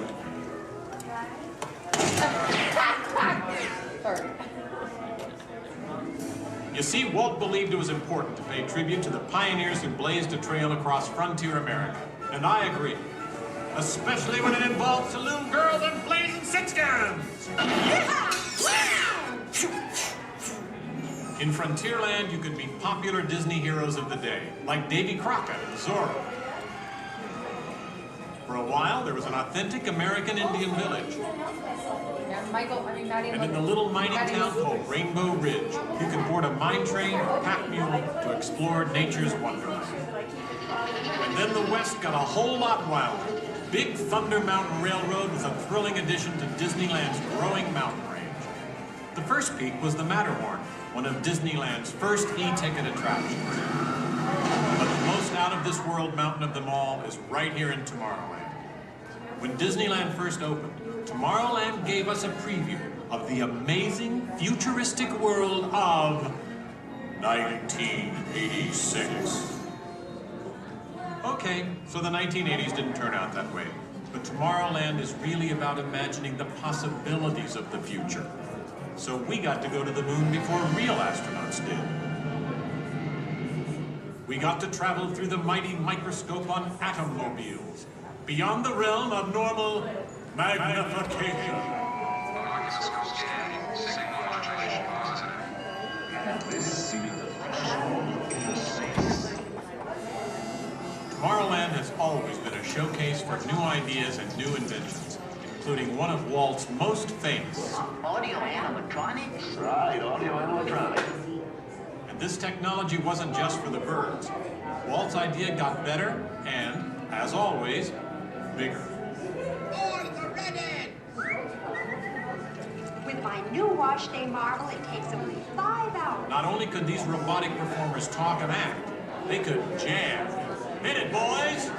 You see, Walt believed it was important to pay tribute to the pioneers who blazed a trail across frontier America. And I agree. Especially when it involves saloon girls and blazing six-guns. In Frontierland, you could meet popular Disney heroes of the day, like Davy Crockett and Zorro. For a while, there was an authentic American Indian village. And in the little mining town called Rainbow Ridge, you could board a mine train or pack mule to explore nature's wonderland. And then the West got a whole lot wilder. Big Thunder Mountain Railroad was a thrilling addition to Disneyland's growing mountain range. The first peak was the Matterhorn, one of Disneyland's first e-ticket attractions. But the most out-of-this-world mountain of them all is right here in Tomorrowland. When Disneyland first opened, Tomorrowland gave us a preview of the amazing, futuristic world of 1986. Okay, so the 1980s didn't turn out that way. But Tomorrowland is really about imagining the possibilities of the future. So we got to go to the moon before real astronauts did. We got to travel through the mighty microscope on atommobiles, beyond the realm of normal magnification. Tomorrowland has always been a showcase for new ideas and new inventions, including one of Walt's most famous. Audio animatronics? Right, audio animatronics. And this technology wasn't just for the birds. Walt's idea got better and, as always, bigger. With my new wash day marvel, it takes only 5 hours. Not only could these robotic performers talk and act, they could jam. Hit it, boys!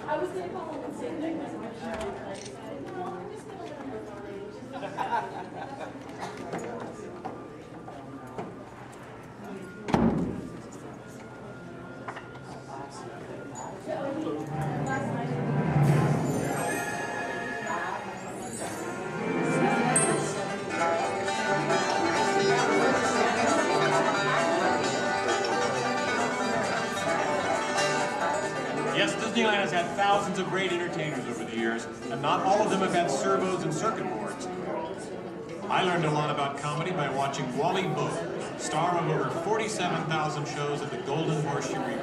I was going to call him and say that. Yes, Disneyland has had thousands of great entertainers over the years, and not all of them have had servos and circuit boards. I learned a lot about comedy by watching Wally Boat, star of over 47,000 shows at the Golden Horseshoe Revue.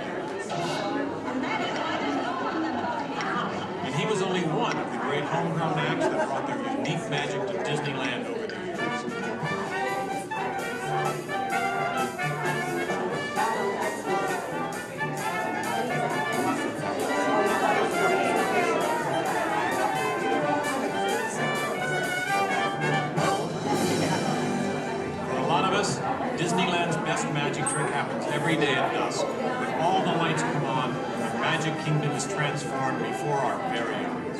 And he was only one of the great homegrown acts that brought their unique magic to Disneyland over the years. Disneyland's best magic trick happens every day at dusk, when all the lights come on and Magic Kingdom is transformed before our very eyes.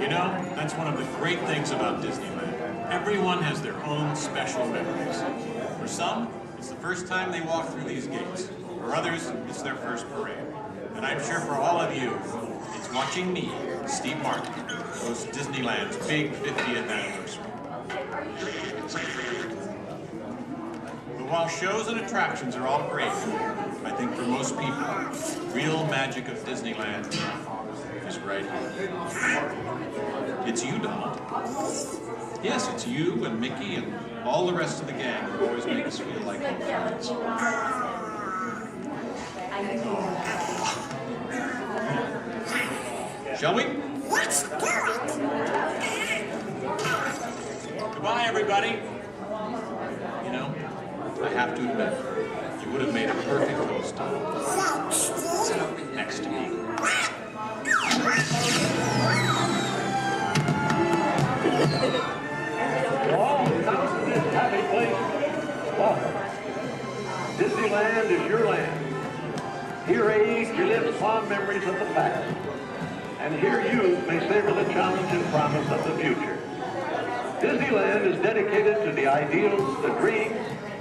You know, that's one of the great things about Disneyland. Everyone has their own special memories. For some, it's the first time they walk through these gates. For others, it's their first parade. And I'm sure for all of you, it's watching me, Steve Martin, host Disneyland's big 50th anniversary. But while shows and attractions are all great, I think for most people, real magic of Disneyland is right here. It's you, Donald. Yes, it's you and Mickey and all the rest of the gang who always make us feel like home friends. Shall we? Let's do it! Goodbye, everybody. You know, I have to admit, you would have made a perfect host. Sit up next to me. All come to this happy place. Welcome. Disneyland is your land. Here age relive fond memories of the past. And here youth may savor the challenge and promise of the future. Disneyland is dedicated to the ideals, the dreams,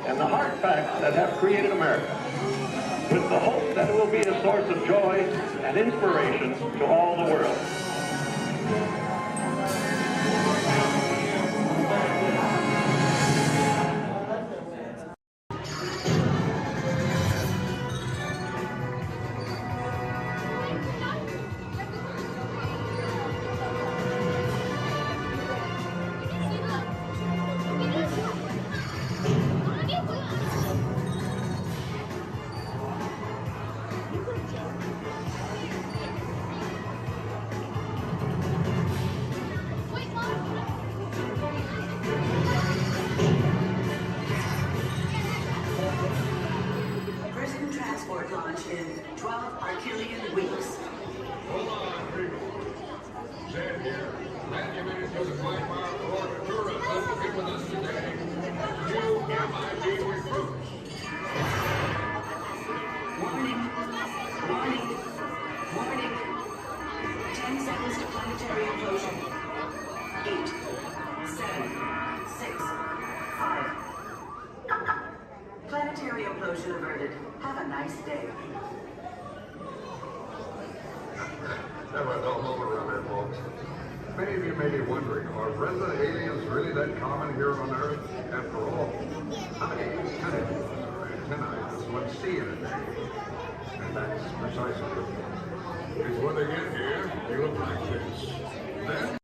and the hard facts that have created America, with the hope that it will be a source of joy and inspiration to all the world. Manumitted to the Blackmire Board of Tourism here with us today, new MIT recruits. Warning. Warning. Warning. 10 seconds to planetary implosion. 8, 7, 6, 5. Planetary implosion averted. Have a nice day. That was all over around there, folks. Many of you may be wondering, are resident aliens really that common here on Earth? After all, how many antennae or antennae does one see in a day? And that's precisely it. Because when they get here, they look like this. Then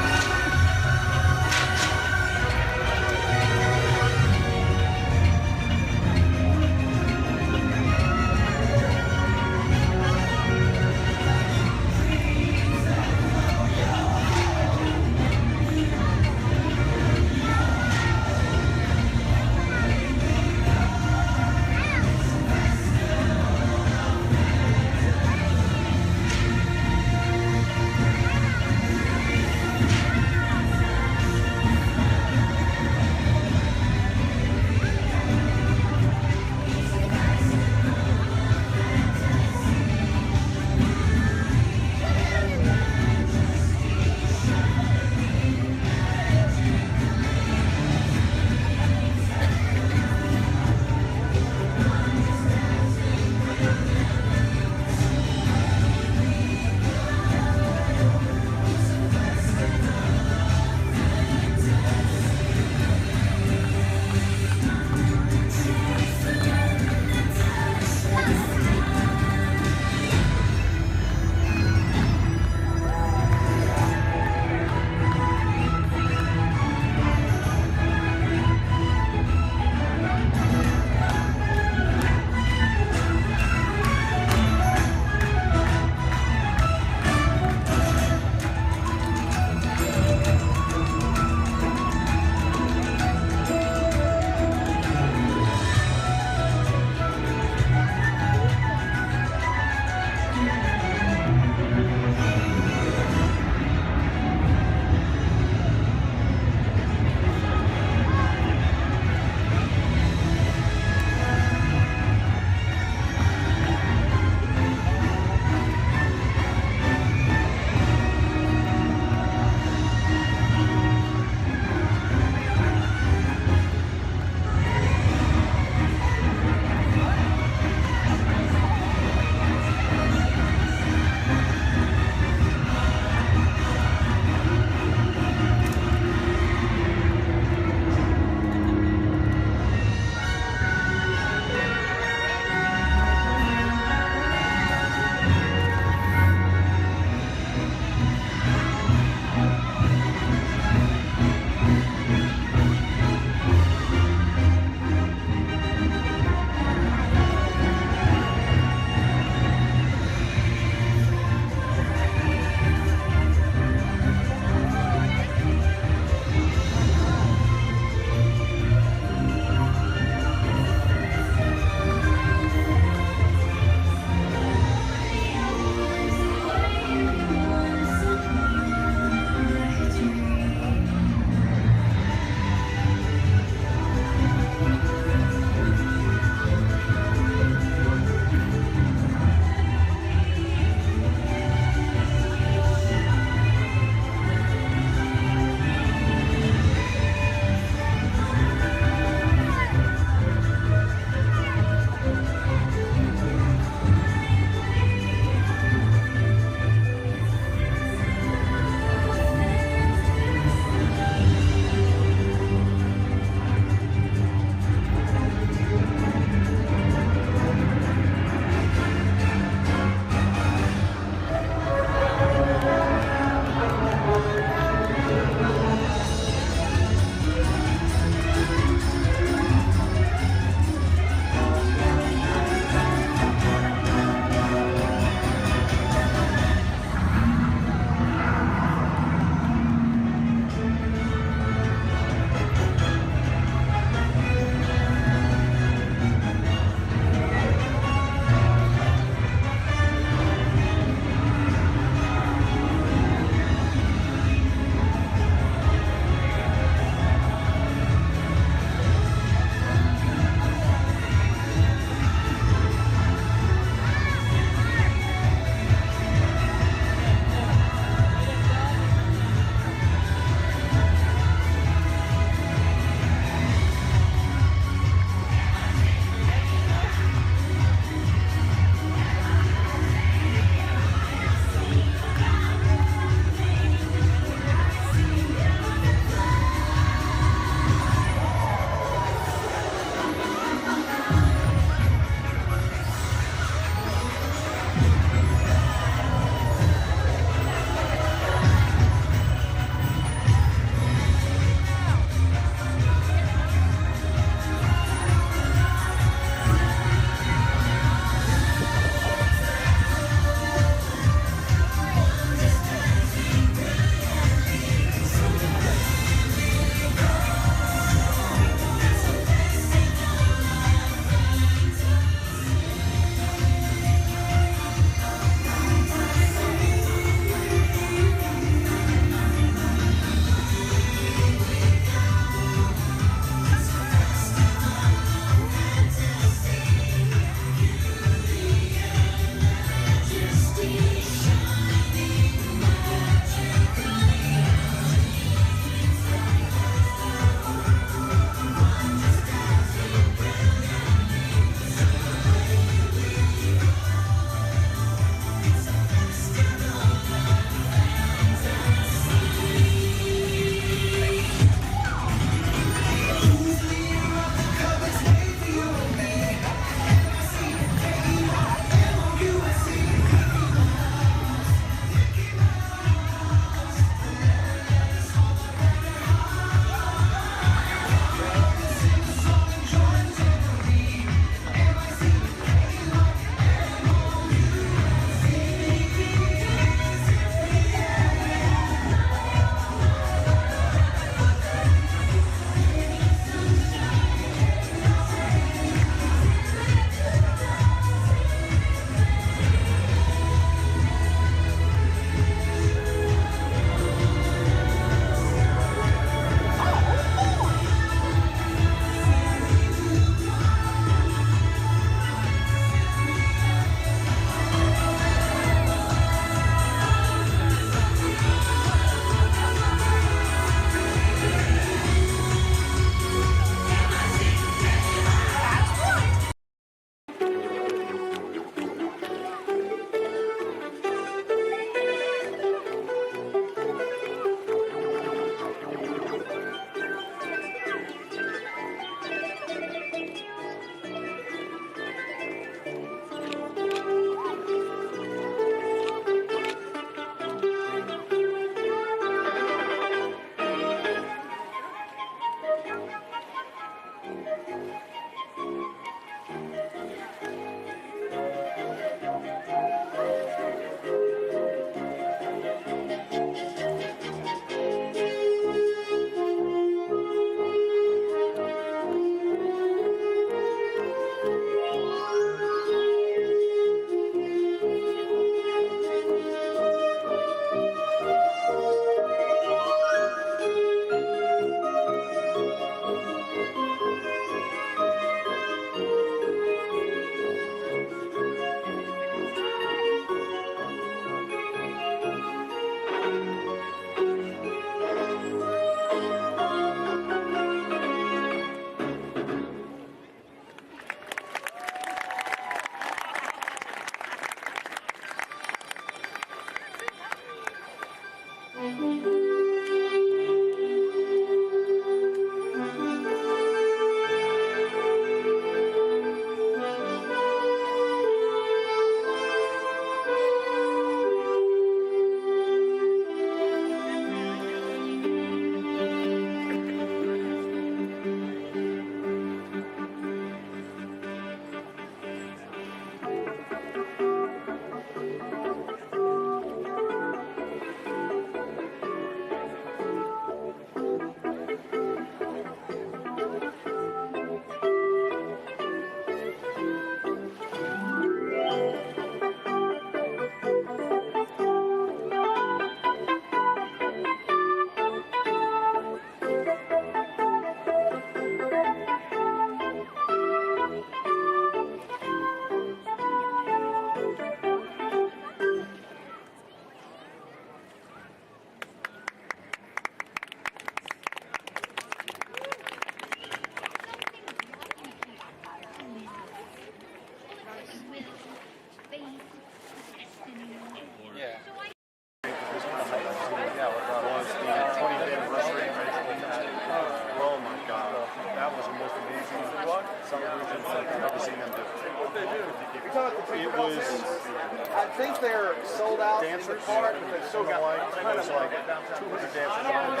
I think they're sold out in the card, but they've still got kind of like 200 dancers on it.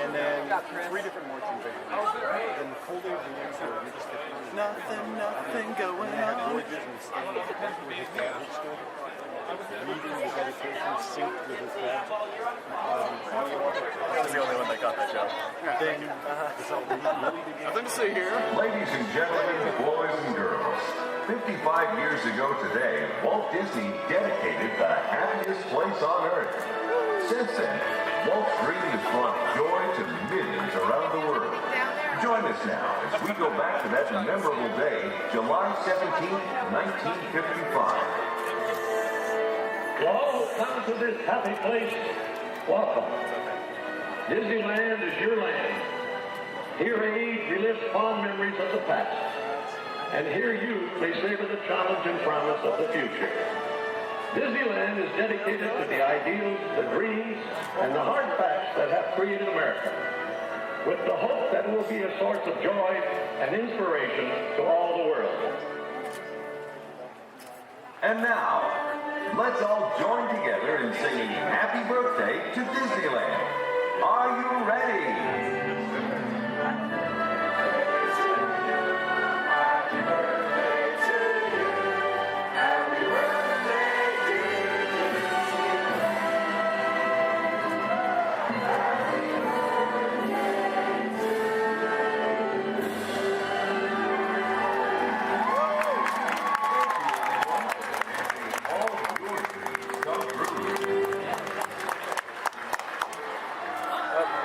And then 3 different marching bands. And the full day of the year, you just get nothing going on. George's and Stanley with his dad still reading the dedication synced with his dad. I was the only one that got that joke. Then nothing to see here. Ladies and gentlemen, boys and girls, 55 years ago today, Walt Disney dedicated the happiest place on earth. Since then, Walt's dream has brought joy to millions around the world. Join us now as we go back to that memorable day, July 17, 1955. To all who come to this happy place, welcome. Disneyland is your land. Here age relives fond memories of the past. And here you may savor the challenge and promise of the future. Disneyland is dedicated to the ideals, the dreams, and the hard facts that have created America, with the hope that it will be a source of joy and inspiration to all the world. And now, let's all join together in singing Happy Birthday to Disneyland. Are you ready?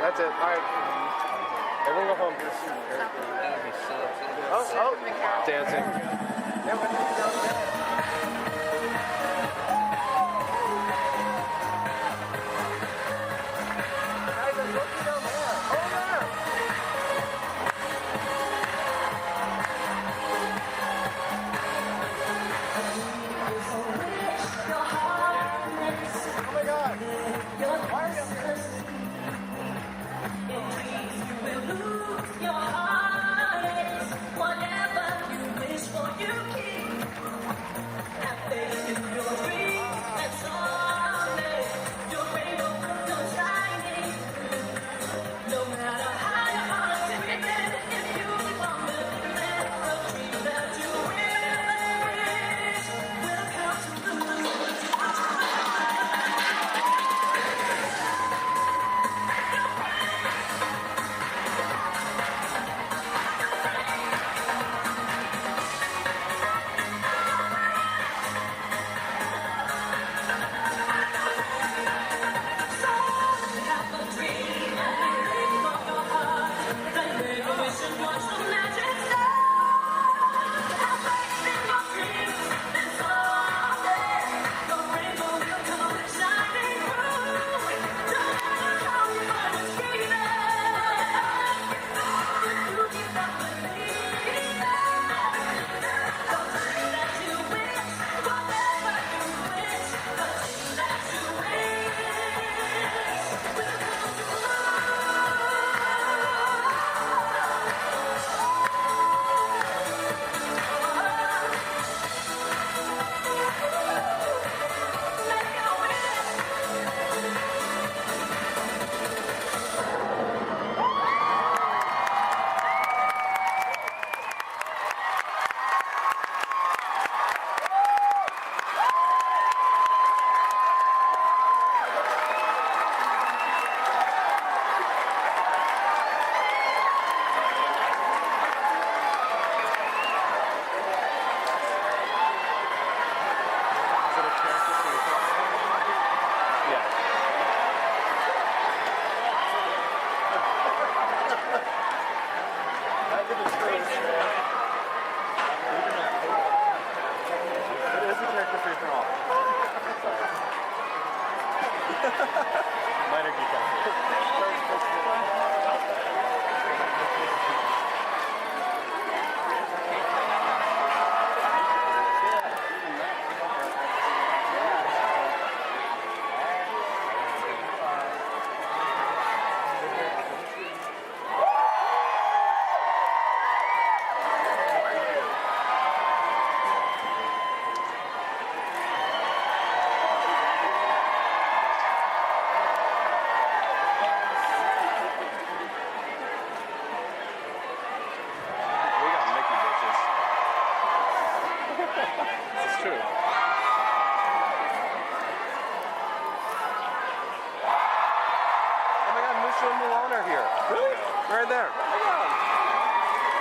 That's it. All right. Everyone go home. Oh, dancing. Whatever you wish for, you keep.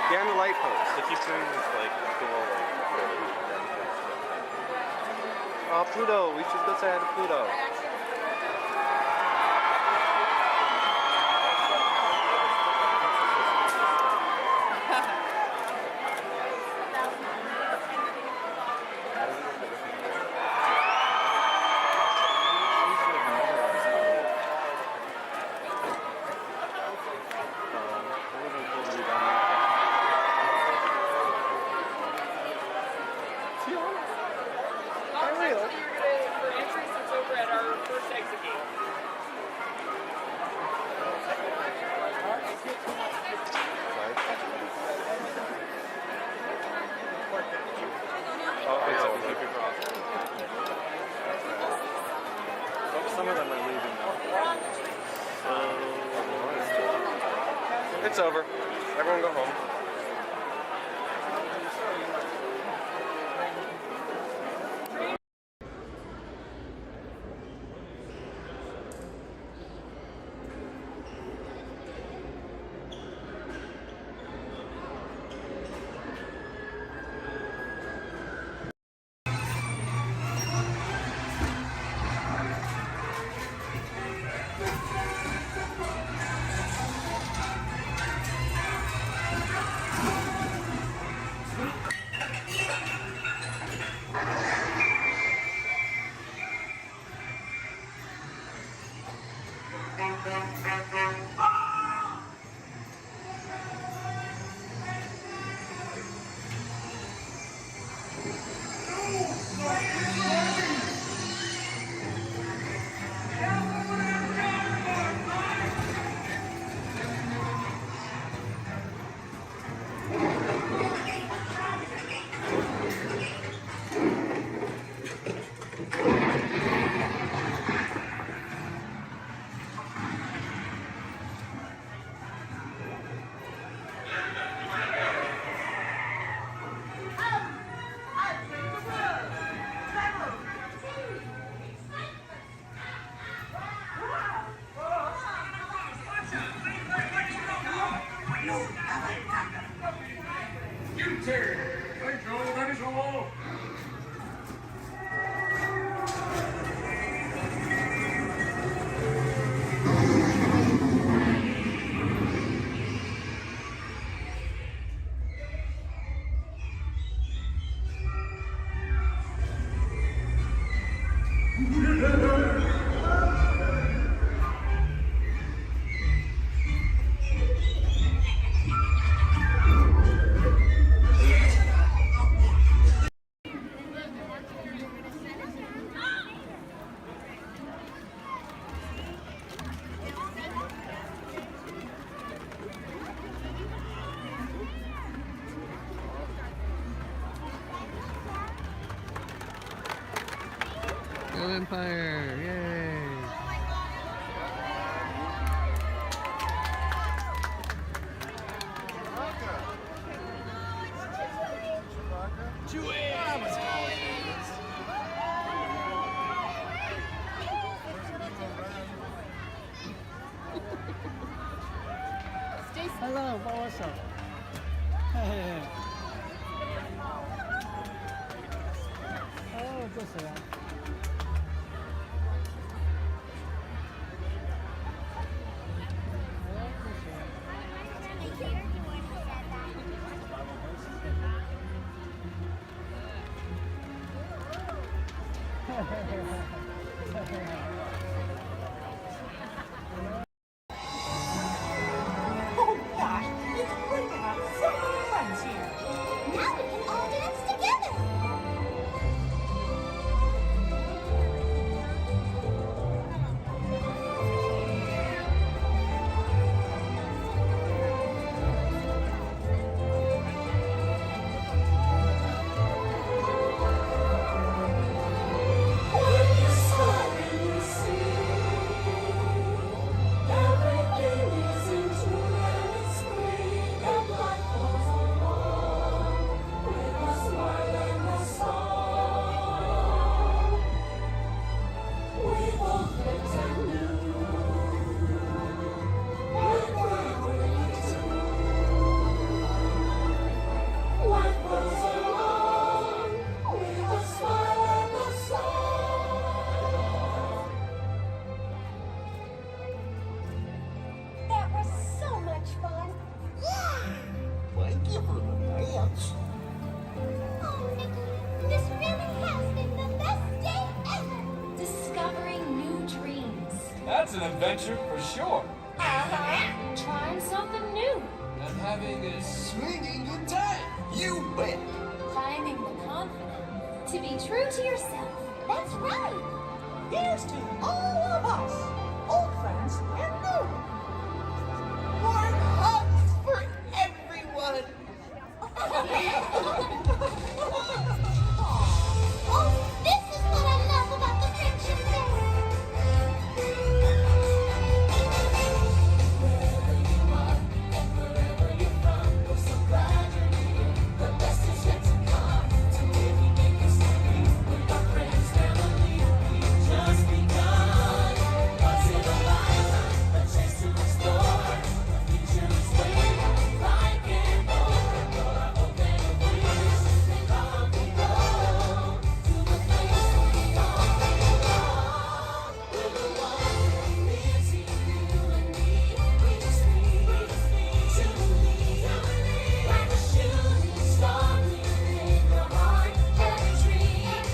Behind the light post. They keep doing this like cool Oh, Pluto. We should go say hi to Pluto. Some of them are leaving now. It's over. Everyone go home. Empire, yay! Hello, what's up? Hey. Oh, what's up? Oh gosh, it's great to have so many friends here. Now we can all dance together. When you saw and you see. That's an adventure for sure. Trying something new. And having a swinging good time. You bet. Finding the confidence to be true to yourself. That's right. Here's to all of us, old friends and new. Warm hugs for everyone. Oh, this is what I love about the friendship fair. Wherever you are and wherever you're from, we're so glad you're here. The best is yet to come. Today we make history with our friends, family. We've just begun. Once in a lifetime, a chance to explore. The future is waiting, like an open door. Open a wish and come we go to the place we all belong. We're the one missing you and me. We just need to believe. Like a shooting star, we in your heart. Every dream,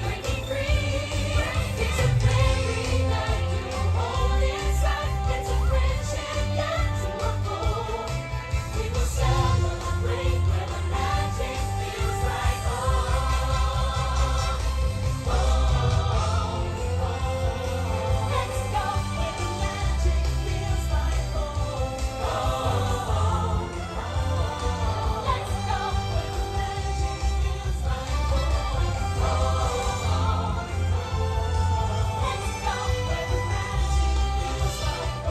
breaking free. It's a very night you hold inside. It's a friendship yet to unfold. We will celebrate where the magic feels like home. Let's go where the magic feels like home. Let's go where the magic feels like home. Let's go where the magic feels like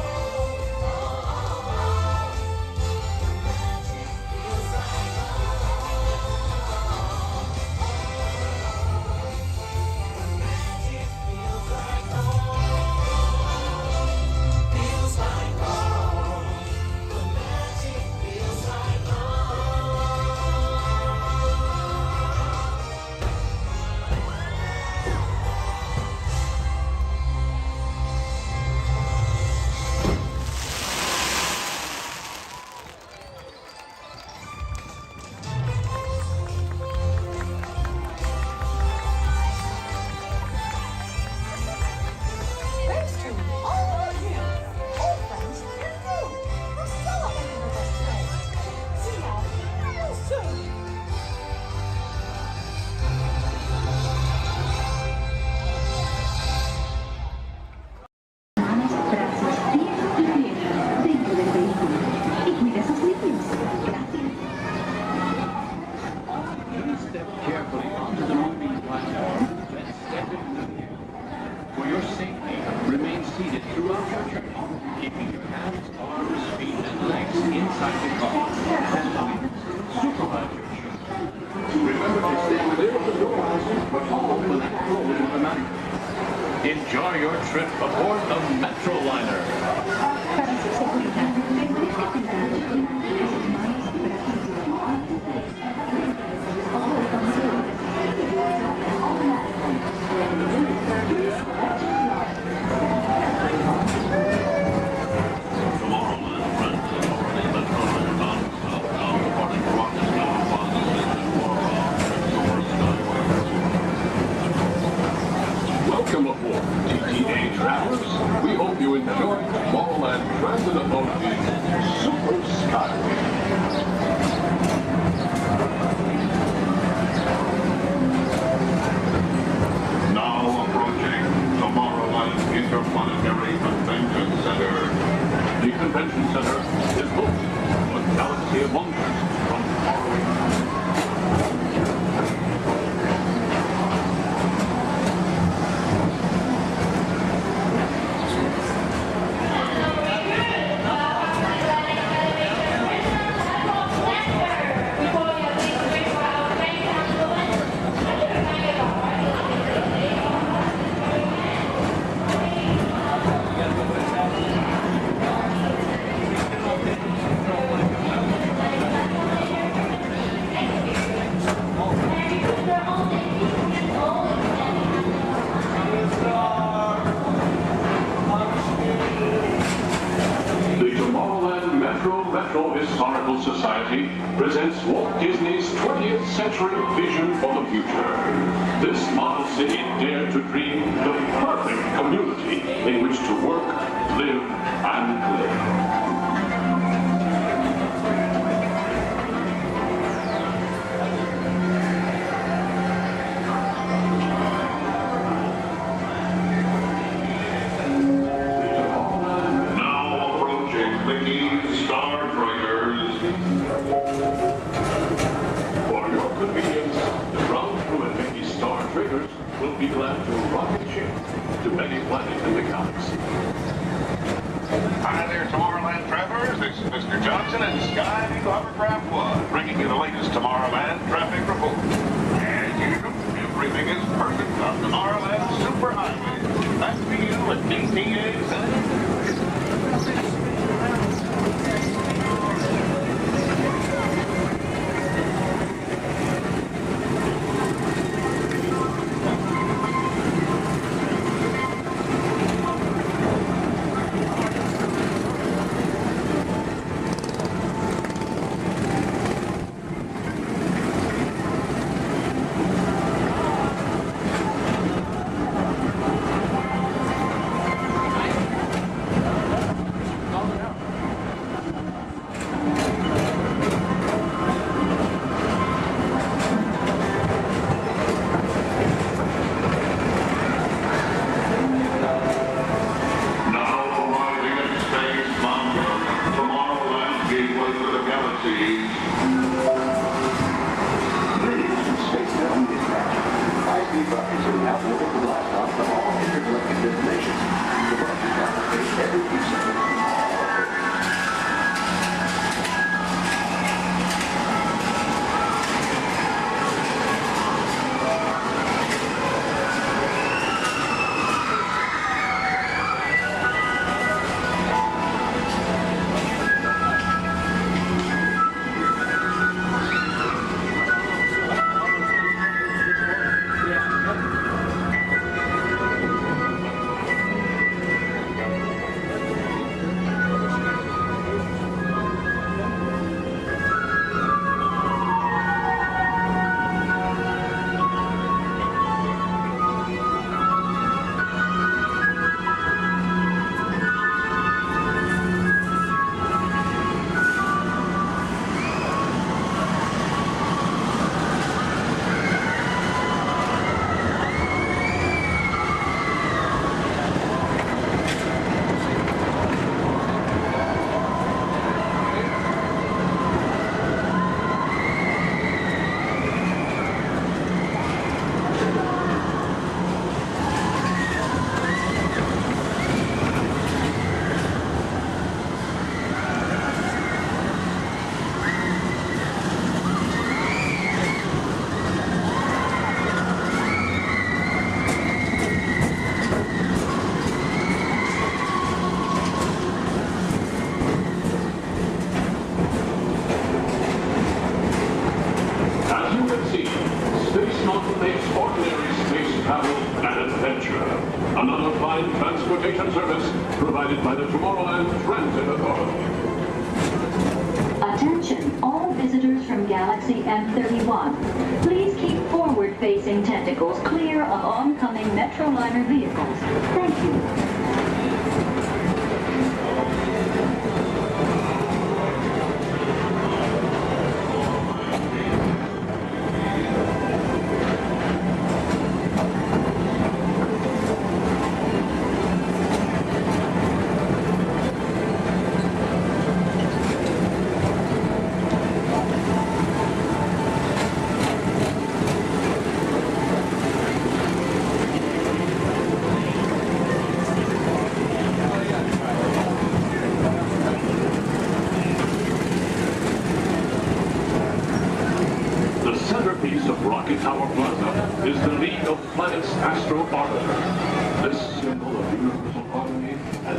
Thanks to all of you, old friends and new, for celebrating with us today. See y'all real soon. dentro del vehículo y cuide a sus niños. Gracias. Step carefully onto the moving platform, then step into the air. For your safety, remain seated throughout your journey, keeping your hands, arms, feet, and legs inside the car. And please, supervise your children. Remember to stay within the doors, but follow the rules automatically. Enjoy your trip aboard the Metroliner. Para su seguridad, permanezca sentado con sus manos, brazos y Welcome aboard, TTA travelers. We hope you enjoy Tomorrowland Transit Authority's Super Skyway. Now approaching Tomorrowland Interplanetary Convention Center. The convention center is home to a galaxy of wonders from faraway. Historical Society presents Walt Disney's 20th century vision for the future. This model city dared to dream the perfect community in which to work, live, and play. For your convenience, the ground crew and Mickey Star Traders will be glad to rocket ship to any planet in the galaxy. Hi there, Tomorrowland travelers. This is Mr. Johnson and Sky Eagle Hovercraft 1, bringing you the latest Tomorrowland traffic report. As usual, everything is perfect on Tomorrowland Superhighway. That's for you at DTA. Transportation service provided by the Tomorrowland Transit Authority. Attention, all visitors from Galaxy M31. Please keep forward-facing tentacles clear of oncoming Metroliner vehicles. Thank you.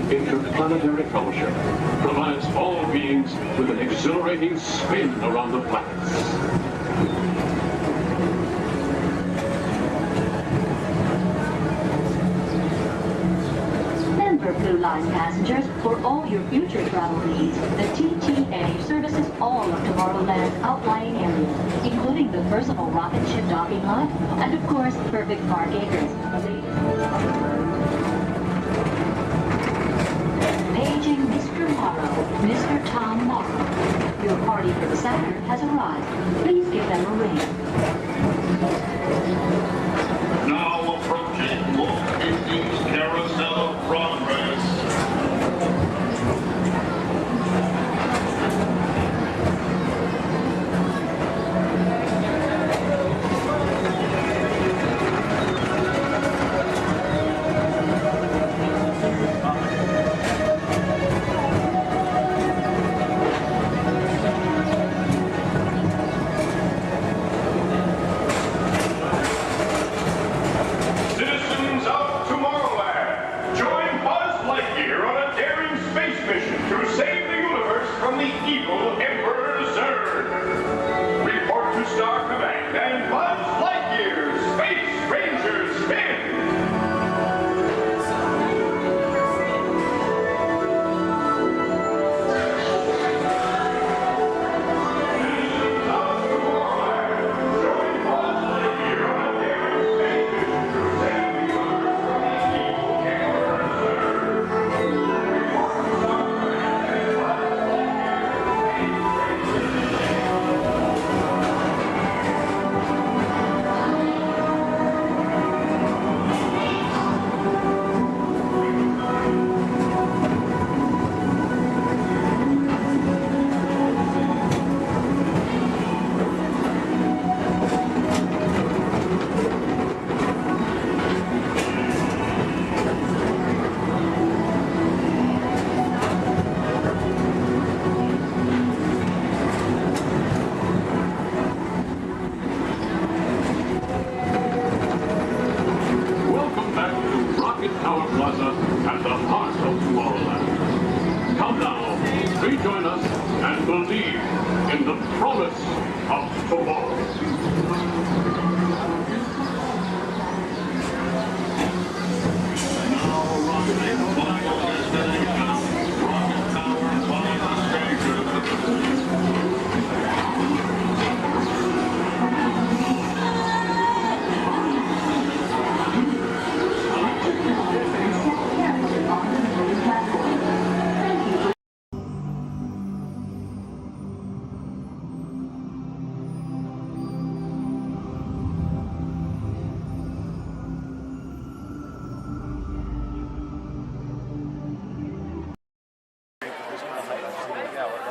Interplanetary fellowship provides all beings with an exhilarating spin around the planets. Remember, Blue Line passengers, for all your future travel needs, the TTA services all of Tomorrowland's outlying areas, including the personal rocket ship docking lot, and of course, perfect park acres. Saturn has arrived. Please give them a ring. Now approaching Walt Disney's Carousel of Progress. Citizens of Tomorrowland, join Buzz Lightyear on a daring space mission to save the universe from the evil Emperor Zurg. Report to Star Command and Buzz Lightyear, Space Ranger Spin! Welcome back to Rocket Tower Plaza at the heart of Tomorrowland. Come now, rejoin us and believe in the promise of tomorrow.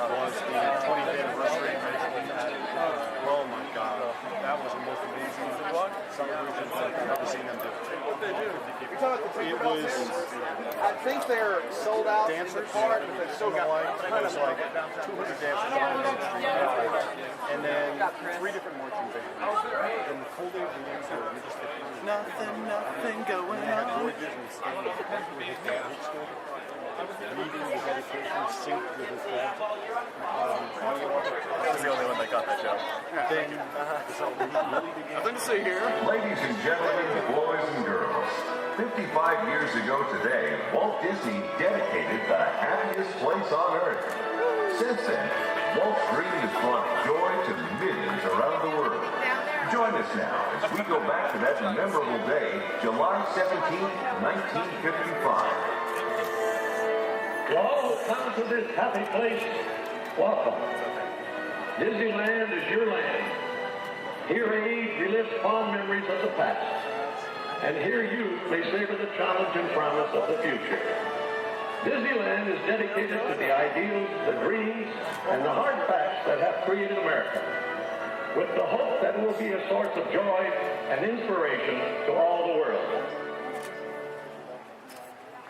Was the 20th anniversary oh my God, that was the most amazing celebration I've ever seen them do. It was, I think they're sold out in the park, but they've still got there's like 200 dancers on the street. And then 3 different marching bands. And the whole day of the dance floor, you just get nothing going on. George Disney standing with his dad reading the dedication synced with his dad. I was the only one that got that joke. Then, nothing to say here. Ladies and gentlemen, boys and girls, 55 years ago today, Walt Disney dedicated the happiest place on earth. Since then, Walt's dream has brought joy to millions around the world. Join us now as we go back to that memorable day, July 17, 1955. To all who come to this happy place, welcome. Disneyland is your land. Here age relives fond memories of the past. And here youth may savor the challenge and promise of the future. Disneyland is dedicated to the ideals, the dreams, and the hard facts that have created America, with the hope that it will be a source of joy and inspiration to all the world.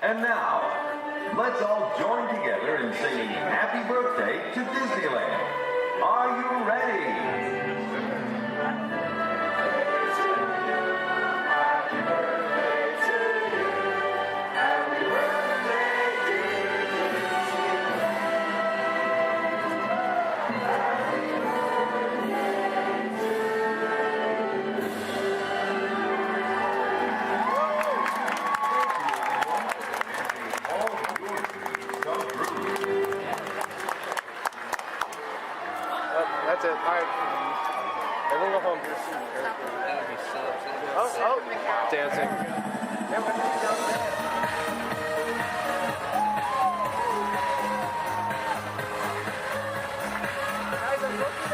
And now, let's all join together in singing Happy Birthday to Disneyland. Are you ready? That's it. All right. Everyone go home. Oh, dancing. Guys, I'm looking.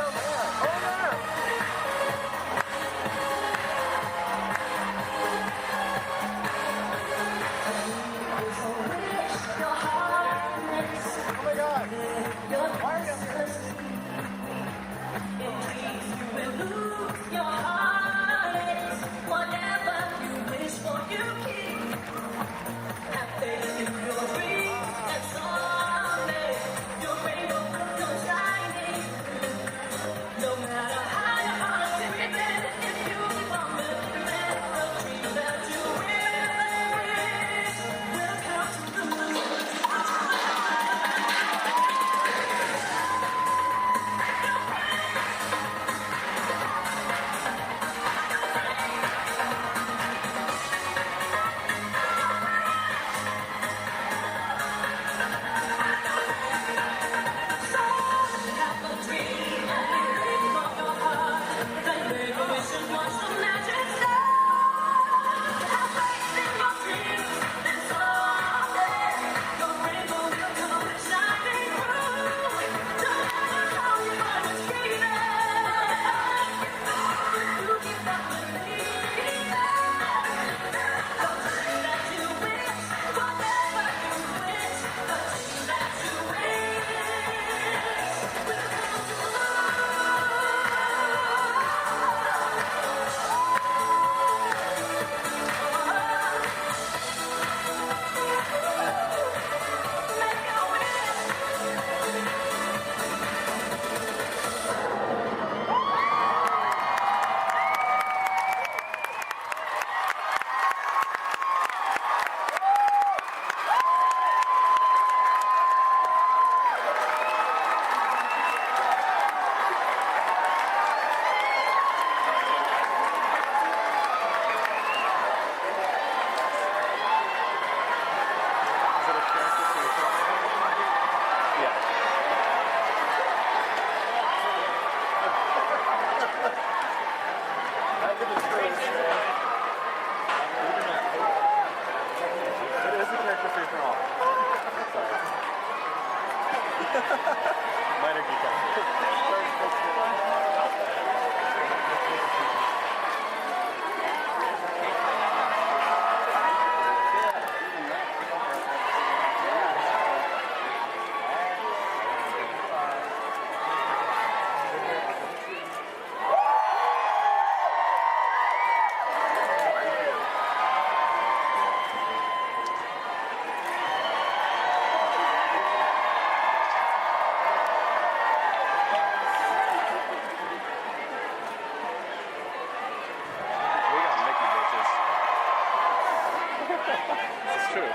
It's true. Oh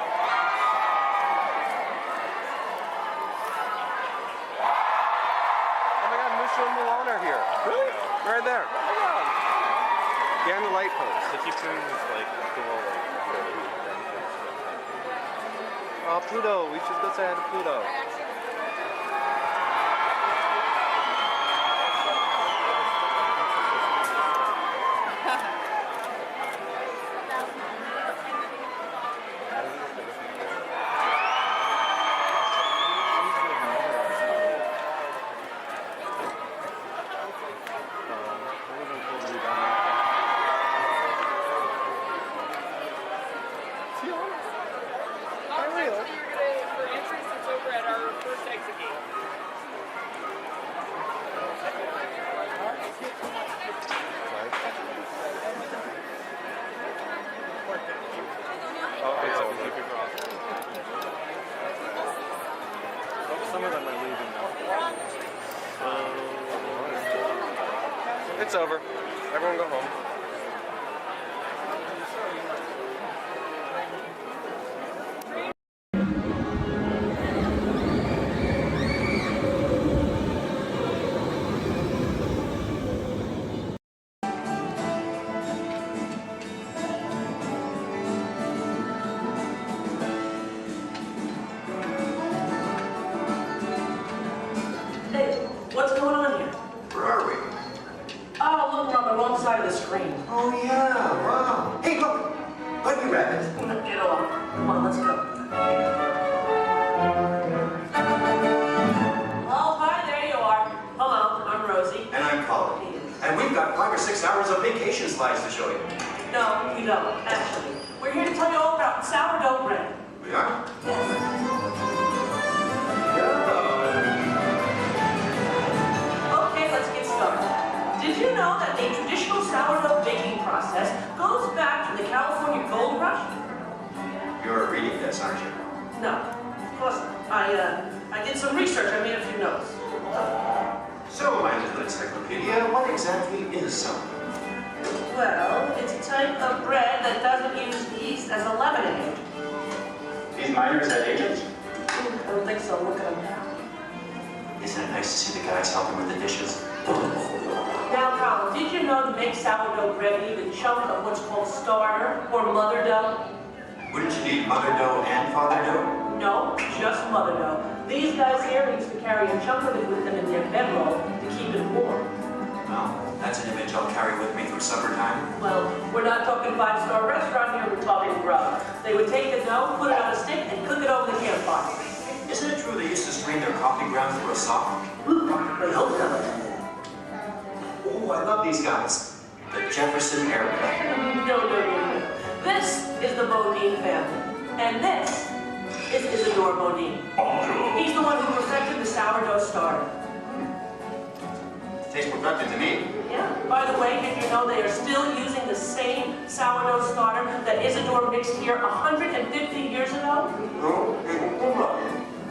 my God, Musha and Mulan are here. Really? Right there. Oh my God. Behind the light post. They keep doing this like cool Oh, Pluto. We should go say hi to Pluto. Some of them are leaving now. It's over. Everyone go home. What's going on here? Where are we? Oh, look, we're on the wrong side of the screen. Oh, yeah, wow. Hey, look! Bunny rabbit. Get off. Come on, let's go. Oh, hi, there you are. Hello, I'm Rosie. And I'm Colin. And we've got 5 or 6 hours of vacation slides to show you. No, we don't, actually. We're here to tell you all about sourdough bread. We are? Okay, let's get started. Did you know that the traditional sourdough baking process goes back to the California Gold Rush? You're reading this, aren't you? No, of course not. I did some research. I made a few notes. So, my little encyclopedia, what exactly is sourdough? Well, it's a type of bread that doesn't use yeast as a leavening agent. These miners had agents? I don't think so. Look at them now. Isn't it nice to see the guys helping with the dishes? Now, Colin, did you know to make sourdough bread you need a chunk of what's called starter or mother dough? Wouldn't you need mother dough and father dough? No, just mother dough. These guys here used to carry a chunk of it with them in their bedroll to keep it warm. Well, that's an image I'll carry with me through supper time. Well, we're not talking five-star restaurant here, we're talking grub. They would take the dough, put it on a stick, and cook it over the campfire. Isn't it true they used to strain their coffee grounds through a sock? I hope so. Oh, I love these guys. The Jefferson Airplane. No. This is the Bodine family. And this is Isidore Bodine. He's the one who perfected the sourdough starter. Tastes perfected to me. Yeah. By the way, did you know they are still using the same sourdough starter that Isidore mixed here 150 years ago?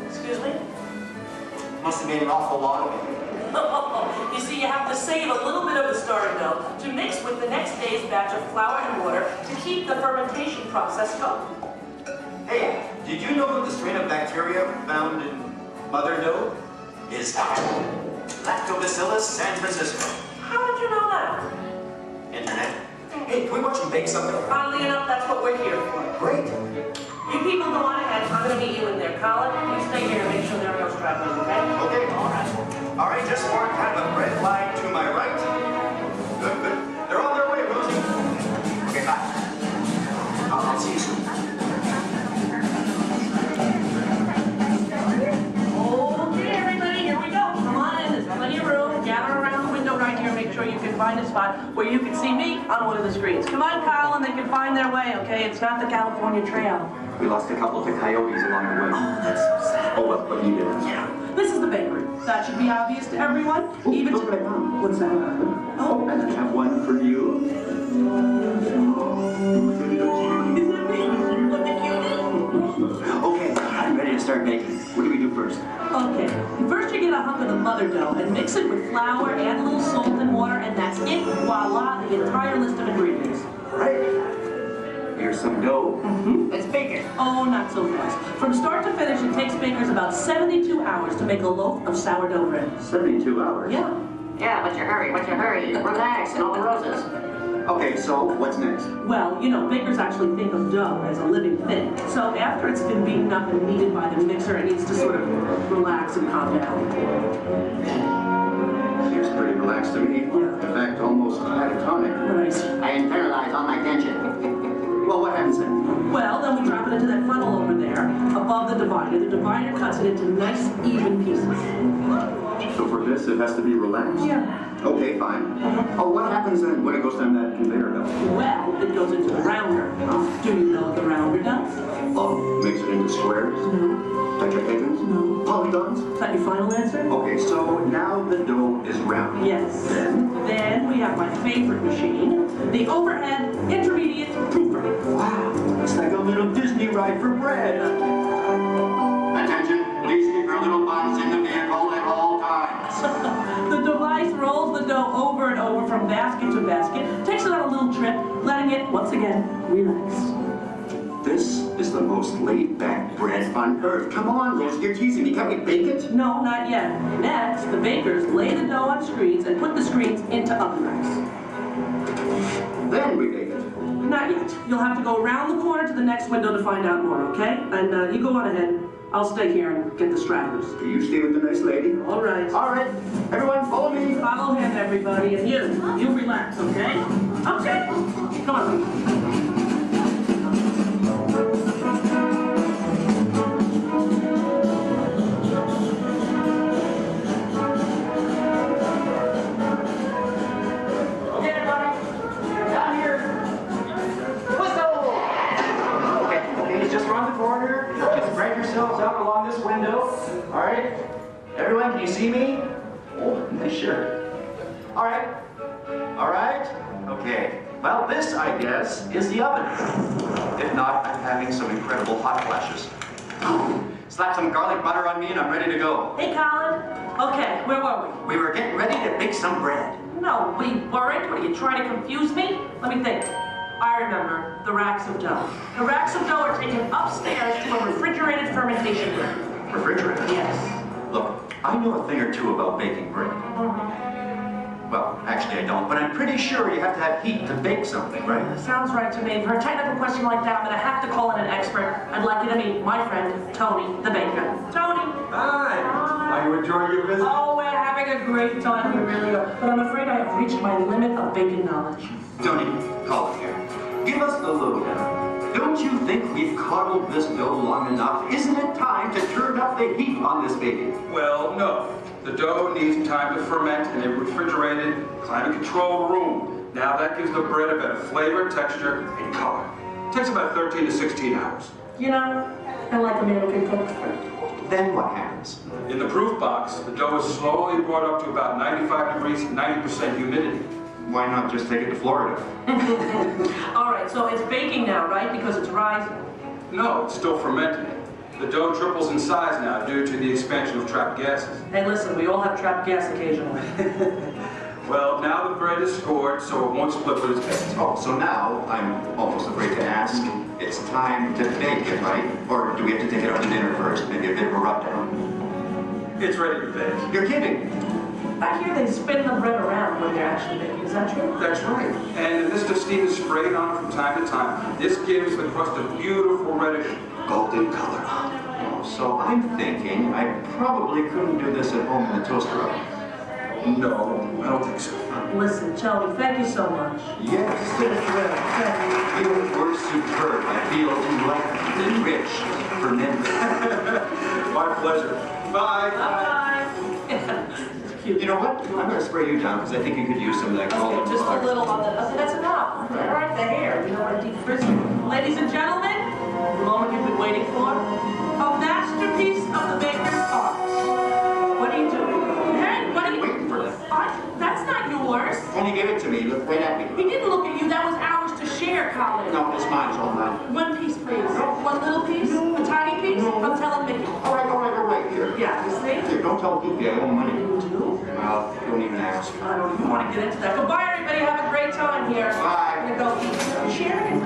Excuse me? Must have made an awful lot of it. You see, you have to save a little bit of the starter dough to mix with the next day's batch of flour and water to keep the fermentation process going. Hey, did you know that the strain of bacteria found in mother dough is Lactobacillus San Francisco? How did you know that? Internet. Hey, can we watch them bake something? Oddly enough, that's what we're here for. Great. You people go on ahead. I'm going to meet you in there. Colin, you stay here and make sure there are no stragglers, okay? Okay. All right. All right, just one kind of a red line to my right. Good. They're on their way, Rosie. Okay, bye. I'll see you soon. Okay, everybody, here we go. Come on in. There's plenty of room. Gather around the window right here. Make sure you can find a spot where you can see me on one of the screens. Come on, Colin. They can find their way, okay? It's not the California Trail. We lost a couple to coyotes along the way. Oh, that's so sad. Oh, well, what you did. Yeah. This is the bakery. That should be obvious to everyone. Even to... What's that? Oh, I have one for you. Is that me? Look at you. Okay, I'm ready to start baking. What do we do first? Okay. First you get a hunk of the mother dough and mix it with flour, add a little salt and water, and that's it. Voila, the entire list of ingredients. Right. Here's some dough. Let's bake it. Oh, not so fast. From start to finish, it takes bakers about 72 hours to make a loaf of sourdough bread. 72 hours? Yeah. Yeah, what's your hurry? What's your hurry? Relax, and all the roses. Okay, so what's next? Well, you know, bakers actually think of dough as a living thing. So after it's been beaten up and kneaded by the mixer, it needs to sort of relax and calm down. Seems pretty relaxed to me. In fact, almost catatonic. Right. I internalize all my tension. Well, what happens then? Well, then we drop it into that funnel over there, above the divider. The divider cuts it into nice, even pieces. So for this, it has to be relaxed? Yeah. Okay, fine. Oh, what happens then when it goes down that conveyor belt? Well, it goes into the rounder. Do you know what the rounder does? Oh, makes it into squares? No. Tetrahedrons? No. Polygons? Is that your final answer? Okay, so now the dough is round. Yes. Then we have my favorite machine, the overhead intermediate proofer. Wow, it's like a little Disney ride for bread. Attention, please keep your little buns in the vehicle at all times. The device rolls the dough over and over from basket to basket, takes it on a little trip, letting it, once again, relax. This is the most laid-back bread on earth. Come on, Rose, you're teasing me. Can't we bake it? No, not yet. Next, the bakers lay the dough on screens and put the screens into oven racks. Then we bake it. Not yet. You'll have to go around the corner to the next window to find out more, okay? And you go on ahead. I'll stay here and get the stragglers. You stay with the nice lady. All right. All right. Everyone, follow me. Follow him, everybody. And you relax, okay? Okay. Come on. Out along this window. All right. Everyone, can you see me? Oh, nice shirt. All right. All right. Okay. Well, this, I guess, is the oven. If not, I'm having some incredible hot flashes. Slap some garlic butter on me and I'm ready to go. Hey, Colin. Okay, where were we? We were getting ready to bake some bread. No, we weren't. What, are you trying to confuse me? Let me think. I remember. The racks of dough. The racks of dough are taken upstairs to a refrigerated fermentation room. Refrigerated? Yes. Look, I know a thing or two about baking bread. Well, actually I don't, but I'm pretty sure you have to have heat to bake something, right? Sounds right to me. For a technical question like that, I'm going to have to call in an expert. I'd like you to meet my friend, Tony, the baker. Tony! Hi! Are you enjoying your visit? Oh, we're having a great time. We really are. But I'm afraid I have reached my limit of baking knowledge. Tony, call it here. Give us the lowdown. Don't you think we've coddled this dough long enough? Isn't it time to turn up the heat on this baby? Well, no. The dough needs time to ferment in a refrigerated, climate-controlled room. Now that gives the bread a better flavor, texture, and color. It takes about 13 to 16 hours. You know, I like a man who can cook. Then what happens? In the proof box, the dough is slowly brought up to about 95 degrees, 90% humidity. Why not just take it to Florida? All right, so it's baking now, right? Because it's rising. No, it's still fermenting. The dough triples in size now due to the expansion of trapped gases. Hey, listen, we all have trapped gas occasionally. Well, now the bread is scored, so it won't split with its base. Oh, so now I'm almost afraid to ask. It's time to bake it, right? Or do we have to take it out to dinner first? Maybe a bit of a rub-down. It's ready to bake. You're kidding. I hear they spin the bread around when they're actually baking. Is that true? That's right. And a mist of steam is sprayed on it from time to time. This gives the crust a beautiful reddish golden color. Oh, so I'm thinking I probably couldn't do this at home in the toaster oven. No, I don't think so. Listen, Tony, thank you so much. Yes. You were superb. I feel enlightened, enriched, fermented. My pleasure. Bye. Bye. You know what? I'm going to spray you down because I think you could use some of that golden Just a little on the... Okay, that's enough. All right, the hair. You know what a deep frizz. Ladies and gentlemen, the moment you've been waiting for. A masterpiece of the baker's art. What are you doing? Hey, what are you... Waiting for that. That's not yours. Tony gave it to me. Look right at me. He didn't look at you. That was ours to share, Colin. No, it's mine. It's all mine. One piece, please. One little piece? A tiny piece? I'm telling Mickey. All right. Here. Yeah, you see? Here, don't tell Goofy I owe money. You do? Well, don't even ask. I don't even want to get into that. Goodbye, everybody. Have a great time here. Bye. I'm going to go eat. Share it.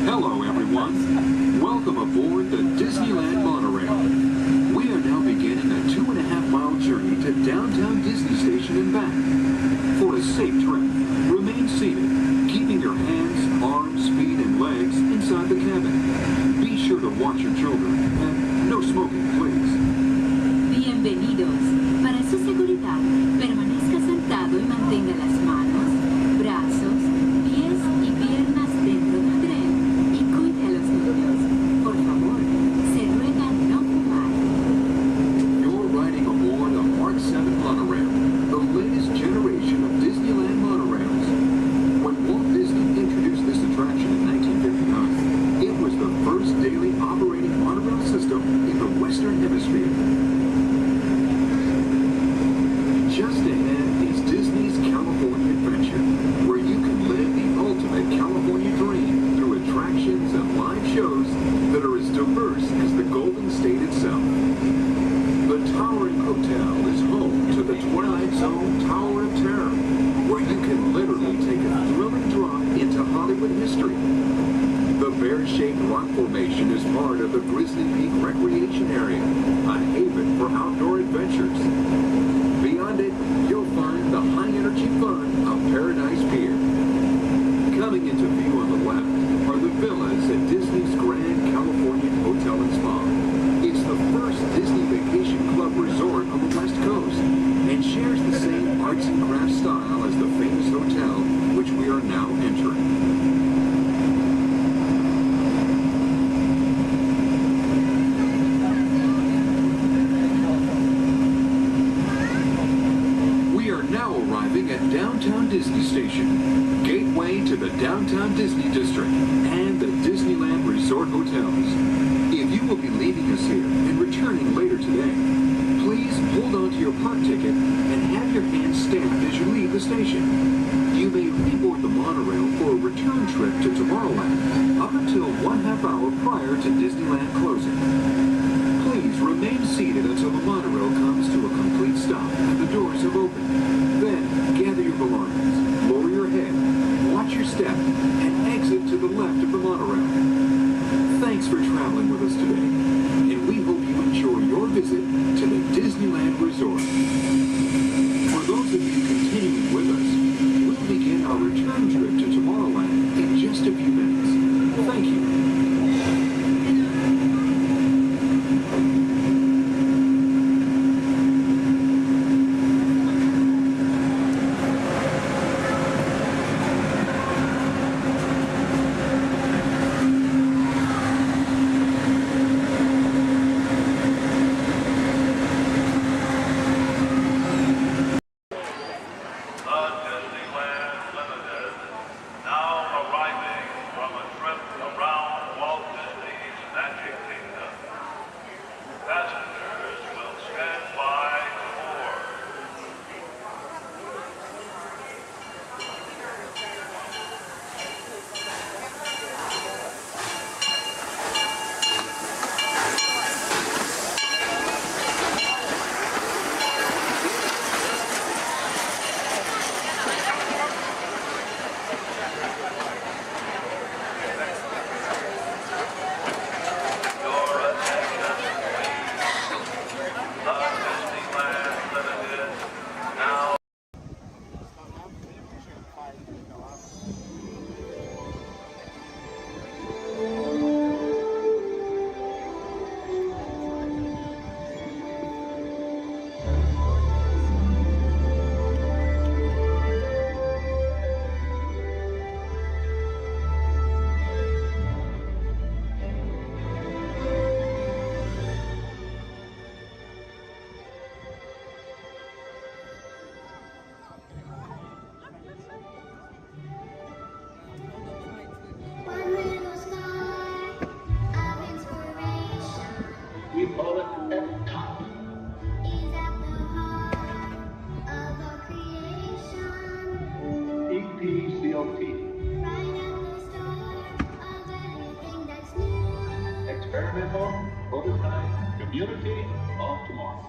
Hello, everyone. Welcome aboard the Disneyland monorail. We are now beginning a 2.5-mile journey to downtown Disney Station and back. For a safe trip, remain seated, keeping your hands, arms, feet, and legs inside the cabin. Be sure to watch your children, and no smoking, please. Bienvenidos. Para su seguridad, permanezca sentado y mantenga las manos, brazos, pies y piernas dentro del tren y cuide a los niños. Por favor, se ruega no fumar. You're riding aboard a Mark 7 monorail, the latest generation of Disneyland monorails. When Walt Disney introduced this attraction in 1959, it was the first daily operating monorail system in the Western Hemisphere. Just ahead is Disney's California Adventure, where you can live the ultimate California dream through attractions and live shows that are as diverse as the Golden State itself. The Towering Hotel is home to the Twilight Zone Tower of Terror, where you can literally take a thrilling drop into Hollywood history. The bear-shaped rock formation is part of the Grizzly Peak Recreation Area, a haven for outdoor adventures. Beyond it, you'll find Downtown Disney Station, gateway to the Downtown Disney District and the Disneyland Resort Hotels. If you will be leaving us here and returning later today, please hold on to your park ticket and have your hands stamped as you leave the station. You may reboard the monorail for a return trip to Tomorrowland up until 1/2 hour prior to Disneyland closing. Please remain seated until the monorail comes to a complete stop and the doors have opened. Then gather your belongings, lower your head, watch your step, and exit to the left of the monorail. Thanks for traveling with us today, and we hope you enjoy your visit to the Disneyland Resort. For those of you continuing with us, we'll begin our return trip to Tomorrowland in just a few minutes. Thank you. We call it Epcot. EPCOT. Experimental, prototype, community of tomorrow.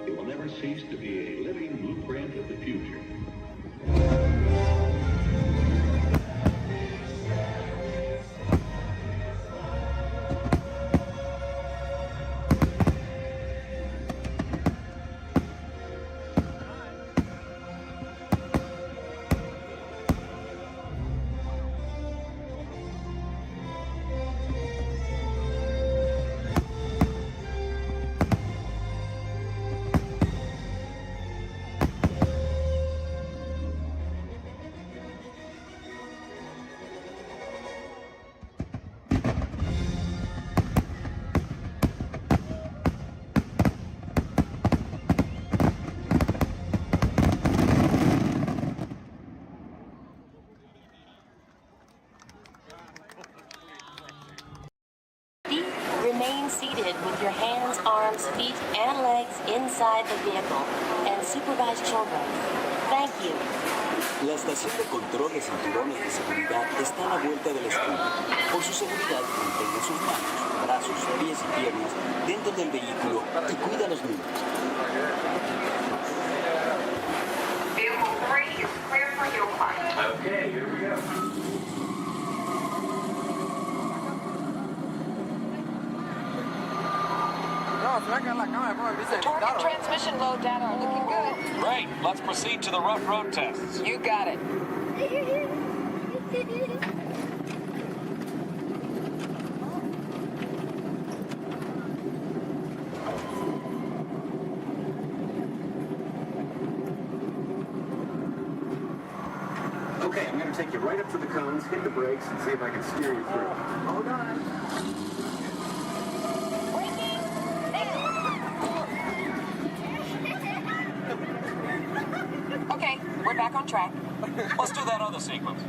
It will never cease to be a living blueprint of the future. Remain seated with your hands, arms, feet, and legs inside the vehicle and supervise children. Thank you. La estación de control de cinturones de seguridad está a la vuelta de la esquina. Por su seguridad, mantenga sus manos, brazos, pies y piernas dentro del vehículo y cuida a los niños. Vehicle 3 is clear for hill climb. Okay, here we go. The torque and transmission load data are looking good. Great. Let's proceed to the rough road tests. You got it. Okay, I'm going to take you right up to the cones, hit the brakes, and see if I can steer you through. Hold on. Okay, we're back on track. Let's do that other sequence.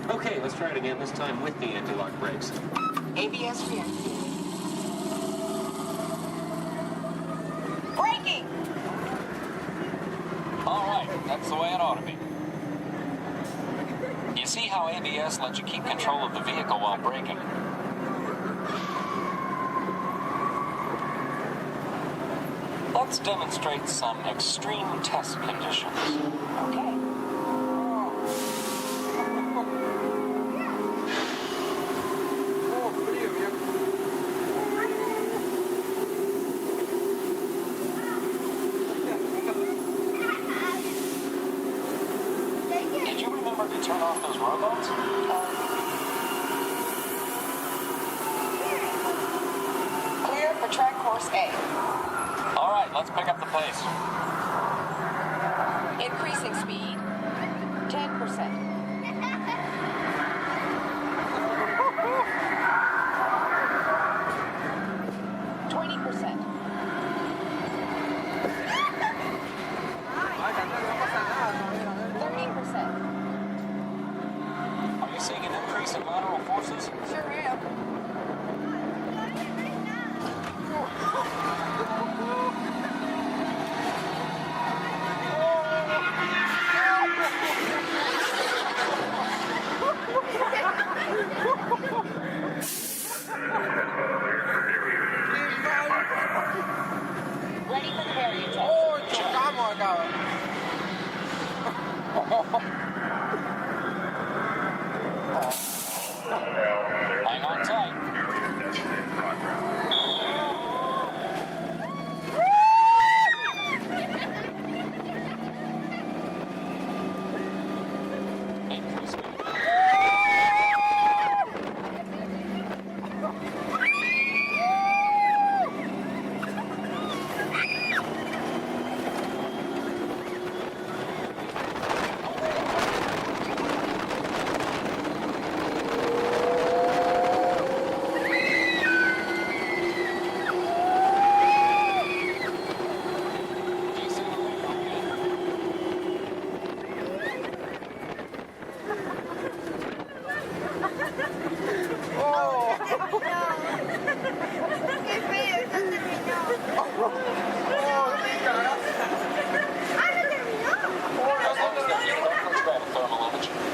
Okay, let's try it again, this time with the anti-lock brakes. ABS rear. Braking! All right, that's the way it ought to be. You see how ABS lets you keep control of the vehicle while braking? Let's demonstrate some extreme test conditions. Okay. Did you remember to turn off those robots? Clear for track course A. All right, let's pick up the pace. Increasing speed. 10%. 20%. 30%. Are you seeing an increase in lateral forces? Sure am. Hang on tight.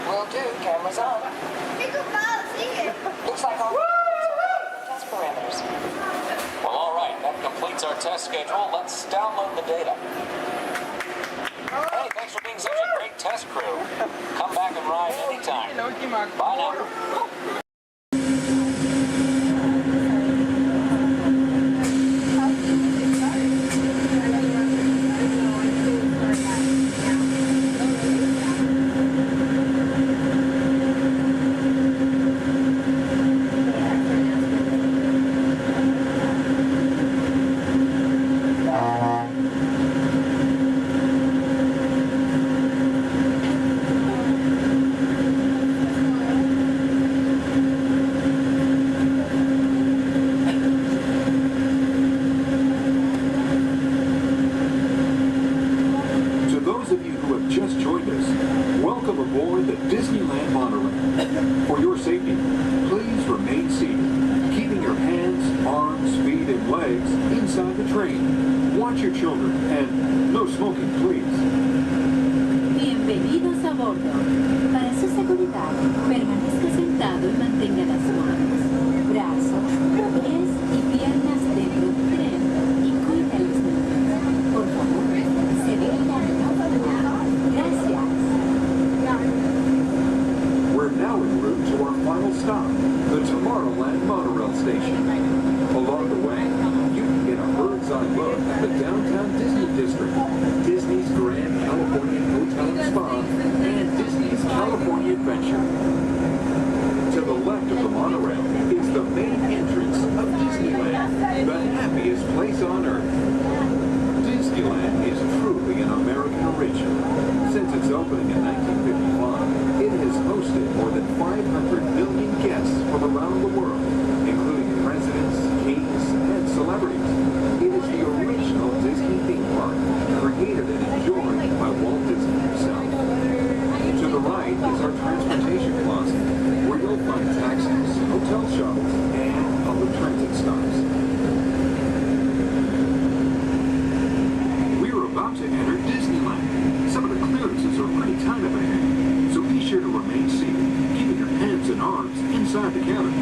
Will do. Cameras on. Looks like all test parameters. Well, all right. That completes our test schedule. Let's download the data. Hey, thanks for being such a great test crew. Come back and ride anytime. Bye now. Disneyland monorail. For your safety, please remain seated, keeping your hands, arms, feet, and legs inside the train. Watch your children and no smoking, please. Bienvenidos a bordo. Para su seguridad, permanezca sentado y mantenga las manos, brazos, pies y piernas dentro del tren y cuide a los niños. Por favor, se detengan. Gracias. We're now en route to our final stop, the Tomorrowland monorail station. Along the way, you can get a bird's eye look at the downtown Disney district, Disney's Grand Californian Hotel and Spa, and Disney's California Adventure. To the left of the monorail is the main entrance of Disneyland, the happiest place on earth. Disneyland is truly an American original. Since its opening in 1955, it has hosted more than 500 million guests from around the world, including presidents, kings, and celebrities. It is the original Disney theme park, created and enjoyed by Walt Disney himself. To the right is our transportation plaza, where you'll find taxis, hotel shuttles, and public transit stops. We're about to enter Disneyland. Some of the clearances are pretty tight up ahead, so be sure to remain seated, keeping your hands and arms inside the cabin.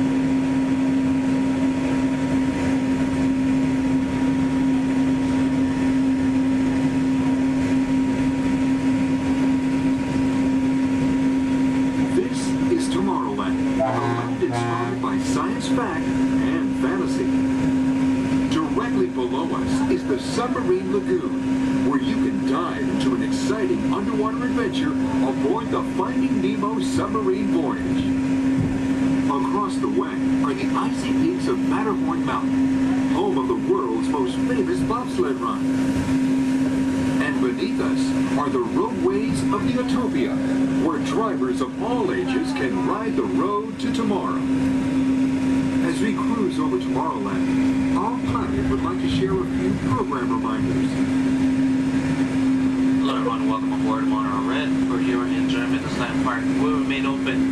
Inspired by science fact and fantasy. Directly below us is the Submarine Lagoon, where you can dive into an exciting underwater adventure aboard the Finding Nemo submarine voyage. Across the way are the icy peaks of Matterhorn Mountain, home of the world's most famous bobsled run. And beneath us are the roadways of the Utopia, where drivers of all ages can ride the road to tomorrow. As we cruise over Tomorrowland, our pilot would like to share a few program reminders. Hello everyone, welcome aboard Monorail Red. For your enjoyment, this land park will remain open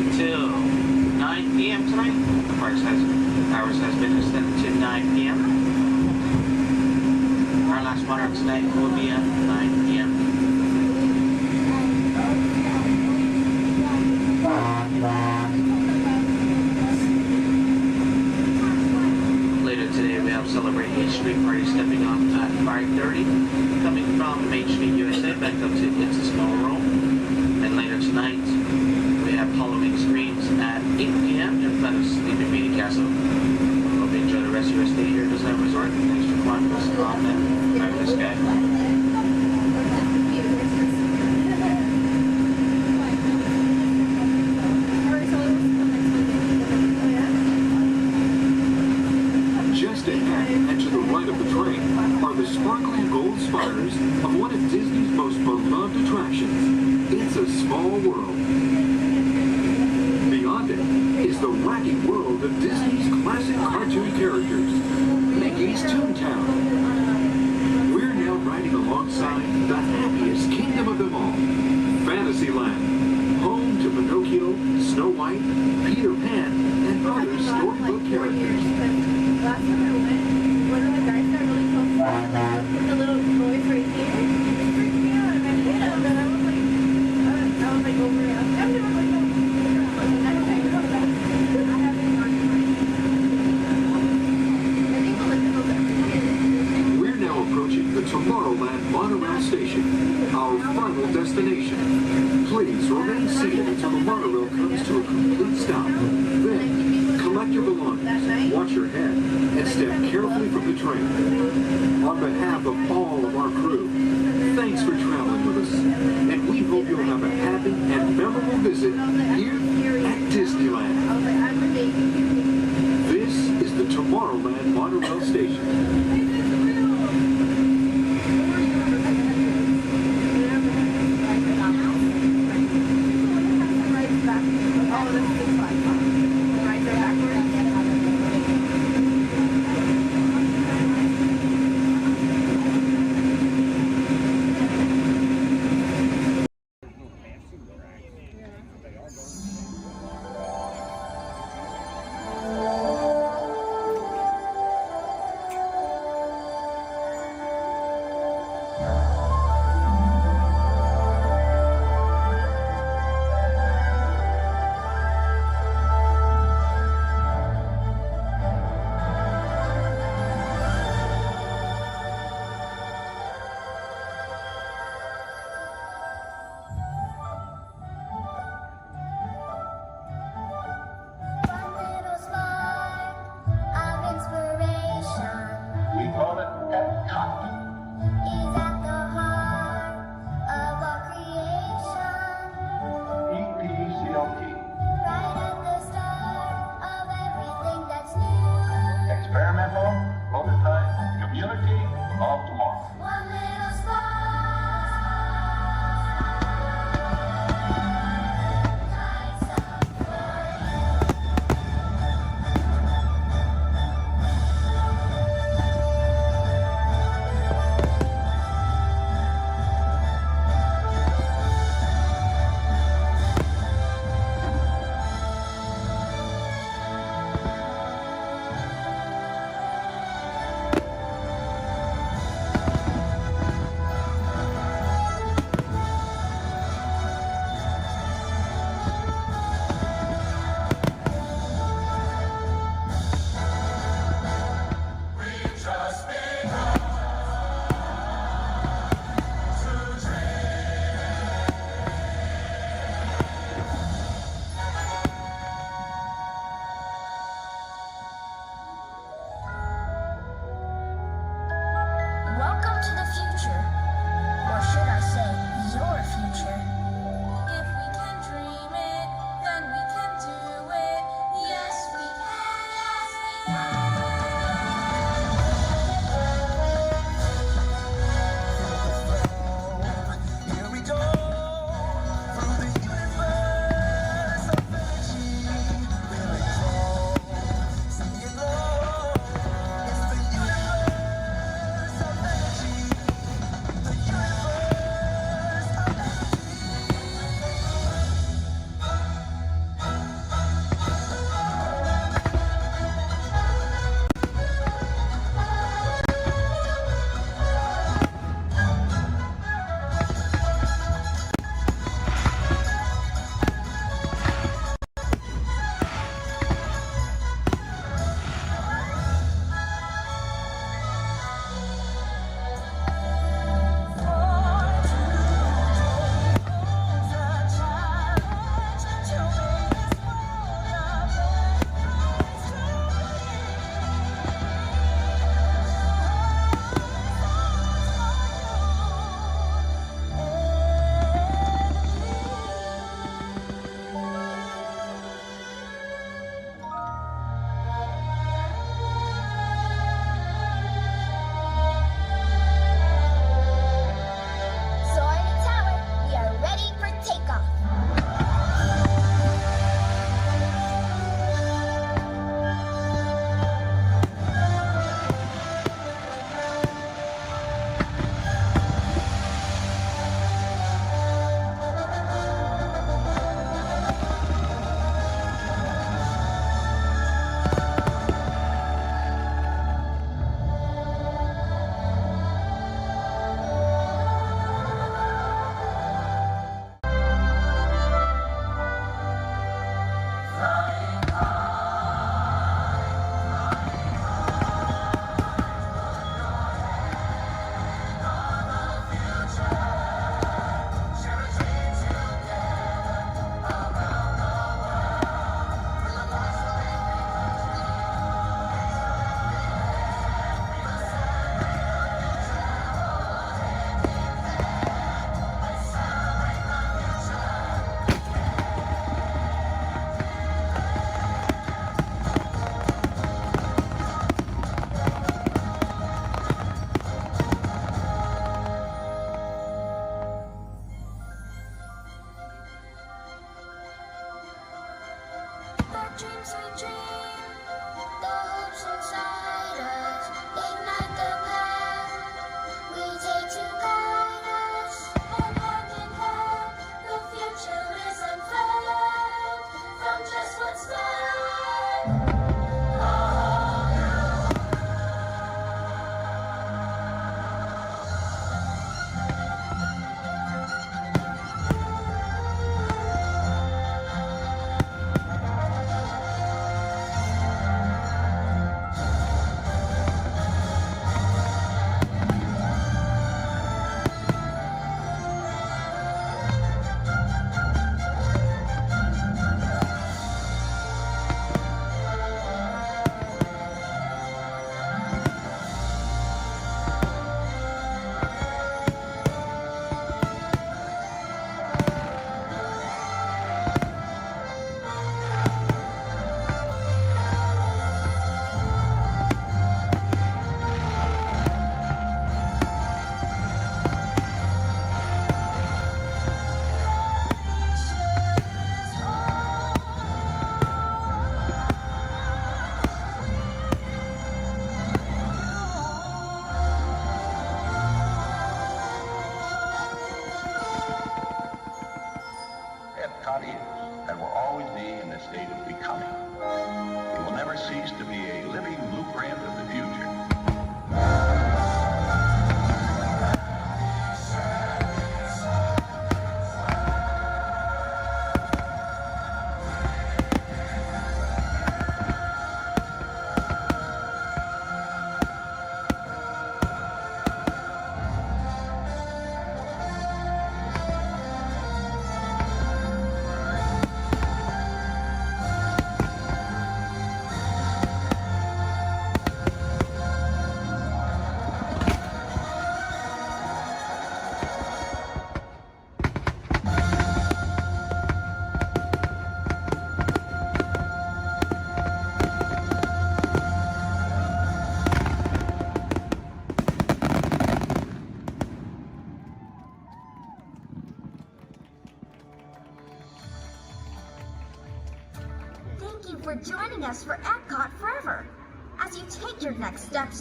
until 9 p.m. tonight. The park's hours has been extended to 9 p.m. Our last monorail tonight will be at 9 p.m. Later today, we have Celebrate Each Street Party stepping off at 5:30. Coming from Main Street, USA, back up to It's a Small World. And later tonight, we have Halloween screens at 8 p.m. in front of Sleeping Beauty Castle. Hope you enjoy the rest of your stay here at Disneyland Resort. Thanks for flying with us on that fabulous sky. Just ahead and to the right of the train are the sparkling gold spires of one of Disney's most beloved attractions, It's a Small World. Beyond it is the wacky world of Disney's classic cartoon characters, Mickey's Toontown. We're now riding alongside the happiest kingdom of them all, Fantasyland, home to Pinocchio, Snow White, Peter Pan, and other storybook characters. Last time I went, one of the guys got really close with the little boys right here. It freaked me out, and I hit him, and I was like over it. I was like, no. I haven't We're now approaching the Tomorrowland monorail station, our final destination. Please remain seated until the monorail comes to a complete stop. Then, collect your belongings, watch your head, and step carefully from the train. On behalf of all of our crew, thanks for traveling with us, and we hope you'll have a happy and memorable visit here at Disneyland. This is the Tomorrowland monorail station.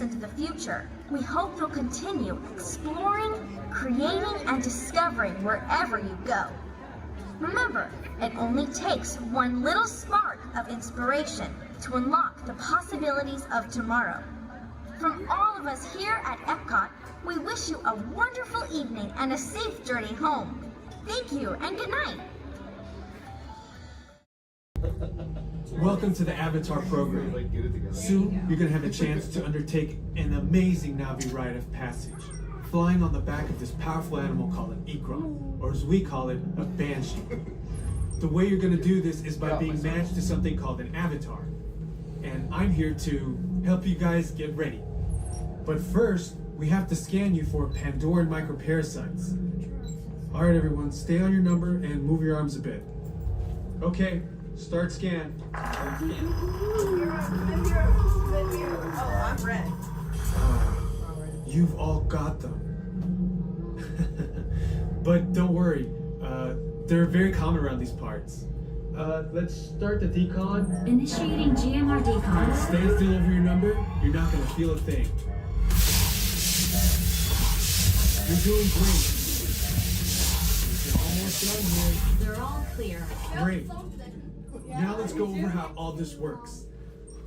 into the future. We hope you'll continue exploring, creating, and discovering wherever you go. Remember, it only takes one little spark of inspiration to unlock the possibilities of tomorrow. From all of us here at Epcot, we wish you a wonderful evening and a safe journey home. Thank you and good night. Welcome to the Avatar program. Soon, you're going to have a chance to undertake an amazing Na'vi rite of passage, flying on the back of this powerful animal called an Ikram, or as we call it, a Banshee. The way you're going to do this is by being matched to something called an avatar. And I'm here to help you guys get ready. But first, we have to scan you for Pandoran microparasites. Alright everyone, stay on your number and move your arms a bit. Okay, start scan. Oh, I'm red. You've all got them. But don't worry, they're very common around these parts. Let's start the decon. Initiating GMR decon. Stay still over your number, you're not gonna feel a thing. You're doing great. You're almost done here. They're all clear. Great. Now let's go over how all this works.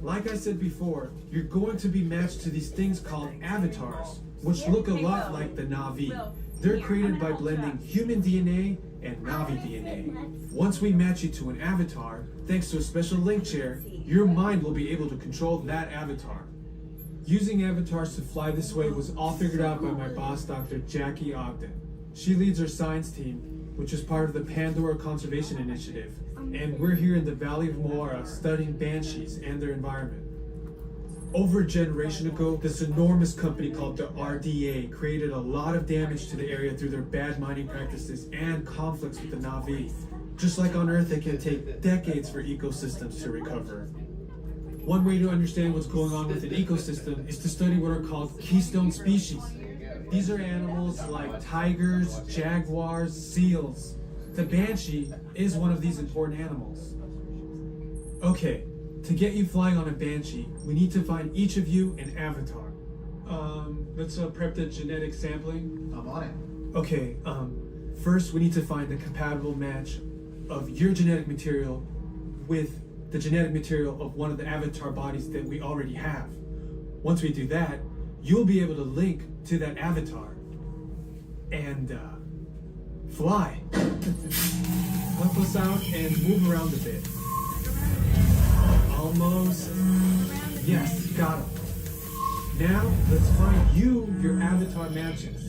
Like I said before, you're going to be matched to these things called avatars, which look a lot like the Na'vi. They're created by blending human DNA and Na'vi DNA. Once we match you to an avatar, thanks to a special link chair, your mind will be able to control that avatar. Using avatars to fly this way was all figured out by my boss, Dr. Jackie Ogden. She leads our science team, which is part of the Pandora Conservation Initiative, and we're here in the Valley of Moara studying banshees and their environment. Over a generation ago, this enormous company called the RDA created a lot of damage to the area through their bad mining practices and conflicts with the Na'vi. Just like on Earth, it can take decades for ecosystems to recover. One way to understand what's going on with an ecosystem is to study what are called keystone species. These are animals like tigers, jaguars, seals. The banshee is one of these important animals. Okay, to get you flying on a banshee, we need to find each of you an avatar. Let's prep the genetic sampling. I'm on it. Okay, first we need to find the compatible match of your genetic material with the genetic material of one of the avatar bodies that we already have. Once we do that, you'll be able to link to that avatar and fly. Help us out and move around a bit. Almost. Yes, got him. Now, let's find you your avatar matches.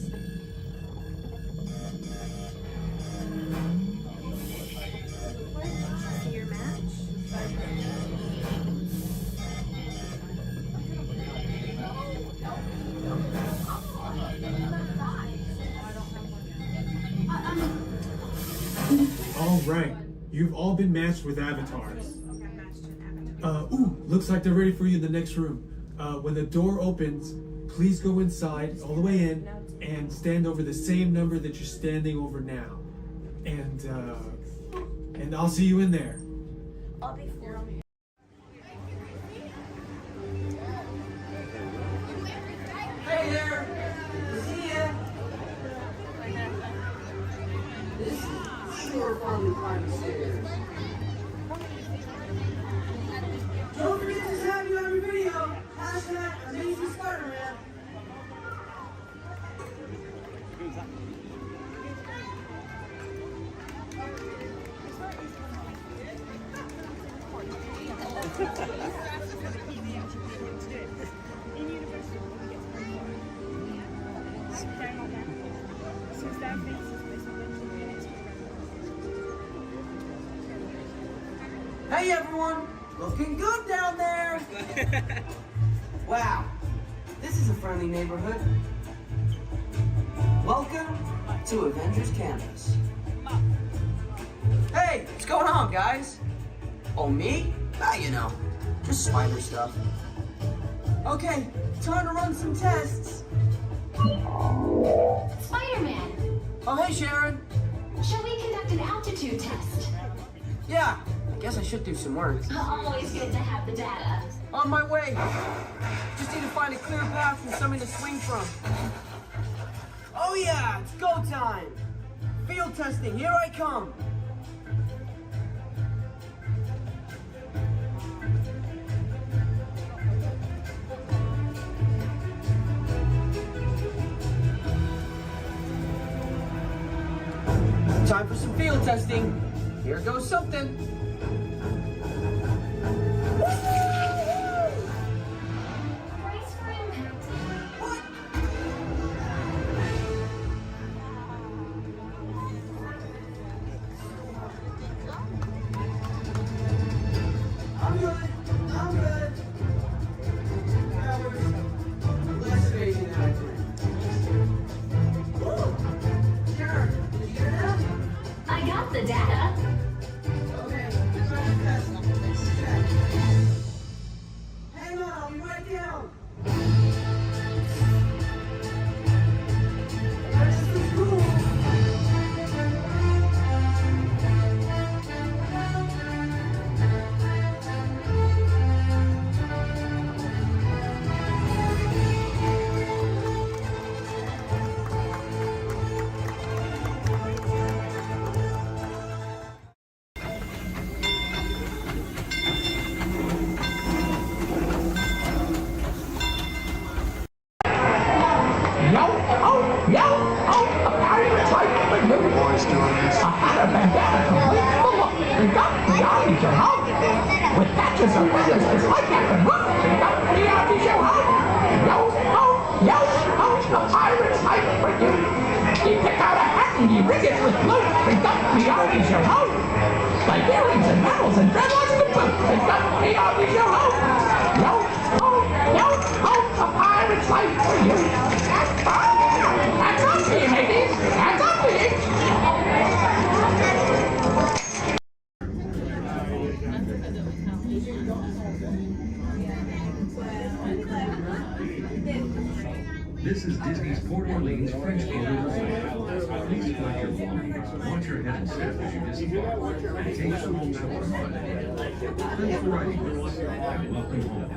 All right, you've all been matched with avatars. Looks like they're ready for you in the next room. When the door opens, please go inside, all the way in, and stand over the same number that you're standing over now. And I'll see you in there. I'll be for Hey there! See ya! This is sure fun to climb the stairs. Don't forget to tag you on your video. Hashtag Amazing Spider-Man. Hey everyone! Looking good down there! Wow, this is a friendly neighborhood. Welcome to Avengers Campus. Hey, what's going on, guys? Oh, me? Ah, you know, just spider stuff. Okay, time to run some tests. Spider-Man! Oh, hey, Sharon. Shall we conduct an altitude test? Yeah, I guess I should do some work. Always good to have the data. On my way. Just need to find a clear path and something to swing from. Oh yeah, it's go time. Field testing, here I come. Time for some field testing. Here goes something. I'm good. Less amazing than I planned. Sure. Did you get that? I got the data. Okay. Hang on, I'll be right down. This is cool. Boys doing this. I had a bandana complete full of and got the army show home. With patches of feathers, it's like that can move. And got the army show home. Yo, a pirate's life for you. You pick out a hat and you rig it with blue. And got the army show home. Like earrings and medals and dreadlocks and boots. And got the army show home. Yo, a pirate's life for you. That's up to you, mateys. That's up to you. This is Disney's Port Orleans French Quarter. Please collect your belongings. Watch your head and step as you disembark. And take some home to our fun. Thanks for riding with us. And welcome home.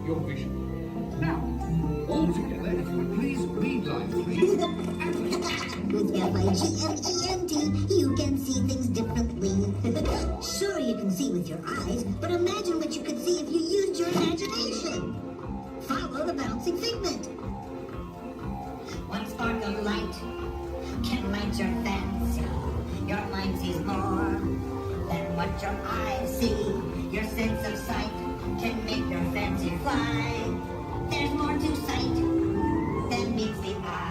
your vision. Now, all together, if you would please be lively. With L-I-G-M-E-N-T, you can see things differently. Sure, you can see with your eyes, but imagine what you could see if you used your imagination. Follow the bouncing figment. One spark of light can light your fancy. Your mind sees more than what your eyes see. Your sense of sight can make your fancy fly. There's more to sight than meets the eye.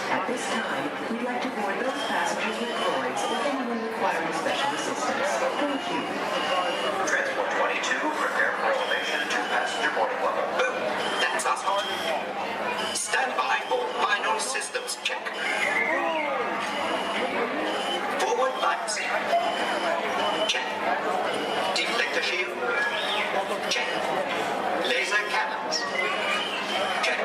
At this time, we'd like to board those passengers with voids or anyone requiring special assistance. Thank you. Transport 22, prepare for elevation to passenger boarding level. Boom! That's us on. Stand by for final systems check. Forward lights. Check. Deflector shield. Check. Laser cannons. Check.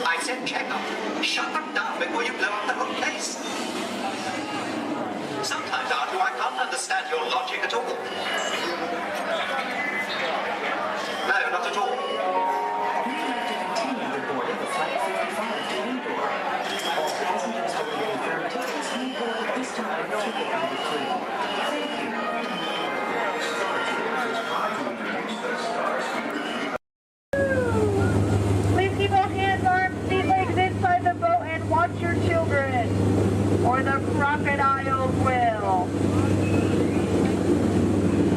I said check up. Shut them down before you blow up the whole place. Sometimes, Arthur, I can't understand your logic at all. No, not at all. We'd like to continue the boarding of Flight 55 to Indore. All passengers who remain firm tickets may board at this time to the end of the crew. Thank you. Please keep all hands, arms, feet, legs inside the boat and watch your children, or the crocodiles will.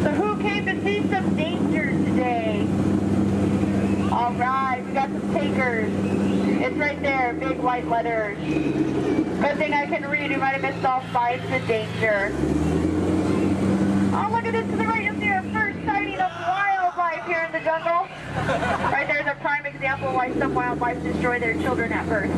So who came to see some danger today? All right, we got some takers. It's right there, big white letters. Good thing I can read. You might have missed all signs of danger. Oh, look at this to the right. You'll see our first sighting of wildlife here in the jungle. Right there's a prime example of why some wildlife destroy their children at birth.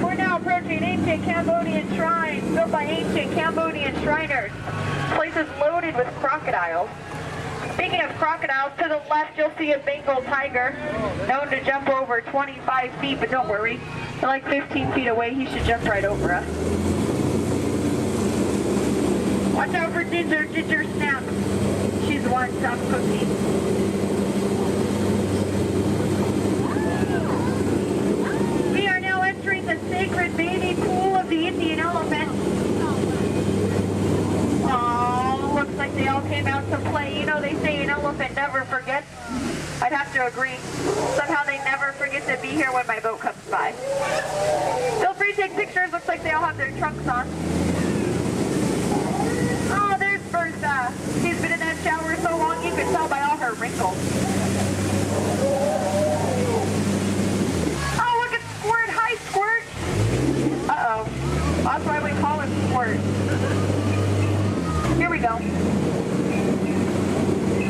We're now approaching ancient Cambodian shrines built by ancient Cambodian Shriners. This place is loaded with crocodiles. Speaking of crocodiles, to the left you'll see a Bengal tiger, known to jump over 25 feet, but don't worry, they're like 15 feet away, he should jump right over us. Watch out for Ginger, Ginger Snap. She's the one stop cookie. We are now entering the sacred bathing pool of the Indian elephant. Oh, looks like they all came out to play. You know, they say an elephant never forgets. I'd have to agree. Somehow they never forget to be here when my boat comes by. Feel free to take pictures. Looks like they all have their trunks on. Oh, there's Bertha. She's been in that shower so long you can tell by all her wrinkles. Oh, look at Squirt. Hi, Squirt. Uh-oh. That's why we call him Squirt. Here we go.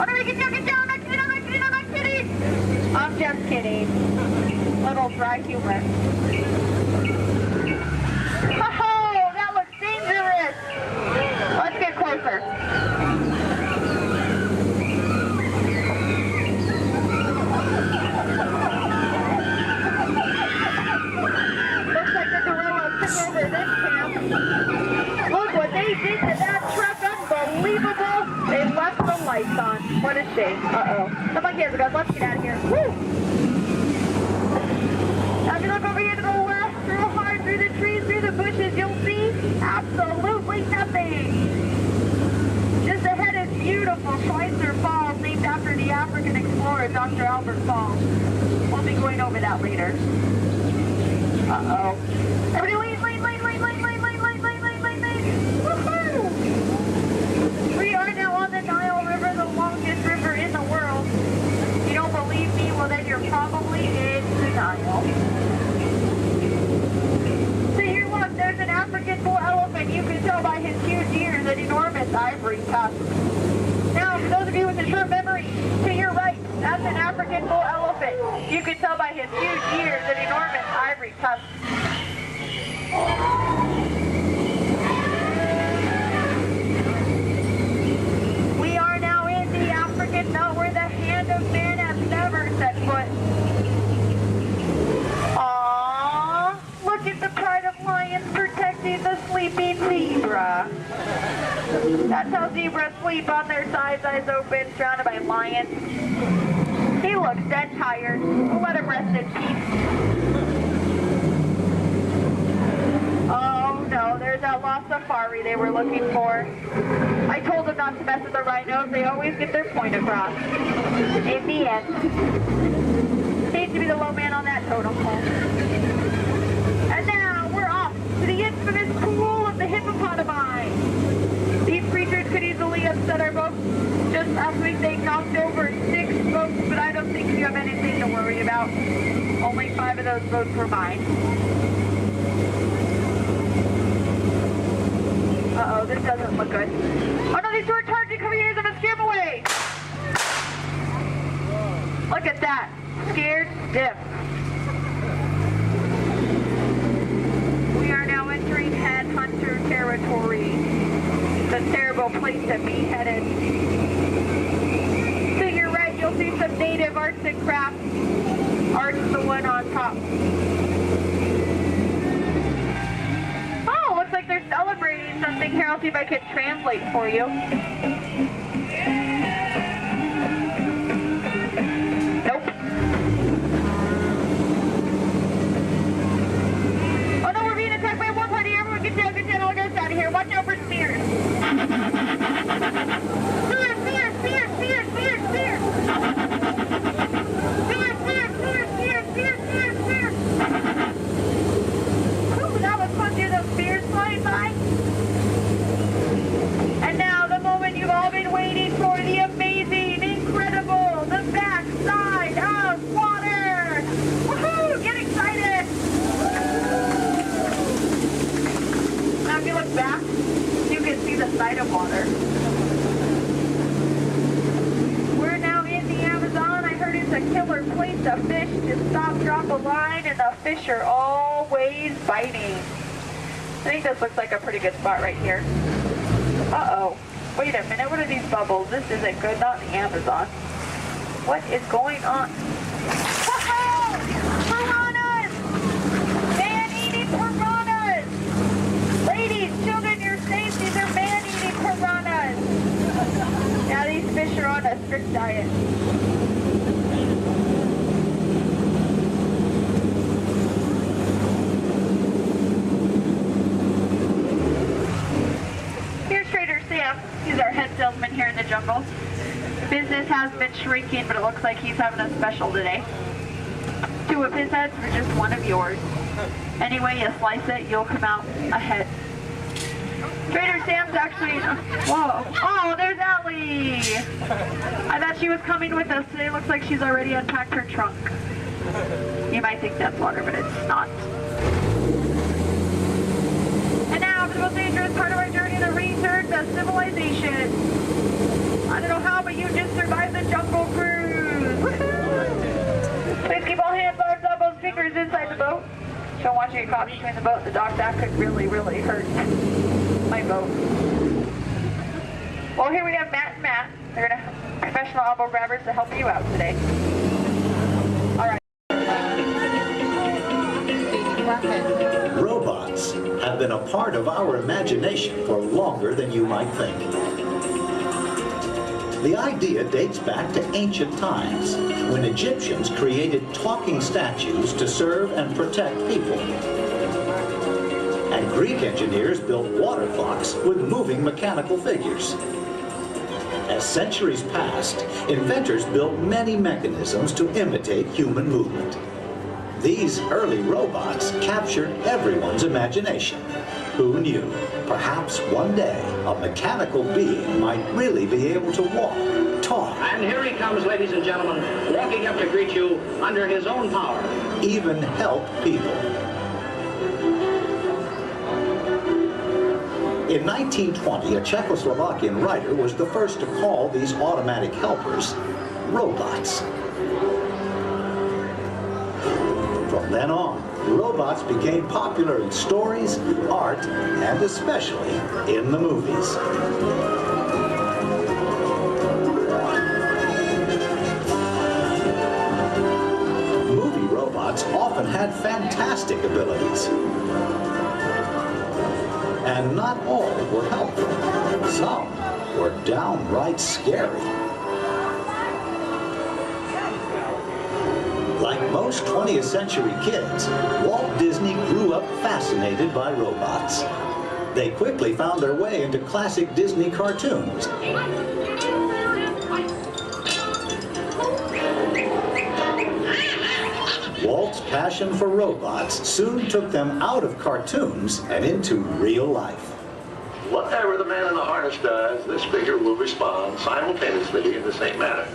Oh, no, get down, get down. I'm not kidding, I'm not kidding, I'm not kidding. I'm just kidding. Little dry humor. Oh, that looks dangerous. Let's get closer. Looks like the gorillas took over this camp. Look what they did to that truck. Unbelievable. They left the lights on. What a shame. Uh-oh. Come on, kids. Let's get out of here. Woo! Now if you look over here to the left, real hard through the trees, through the bushes, you'll see absolutely nothing. Just ahead is beautiful Schweitzer Falls, named after the African explorer Dr. Albert Falls. We'll be going over that later. Uh-oh. Everybody lean, lean, lean, lean, lean, lean, lean, lean, lean, lean, lean, lean. Woohoo! We are now on the Nile River, the longest river in the world. If you don't believe me, well then you're probably in the Nile. To your left, there's an African bull elephant. You can tell by his huge ears and enormous ivory tusks. Now, for those of you with a short memory, to your right, that's an African bull elephant. You can tell by his huge ears and enormous ivory tusks. We are now in the African belt where the hand of man has never set foot. Aww, look at the pride of lions That's how zebras sleep on their sides, eyes open, surrounded by lions. He looks dead tired. We'll let him rest in peace. Oh no, there's that lost safari they were looking for. I told them not to mess with the rhinos. They always get their point across. In the end. Hate to be the low man on that totem pole. And now we're off to the infamous pool of the hippopotami. These creatures could easily upset our boat. Just last week they knocked over 6 boats, but I don't think you have anything to worry about. Only 5 of those boats were mine. Uh-oh, this doesn't look good. Oh no, these two are charging, come here, I'm gonna scare them away! Look at that, scared stiff. We are now entering headhunter territory. The terrible place to be headed. To your right, you'll see some native arts and crafts. Art's the one on top. Oh, looks like they're celebrating something here. I'll see if I can translate for you. Nope. Oh no, we're being attacked by a war party. Everyone get down, all goes out of here. Watch out for spears. Spears, spears, spears, spears, spears, spears. Spears, spears, spears, spears, spears, spears, spears. Ooh, that was fun to hear those spears flying by. And now the moment you've all been waiting for, the amazing, incredible, the backside of water. Woohoo! Get excited! Now if you look back, you can see the side of water. We're now in the Amazon. I heard it's a killer place to fish. Just stop, drop a line, and the fish are always biting. I think this looks like a pretty good spot right here. Uh-oh. Wait a minute, what are these bubbles? This isn't good, not the Amazon. What is going on? Whoa! Piranhas! Man-eating piranhas! Ladies, children, you're safe. These are man-eating piranhas. Now these fish are on a strict diet. Here's Trader Sam. He's our head salesman here in the jungle. Business has been shrinking, but it looks like he's having a special today. 2 of his heads for just 1 of yours. Any way you slice it, you'll come out ahead. Trader Sam's actually... Whoa. Oh, there's Ellie! I thought she was coming with us today. Looks like she's already unpacked her trunk. You might think that's water, but it's not. And now for the most dangerous part of our journey, the return to civilization. I don't know how, but you just survived the jungle cruise. Woohoo! Please keep all hands, arms, elbows, fingers inside the boat. Don't want you to get caught between the boat and the dock. That could really, really hurt my boat. Well, here we have Matt and Matt. They're going to have professional elbow grabbers to help you out today. All right. Robots have been a part of our imagination for longer than you might think. The idea dates back to ancient times, when Egyptians created talking statues to serve and protect people. And Greek engineers built water clocks with moving mechanical figures. As centuries passed, inventors built many mechanisms to imitate human movement. These early robots captured everyone's imagination. Who knew? Perhaps one day, a mechanical being might really be able to walk, talk. And here he comes, ladies and gentlemen, walking up to greet you under his own power. Even help people. In 1920, a Czechoslovakian writer was the first to call these automatic helpers robots. From then on, robots became popular in stories, art, and especially in the movies. Movie robots often had fantastic abilities. and not all were helpful. Some were downright scary. Like most 20th century kids, Walt Disney grew up fascinated by robots. They quickly found their way into classic Disney cartoons. Walt's passion for robots soon took them out of cartoons and into real life. Whatever the man in the harness does, this figure will respond simultaneously in the same manner.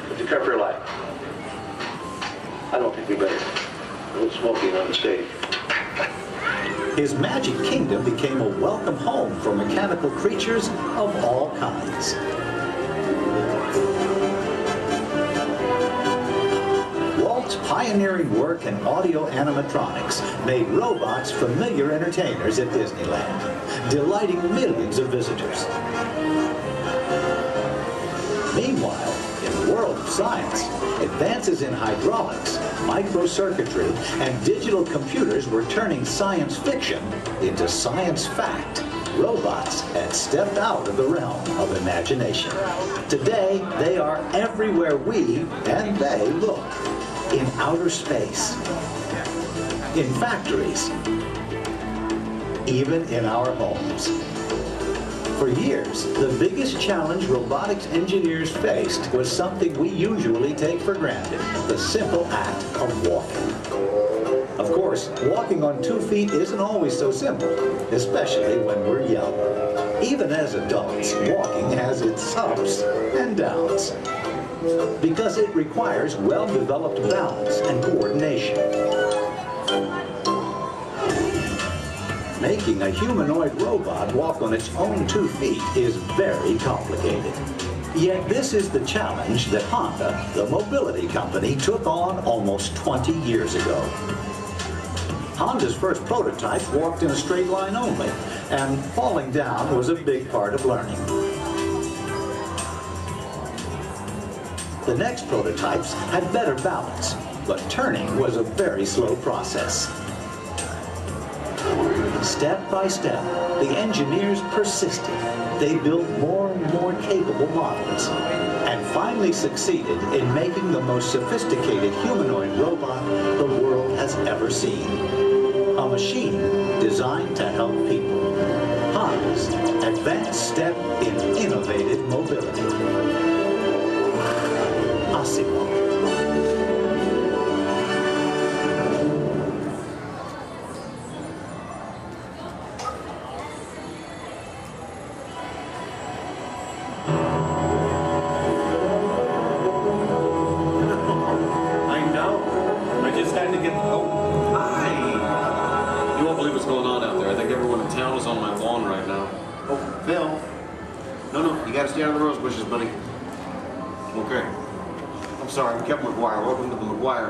Would you care for your life? I don't think we better. No smoking on the stage. His magic kingdom became a welcome home for mechanical creatures of all kinds. Walt's pioneering work in audio animatronics made robots familiar entertainers at Disneyland, delighting millions of visitors. Meanwhile, in the world of science, advances in hydraulics, microcircuitry, and digital computers were turning science fiction into science fact. Robots had stepped out of the realm of imagination. Today, they are everywhere we and they look. In outer space, in factories, even in our homes. For years, the biggest challenge robotics engineers faced was something we usually take for granted, the simple act of walking. Of course, walking on 2 feet isn't always so simple, especially when we're young. Even as adults, walking has its ups and downs, because it requires well-developed balance and coordination. Making a humanoid robot walk on its own 2 feet is very complicated. Yet this is the challenge that Honda, the mobility company, took on almost 20 years ago. Honda's first prototype walked in a straight line only, and falling down was a big part of learning. The next prototypes had better balance, but turning was a very slow process. Step by step, the engineers persisted. They built more and more capable models, and finally succeeded in making the most sophisticated humanoid robot the world has ever seen. A machine designed to help people. Honda's advanced step in innovative mobility.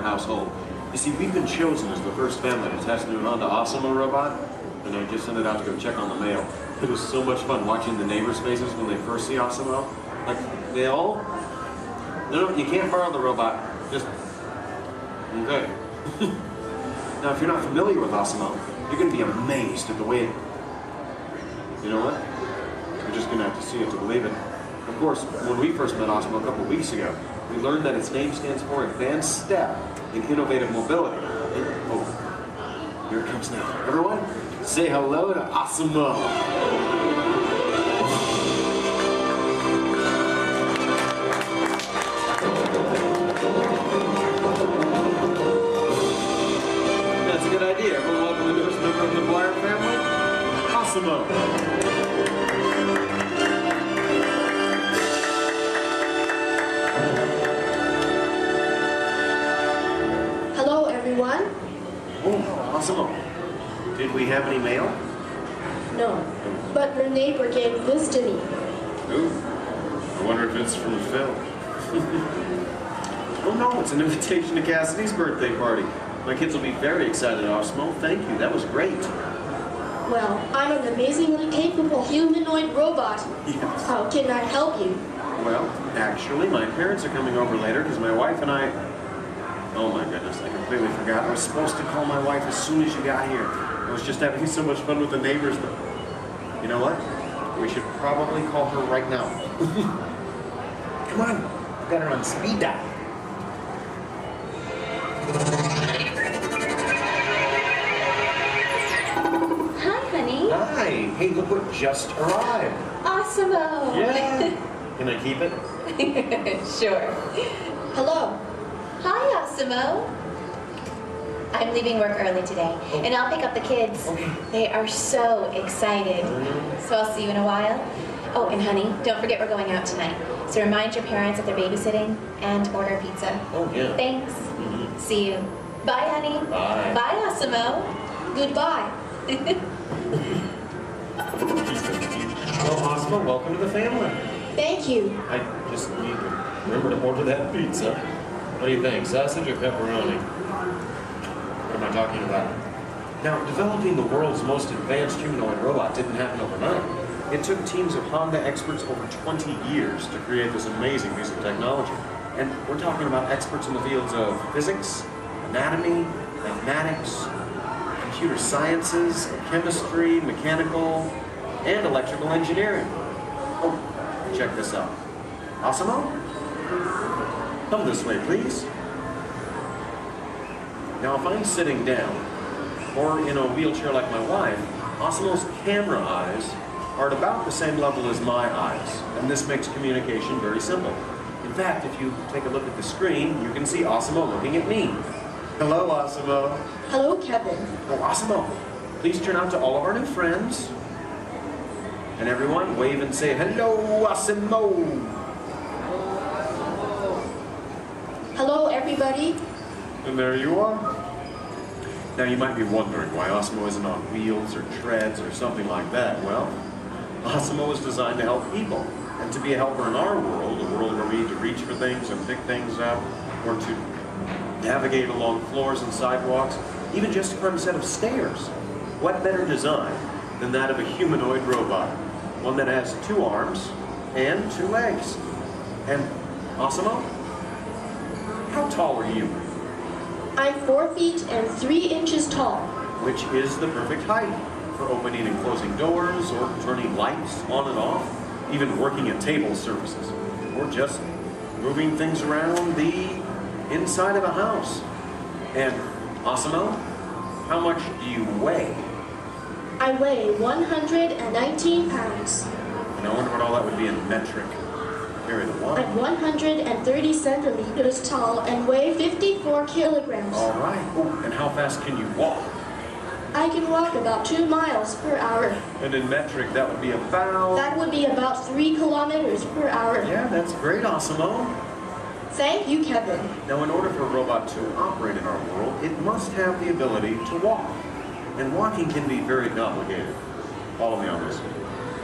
Household. You see, we've been chosen as the first family to test new Honda Osimo robot, and I just sent it out to go check on the mail. It was so much fun watching the neighbors' faces when they first see Osimo. Like, they all... No, you can't borrow the robot. Just... Okay. Now, if you're not familiar with Osimo, you're going to be amazed at the way it... You know what? You're just going to have to see it to believe it. Of course, when we first met Osimo a couple of weeks ago, we learned that its name stands for Advanced Step in Innovative Mobility. Oh, here it comes now. Everyone, say hello to Osimo. That's a good idea. Everyone welcome the newest member of the McGuire family, Osimo. Osimo, did we have any mail? No, but her neighbor gave this to me. Ooh, I wonder if it's from Phil. Oh no, it's an invitation to Cassidy's birthday party. My kids will be very excited, Osimo. Thank you, that was great. Well, I'm an amazingly capable humanoid robot. Yes. How can I help you? Well, actually, my parents are coming over later because my wife and I... Oh my goodness, I completely forgot. I was supposed to call my wife as soon as you got here. I was just having so much fun with the neighbors. You know what? We should probably call her right now. Come on, I've got her on speed dial. Hi, honey. Hi. Hey, look what just arrived. Awesome-o. Yeah. Can I keep it? Sure. Hello. Hi, Awesome-o. I'm leaving work early today, and I'll pick up the kids. They are so excited. So I'll see you in a while. Oh, and honey, don't forget we're going out tonight. So remind your parents that they're babysitting and order pizza. Oh, yeah. Thanks. See you. Bye, honey. Bye. Bye, Awesome-o. Goodbye. Well, Osmo, welcome to the family. Thank you. I just need to remember to order that pizza. What do you think, sausage or pepperoni? What am I talking about? Now, developing the world's most advanced humanoid robot didn't happen overnight. It took teams of Honda experts over 20 years to create this amazing piece of technology. And we're talking about experts in the fields of physics, anatomy, mathematics, computer sciences, chemistry, mechanical, and electrical engineering. Oh, check this out. Asamo? Come this way, please. Now, if I'm sitting down, or in a wheelchair like my wife, Asamo's camera eyes are at about the same level as my eyes, and this makes communication very simple. In fact, if you take a look at the screen, you can see Asamo looking at me. Hello, Asamo. Hello, Kevin. Oh, Asamo, please turn out to all of our new friends. And everyone, wave and say, hello, Asamo. Hello, everybody. And there you are. Now, you might be wondering why Asamo isn't on wheels or treads or something like that. Well, Asamo is designed to help people and to be a helper in our world, a world where we need to reach for things and pick things up, or to navigate along floors and sidewalks, even just to climb a set of stairs. What better design than that of a humanoid robot? One that has 2 arms and 2 legs. And Asamo, how tall are you? I'm 4 feet and 3 inches tall. Which is the perfect height for opening and closing doors, or turning lights on and off, even working at table surfaces, or just moving things around the inside of a house. And Asamo, how much do you weigh? I weigh 119 pounds. And I wonder what all that would be in metric. Carry the one. I'm 130 centimeters tall and weigh 54 kilograms. All right. Oh, and how fast can you walk? I can walk about 2 miles per hour. And in metric, that would be about... That would be about 3 kilometers per hour. Yeah, that's great, Asamo. Thank you, Kevin. Now, in order for a robot to operate in our world, it must have the ability to walk. And walking can be very complicated. Follow me on this.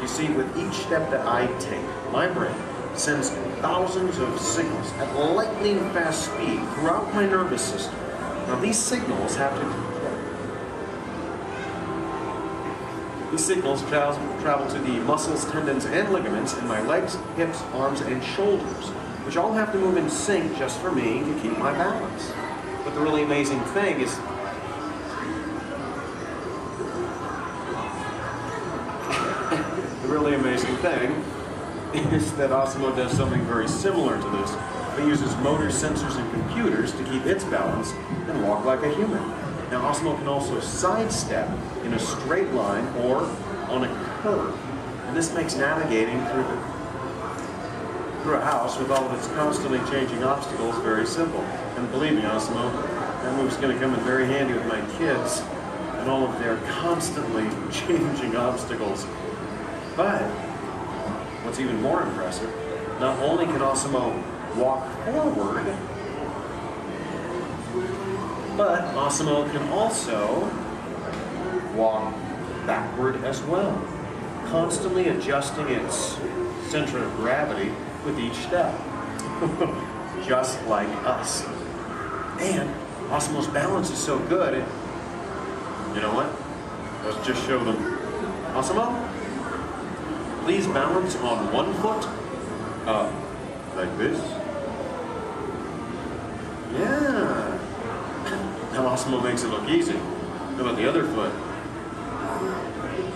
You see, with each step that I take, my brain sends thousands of signals at lightning fast speed throughout my nervous system. Now, these signals travel to the muscles, tendons, and ligaments in my legs, hips, arms, and shoulders, which all have to move in sync just for me to keep my balance. But the really amazing thing is that Asamo does something very similar to this. It uses motors, sensors, and computers to keep its balance and walk like a human. Now, Asamo can also sidestep in a straight line or on a curve. And this makes navigating through a house with all of its constantly changing obstacles very simple. And believe me, Asamo, that move's going to come in very handy with my kids and all of their constantly changing obstacles. But what's even more impressive, not only can Asamo walk forward, but Asamo can also walk backward as well, constantly adjusting its center of gravity with each step, just like us. And Asamo's balance is so good, you know what? Let's just show them. Asamo, please balance on one foot, like this. Yeah. Now Osmo makes it look easy. How about the other foot?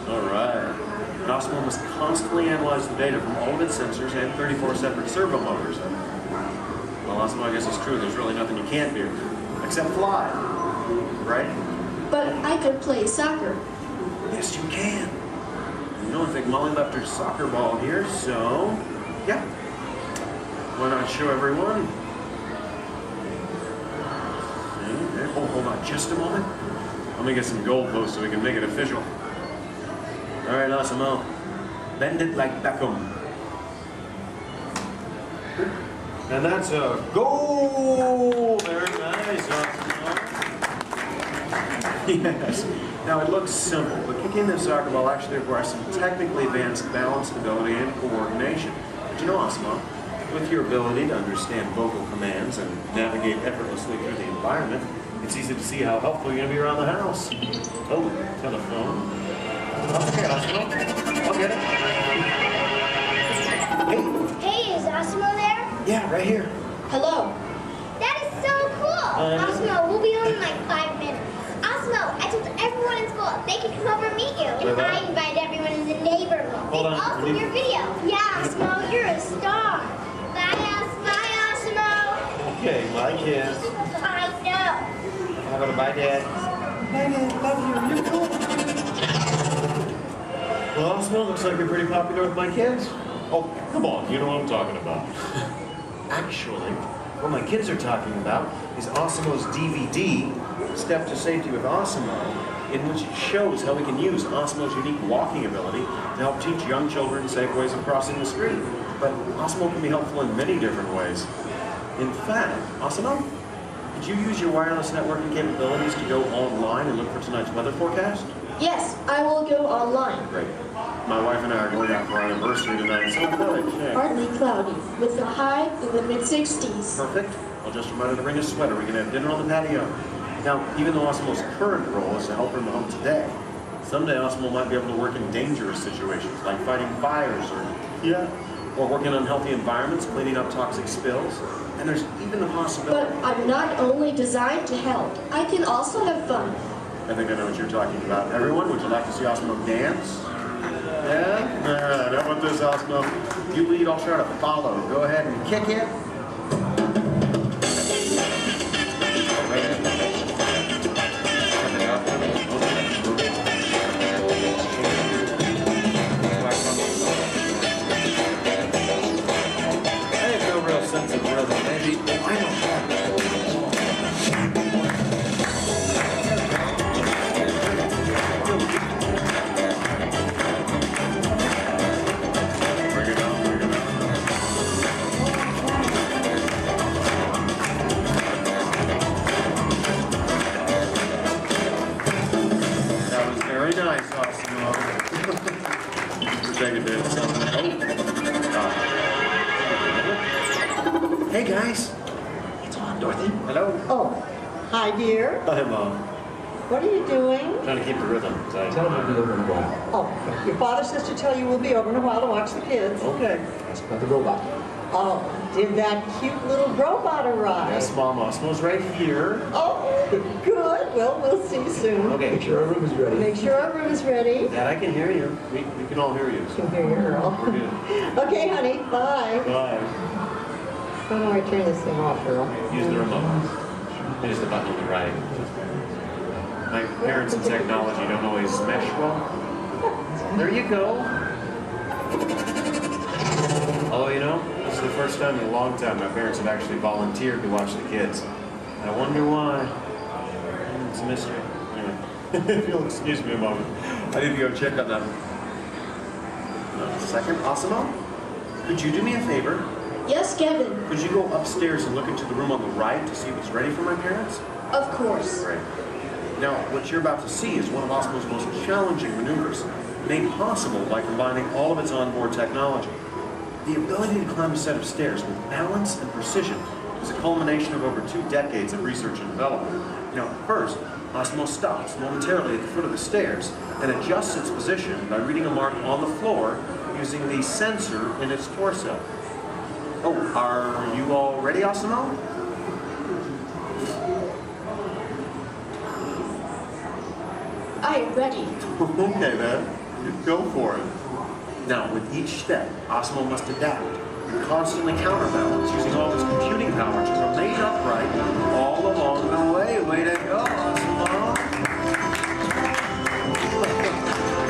All right. And Osmo must constantly analyze the data from all of its sensors and 34 separate servo motors. Well, Osmo, I guess it's true. There's really nothing you can't do, except fly, right? But I could play soccer. Yes, you can. You know, I think Molly left her soccer ball here, so yeah. Why not show everyone? Okay. Oh, hold on just a moment. Let me get some goalposts so we can make it official. All right, Osmo. Bend it like Beckham. And that's a goal! Very nice, Osmo. Yes. Now, it looks simple, but kicking the soccer ball actually requires some technically advanced balance, stability, and coordination. But you know, Osmo, with your ability to understand vocal commands and navigate effortlessly through the environment, it's easy to see how helpful you're going to be around the house. Oh, telephone. Okay, Osmo. I'll get it. Hey. Hey, is Osmo there? Yeah, right here. Hello. That is so cool. Osmo, we'll be home in like 5 minutes. Osmo, I told everyone in school they can come over and meet you. And I invited everyone in the neighborhood. Hold on. Also your video. Yeah, Osmo, you're a star. Bye, Osmo. Okay, my kids. I know. How about a bye, Dad? Bye, Dad. Love you. You're cool. Well, Osmo, looks like you're pretty popular with my kids. Oh, come on. You know what I'm talking about. Actually, what my kids are talking about is Osmo's DVD, Step to Safety with Osmo, in which it shows how we can use Osmo's unique walking ability to help teach young children safe ways of crossing the street. But Osmo can be helpful in many different ways. In fact, Osmo, did you use your wireless networking capabilities to go online and look for tonight's weather forecast? Yes, I will go online. Great. My wife and I are going out for our anniversary tonight, so good. Yeah. Partly cloudy, with a high in the mid-60s. Perfect. I'll just remind her to bring a sweater. We can have dinner on the patio. Now, even though Osmo's current role is to help her in the home today, someday Osmo might be able to work in dangerous situations, like fighting fires or working in unhealthy environments, cleaning up toxic spills. And there's even the possibility... But I'm not only designed to help, I can also have fun. I think I know what you're talking about. Everyone, would you like to see Osmo dance? Yeah? All right, how about this, Osmo? You lead, I'll try to follow. Go ahead and kick it. I have no real sense of rhythm. Maybe I don't have it. Hey guys. It's on, Dorothy. Hello. Oh, hi dear. Hi, Mom. What are you doing? Trying to keep the rhythm. Tell them to be over in a while. Oh, your father says to tell you we'll be over in a while to watch the kids. Okay. That's about the robot. Oh, did that cute little robot arrive? Yes, Mom. Osmo's right here. Oh, good. Well, we'll see you soon. Okay. Make sure our room is ready. Make sure our room is ready. Dad, I can hear you. We can all hear you. So. Can hear you, girl. We're good. Okay, honey. Bye. Bye. How do I turn this thing off, girl? Use the remote. Use the button on the right. My parents and technology don't always mesh well. There you go. Although, you know, this is the first time in a long time my parents have actually volunteered to watch the kids. I wonder why. It's a mystery. Anyway, if you'll excuse me a moment, I need to go check on them. Second, Osmo, could you do me a favor? Yes, Kevin. Could you go upstairs and look into the room on the right to see if it's ready for my parents? Of course. Great. Now, what you're about to see is one of Osmo's most challenging maneuvers, made possible by combining all of its onboard technology. The ability to climb a set of stairs with balance and precision is a culmination of over 2 decades of research and development. Now, first, Osmo stops momentarily at the foot of the stairs and adjusts its position by reading a mark on the floor using the sensor in its torso. Oh, are you all ready, Osmo? I am ready. Okay then, go for it. Now, with each step, Osmo must adapt and constantly counterbalance using all his computing power to remain upright all along the way. Way to go, Osmo!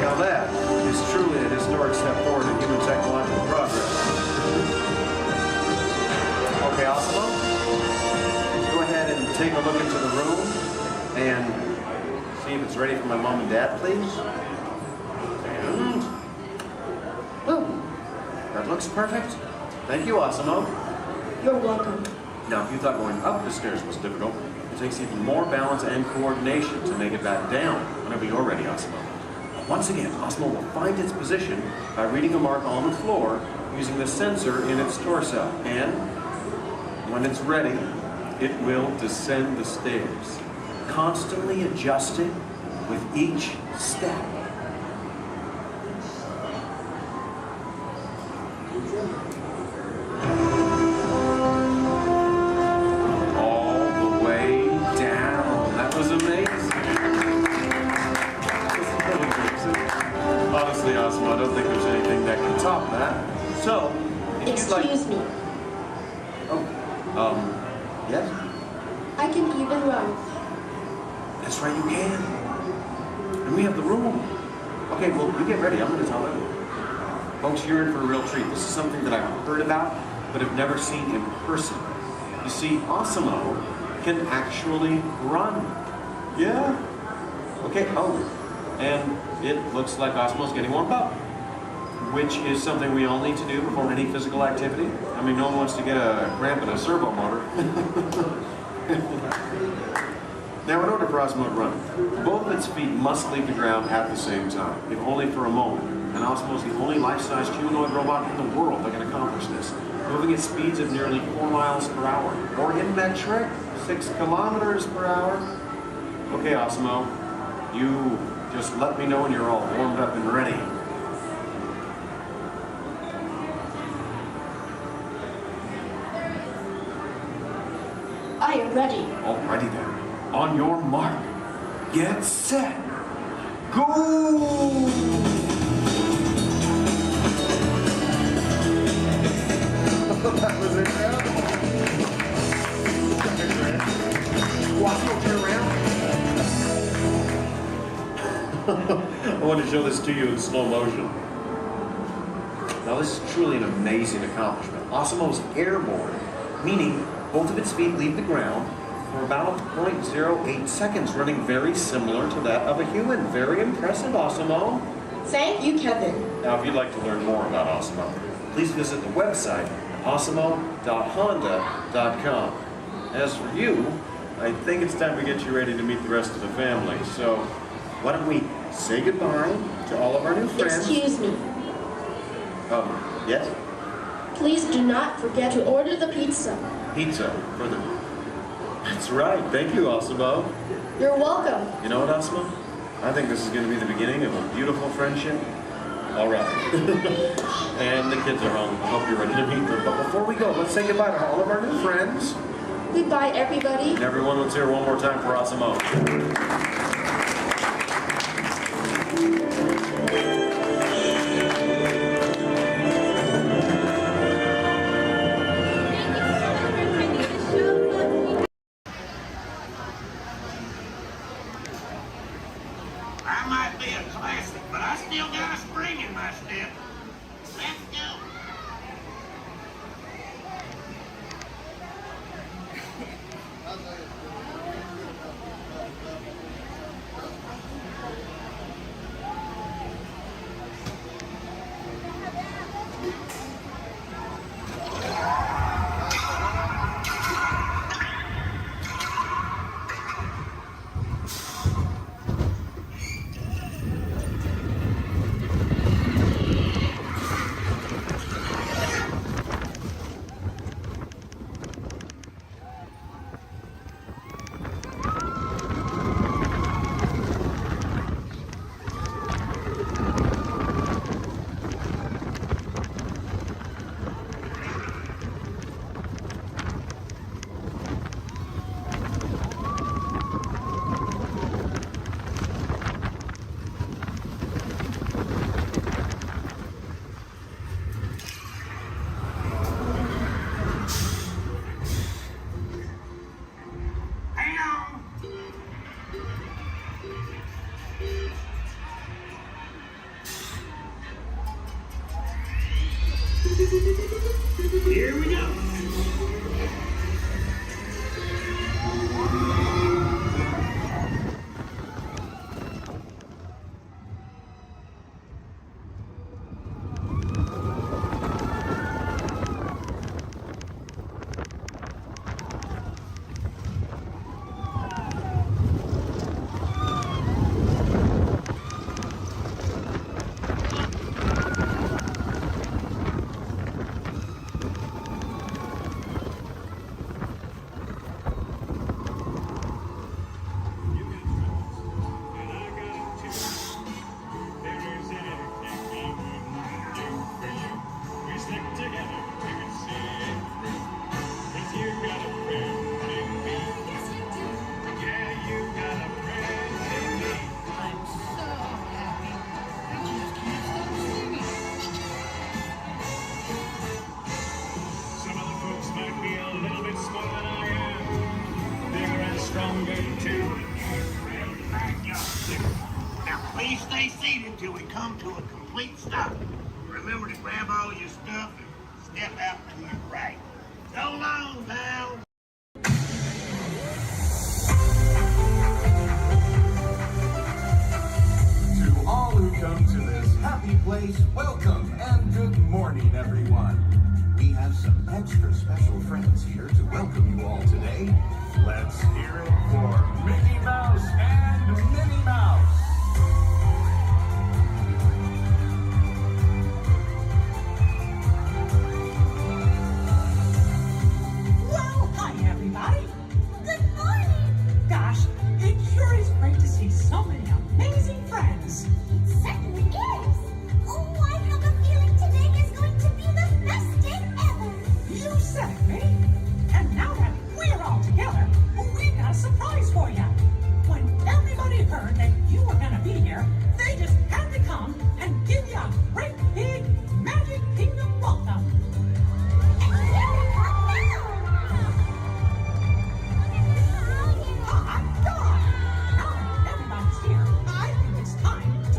Now that is truly a historic step forward in human technological progress. Okay, Osmo, go ahead and take a look into the room and see if it's ready for my mom and dad, please. And boom. That looks perfect. Thank you, Osmo. You're welcome. Now, if you thought going up the stairs was difficult, it takes even more balance and coordination to make it back down whenever you're ready, Osmo. Once again, Osmo will find its position by reading a mark on the floor using the sensor in its torso. And when it's ready, it will descend the stairs, constantly adjusting with each step. All the way down. That was amazing. Honestly, Osmo, I don't think there's anything that can top that. So, Excuse me. Yes? I can even run. That's right, you can. And we have the room. Okay, well, you get ready. I'm going to tell them. Folks, you're in for a real treat. This is something that I've heard about, but have never seen in person. You see, Osmo can actually run. Yeah. Okay, and it looks like Osmo's getting warmed up, which is something we all need to do before any physical activity. I mean, no one wants to get a cramp in a servo motor. Now, in order for Osmo to run, both of its feet must leave the ground at the same time, if only for a moment. And Osmo is the only life-sized humanoid robot in the world that can accomplish this, moving at speeds of nearly 4 miles per hour, or in metric, 6 kilometers per hour. Okay, Osmo, you just let me know when you're all warmed up and ready. I am ready. Alrighty then. On your mark, get set, go! That was incredible. Osmo, turn around. I want to show this to you in slow motion. Now, this is truly an amazing accomplishment. Osmo's airborne, meaning both of its feet leave the ground for about 0.08 seconds, running very similar to that of a human. Very impressive, Osmo. Thank you, Kevin. Now, if you'd like to learn more about Osmo, please visit the website, osmo.honda.com. As for you, I think it's time to get you ready to meet the rest of the family. So, why don't we say goodbye to all of our new friends? Excuse me. Yes? Please do not forget to order the pizza. Pizza for the... That's right. Thank you, Osmo. You're welcome. You know what, Osmo? I think this is going to be the beginning of a beautiful friendship. All right. And the kids are home. I hope you're ready to meet them. But before we go, let's say goodbye to all of our new friends. Goodbye, everybody. And everyone, let's hear one more time for Osmo. I might be a classic, but I still got a spring in my step. Let's go. Here we go. Now please stay seated till we come to a complete stop. Remember to grab all your stuff and step out to your right. So long, pal. To all who come to this happy place, welcome and good morning, everyone. We have some extra special friends here to welcome you all today. Let's hear it for Mickey Mouse and Minnie Mouse. Well, hi everybody. Good morning. Gosh, it sure is great to see so many amazing friends. It certainly is. Oh, I have a feeling today is going to be the best day ever. You said it, Minnie. And now that we're all together, we've got a surprise for you. When everybody heard that you were going to be here, they just had to come and give you a great big Magic Kingdom welcome.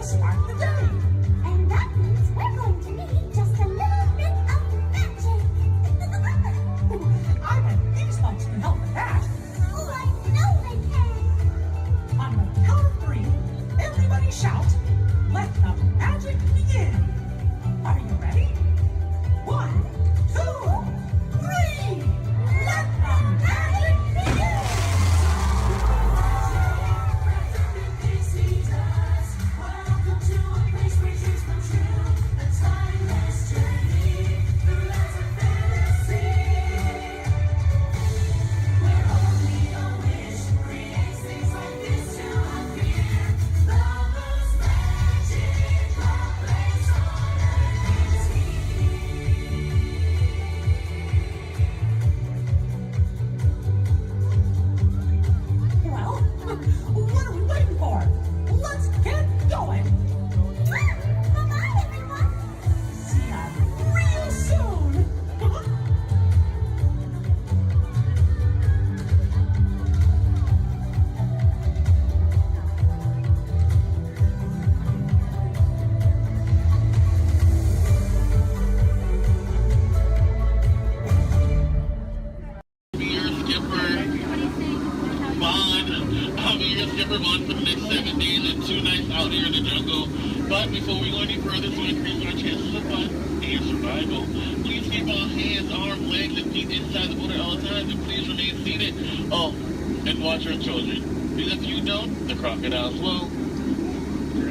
Start the day. And that means we're going to need just a little bit of magic. I bet these folks can help with that. Oh, I know they can. On the count of 3, everybody shout, let the magic begin. Are you ready? 1, 2, 3. Let the magic begin. Well, what are we waiting for? Let's get going. Bye-bye, everyone. See ya real soon. Skipper Bond for the next 7 days and 2 nights out here in the jungle. But before we go any further to increase our chances of fun and survival, please keep all hands, arms, legs, and feet inside the boat at all times, and please remain seated. Oh, and watch our children. Because if you don't, the crocodiles will.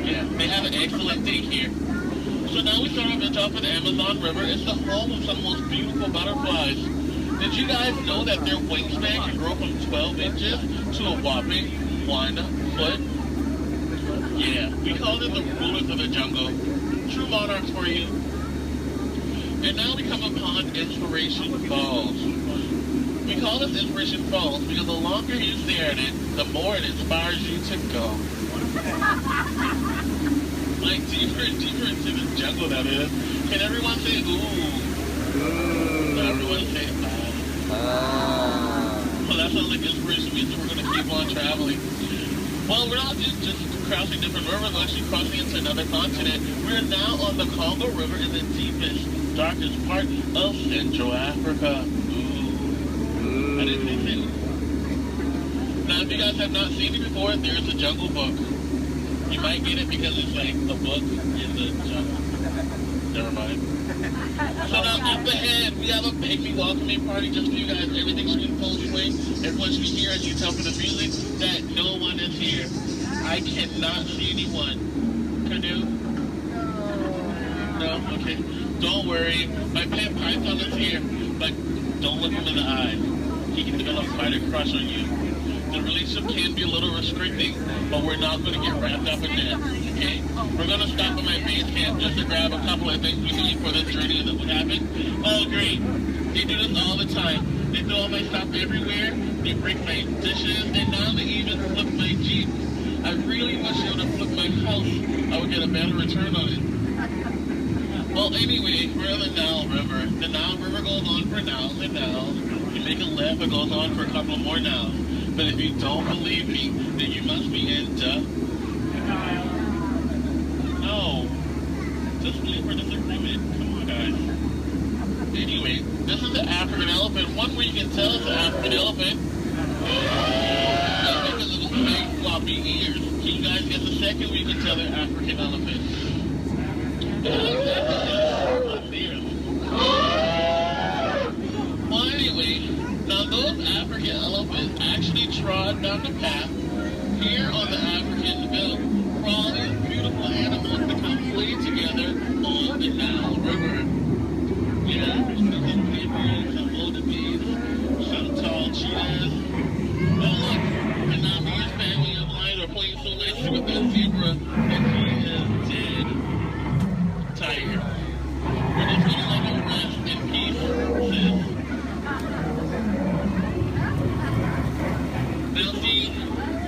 Yeah, they have an excellent day here. So now we start off the top of the Amazon River. It's the home of some of the most beautiful butterflies. Did you guys know that their wingspan can grow from 12 inches to a whopping 1 foot? Yeah, we call them the rulers of the jungle. True monarchs for you. And now we come upon Inspiration Falls. We call this Inspiration Falls because the longer you stare at it, the more it inspires you to go. Like deeper and deeper into the jungle that is. Can everyone say ooh? Everyone say well, that sounds like inspiration means that we're going to keep on traveling. Well, we're not just crossing different rivers, we're actually crossing into another continent. We're now on the Congo River in the deepest, darkest part of Central Africa. Ooh. I didn't think so. Now, if you guys have not seen it before, there's a Jungle Book. You might get it because it's like the book in the jungle. Never mind. So now up ahead, we have a baby welcoming party just for you guys. Everything's in full swing. Everyone should hear, as you tell from the music, that no one is here. I cannot see anyone. Canoe? No? Okay. Don't worry. My pet python is here, but don't look him in the eye. He can develop quite a crush on you. The relationship can be a little restricting, but we're not going to get wrapped up in that, okay? We're going to stop at my base camp just to grab a couple of things we need for this journey that would happen. Oh, great. They do this all the time. They throw all my stuff everywhere. They break my dishes, and now they even flip my Jeep. I really wish they would have flipped my house. I would get a better return on it. Well, anyway, we're in the Nile River. The Nile River goes on for now and now. You make a left, it goes on for a couple more now. But if you don't believe me, then you must be into... No. Disbelief or disagreement. Come on, guys. Anyway, this is the African elephant. One way you can tell it's an African elephant is because of the big floppy ears. Can you guys get the second way you can tell they're African elephants? Well, anyway, now those African elephants actually trod down the path here on the African belt for all these beautiful animals to come play together on the Nile River. Yeah, there's some zebras, some wildebeest, some tall cheetahs. Oh look, and now me and his family of lions are playing so nicely with that zebra that he is dead. Tiger. We're just gonna let him rest in peace, sis. Now see,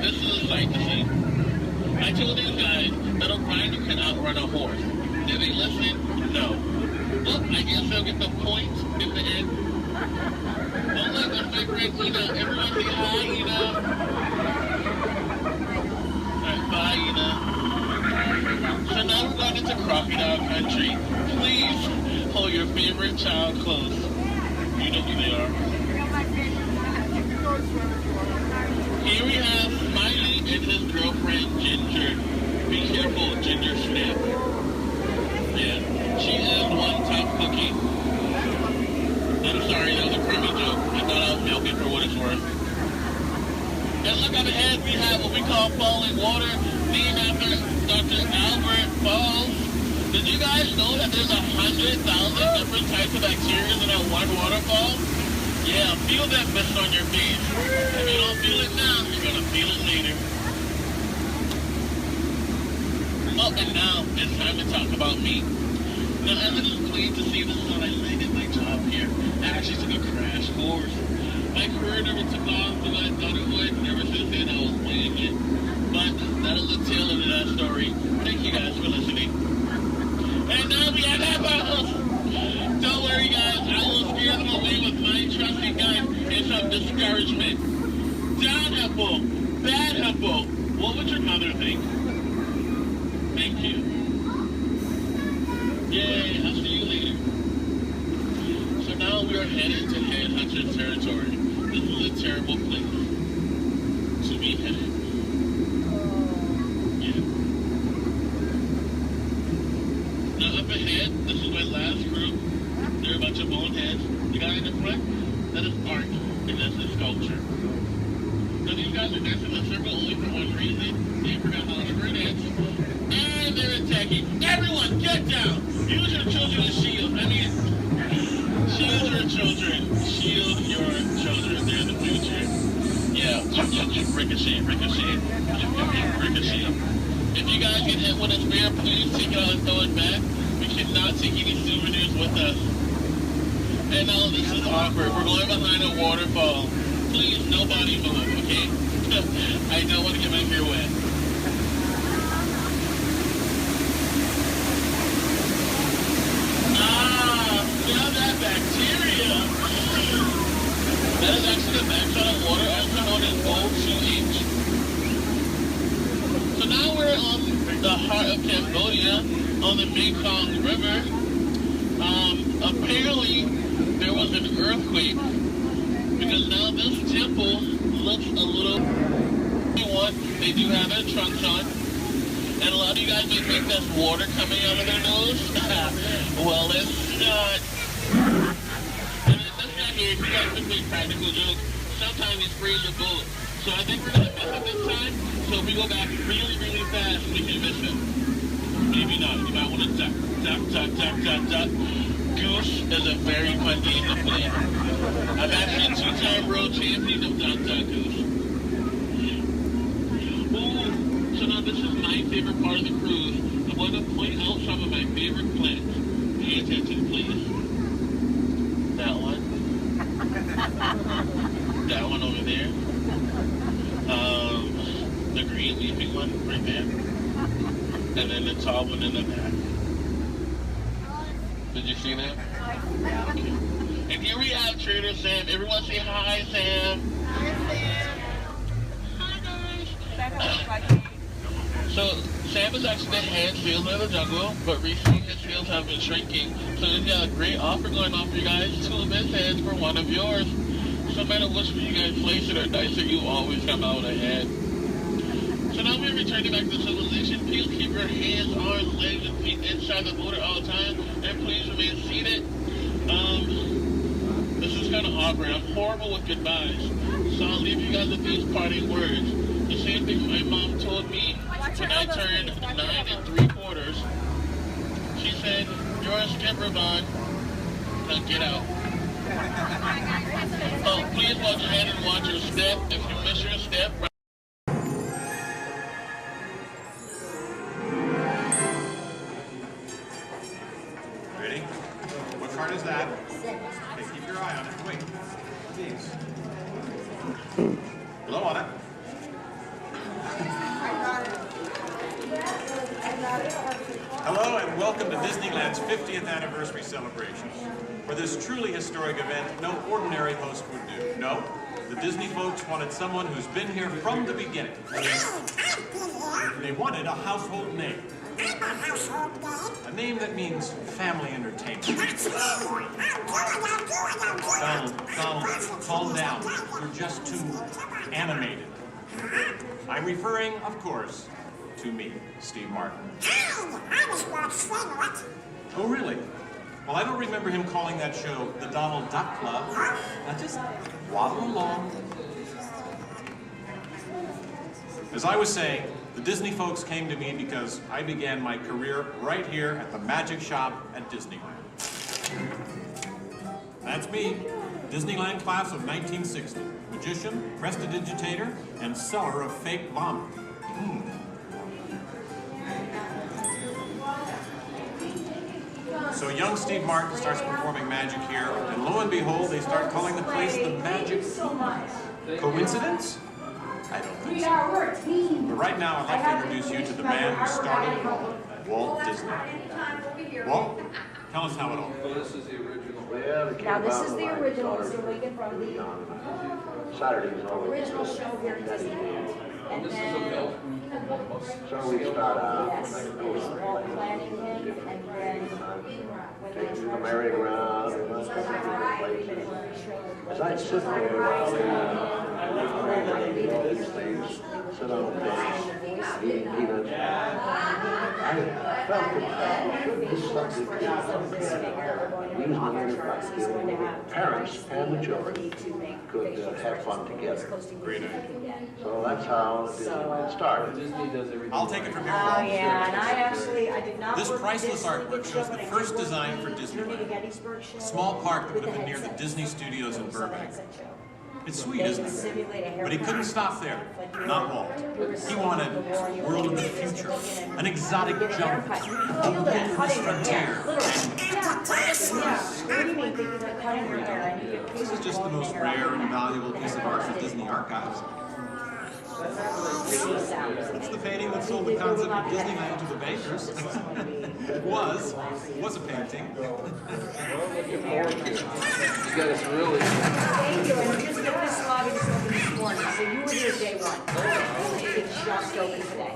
this is a sight to see. I told these guys that a rhino can outrun a horse. Did they listen? No. Well, I guess they'll get the point in the end. Well look, that's my friend Ina. Everyone say hi, Ina. Alright, bye, Ina. So now we're going into crocodile country. Please hold your favorite child close. You know who they are. Here we have Smiley and his girlfriend Ginger. Be careful, Ginger Snap. Yeah, she is one tough cookie. I'm sorry, that was a crummy joke. I thought I was milking for what it's worth. And look up ahead, we have what we call falling water, named after Dr. Albert Falls. Did you guys know that there's 100,000 different types of bacteria in that one waterfall? Yeah, feel that mist on your face. If you don't feel it now, you're gonna feel it later. Oh, and now it's time to talk about me. Now, as it is plain to see, this is how I landed my job here. I actually took a crash course. My career never took off the way I thought it would. Never since then I was playing it. But that'll the tail end of that story. Thank you guys for listening. And now we have that house. Don't worry, guys. I will scare them away with my trusty gun and some discouragement. Down hippo, bad hippo. What would your mother think? Thank you. Yay, I'll see you later. So now we are headed to Headhunter territory. This is a terrible place to be headed. Yeah. Now up ahead, this is my last group. They're a bunch of boneheads. The guy in the front, that is art, and that's his sculpture. Now these guys are dancing in a circle only for one reason. They forgot how to square dance. And they're attacking. Everyone, get down! Use your children as shields. I mean, shield your children. Shield your children. They're the future. Yeah, ricochet, ricochet. Ricochet. If you guys get hit with a spear, please take it out and throw it back. We cannot take any souvenirs with us. And now this is awkward. We're going behind a waterfall. Please, nobody move, okay? I don't want to get my hair wet. Now that bacteria. That is actually the backside of water, also known as O2H. the heart of Cambodia on the Mekong River. Apparently there was an earthquake because now this temple looks a little. They do have their trunks on, and a lot of you guys may think that's water coming out of their nose. Well, it's not. And let's not hear if you guys can make practical jokes. Sometimes you freeze your boat. So I think we're gonna miss it this time. So if we go back really, really fast, we can miss it. Maybe not. You might want to duck, duck, duck, duck, duck, duck. Goose is a very fun game to play. I'm actually a two-time world champion of Duck, Duck, Goose. Ooh, so now this is my favorite part of the cruise. I'm going to point out some of my favorite plants. Pay attention, please. That one. That one over there. The green leafing one right there. And then the tall one in the back. Did you see that? Okay. And here we have Trader Sam. Everyone say hi, Sam. Hi, guys. So, Sam is actually the head salesman of the jungle, but recently his sales have been shrinking. So he's got a great offer going on for you guys. 2 of his heads for 1 of yours. So no matter which one you guys place it or dice it, you always come out ahead. So now we're returning back to civilization. Please keep your hands, arms, legs, and feet inside the motor all the time. And please remain seated. This is kind of awkward. I'm horrible with goodbyes. So I'll leave you guys with these parting words. The same thing my mom told me when I turned 9 3/4. She said, "You're a skipper, Vaughn. Now get out." Oh, please watch your hand and watch your step. If you miss your step, ready? What card is that? Okay, keep your eye on it. Wait, please. Blow on it. Hello and welcome to Disneyland's 50th anniversary celebration. For this truly historic event, no ordinary host would do. No, the Disney folks wanted someone who's been here from the beginning. They wanted a household name. A name that means family entertainment. Donald, calm down. You're just too animated. I'm referring, of course, to me, Steve Martin. Oh, really? Well, I don't remember him calling that show the Donald Duck Club. Now just waddle along. As I was saying, the Disney folks came to me because I began my career right here at the Magic Shop at Disneyland. That's me, Disneyland class of 1960. Magician, prestidigitator, and seller of fake vomit. So young Steve Martin starts performing magic here, and lo and behold, they start calling the place the Magic. Coincidence? I don't think so. But right now, I'd like to introduce you to the man who started it all, Walt Disney. Walt, tell us how it all. Well, this is the original. Now this is the original, so we get from the Saturdays always. original show here at Disneyland. And This is a then, belt. So we start out. yes, it was Walt planning him, and then Take you to the merry-go-round and let's go to different places. As I sit there while they all these things, sit on the bench, eating peanuts, I felt that this subject is usually parents and the children could have fun together. Great idea. So that's how Disneyland started. I'll take it from here, oh Walt. yeah, and I did not This work priceless with artwork shows the first design for Disneyland. A small park that would have been near the Disney Studios in Burbank. It's sweet, isn't it? But he couldn't stop there. Not Walt. He wanted a world of the future, an exotic jungle, a wilderness frontier. This is just the most rare and valuable piece of art for Disney Archives. It's the painting that sold the concept of Disneyland to the bankers. It was a painting. Thank you, and just get this lobby just open this morning, so you were here day one. It's just open today.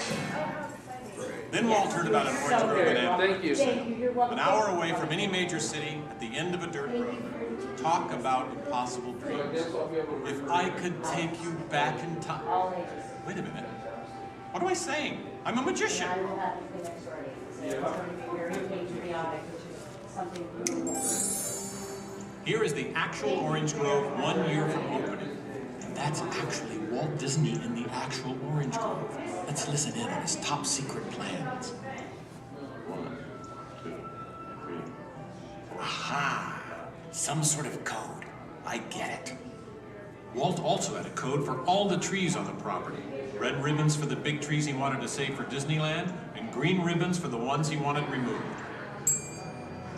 Then Walt heard about an orange grove in Anaheim. Thank you. You're welcome. An hour away from any major city, at the end of a dirt road. Talk about impossible dreams. If I could take you back in time. Wait a minute. What am I saying? I'm a magician. Here is the actual orange grove 1 year from opening. And that's actually Walt Disney in the actual orange grove. Let's listen in on his top secret plans. 1, 2, 3. Aha! Some sort of code. I get it. Walt also had a code for all the trees on the property. Red ribbons for the big trees he wanted to save for Disneyland, and green ribbons for the ones he wanted removed.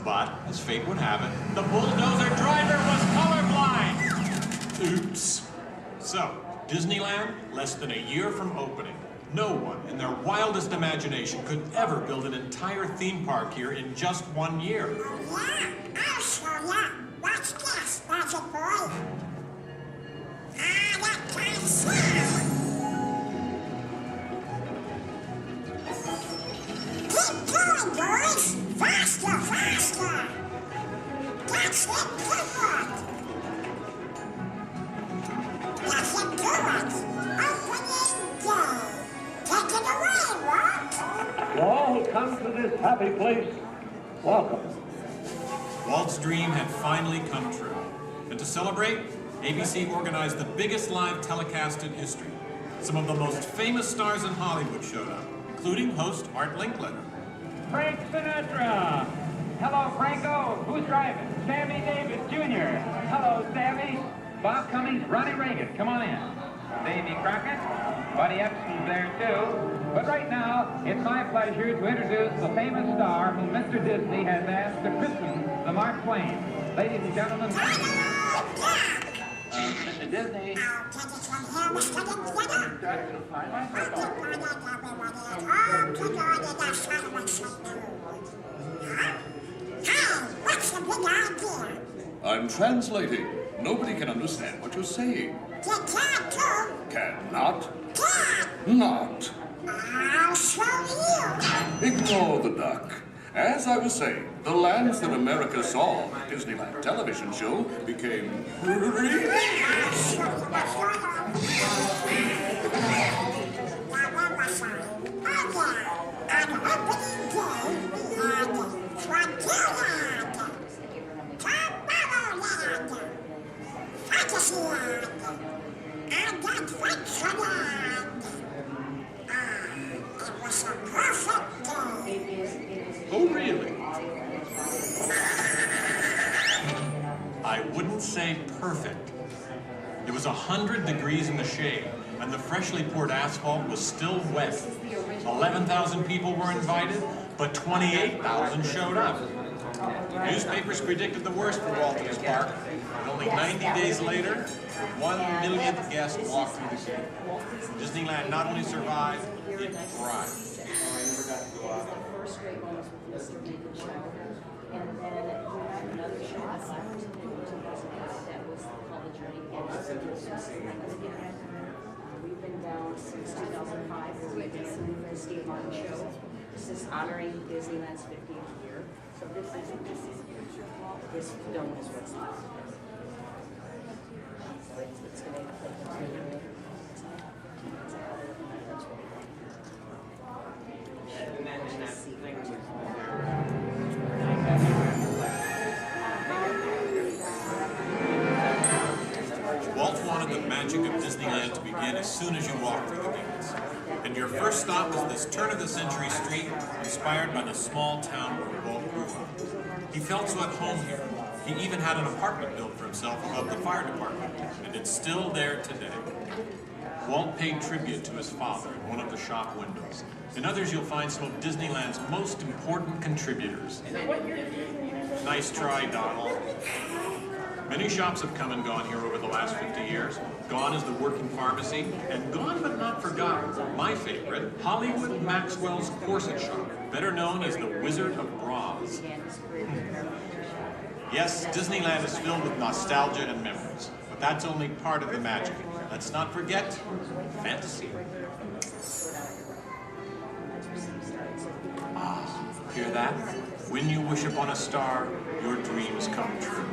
But, as fate would have it, the bulldozer driver was colorblind! Oops. So, Disneyland, less than a year from opening. No one, in their wildest imagination, could ever build an entire theme park here in just 1 year. Yeah, I'll show ya. Watch this, Magic Boy. That kind of sound. Keep going, boys. Faster, faster. That's it, good. That's it, good. Opening day. Take it away, Walt. All come to this happy place. Welcome. Walt's dream had finally come true. And to celebrate, ABC organized the biggest live telecast in history. Some of the most famous stars in Hollywood showed up, including host Art Linkletter. Frank Sinatra. Hello, Franco. Who's driving? Sammy Davis Jr. Hello, Sammy. Bob Cummings, Ronnie Reagan. Come on in. Davy Crockett. Buddy Epson's there, too. But right now, it's my pleasure to introduce the famous star whom Mr. Disney has asked to christen the Mark Twain. Ladies and gentlemen, Mr. Disney. I'll take it from here, Mr. Linkletter. Hey, what's the big idea? I'm translating. Nobody can understand what you're saying. You can't do. Cannot. Can. Not. I'll show you. Ignore the duck. As I was saying, the lands that America saw on the Disneyland television show became really... Fantasyland and Adventureland. It was a perfect day. Oh, really? I wouldn't say perfect. It was 100 degrees in the shade, and the freshly poured asphalt was still wet. 11,000 people were invited, but 28,000 showed up. The newspapers predicted the worst for Walt and his park, and only 90 days later, 1 millionth guest walked through the gate. Disneyland not only survived, it thrived. First great one was with Mr. Lincoln show, and then we had another show that left in 2008 that was called The Journey Again. We've been down since 2005. We've been doing the Steve Martin show. This is honoring Disneyland's 50th year. So this dome is what's left. So it's going to continue. Walt wanted the magic of Disneyland to begin as soon as you walk through the gates. And your first stop was this turn-of-the-century street inspired by the small town where Walt grew up. He felt so at home here. He even had an apartment built for himself above the fire department, and it's still there today. Walt paid tribute to his father in one of the shop windows. In others, you'll find some of Disneyland's most important contributors. Nice try, Donald. Many shops have come and gone here over the last 50 years. Gone is the working pharmacy, and gone but not forgotten, my favorite, Hollywood Maxwell's Corset Shop, better known as the Wizard of Bras. Yes, Disneyland is filled with nostalgia and memories, but that's only part of the magic. Let's not forget fantasy. That's where Steve started. So that, when you wish upon a star, your dreams come true.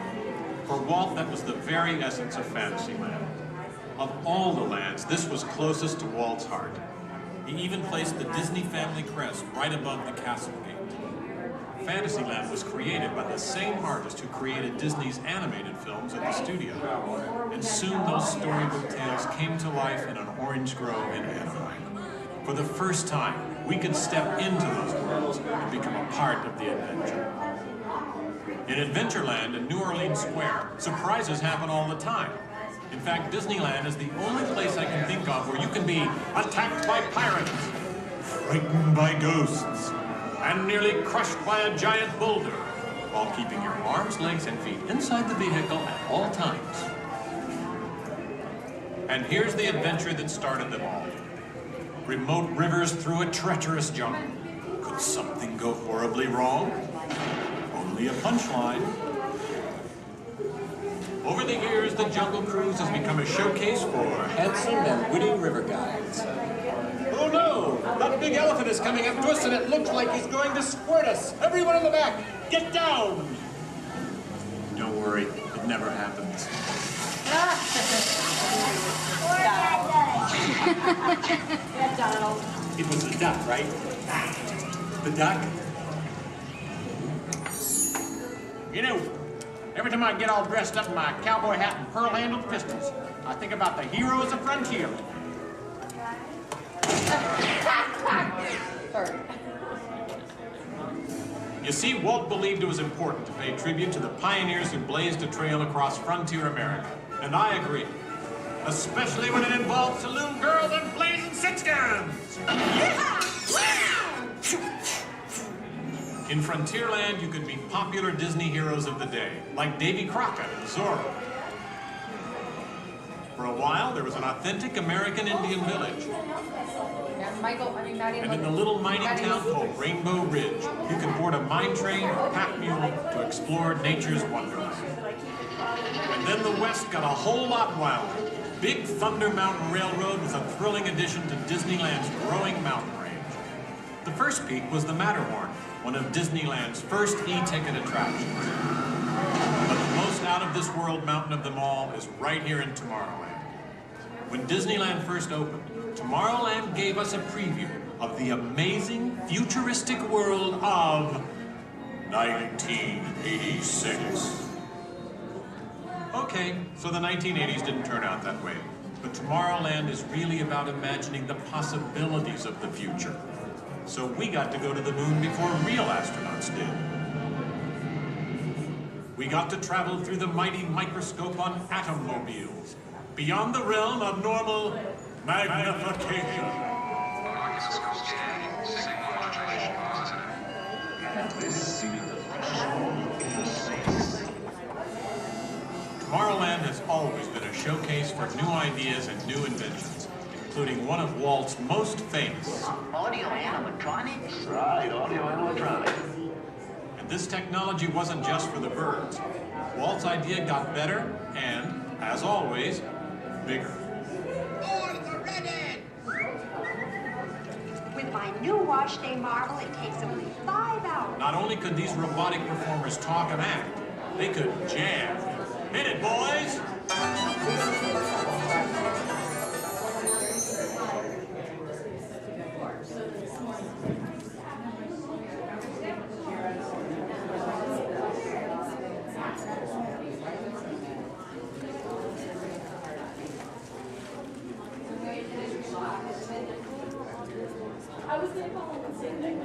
For Walt, that was the very essence of Fantasyland. Of all the lands, this was closest to Walt's heart. He even placed the Disney family crest right above the castle gate. Fantasyland was created by the same artist who created Disney's animated films at the studio. And soon those storybook tales came to life in an orange grove in Anaheim. For the first time, we could step into those worlds and become a part of the adventure. In Adventureland in New Orleans Square, surprises happen all the time. In fact, Disneyland is the only place I can think of where you can be attacked by pirates, frightened by ghosts, and nearly crushed by a giant boulder, while keeping your arms, legs, and feet inside the vehicle at all times. And here's the adventure that started them all. Remote rivers through a treacherous jungle. Could something go horribly wrong? Only a punchline. Over the years, the Jungle Cruise has become a showcase for handsome and witty river guides. Oh no! That big elephant is coming up to us and it looks like he's going to squirt us! Everyone in the back, get down! Don't worry, it never happens. Yeah, Donald. It was the duck, right? The duck? You know, every time I get all dressed up in my cowboy hat and pearl-handled pistols, I think about the heroes of Frontierland. You see, Walt believed it was important to pay tribute to the pioneers who blazed a trail across frontier America. And I agree. Especially when it involves saloon girls and blazing six-guns! In Frontierland, you could meet popular Disney heroes of the day, like Davy Crockett and Zorro. For a while, there was an authentic American Indian village. And in the little mining town called Rainbow Ridge, you could board a mine train or pack mule to explore nature's wonderland. And then the West got a whole lot wilder. Big Thunder Mountain Railroad was a thrilling addition to Disneyland's growing mountain range. The first peak was the Matterhorn, one of Disneyland's first e-ticket attractions. But the most out-of-this-world mountain of them all is right here in Tomorrowland. When Disneyland first opened, Tomorrowland gave us a preview of the amazing, futuristic world of 1986. Okay, so the 1980s didn't turn out that way. But Tomorrowland is really about imagining the possibilities of the future. So we got to go to the moon before real astronauts did. We got to travel through the mighty microscope on atommobiles, beyond the realm of normal magnification. Tomorrowland has always been a showcase for new ideas and new inventions, including one of Walt's most famous. Audio animatronics? Right, audio animatronics. And this technology wasn't just for the birds. Walt's idea got better and, as always, bigger. With my new wash day marble, it takes only 5 hours. Not only could these robotic performers talk and act, they could jam. Hit it, boys! I was going to call him the same thing.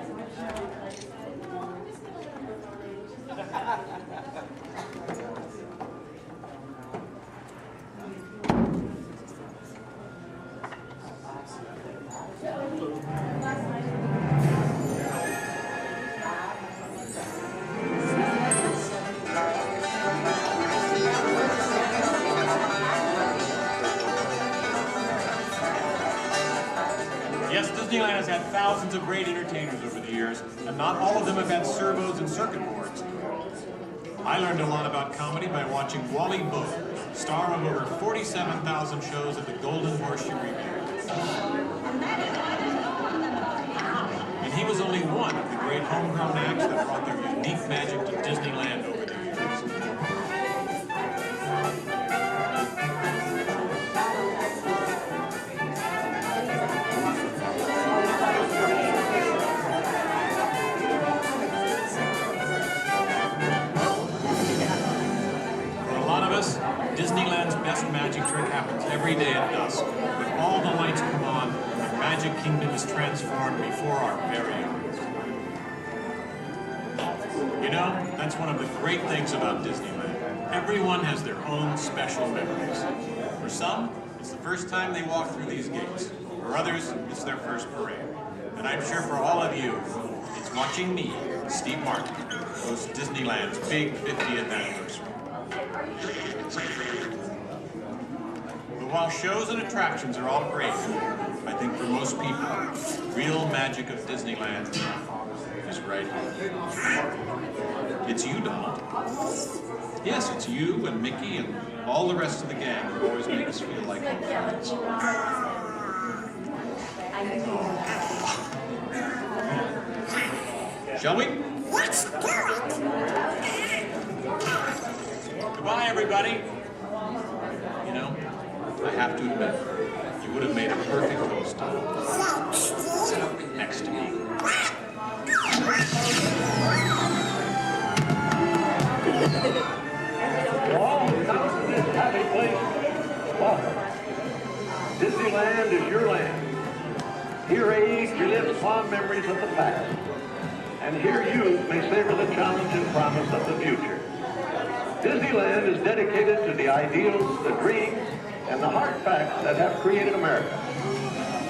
Yes, Disneyland has had thousands of great entertainers over the years, and not all of them have had servos and circuit boards. I learned a lot about comedy by watching Wally Boat, star of over 47,000 shows at the Golden Horseshoe Revue. And he was only one of the great homegrown acts that brought their unique magic to Disneyland over the years. Disneyland's best magic trick happens every day at dusk. When all the lights come on, the Magic Kingdom is transformed before our very eyes. You know, that's one of the great things about Disneyland. Everyone has their own special memories. For some, it's the first time they walk through these gates. For others, it's their first parade. And I'm sure for all of you, it's watching me, Steve Martin, host Disneyland's big 50th anniversary. But while shows and attractions are all great, I think for most people, the real magic of Disneyland is right here. It's you, Donald. Yes, it's you and Mickey and all the rest of the gang who always make us feel like home. Shall we? Let's do it! Goodbye, everybody. You know, I have to admit, you would have made a perfect host. Sit up next to me. All come to this happy place. Welcome. Disneyland is your land. Here age relives fond memories of the past. And here youth may savor the challenge and promise of the future. Disneyland is dedicated to the ideals, the dreams, and the hard facts that have created America,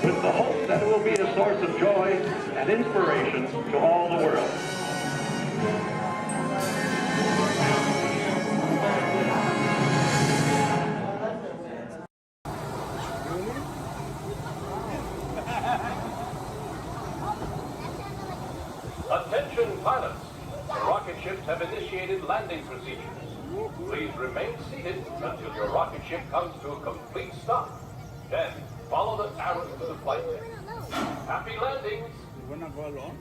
with the hope that it will be a source of joy and inspiration to all the world. Attention pilots, the rocket ships have initiated landing procedures. Please remain seated until your rocket ship comes to a complete stop. Then follow the arrows to the flight deck. Happy landings! We're not going along.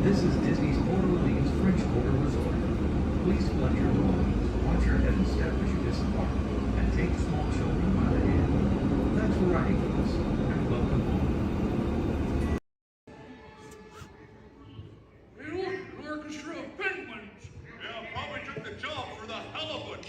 This is Disney's Port Orleans French Quarter Resort. Please collect your belongings, watch your head and step as you disembark, and take small children by the hand. Thanks for riding with us, and welcome home. Hey, look, an orchestra of penguins. Yeah, probably took the job for the halibut.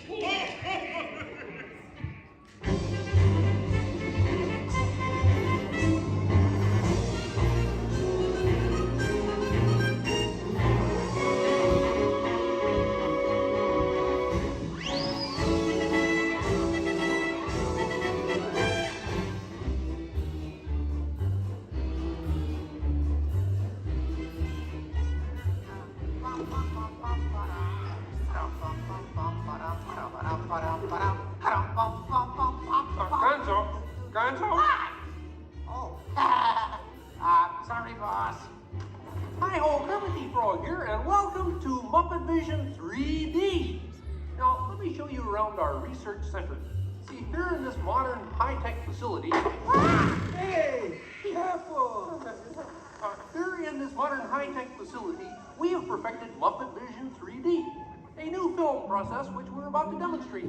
Gonzo? Oh. Sorry, boss. Hi-ho, Kermit the Frog here, and welcome to Muppet Vision 3D. Now, let me show you around our research center. See, here in this modern high-tech facility... Hey! Careful! Here in this modern high-tech facility, we have perfected Muppet Vision 3D. A new film process which we're about to demonstrate.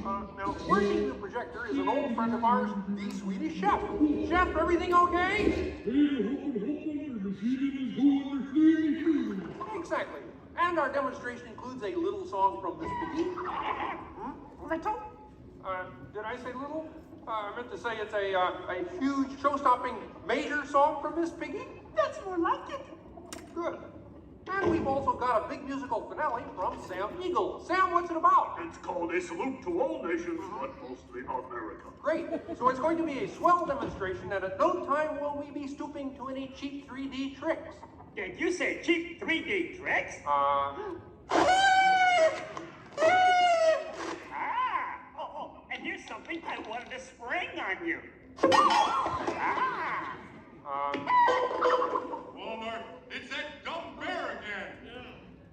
Now, working the projector is an old friend of ours, the Swedish Chef. Chef, everything okay? Exactly. And our demonstration includes a little song from Miss Piggy. Little? Did I say little? I meant to say it's a huge, show-stopping, major song from Miss Piggy. That's more like it. Good. And we've also got a big musical finale from Sam Eagle. Sam, what's it about? It's called A Salute to All Nations, but mostly America. Great. So it's going to be a swell demonstration, and at no time will we be stooping to any cheap 3D tricks. Did you say cheap 3D tricks? And here's something I wanted to spring on you. Walmart, it's that dumb bear again.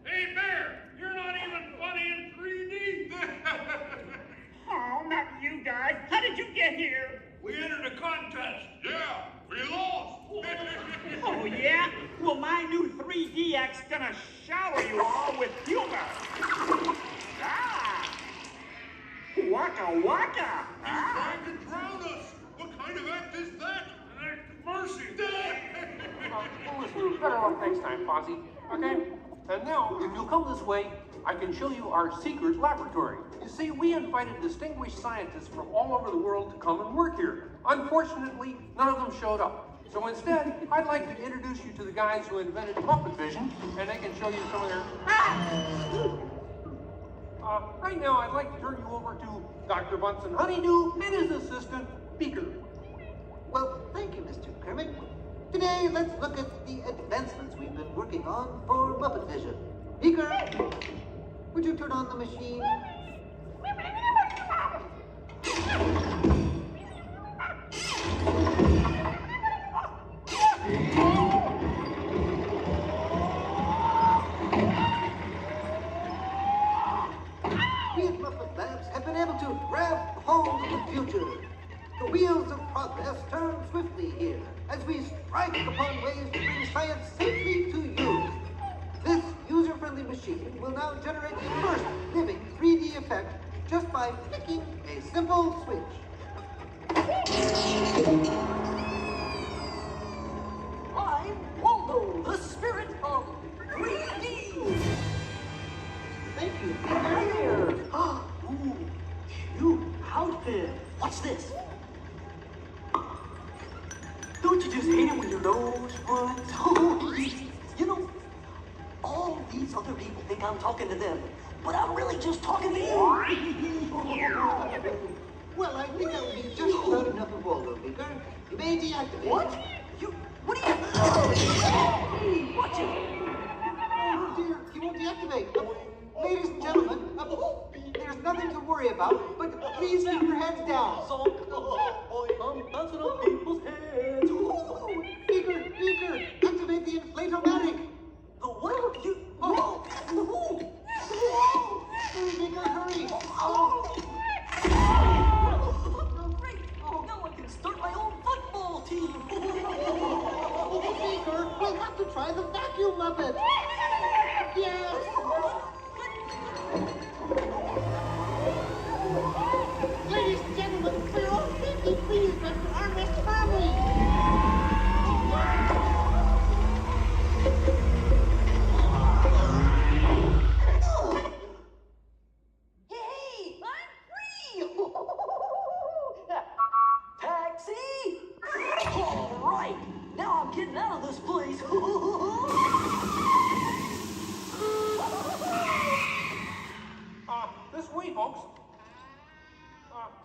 Hey, Bear, you're not even funny in 3D. Oh, not you guys. How did you get here? We entered a contest. Yeah, we lost. Oh, yeah? Well, my new 3DX gonna shower you all with humor. Ah! Waka waka! He's trying to drown us. What kind of act is that? An act of mercy. Listen, better luck next time, Fozzie. Okay? And now, if you'll come this way, I can show you our secret laboratory. You see, we invited distinguished scientists from all over the world to come and work here. Unfortunately, none of them showed up. So instead, I'd like to introduce you to the guys who invented Muppet Vision, and they can show you some of their... right now, I'd like to turn you over to Dr. Bunsen Honeydew and his assistant, Beaker. Well, thank you, Mr. Kermit. Today, let's look at the advancements we've been working on for Muppet Vision. Beaker, would you turn on the machine? We at Muppet Labs have been able to grab hold of the future. The wheels of progress turn swiftly here as we strike upon ways to bring science safely to use. This user-friendly machine will now generate the first living 3D effect just by flicking a simple switch. I'm Waldo, the spirit of 3D. Thank you, Hi there. Ooh, cute outfit. What's this? Don't you just hate it when your nose runs? You know, all these other people think I'm talking to them, but I'm really just talking to you. Well, I think that would be just about enough of Waldo, Beaker. You may deactivate. What? What are you... Watch it. Oh dear, he won't deactivate. Ladies and gentlemen, there's nothing to worry about, but please keep your heads down. I'm bouncing on people's heads. Beaker, activate the inflatomatic. The what? You... Beaker, hurry. Great. Now I can start my own football team. Beaker, we'll have to try the vacuum Muppet. Yes. Ladies and gentlemen, we're all deeply pleased with our Miss family. Hey, I'm free! Taxi! All right, now I'm getting out of this place. This way, folks.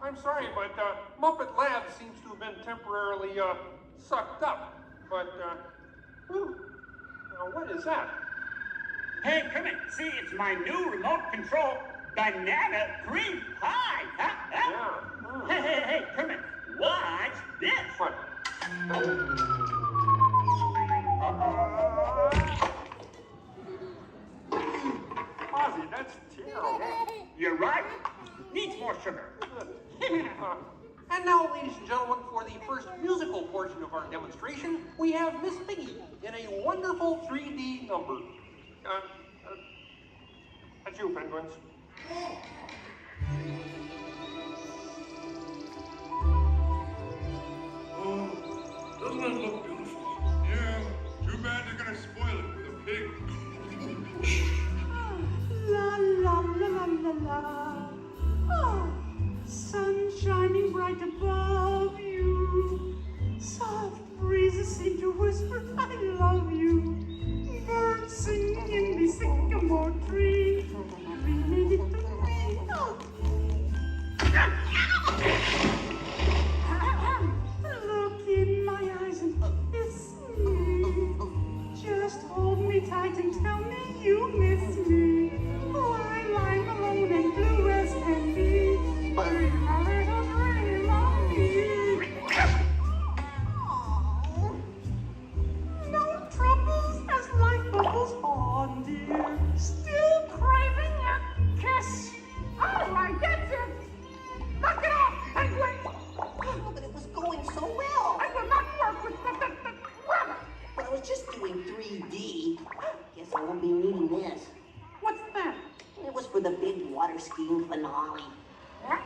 I'm sorry, but Muppet Labs seems to have been temporarily sucked up. But, what is that? Hey, Kermit, see, it's my new remote control banana cream pie. Huh? Hey, Kermit, watch this. What? Ozzy, that's terrible. You're right. Needs more sugar. And now, ladies and gentlemen, for the first musical portion of our demonstration, we have Miss Piggy in a wonderful 3D number. That's you, penguins. Doesn't it look beautiful? Yeah, too bad they're gonna spoil it with a pig. La la la la la la. Oh, sun shining bright above you. Soft breezes seem to whisper, I love you. Birds singing in the sycamore tree. Oh. doing so well. I will not work with the rabbit. But I was just doing 3D. Guess I won't be needing this. What's that? It was for the big water skiing finale. What?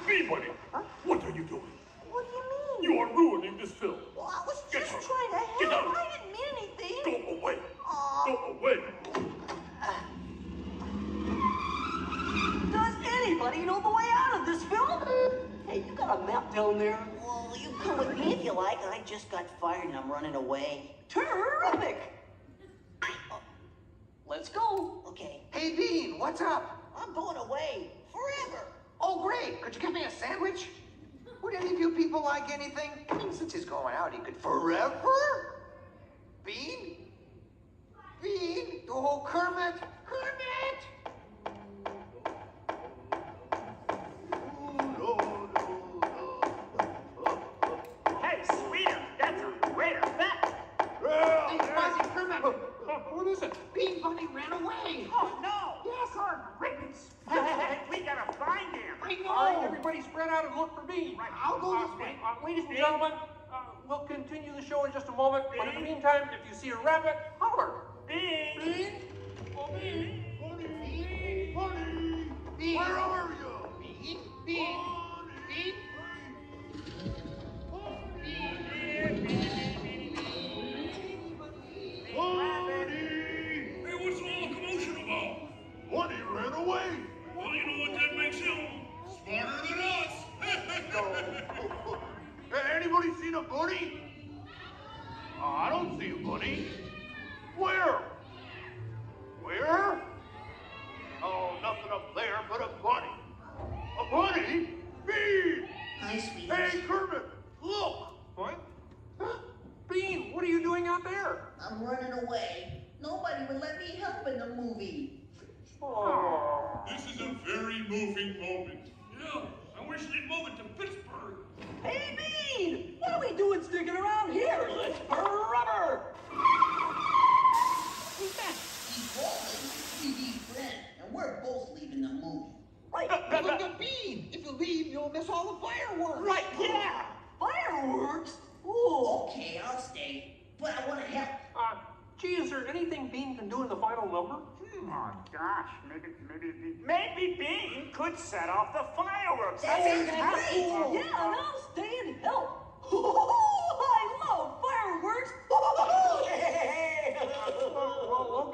Anybody, what are you doing? What do you mean? You are ruining this film. Well, I was Get just out. trying to Get help. out. I didn't mean anything. Go away. Aw. Go away. Does anybody know the way out of this film? Hey, you got a map down there? Well, you can come with me if you like. I just got fired and I'm running away. Terrific! Let's go. Okay. Hey, Bean, what's up? I'm going away. Forever. Oh, great. Could you give me a sandwich? Would any of you people like anything? I mean, since he's going out, he could forever? Bean? Bean? Oh, Kermit! Kermit! Hey, sweeter, that's a great effect. Hey, Fuzzy, Kermit! What is it? Bean Bunny ran away! Oh, no. Yes, our rickets. We gotta find him. I know! All right, everybody spread out and look for Bean. Right, I'll go this way. Ladies and gentlemen, we'll continue the show in just a moment. But in the meantime, if you see a rabbit, holler. Bean. Bean? Oh, Bean! Bunny! Bunny! Bean! Where are you? Bean? Bean? Bean? Hey, what's all the commotion about? Bunny ran away! Well, you know what that makes him? Smarter than us. Hey, anybody seen a bunny? I don't see a bunny. Where? Where? Oh, nothing up there but a bunny. A bunny? Bean! Hi, sweetie. Hey, Kermit, look! What? Bean, what are you doing out there? I'm running away. Nobody would let me help in the movie. Oh. This is a very moving moment. Yeah, I wish they'd move it to Pittsburgh. Hey, Bean! What are we doing sticking around here? Let's burn rubber! Who's that? He's Walt, a 3D friend, and we're both leaving the movie. Right. Look at Bean! If you leave, you'll miss all the fireworks! Right, yeah! Fireworks? Ooh. Okay, I'll stay, but I want to help. Gee, is there anything Bean can do in the final number? Oh, gosh, maybe Bean could set off the fireworks. That sounds great! Yeah, and I'll stay and help. I love fireworks! Well,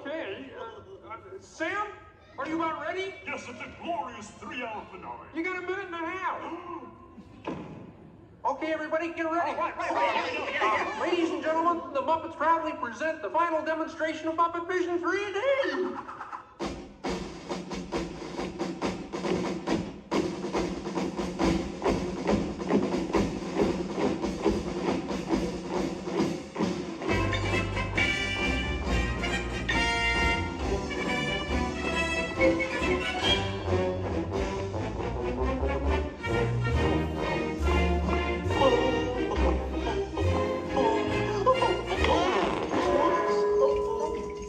okay. Sam, are you about ready? Yes, it's a glorious 3-hour finale. You got a minute and a half. Okay, everybody, get ready. Right. Ladies and gentlemen, the Muppets proudly present the final demonstration of Muppet Vision 3D.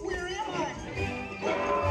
Where am I?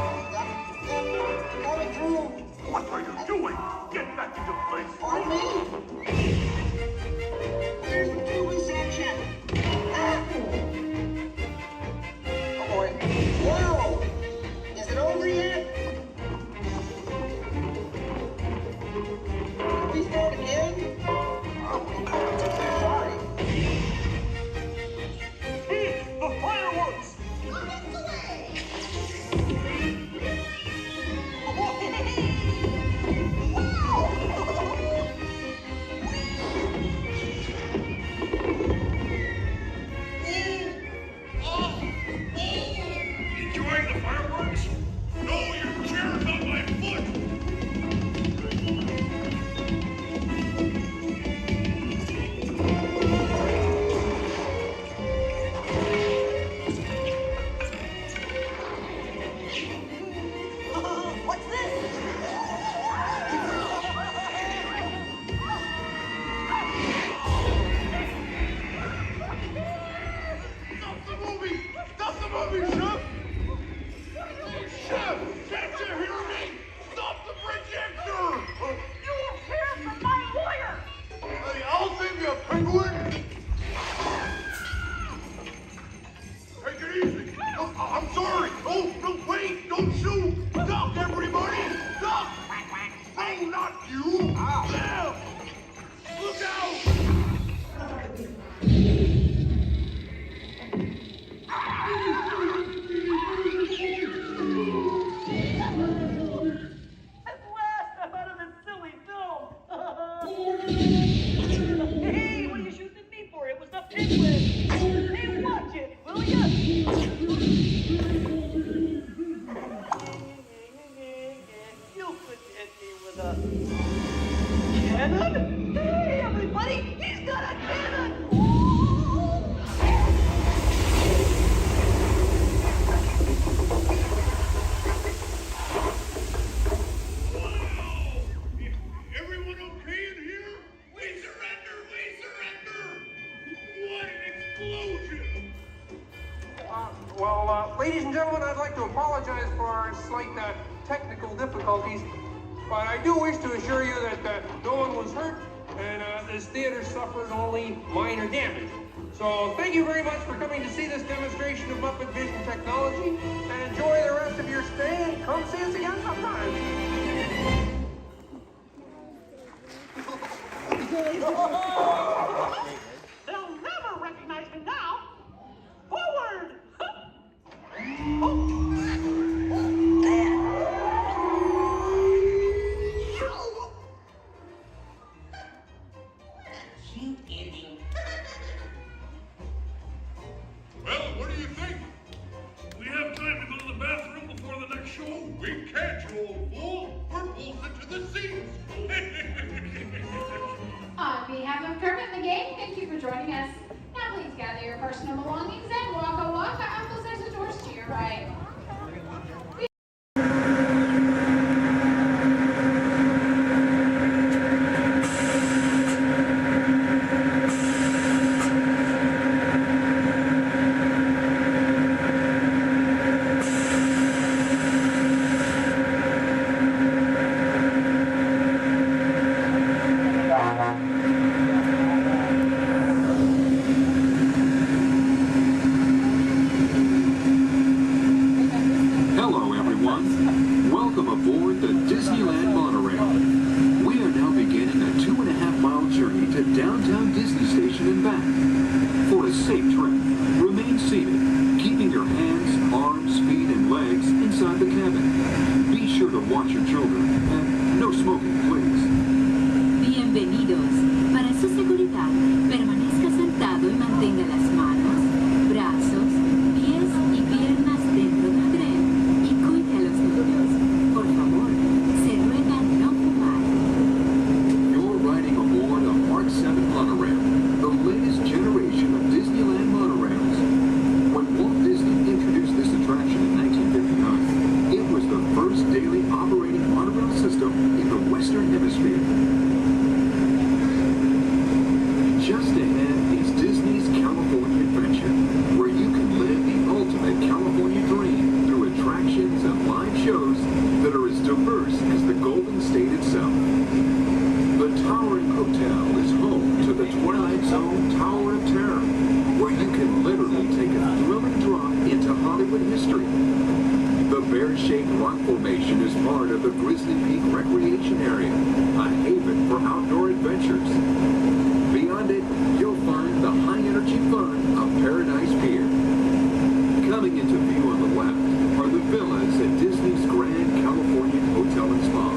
Cannon? Hey, everybody! He's got a cannon! Everyone okay in here? We surrender! We surrender! What an explosion! Ladies and gentlemen, I'd like to apologize for our slight technical difficulties, but I do wish to assure you that no one was hurt and this theater suffered only minor damage. So thank you very much for coming to see this demonstration of Muppet Vision technology, and enjoy the rest of your stay, and come see us again sometime. They'll never recognize me now. Forward! Well, what do you think? We have time to go to the bathroom before the next show? We can't, you old fool. We're bolted to the seats. On behalf of Kermit the Gang, thank you for joining us. Now please gather your personal belongings and waka waka. Uncle says the doors to your right. Hello, everyone. Welcome aboard the Disneyland monorail. We are now beginning a 2.5-mile journey to downtown Disney Station and back. For a safe trip, remain seated, keeping your hands, arms, feet, and legs inside the cabin. Be sure to watch your children, and no smoking, please. Bienvenidos. Para su seguridad, permanezca sentado y mantenga las manos, brazos, pies y piernas dentro del tren y cuide a los niños. Por favor, se ruega no fumar. You're riding aboard a Mark 7 monorail, the latest generation of Disneyland monorails. When Walt Disney introduced this attraction in 1959, it was the first daily operating monorail system in the Western Hemisphere. Just ahead is Disney's California Adventure, where you can live the ultimate California dream through attractions and live shows that are as diverse as the Golden State itself. The Towering Hotel is home to the Twilight Zone Tower of Terror, where you can literally take a thrilling drop into Hollywood history. The bear-shaped rock formation is part of the Grizzly Peak Recreation Area, a haven for outdoor adventures. Beyond it, you'll find the high-energy fun of Paradise Pier. Coming into view on the left are the villas at Disney's Grand Californian Hotel and Spa.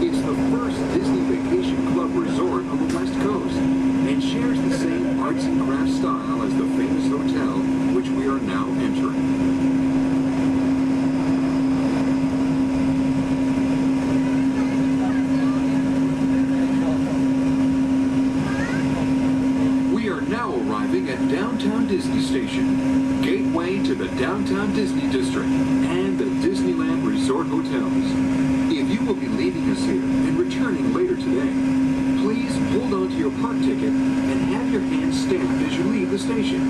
It's the first Disney Vacation Club resort on the West Coast and shares the same arts and crafts style as the famous hotel, which we are now entering. Now arriving at Downtown Disney Station, gateway to the Downtown Disney District and the Disneyland Resort Hotels. If you will be leaving us here and returning later today, please hold on to your park ticket and have your hand stamped as you leave the station.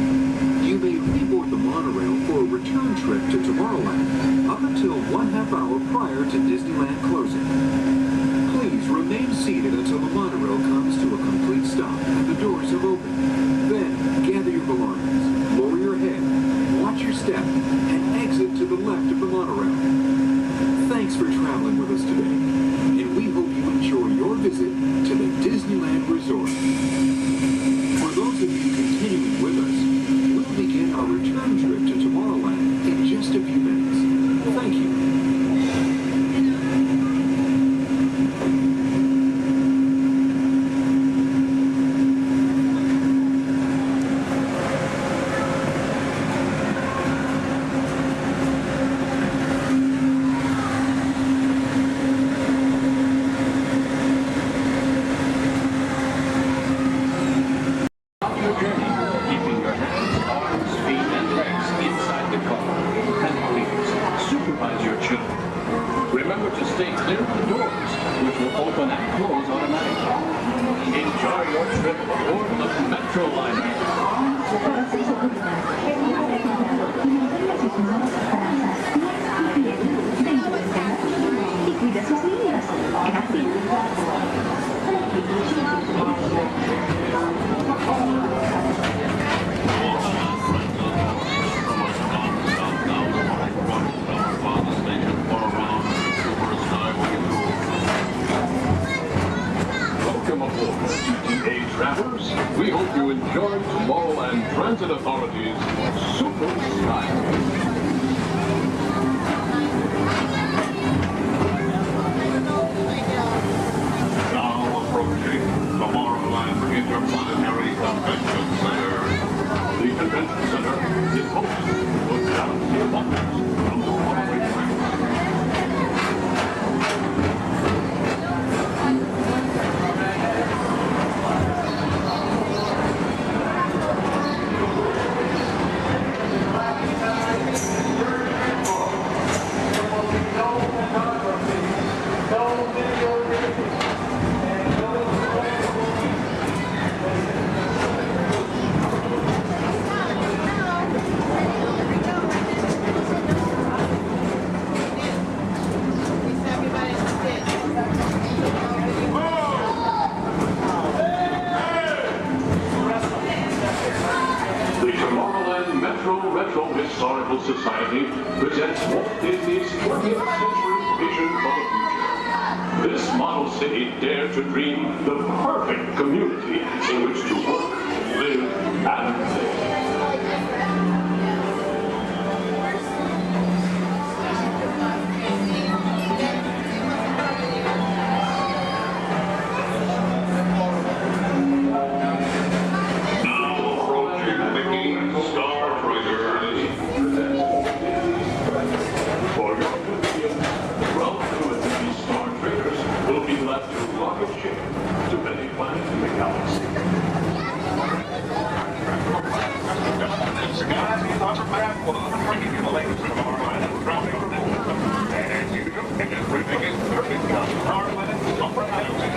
You may reboard the monorail for a return trip to Tomorrowland up until 1/2 hour prior to Disneyland closing. Please remain seated until the monorail comes to a complete stop and the doors have opened. Then, gather your belongings, lower your head, watch your step, and exit to the left of the monorail. Thanks for traveling with us today, and we hope you enjoy your visit to the Disneyland Resort. For those of you continuing with us, we'll begin our return trip to Tomorrowland in just a few minutes. Thank you. doors will open and close automatically. Enjoy your trip aboard the Metro liner. Para su seguridad, es muy recomendado mantenga sus manos atrás, pies y pies dentro del carro y cuide sus niños. Welcome aboard, GTA travelers. We hope you enjoyed Tomorrowland Transit Authority's Super Skyway. Now approaching Tomorrowland Interplanetary Convention Center. The convention center is hosted to a galaxy of wonders from the runaway train. The Tomorrowland Metro Retro Historical Society presents Walt Disney's 20th century vision for the future. This model city dared to dream the perfect community in which to work, live, and play. For your convenience, Walt and the Star Traders will be left to rocket ship to many planets in the galaxy. Bringing you the latest from our line of dropping and you can everything is perfect on our planet, super highway,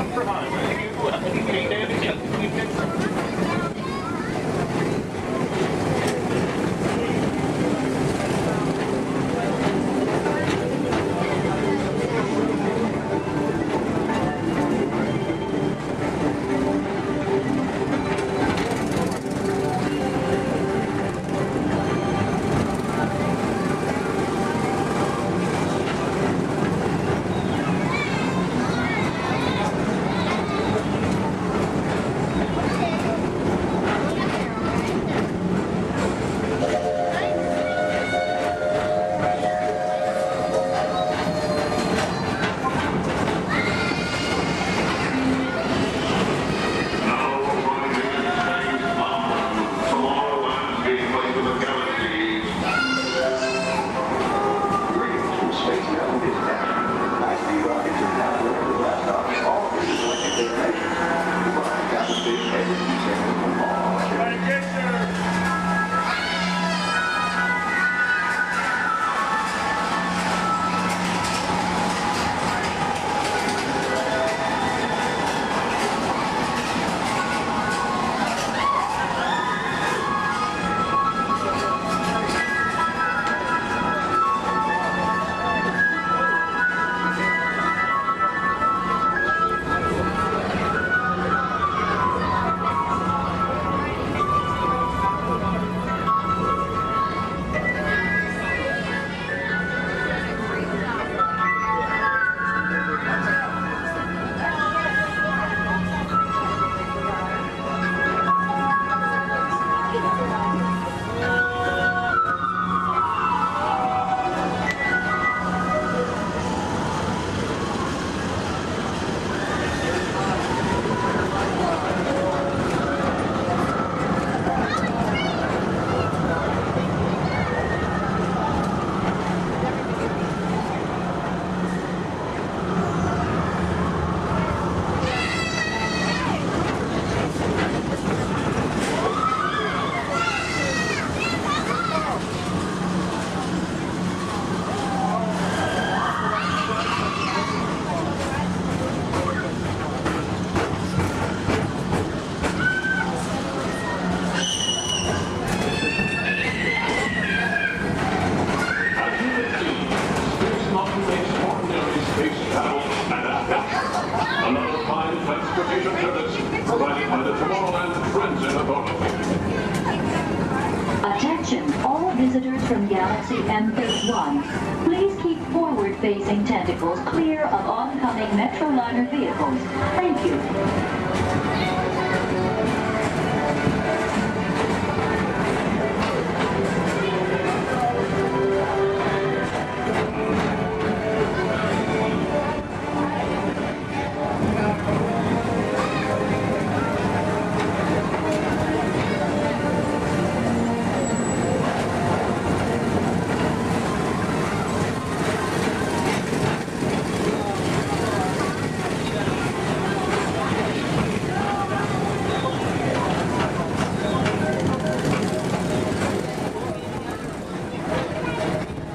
from Galaxy M31. Please keep forward-facing tentacles clear of oncoming Metroliner vehicles. Thank you.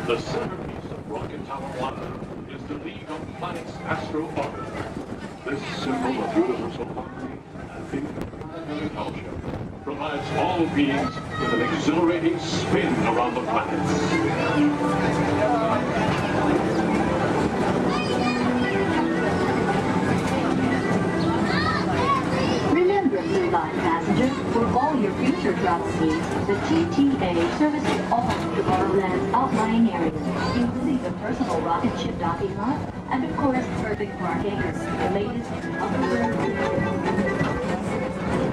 The centerpiece of Rocket Tower Plaza is the League of Planets Astro-Orbiter. This symbol of universal harmony and interplanetary culture provides all beings with an exhilarating spin around the planets. Remember, Blue Line passengers, for all your future travel needs, the TTA services all of Tomorrowland's outlying areas, including the personal rocket ship docking lot, and of course, perfect parking, the latest in upgrade.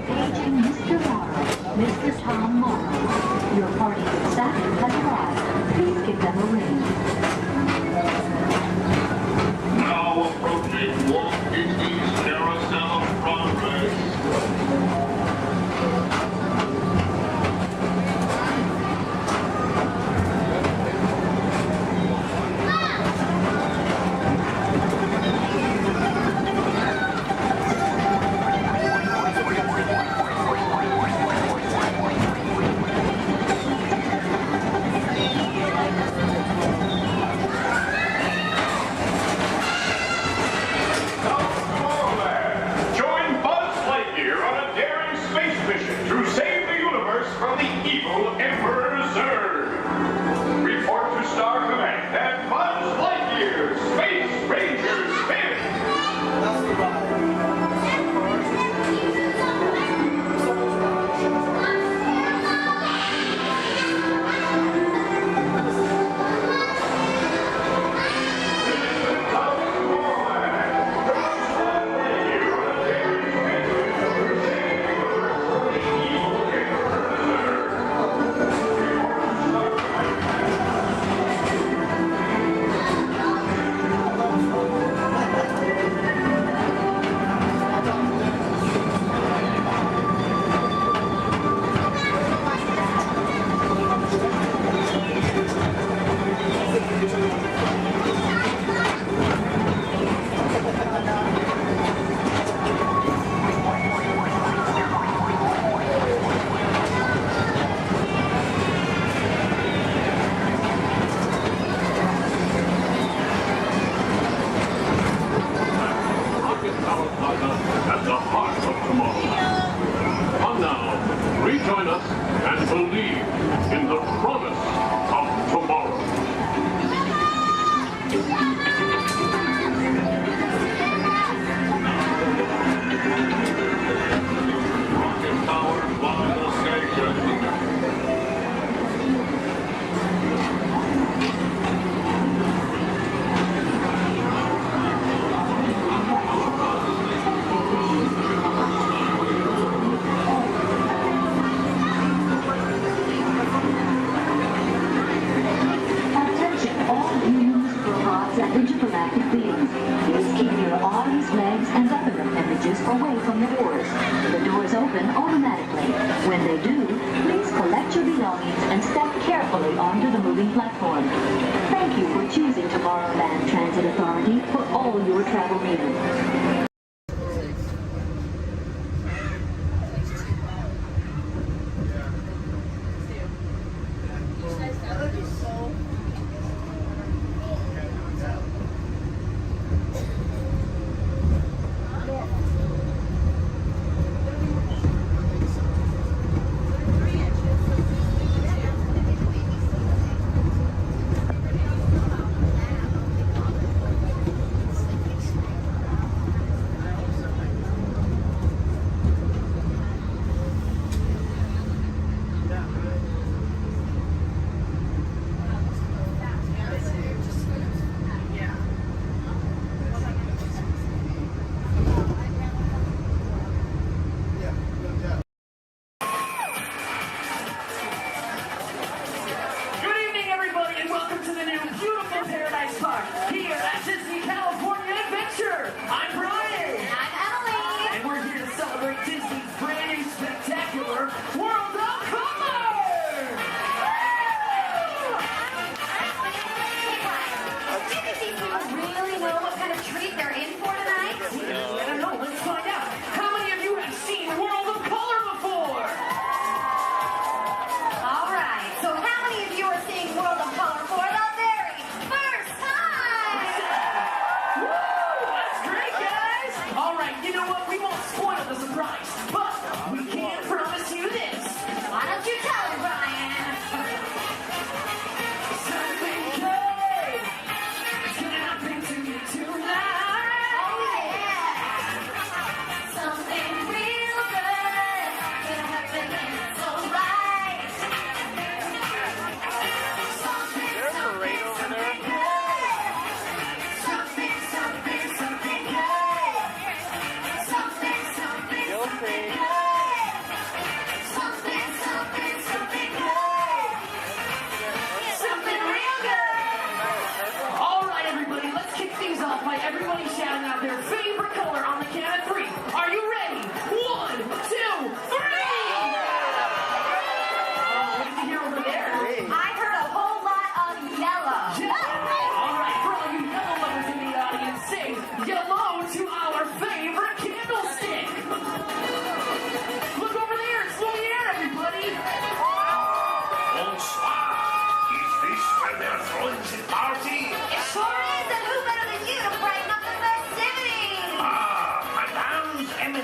Paging Mr. Morrow, Mr. Tom Morrow. Your party with Saturn has arrived. Please give them a ring. Now approaching Walt Disney's Carousel of Progress. Rejoin us and believe in the promise of tomorrow. Rocket Tower Final Station. Intergalactic beings. Please keep your arms, legs, and other appendages away from the doors. The doors open automatically. When they do, please collect your belongings and step carefully onto the moving platform. Thank you for choosing Tomorrowland Transit Authority for all your travel needs.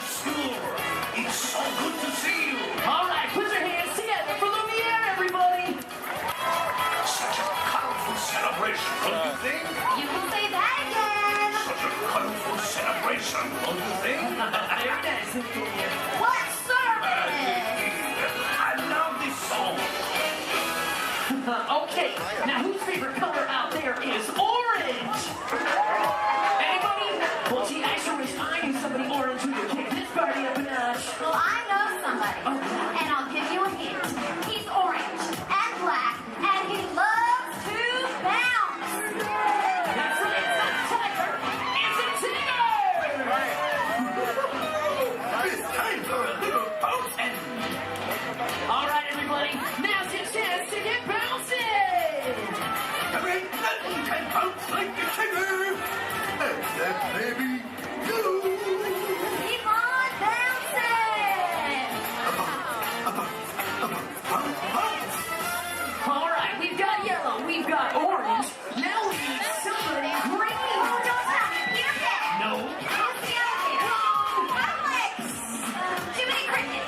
Bonjour. It's so good to see you. All right, put your hands together for Lumiere, everybody. Such a colorful celebration, don't you think? You can say that again. Such a colorful celebration, don't you think? Very nice, Lumiere. What service? I love this song. Okay, now whose favorite color out there is orange? Anybody? Well, gee, I sure wish I knew somebody orange who could kick this party up a notch. Well, I know somebody, and I'll give you a hint. He's orange and black, and he loves to bounce. That's right, it's not Tiger, it's a Tigger! It's time for a little bouncing. All right, everybody, now's your chance to get bouncing! There ain't nothing can bounce like the Tigger. Except maybe you. Keep on bouncing. All right, we've got yellow, we've got orange, now we need somebody green! Oh, don't stop. Peter Pan. No. Who's the other hero? Alex. Jiminy Cricket.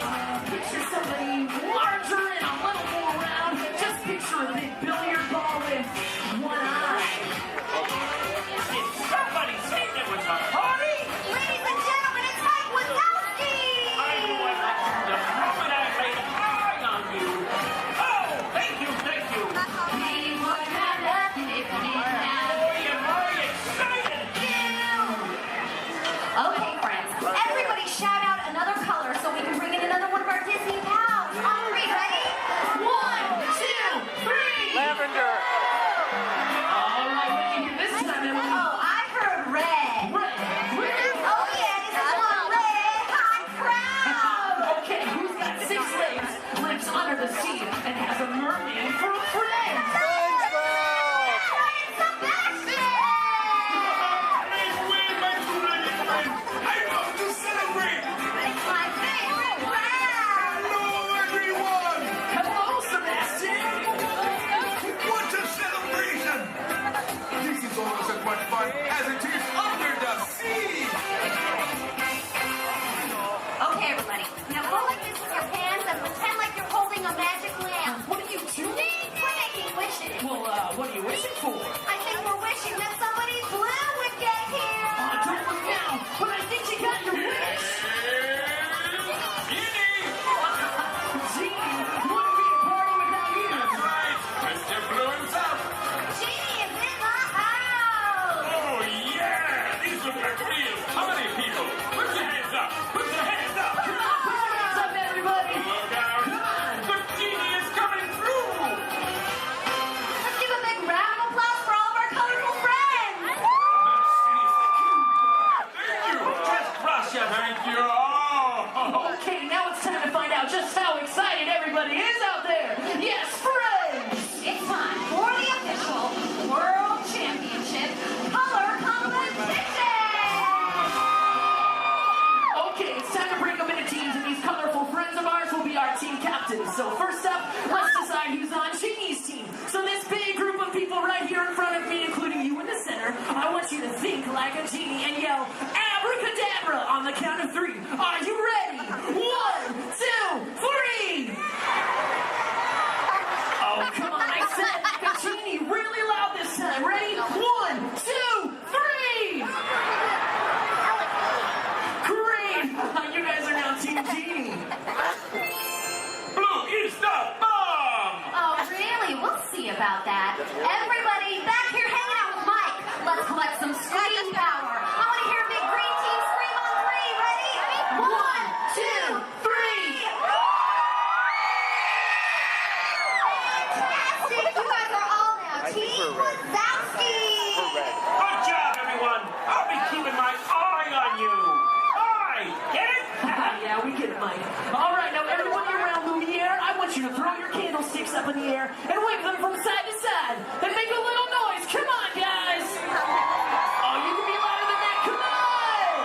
Picture somebody larger and a little more round. Just picture a big billiard ball with one eye. Did somebody say there was a party? Ladies and gentlemen, it's Mike Wazowski. I knew I'd like you the moment I laid an eye on you. Oh, thank you, thank you. We would have nothing if we didn't have Boy, am I excited. you. Okay, friends, everybody shout out another color so we can bring in another one of our Disney pals. On three, ready? 1, 2, 3! Lavender. All right, what do you hear this time, Emily? Oh, I heard red. Red. Oh yeah, this is one red hot crowd. Okay, who's got 6 legs, lives under the sea, and has a merman for a friend? Wait, my two-legged friend. I love to celebrate. It's my favorite crowd. Hello, everyone. Hello, Sebastian! What a celebration. This is almost as much fun as it is under the sea. Okay, everybody. Now go like this with your hands and pretend like you're holding a magic lamp. What are you doing? We're making wishes. Well, what are you wishing for? I think we're wishing that somebody blue would get here. Don't look now, but I think you got your wish! Genie, wouldn't be a party without you! That's right. Mr. Blue himself. Genie is in the house. Oh, yeah. These look like real comedy people. Put your hands up. Put your hands up. Come on, put your hands up, everybody! Look out. The genie is coming through. Let's give a big round of applause for all of our colorful friends. Thank you. Just Russia. Thank you. Oh. Okay, now it's time to find out just how excited everybody is out there! Yes, friends! It's time for the official World Championship Color Competition. Okay, it's time to break them into teams, and these colorful friends of ours will be our team captains. So first up, let's decide who's on Genie's team. So this big group of people right here in front of me, including you in the center, I want you to think like a genie and yell abracadabra on the count of 3. Are you ready? 1, 2, 3! Oh, come on, I said like a genie really loud this time. Ready? 1, 2, 3! Great! You guys are now Team Genie. Blue is the bomb. Oh, really? We'll see about that. Everybody back here hanging out with Mike. Let's collect some scream power. I want to hear a big green team scream on 3. Ready? 1, 2, 3. Fantastic! You guys are all now Team Wazowski. Good job, everyone. I'll be keeping my eye on you. Eye. Get it? Yeah, we get it, Mike. All right, now everybody around Lumiere, I want you to throw your candlesticks up in the air and wave them from side to side. Then make a little noise. Come on, guys. Oh, you can be louder than that. Come on.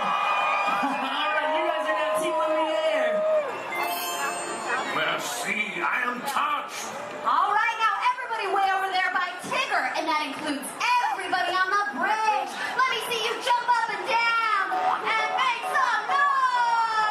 All right, you guys are now Team Lumiere. Merci. I am touched. All right, now everybody way over there by Tigger, and that includes everybody on the bridge. Let me see you jump up and down and make some noise.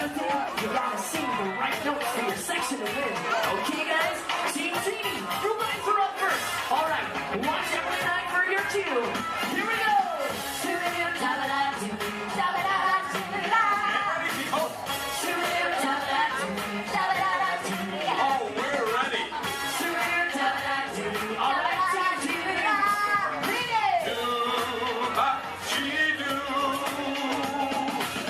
gotta think, you gotta sing the right notes for your section to win. Okay, guys? Team Genie, you guys are up first. All right, watch every night for your cue. Here we go. Oh, we're ready. All right, Team Genie. Read it.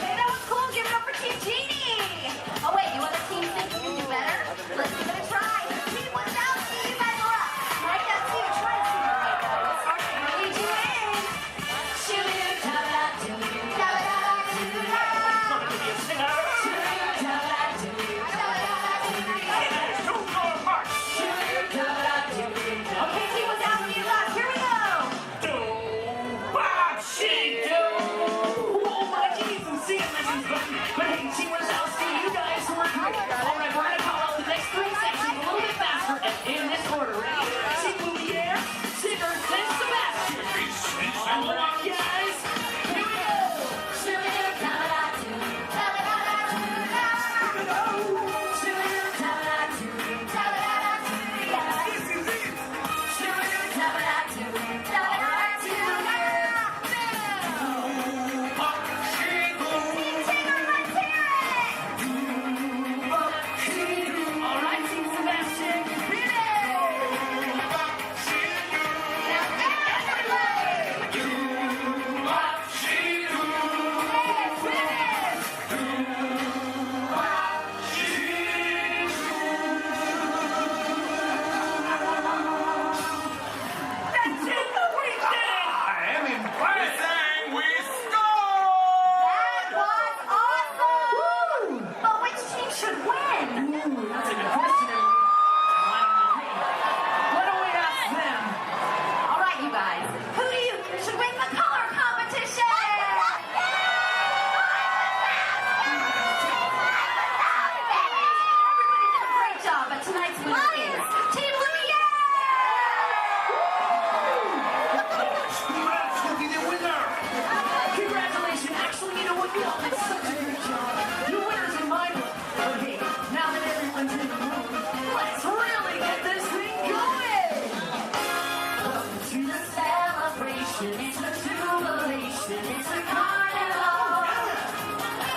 Hey, that was cool. Give it up for Team Genie. Oh, wait, you other teams think you can do better? Let's give it a try. Team 1000, you guys are up. Write that too. Try to sing it right, guys. What are you doing? Okay, Team 1000, you last. Here we go. Oh my geez, I'm seeing legends, but hey, Team Wazowski, you guys were great. All right, we're gonna call out the next three sections a little bit faster and in this order. Ready? Team Lumiere, Sigurd, then Sebastian. All right, guys, here we go. All right, Team Sebastian, read I am impressed. We That was awesome! But which team should win? That's a good question. Why don't we ask them? All right, you guys. Who do you think should win the color competition? Everybody did a great job, but tonight's winner is Team Lumiere! Congratulations. Actually, you know what? You all did such a good job. Your winner's in my book. Okay, now that everyone's in the room, let's really get this thing going. Welcome to the celebration. It's a jubilation. It's a carnival.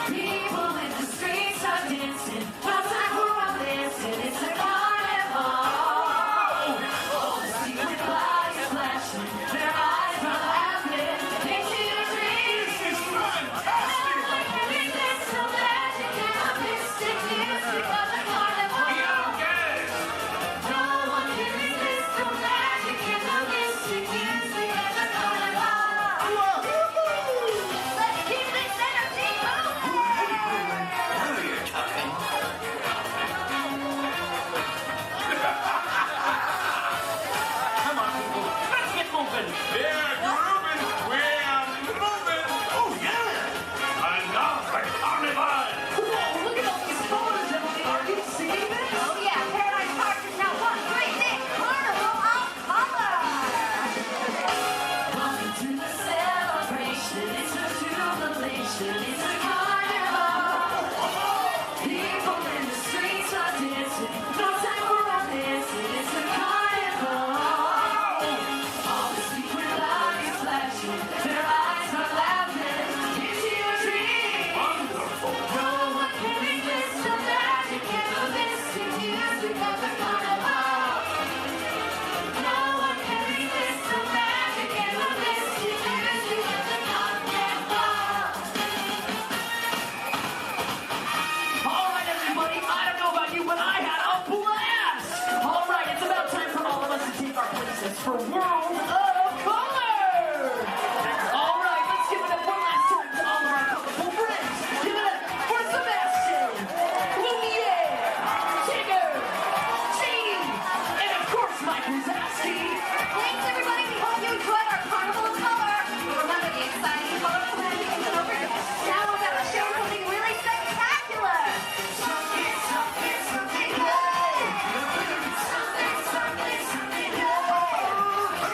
People in the streets are dancing. No time for all dancing. It's a carnival. All the secret lights flashing. Their eyes are laughing. Into your dreams. This is fantastic. It's so magic and a mystic music of the carnival. No one can resist the magic and the mystic music of the carnival. Let's keep this energy moving! Come on, people. Let's get moving. We're grooving. We're moving. Oh, yeah. And now for carnival. Whoa, look at all these photos, Emily. Are you seeing this? Oh yeah, Paradise Park is now one great big carnival of color! Welcome to the celebration. It's a jubilation. It's a carnival. People in the streets are dancing. No time for our dancing. It's a carnival. All the secret lights flashing. Their eyes are laughing. Into your dreams. Wonderful. No one can resist the magic and the mystic music of the carnival. No one can resist the magic and the mystic music of the carnival. All right, everybody. I don't know about you, but I had a blast. All right, it's about time for all of us to take our places for World of Color. All right, let's give it up one last time to all of our colorful friends. Give it up for Sebastian, Lumiere, Tigger, Genie, and of course Mike Wazowski. Thanks everybody, we hope you enjoyed our carnival of color. Remember the exciting colorful magic isn't over yet. Now we're gonna show something really spectacular! Something, something, something good. Something, something, something good.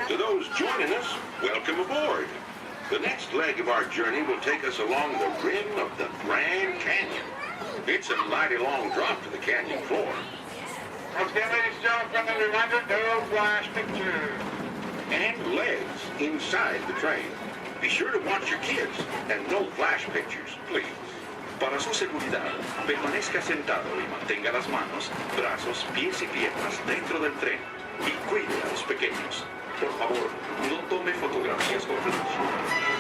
To those joining us, welcome aboard. The next leg of our journey will take us along the rim of the Grand Canyon. It's a mighty long drop to the canyon floor. Okay, ladies and gentlemen, remember, no flash pictures. And legs inside the train. Be sure to watch your kids and no flash pictures, please. Para su seguridad, permanezca sentado y mantenga las manos, brazos, pies y piernas dentro del tren. Y cuide a los pequeños. Por favor, no tome fotografías con flash.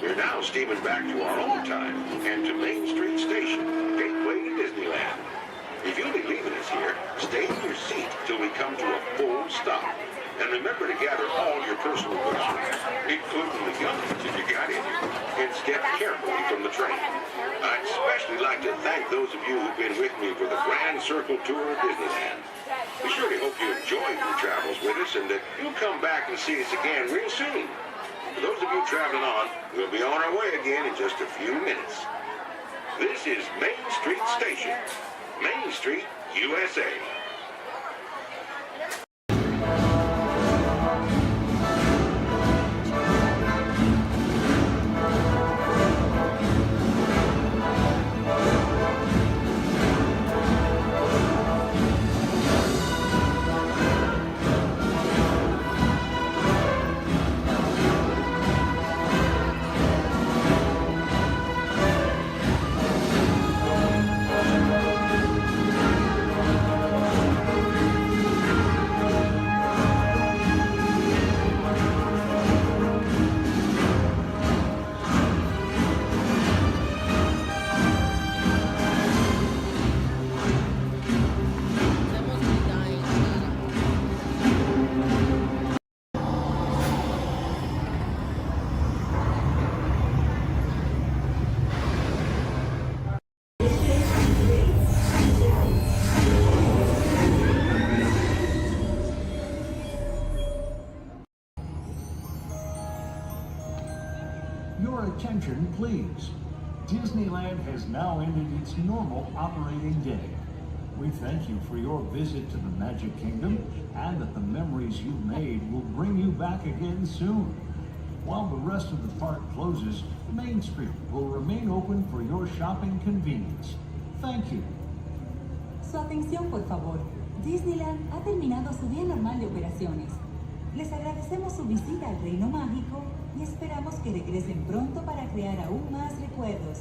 We're now steaming back to our own time and to Main Street Station, gateway to Disneyland. If you'll be leaving us here, stay in your seat till we come to a full stop. And remember to gather all your personal belongings, including the guns if you got any, and step carefully from the train. I'd especially like to thank those of you who've been with me for the Grand Circle Tour of Disneyland. We surely hope you enjoyed your travels with us and that you'll come back and see us again real soon. For those of you traveling on, we'll be on our way again in just a few minutes. This is Main Street Station, Main Street, USA. Your attention, please. Disneyland has now ended its normal operating day. We thank you for your visit to the Magic Kingdom and that the memories you've made will bring you back again soon. While the rest of the park closes, Main Street will remain open for your shopping convenience. Thank you. Su atención, por favor. Disneyland ha terminado su día normal de operaciones. Les agradecemos su visita al Reino Mágico y esperamos que regresen pronto para crear aún más recuerdos.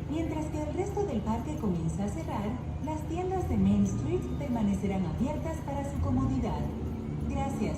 Mientras que el resto del parque comienza a cerrar, las tiendas de Main Street permanecerán abiertas para su comodidad. Gracias.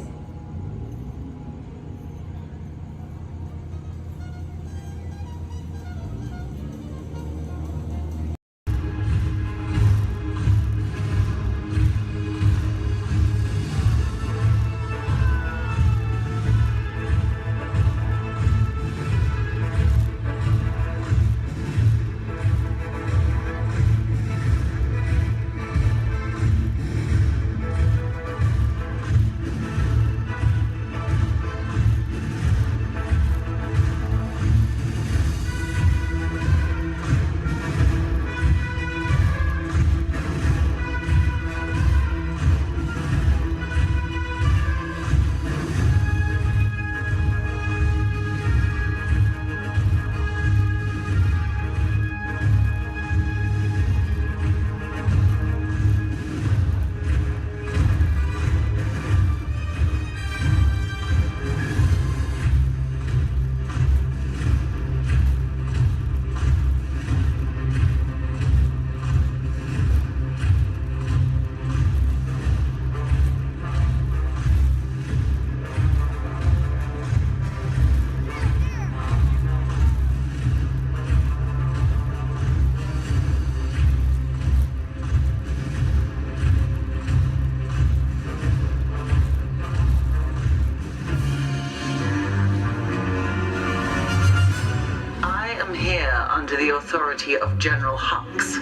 Under the authority of General Hux.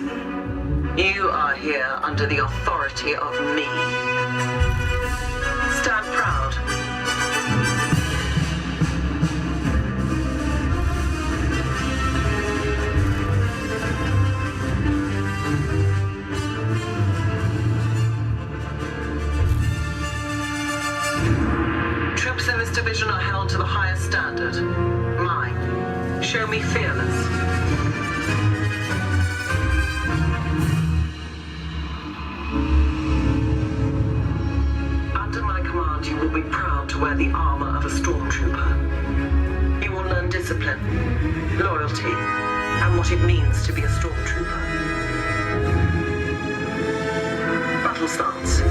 You are here under the authority of me. Stand proud. Troops in this division are held to the highest standard. Mine. Show me fearless. You will be proud to wear the armor of a stormtrooper. You will learn discipline, loyalty, and what it means to be a stormtrooper. Battle starts.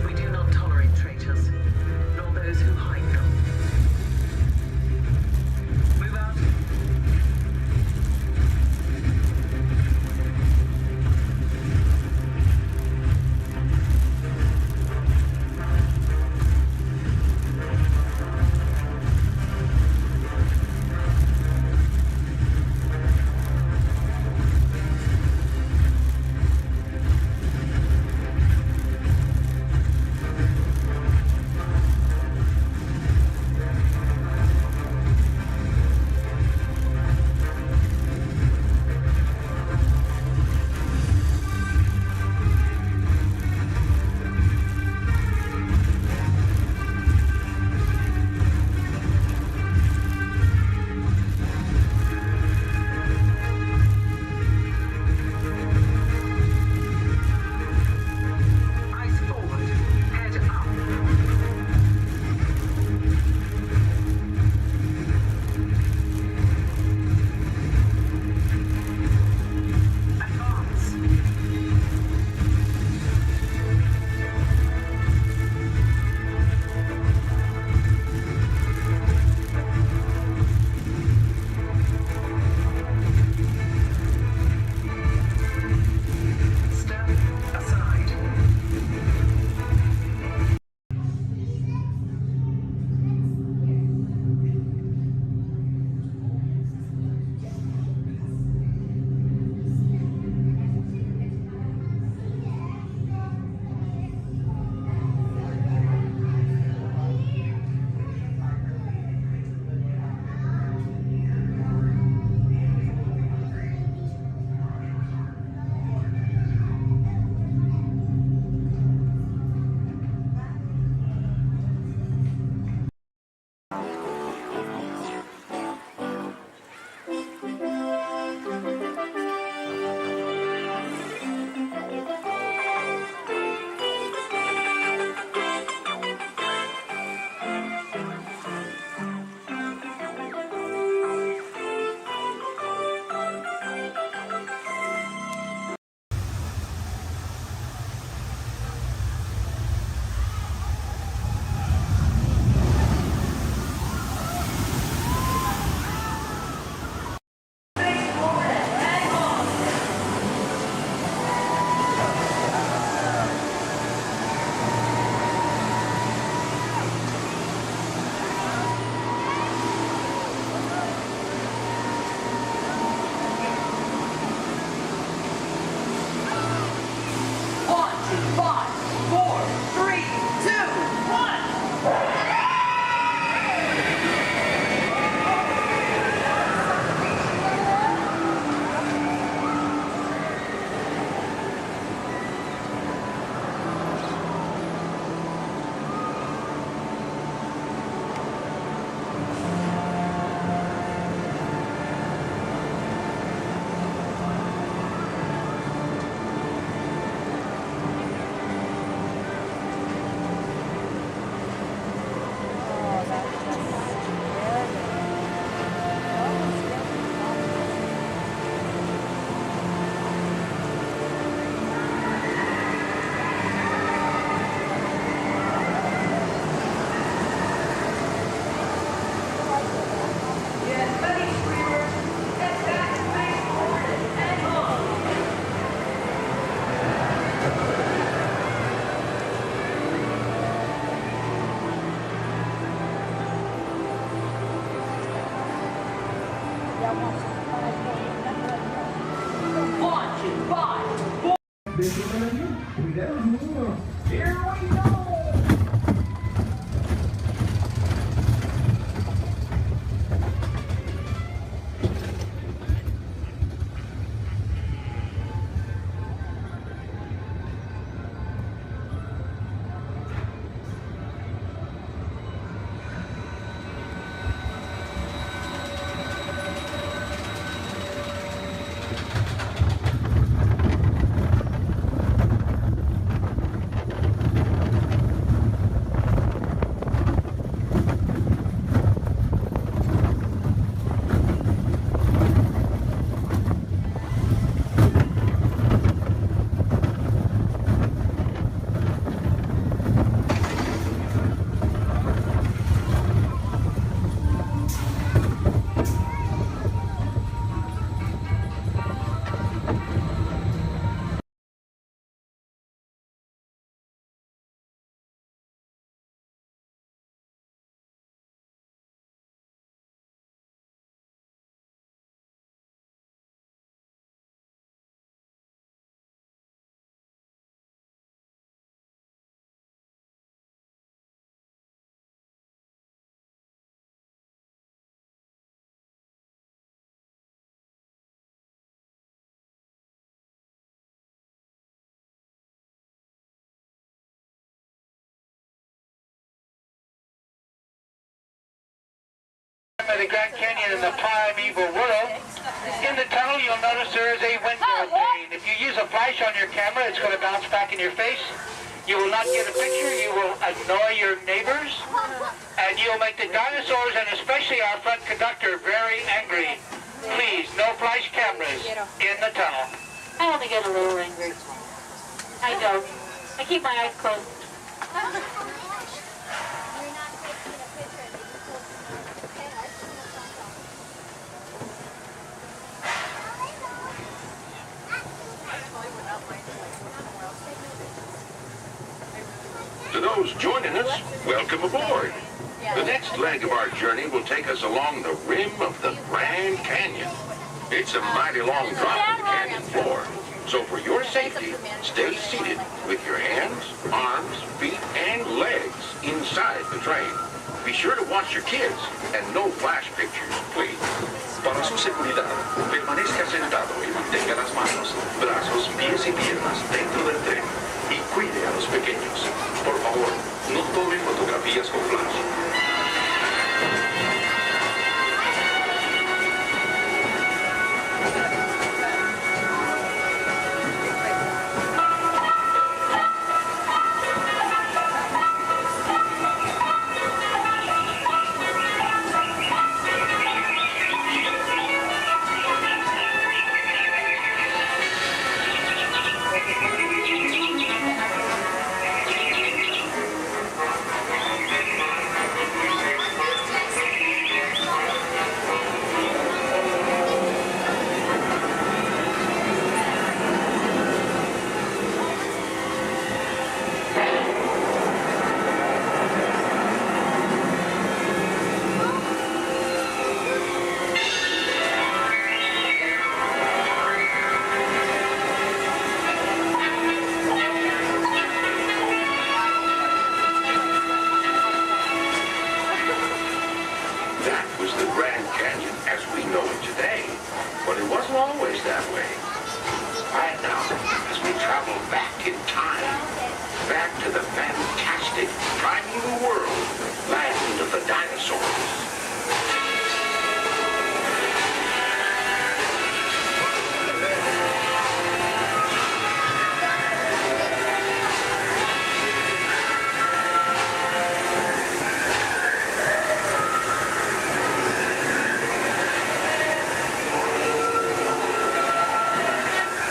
We do not tolerate traitors. Cuidado, niños. Here we go. Of the Grand Canyon in the primeval world. In the tunnel, you'll notice there is a window pane. If you use a flash on your camera, it's going to bounce back in your face. You will not get a picture. You will annoy your neighbors. And you'll make the dinosaurs, and especially our front conductor, very angry. Please, no flash cameras in the tunnel. I only get a little angry. I don't. I keep my eyes closed. To those joining us, welcome aboard. The next leg of our journey will take us along the rim of the Grand Canyon. It's a mighty long drop to the canyon floor. So for your safety, stay seated with your hands, arms, feet, and legs inside the train. Be sure to watch your kids and no flash pictures, please. Para su seguridad, permanezca sentado y mantenga las manos, brazos, pies y piernas dentro del tren y cuide a los pequeños. Por favor, no tome fotografías con flash.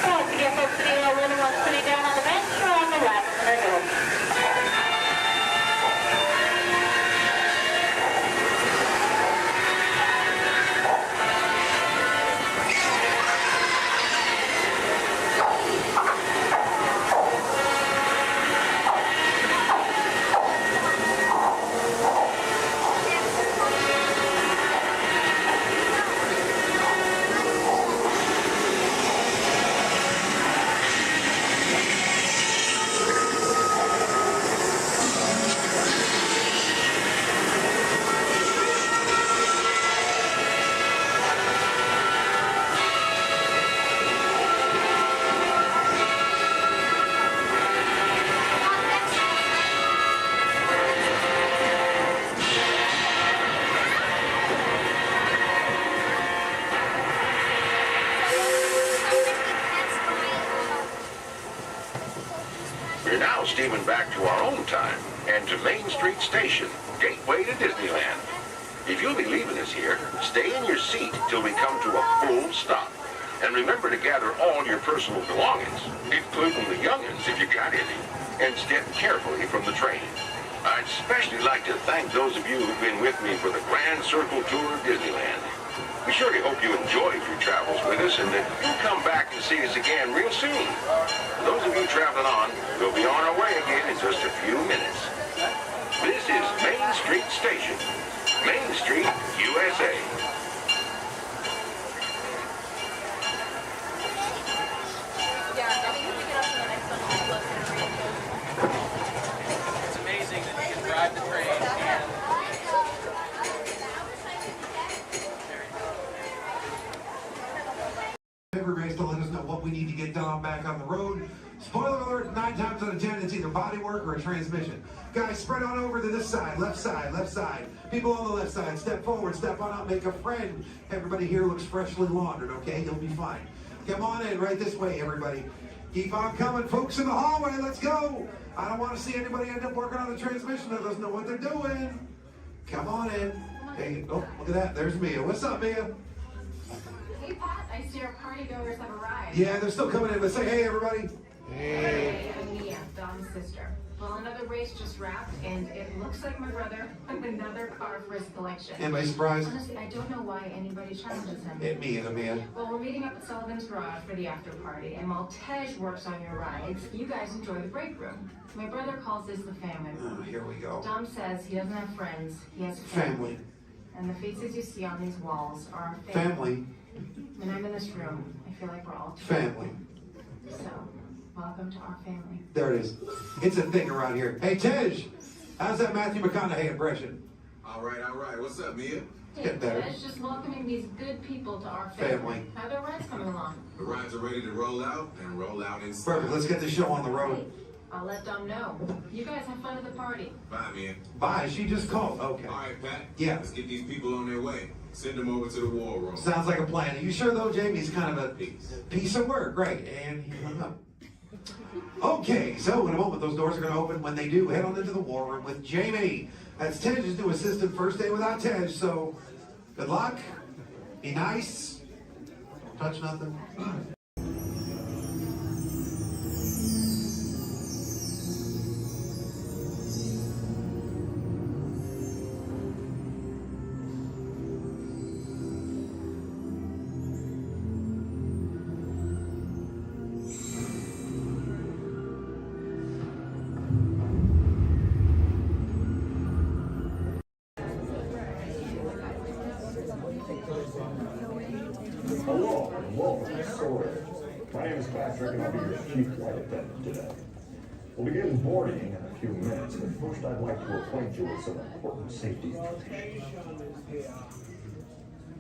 Don't forget folks to be a little ones putting down on now steaming back to our own time and to Main Street Station, gateway to Disneyland. If you'll be leaving us here, stay in your seat till we come to a full stop. And remember to gather all your personal belongings, including the young'uns if you got any, and step carefully from the train. I'd especially like to thank those of you who've been with me for the Grand Circle Tour of Disneyland. We surely hope you enjoyed your travels with us and that you'll come back and see us again real soon. For those of you traveling on, we'll be on our way again in just a few minutes. This is Main Street Station, Main Street, USA. It's amazing that you can drive the train and every race to let us know what we need to get done back on the road. Spoiler alert, 9 times out of 10 it's either bodywork or a transmission. Guys, spread on over to this side, left side, left side. People on the left side, step forward, step on up, make a friend. Everybody here looks freshly laundered, okay? You'll be fine. Come on in, right this way, everybody. Keep on coming, folks in the hallway, let's go. I don't want to see anybody end up working on the transmission that doesn't know what they're doing. Come on in. Hey, oh, look at that, there's Mia. What's up, Mia? Hey, Pat, I see our party goers have arrived. Yeah, they're still coming in, but say hey, everybody. Hey, I'm Mia, Dom's sister. Well, another race just wrapped, and it looks like my brother with another car for his collection. Anybody surprised? Honestly, I don't know why anybody challenges him. Hit me in the man. Well, we're meeting up at Sullivan's Garage for the after party, and while Tej works on your rides, you guys enjoy the break room. My brother calls this the family room. Oh, here we go. Dom says he doesn't have friends, he has Family. And the faces you see on these walls are our Family. When I'm in this room, I feel like we're all Family. So, welcome to our family. There it is. It's a thing around here. Hey, Tej, how's that Matthew McConaughey impression? All right, all right. What's up, Mia? Get better. Tej, just welcoming these good people to our family. How are their rides coming along? The rides are ready to roll out and roll out inside. Perfect. Let's get the show on the road. I'll let Dom know. You guys have fun at the party. Bye, Mia. Bye. She just called. Okay. All right, Pat. Yeah. Let's get these people on their way. Send them over to the war room. Sounds like a plan. Are you sure, though, Jamie? He's kind of a piece of work. Right. And he hung up. Okay, so in a moment, those doors are going to open. When they do, head on into the war room with Jamie. That's Tej's new assistant. First day without Tej, so good luck. Be nice. Don't touch nothing. Hello, and welcome to Storage. My name is Patrick, and I'll be your chief flight attendant today. We'll begin boarding in a few minutes, but first I'd like to acquaint you with some important safety information.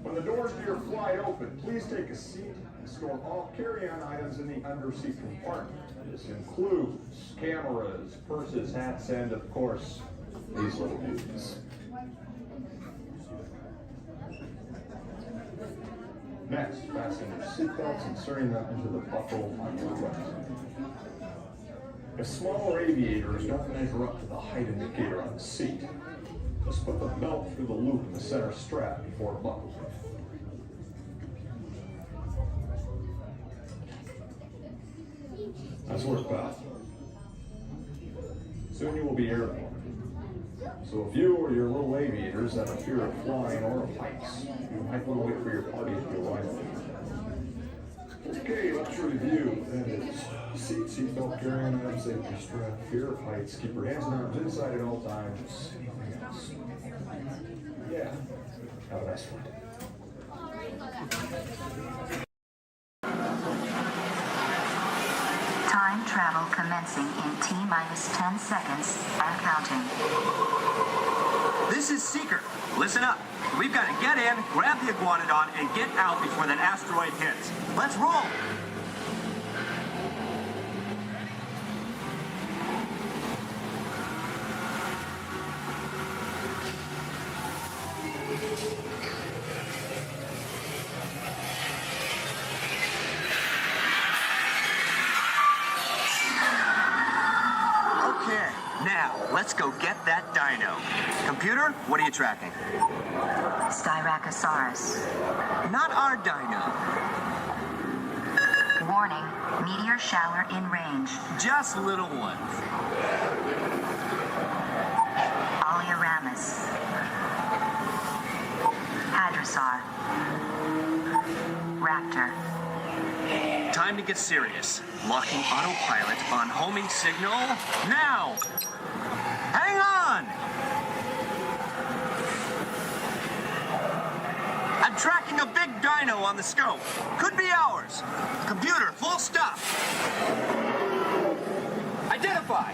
When the doors to your flight open, please take a seat and store all carry-on items in the underseat compartment. This includes cameras, purses, hats, and, of course, these little dudes. Next, fasten your seatbelts, inserting them into the buckle on your right. If smaller aviators don't measure up to the height indicator on the seat, just put the belt through the loop in the center strap before buckling. Nice work, pal. Soon you will be airborne. So if you or your little aviators have a fear of flying or of heights, you might want to wait for your party to arrive. Okay, let's review. That is seatbelt, carry-on items, safety strap, fear of heights, keep your hands and arms inside at all times. Yeah, have a nice flight. Time travel commencing in T-minus 10 seconds and counting. This is Seeker. Listen up. We've got to get in, grab the iguanodon, and get out before that asteroid hits. Let's roll! Let's go get that dino. Computer, what are you tracking? Styracosaurus. Not our dino. Warning, meteor shower in range. Just little ones. Oleoramus. Hadrosaur. Raptor. Time to get serious. Locking autopilot on homing signal now. Hang on! I'm tracking a big dino on the scope. Could be ours. Computer, full stop. Identify.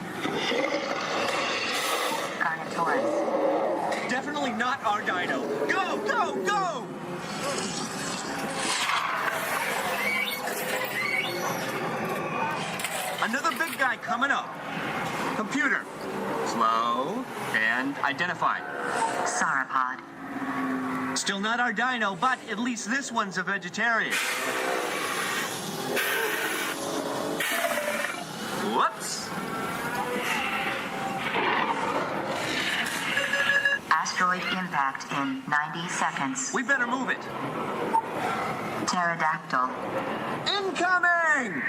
Carnotaurus. Definitely not our dino. Go, go, go! Another big guy coming up. Computer, slow and identify. Sauropod. Still not our dino, but at least this one's a vegetarian. Whoops. Asteroid impact in 90 seconds. We better move it. Pterodactyl. Incoming!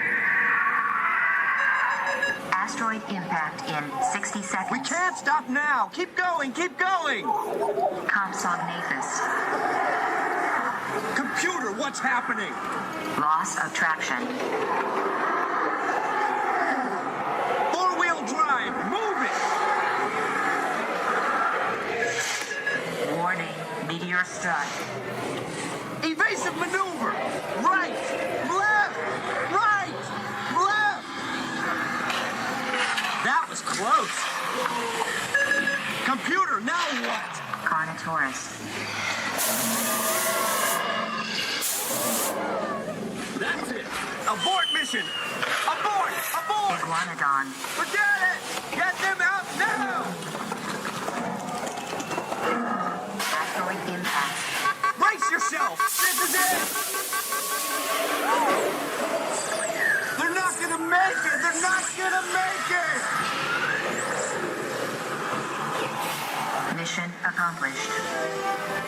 Asteroid impact in 60 seconds. We can't stop now. Keep going, keep going. Compsognathus. Computer, what's happening? Loss of traction. Four-wheel drive, move it. Warning, meteor strike. Evasive maneuver. Right, left, right, left. That was close. Computer, now what? Carnotaurus. That's it. Abort mission. Abort, abort. Iguanodon. Forget it. Get them out now. Asteroid impact. Brace yourself. This is it. They're not gonna make it. They're not gonna make it. Mission accomplished.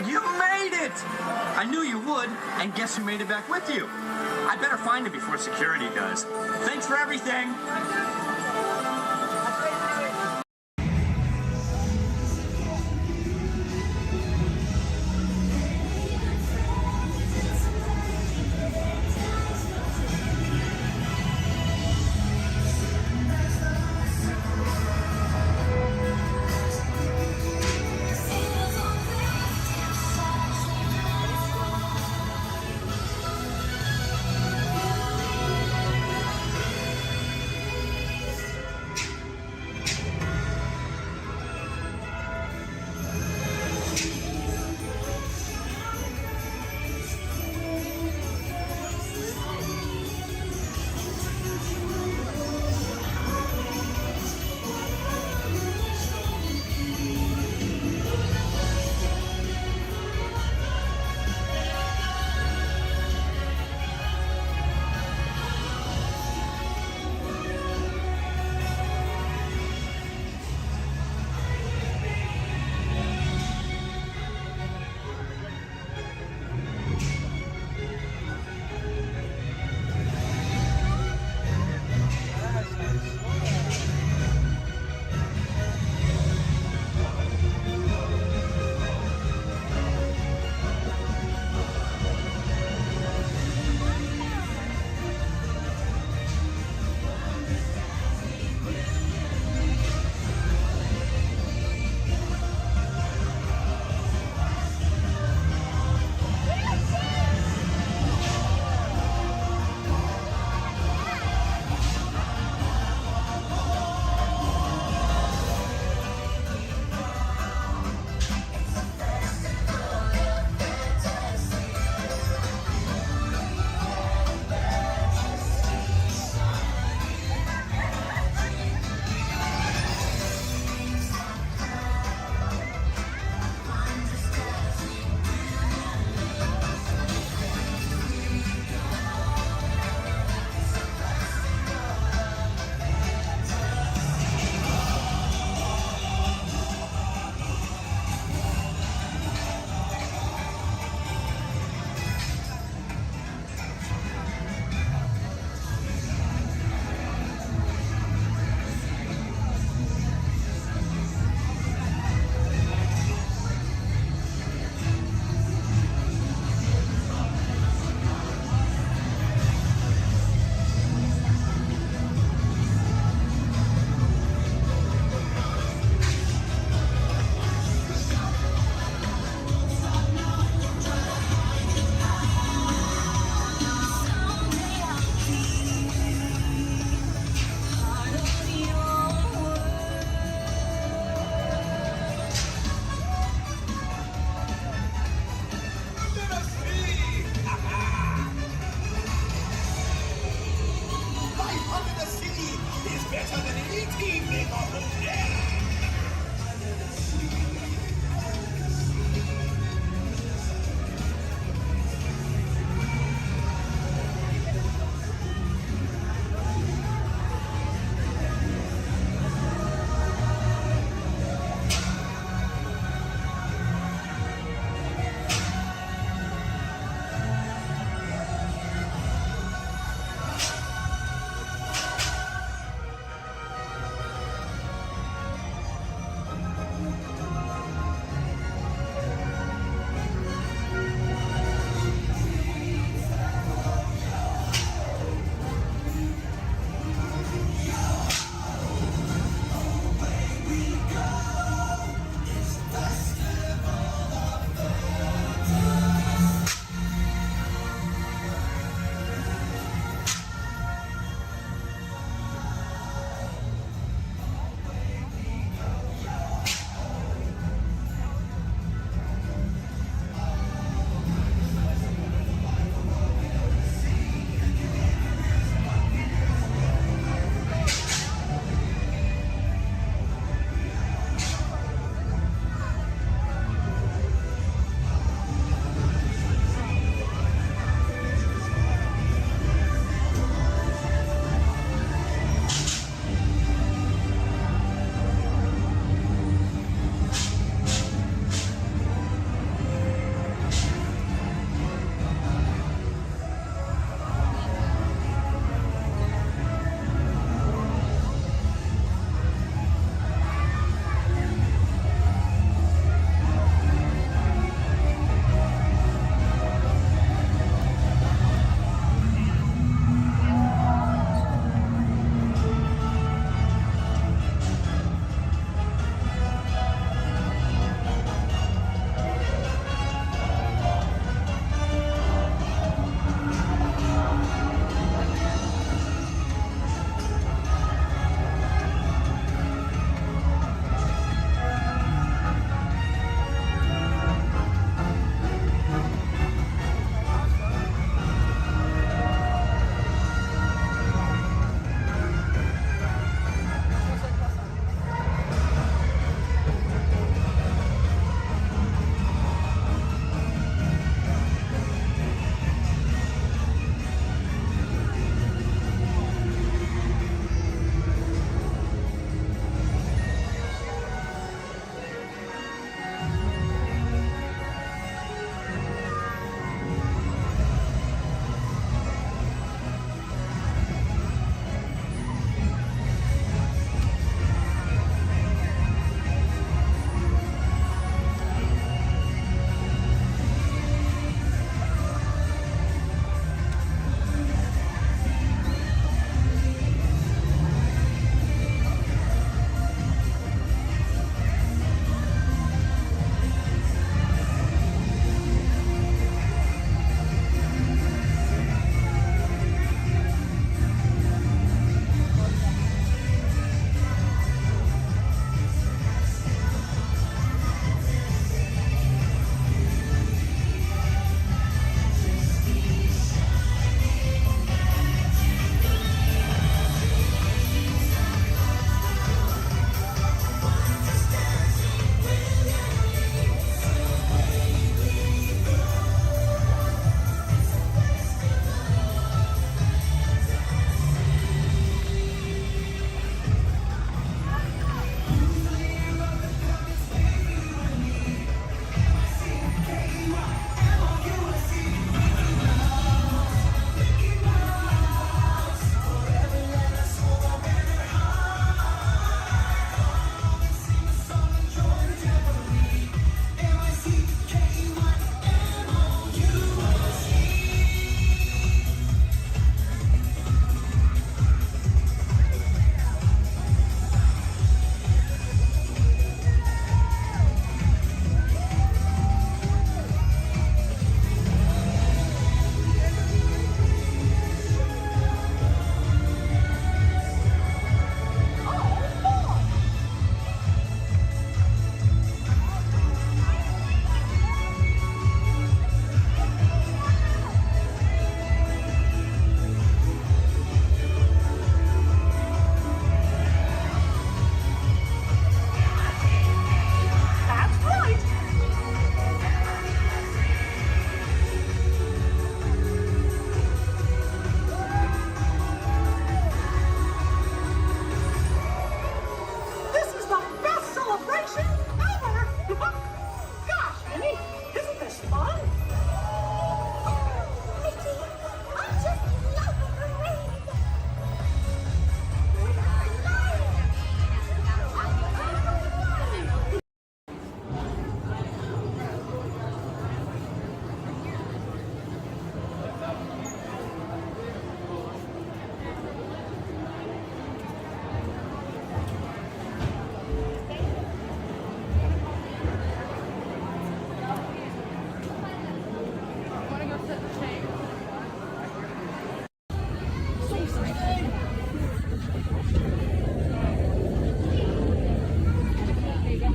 You made it! I knew you would, and guess who made it back with you? I better find it before security does. Thanks for everything!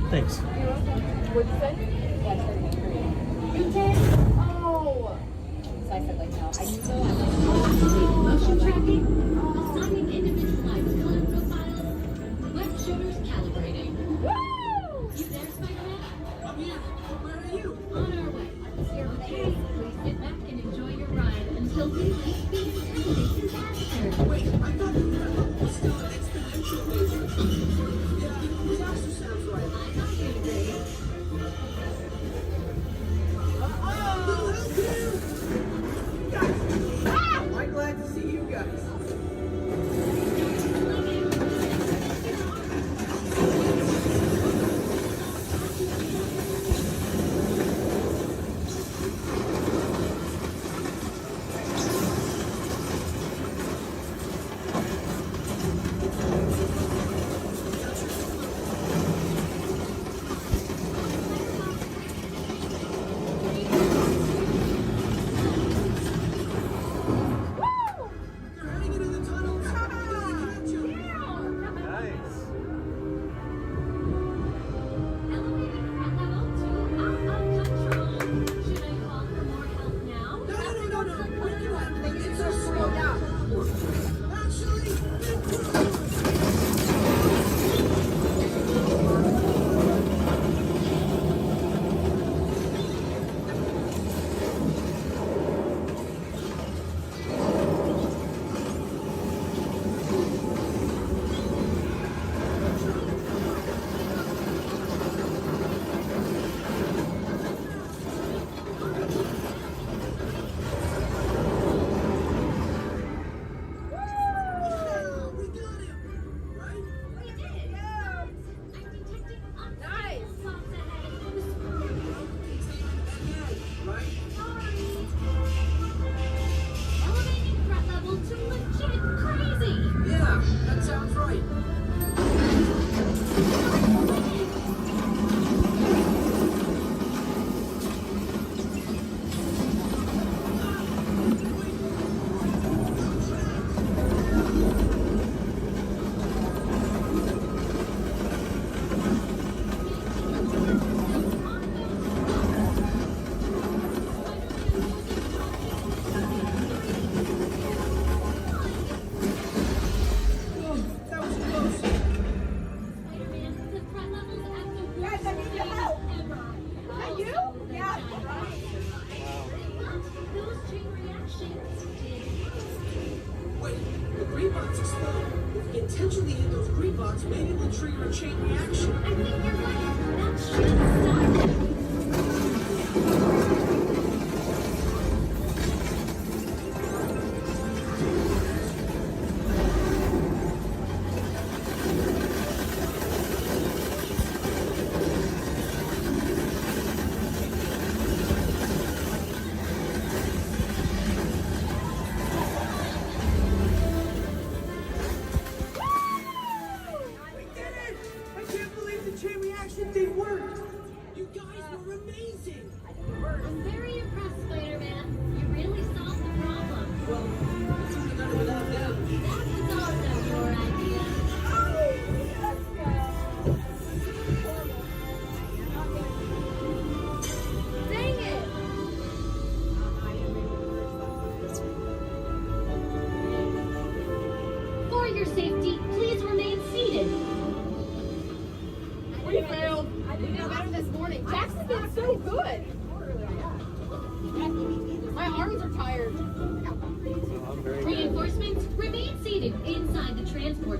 Thanks. What'd you say? That's you did? Oh. So I said like no. I knew though. I'm like, motion tracking, assigning individualized color profiles, web shooters calibrating. Woo! You there, Spider-Man? I'm here. Where are you? On our way. Okay, please sit back and enjoy your ride until we reach the intended disaster. Wait, I thought the level was still an exponential laser. Yeah, it also sounds right. I got you, Dave. I'm glad to see you guys. Intentionally hit those green blocks, maybe we'll trigger a chain reaction. I think you're right. That should stop it. I'm very impressed, Spider-Man. You really solved the problem. Well, we couldn't have done it without them. That was also your idea. Dang it! For your safety, please remain seated. We failed. I did know better this morning. Jackson's been so good. My arms are tired. Reinforcements, remain seated inside the transport.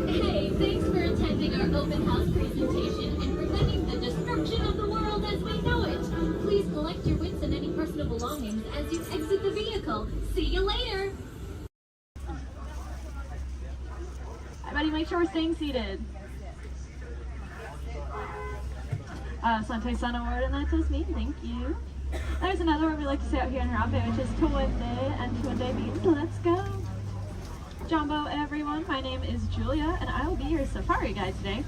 Hey, thanks for attending our open house presentation and preventing the destruction of the world as we know it. Please collect your wits and any personal belongings as you exit the vehicle. See you later. Everybody make sure we're staying seated. Santai-san award, and that says me, thank you. There's another word we like to say out here in Harambe, which is Tuwende, and Tuwende means let's go. Jumbo, everyone, my name is Julia, and I will be your safari guide today.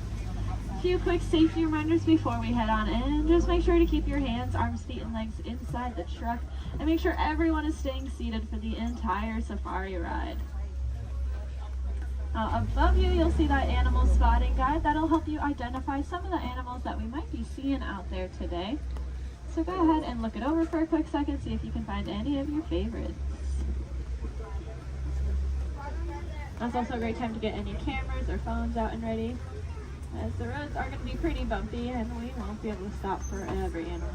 few quick safety reminders before we head on in. Just make sure to keep your hands, arms, feet, and legs inside the truck, and make sure everyone is staying seated for the entire safari ride. Above you, you'll see that animal spotting guide. That'll help you identify some of the animals that we might be seeing out there today. So go ahead and look it over for a quick second, see if you can find any of your favorites. That's also a great time to get any cameras or phones out and ready, as the roads are going to be pretty bumpy and we won't be able to stop for every animal.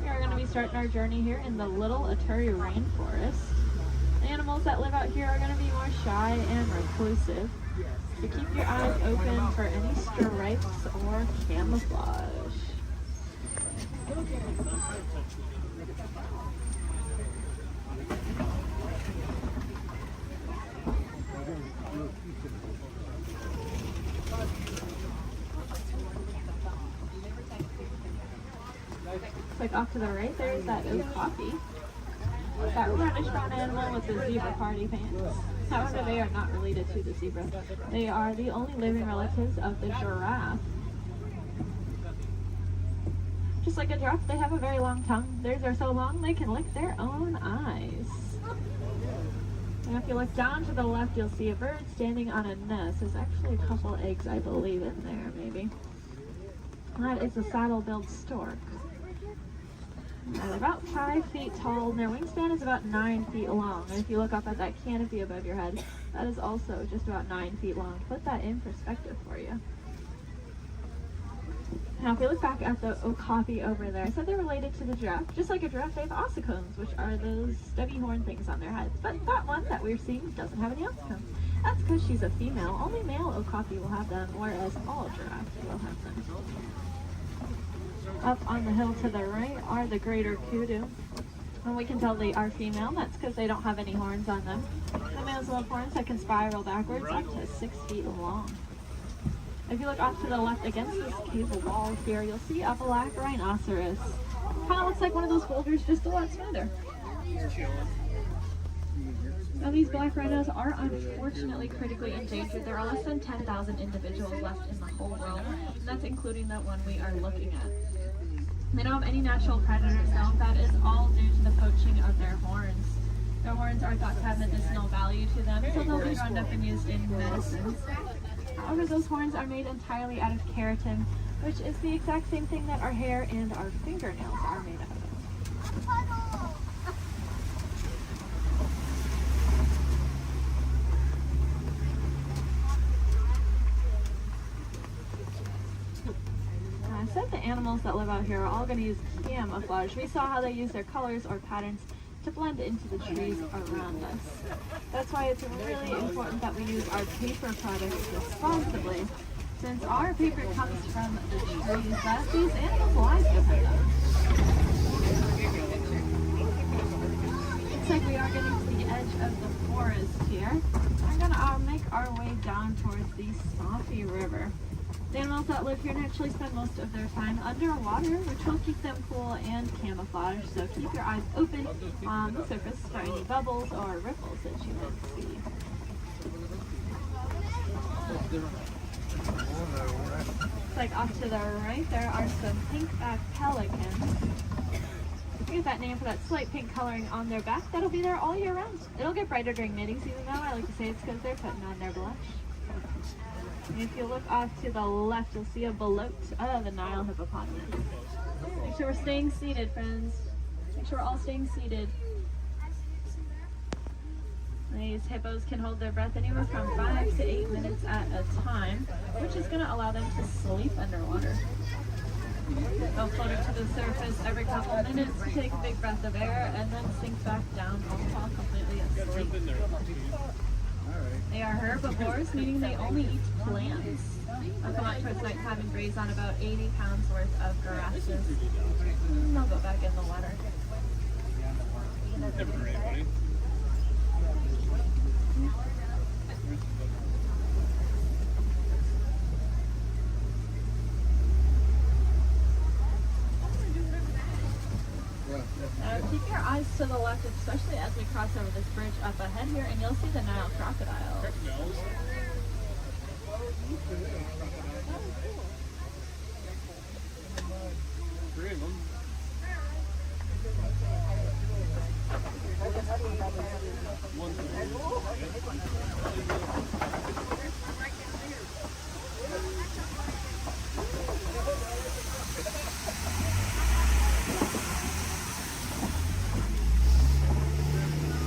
We are going to be starting our journey here in the Little Aturi Rainforest. The animals that live out here are going to be more shy and reclusive, so keep your eyes open for any stripes or camouflage. Like off to the right, there's that okapi. That reddish brown animal with the zebra party pants. However, they are not related to the zebra. They are the only living relatives of the giraffe. Just like a giraffe, they have a very long tongue. Theirs are so long they can lick their own eyes. And if you look down to the left, you'll see a bird standing on a nest. There's actually a couple eggs, I believe, in there, maybe. That is a saddle-billed stork. They're about 5 feet tall, and their wingspan is about 9 feet long. And if you look up at that canopy above your head, that is also just about 9 feet long. Put that in perspective for you. Now, if we look back at the okapi over there, I said they're related to the giraffe. Just like a giraffe, they have ossicones, which are those stubby horn things on their heads. But that one that we're seeing doesn't have any ossicones. That's because she's a female. Only male okapi will have them, whereas all giraffes will have them. Up on the hill to the right are the greater kudu. And we can tell they are female. That's because they don't have any horns on them. The males will have horns that can spiral backwards up to 6 feet long. If you look off to the left against this cable wall here, you'll see a black rhinoceros. Kind of looks like one of those boulders, just a lot smoother. Now, these black rhinos are unfortunately critically endangered. There are less than 10,000 individuals left in the whole world, and that's including the one we are looking at. They don't have any natural predators, though. That is all due to the poaching of their horns. Their horns are thought to have medicinal value to them, so they'll be rounded up and used in medicines. However, those horns are made entirely out of keratin, which is the exact same thing that our hair and our fingernails are made out of. I said the animals that live out here are all going to use camouflage. We saw how they use their colors or patterns to blend into the trees around us. That's why it's really important that we use our paper products responsibly, since our paper comes from the trees that these animals' lives depend on. Looks like we are getting to the edge of the forest here. We're going to make our way down towards the Swampy River. The animals that live here naturally spend most of their time underwater, which will keep them cool and camouflaged, so keep your eyes open on the surface for any bubbles or ripples that you might see. Looks like off to the right there are some pink-backed pelicans. We get that name for that slight pink coloring on their back. That'll be there all year round. It'll get brighter during mating season, though. I like to say it's because they're putting on their blush. And if you look off to the left, you'll see a belote of the Nile hippopotamus. Make sure we're staying seated, friends. Make sure we're all staying seated. These hippos can hold their breath anywhere from 5 to 8 minutes at a time, which is going to allow them to sleep underwater. They'll float to the surface every couple minutes, take a big breath of air, and then sink back down, all while completely asleep. They are herbivores, meaning they only eat plants. They'll come out towards nighttime and graze on about 80 pounds worth of grasses. And they'll go back in the water. Keep your eyes to the left, especially as we cross over this bridge up ahead here, and you'll see the Nile crocodile. Three of them.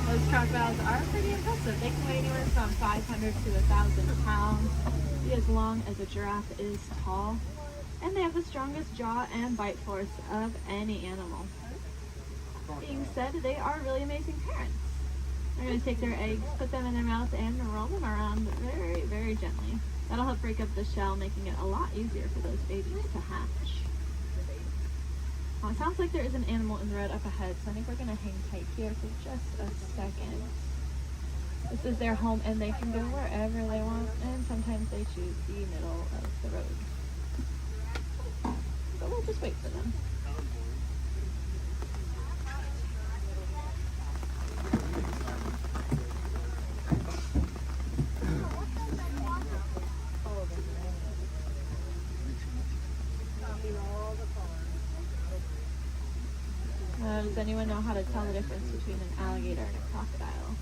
Those crocodiles are pretty impressive. They can weigh anywhere from 500 to 1,000 pounds, be as long as a giraffe is tall, and they have the strongest jaw and bite force of any animal. Being said, they are really amazing parents. They're going to take their eggs, put them in their mouth, and roll them around very, very gently. That'll help break up the shell, making it a lot easier for those babies to hatch. It sounds like there is an animal in the road up ahead, so I think we're going to hang tight here for just a second. This is their home, and they can go wherever they want, and sometimes they choose the middle of the road. But we'll just wait for them. Does anyone know how to tell the difference between an alligator and a crocodile?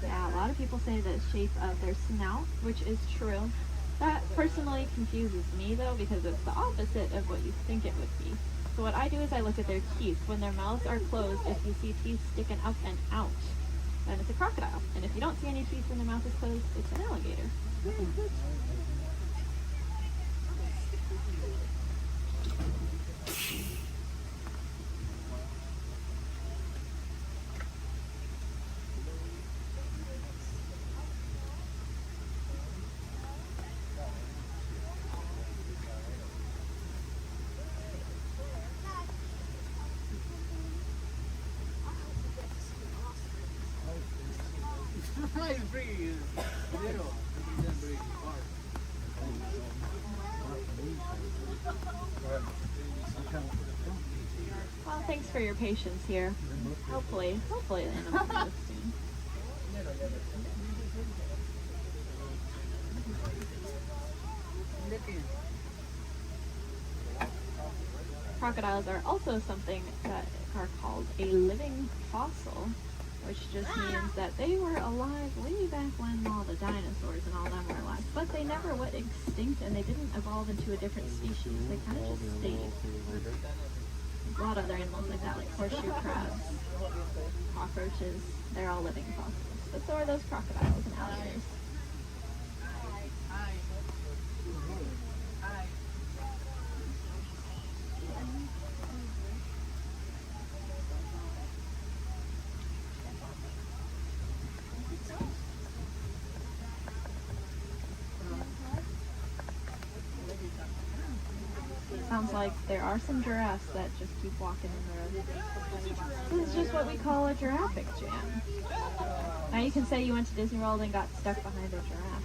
Yeah, a lot of people say the shape of their snout, which is true. That personally confuses me though, because it's the opposite of what you think it would be. So what I do is I look at their teeth. When their mouths are closed, if you see teeth sticking up and out, then it's a crocodile. And if you don't see any teeth when their mouth is closed, it's an alligator. Well, thanks for your patience here. Hopefully the animal will move soon. Crocodiles are also something that are called a living fossil, which just means that they were alive way back when all the dinosaurs and all them were alive, but they never went extinct and they didn't evolve into a different species. They kind of just stayed. There's a lot of other animals like that, like horseshoe crabs, cockroaches. They're all living fossils, but so are those crocodiles and alligators. Sounds like there are some giraffes that just keep walking in the road. This is just what we call a giraffic jam. Now you can say you went to Disney World and got stuck behind a giraffe.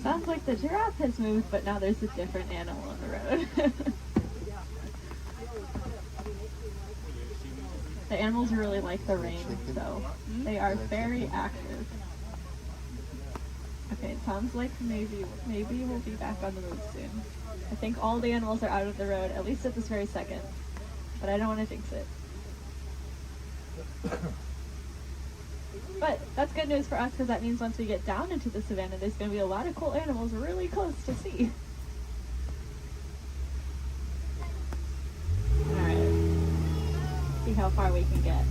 Sounds like the giraffe has moved, but now there's a different animal on the road. The animals really like the rain, so they are very active. Okay, it sounds like maybe we'll be back on the road soon. I think all the animals are out of the road, at least at this very second, but I don't want to jinx it. But that's good news for us, because that means once we get down into the savannah, there's going to be a lot of cool animals really close to see. Alright, see how far we can get.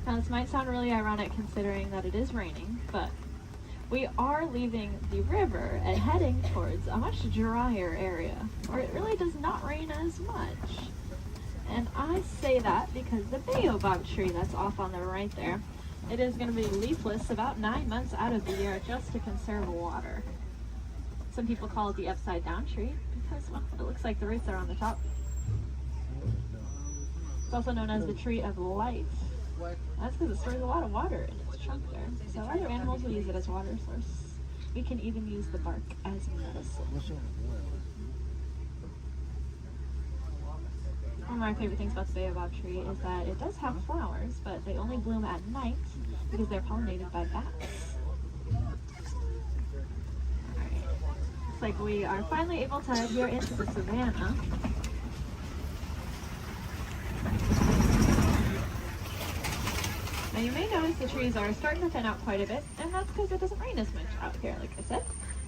Now this might sound really ironic considering that it is raining, but we are leaving the river and heading towards a much drier area where it really does not rain as much. And I say that because the baobab tree that's off on the right there, it is going to be leafless about 9 months out of the year just to conserve water. Some people call it the upside down tree because, well, it looks like the roots are on the top. It's also known as the tree of life. That's because it stores a lot of water in its trunk there. So other animals will use it as water source. We can even use the bark as medicine. One of my favorite things about the baobab tree is that it does have flowers, but they only bloom at night because they're pollinated by bats. Alright, looks like we are finally able to head here into the savannah. Now you may notice the trees are starting to thin out quite a bit, and that's because it doesn't rain as much out here, like I said.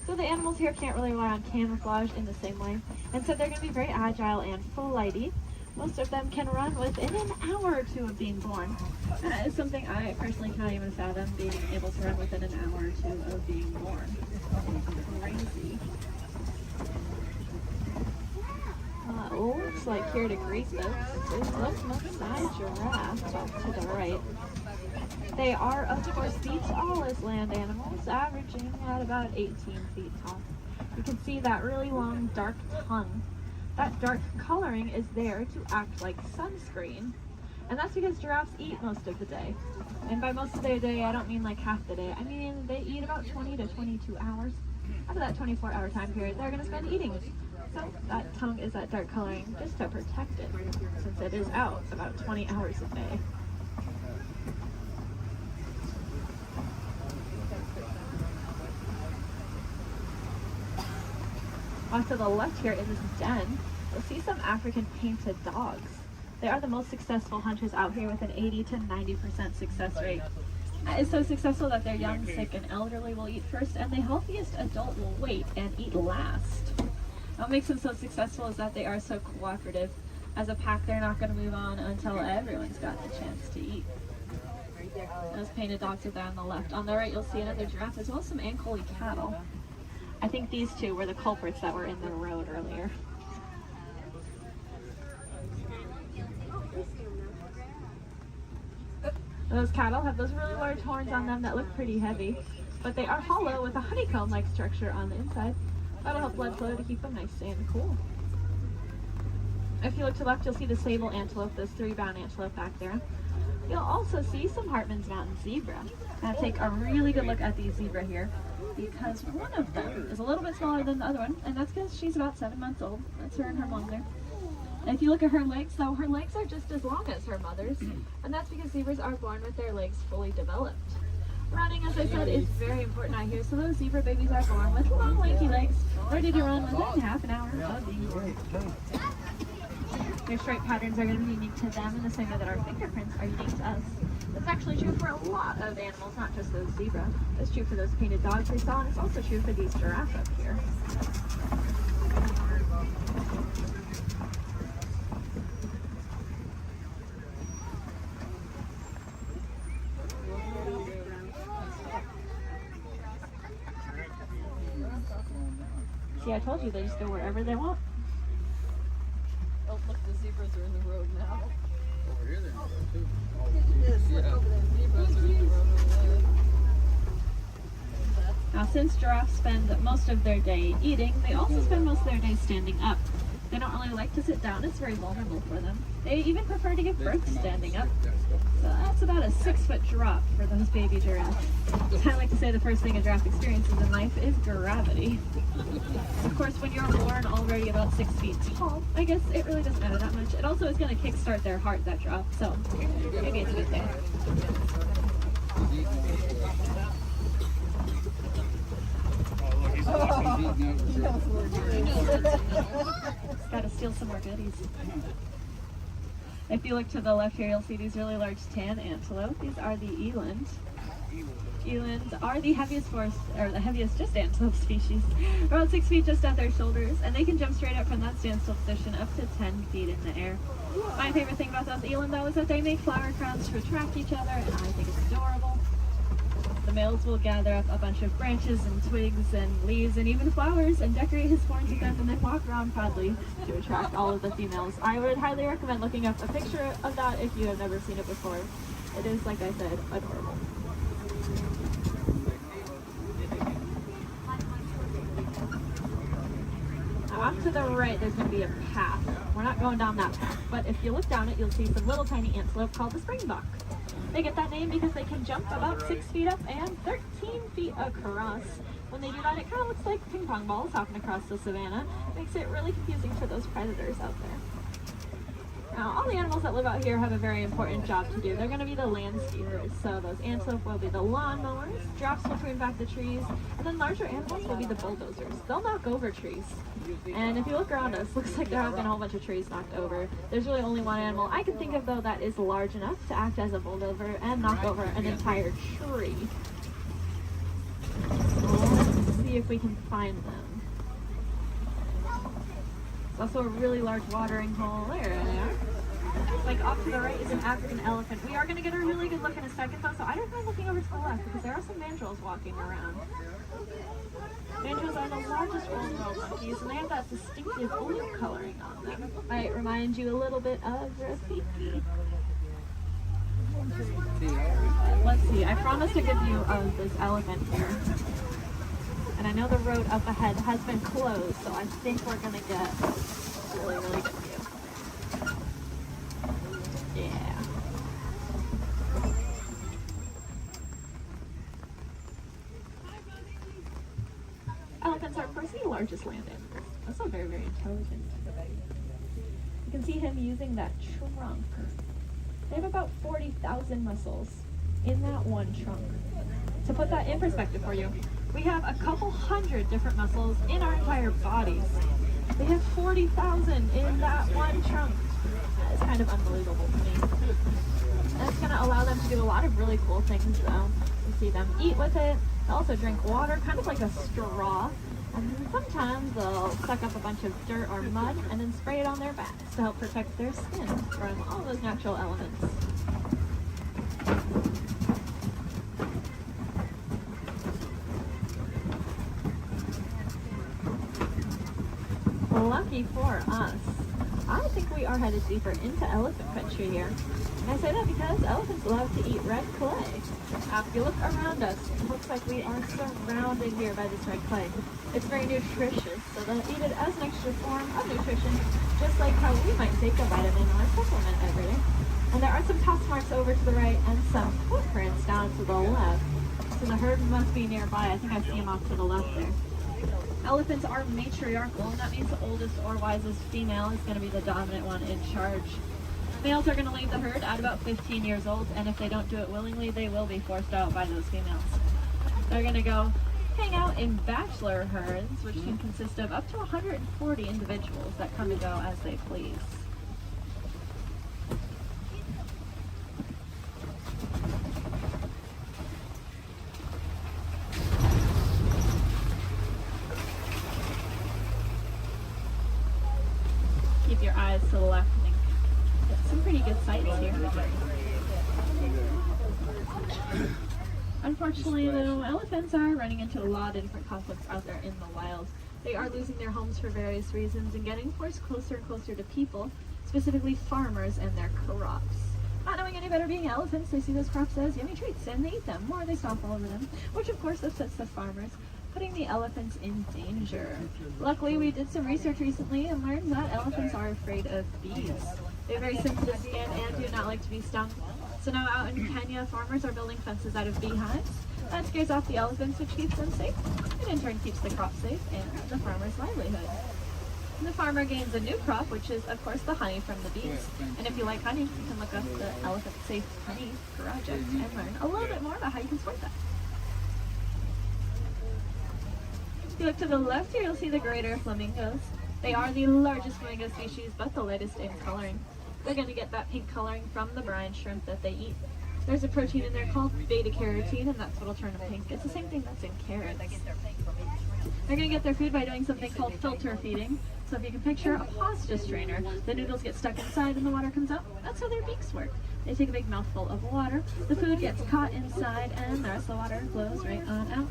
So the animals here can't really rely on camouflage in the same way, and so they're going to be very agile and flighty. Most of them can run within an hour or two of being born. And that is something I personally can't even fathom, being able to run within an hour or two of being born. Crazy. Looks like here to greet this is the Maasai giraffe off to the right. They are, of course, the tallest land animals, averaging at about 18 feet tall. You can see that really long, dark tongue. That dark coloring is there to act like sunscreen. And that's because giraffes eat most of the day. And by most of their day, I don't mean like half the day. I mean they eat about 20 to 22 hours. Out of that 24-hour time period, they're going to spend eating. So that tongue is that dark coloring just to protect it, since it is out about 20 hours a day. Off to the left here in this den, you'll see some African painted dogs. They are the most successful hunters out here with an 80 to 90% success rate. It's so successful that their young, sick, and elderly will eat first, and the healthiest adult will wait and eat last. What makes them so successful is that they are so cooperative. As a pack, they're not going to move on until everyone's got the chance to eat. Those painted dogs are there on the left. On the right, you'll see another giraffe, as well as some Ankole cattle. I think these two were the culprits that were in the road earlier. Those cattle have those really large horns on them that look pretty heavy, but they are hollow with a honeycomb-like structure on the inside. That'll help blood flow to keep them nice and cool. If you look to the left, you'll see the sable antelope, those 3-bound antelope back there. You'll also see some Hartman's Mountain zebra. Now take a really good look at the zebra here, because one of them is a little bit smaller than the other one, and that's because she's about 7 months old. That's her and her mom there. And if you look at her legs, though, her legs are just as long as her mother's, and that's because zebras are born with their legs fully developed. Running, as I said, is very important out here, so those zebra babies are born with long, lanky legs, ready to run within half an hour of being born. Their stripe patterns are going to be unique to them in the same way that our fingerprints are unique to us. That's actually true for a lot of animals, not just those zebra. It's true for those painted dogs we saw, and it's also true for these giraffes up here. See, I told you they just go wherever they want. Oh, look, the zebras are in the road now. Over here they're in the road too. Now, since giraffes spend most of their day eating, they also spend most of their day standing up. They don't really like to sit down. It's very vulnerable for them. They even prefer to give birth standing up. So that's about a 6-foot drop for those baby giraffes. I like to say the first thing a giraffe experiences in life is gravity. Of course, when you're born already about 6 feet tall, I guess it really doesn't matter that much. It also is going to kickstart their heart, that drop. So maybe it's a good thing. Gotta steal some more goodies. If you look to the left here, you'll see these really large tan antelope. These are the eland. Elands are the heaviest just antelope species. About 6 feet just at their shoulders, and they can jump straight up from that standstill position up to 10 feet in the air. My favorite thing about those eland though is that they make flower crowns to attract each other, and I think it's adorable. The males will gather up a bunch of branches and twigs and leaves and even flowers and decorate his horns with them and then walk around proudly to attract all of the females. I would highly recommend looking up a picture of that if you have never seen it before. It is, like I said, adorable. Now off to the right there's going to be a path. We're not going down that path, but if you look down it you'll see some little tiny antelope called the springbok. They get that name because they can jump about 6 feet up and 13 feet across. When they do that, it kind of looks like ping pong balls hopping across the savannah. It makes it really confusing for those predators out there. Now, all the animals that live out here have a very important job to do. They're going to be the landscapers. So those antelope will be the lawnmowers, giraffes will prune back the trees, and then larger animals will be the bulldozers. They'll knock over trees. And if you look around us, looks like there have been a whole bunch of trees knocked over. There's really only one animal I can think of, though, that is large enough to act as a bulldozer and knock over an entire tree. Let's see if we can find them. There's also a really large watering hole. There they are. Like off to the right is an African elephant. We are going to get a really good look in a second, though, so I don't mind looking over to the left because there are some mandrills walking around. Mandrills are the largest old world monkeys, and they have that distinctive blue coloring on them. Might remind you a little bit of Rafiki. Let's see, I promised a good view of this elephant here. And I know the road up ahead has been closed, so I think we're going to get a really, really good view. Yeah. Elephants are, of course, the largest land animals. Also very, very intelligent. You can see him using that trunk. They have about 40,000 muscles in that one trunk. To put that in perspective for you, we have a couple hundred different muscles in our entire bodies. They have 40,000 in that one trunk. That is kind of unbelievable to me. And it's going to allow them to do a lot of really cool things, though. You see them eat with it. They also drink water, kind of like a straw. And then sometimes they'll suck up a bunch of dirt or mud and then spray it on their backs to help protect their skin from all those natural elements. Lucky for us, I think we are headed deeper into elephant country here. And I say that because elephants love to eat red clay. If you look around us, it looks like we are surrounded here by this red clay. It's very nutritious, so they'll eat it as an extra form of nutrition, just like how we might take a vitamin or a supplement every day. And there are some tusk marks over to the right and some footprints down to the left. So the herd must be nearby. I think I see them off to the left there. Elephants are matriarchal, and that means the oldest or wisest female is going to be the dominant one in charge. Males are going to leave the herd at about 15 years old, and if they don't do it willingly, they will be forced out by those females. They're going to go hang out in bachelor herds, which can consist of up to 140 individuals that come and go as they please. Keep your eyes to the left and get some pretty good sights here. Unfortunately, though, elephants are running into a lot of different conflicts out there in the wild. They are losing their homes for various reasons and getting forced closer and closer to people, specifically farmers and their crops. Not knowing any better being elephants, they see those crops as yummy treats and they eat them, or they stomp all over them, which of course upsets the farmers, putting the elephants in danger. Luckily, we did some research recently and learned that elephants are afraid of bees. They have very sensitive skin and do not like to be stung. So now out in Kenya, farmers are building fences out of beehives. That scares off the elephants, which keeps them safe, and in turn keeps the crop safe and the farmer's livelihood. And the farmer gains a new crop, which is, of course, the honey from the bees. And if you like honey, you can look up the Elephant Safe Honey Project and learn a little bit more about how you can support that. If you look to the left here, you'll see the greater flamingos. They are the largest flamingo species, but the lightest in coloring. They're going to get that pink coloring from the brine shrimp that they eat. There's a protein in there called beta-carotene, and that's what'll turn them pink. It's the same thing that's in carrots. They're going to get their food by doing something called filter feeding. So if you can picture a pasta strainer, the noodles get stuck inside and the water comes out. That's how their beaks work. They take a big mouthful of water, the food gets caught inside, and the rest of the water flows right on out.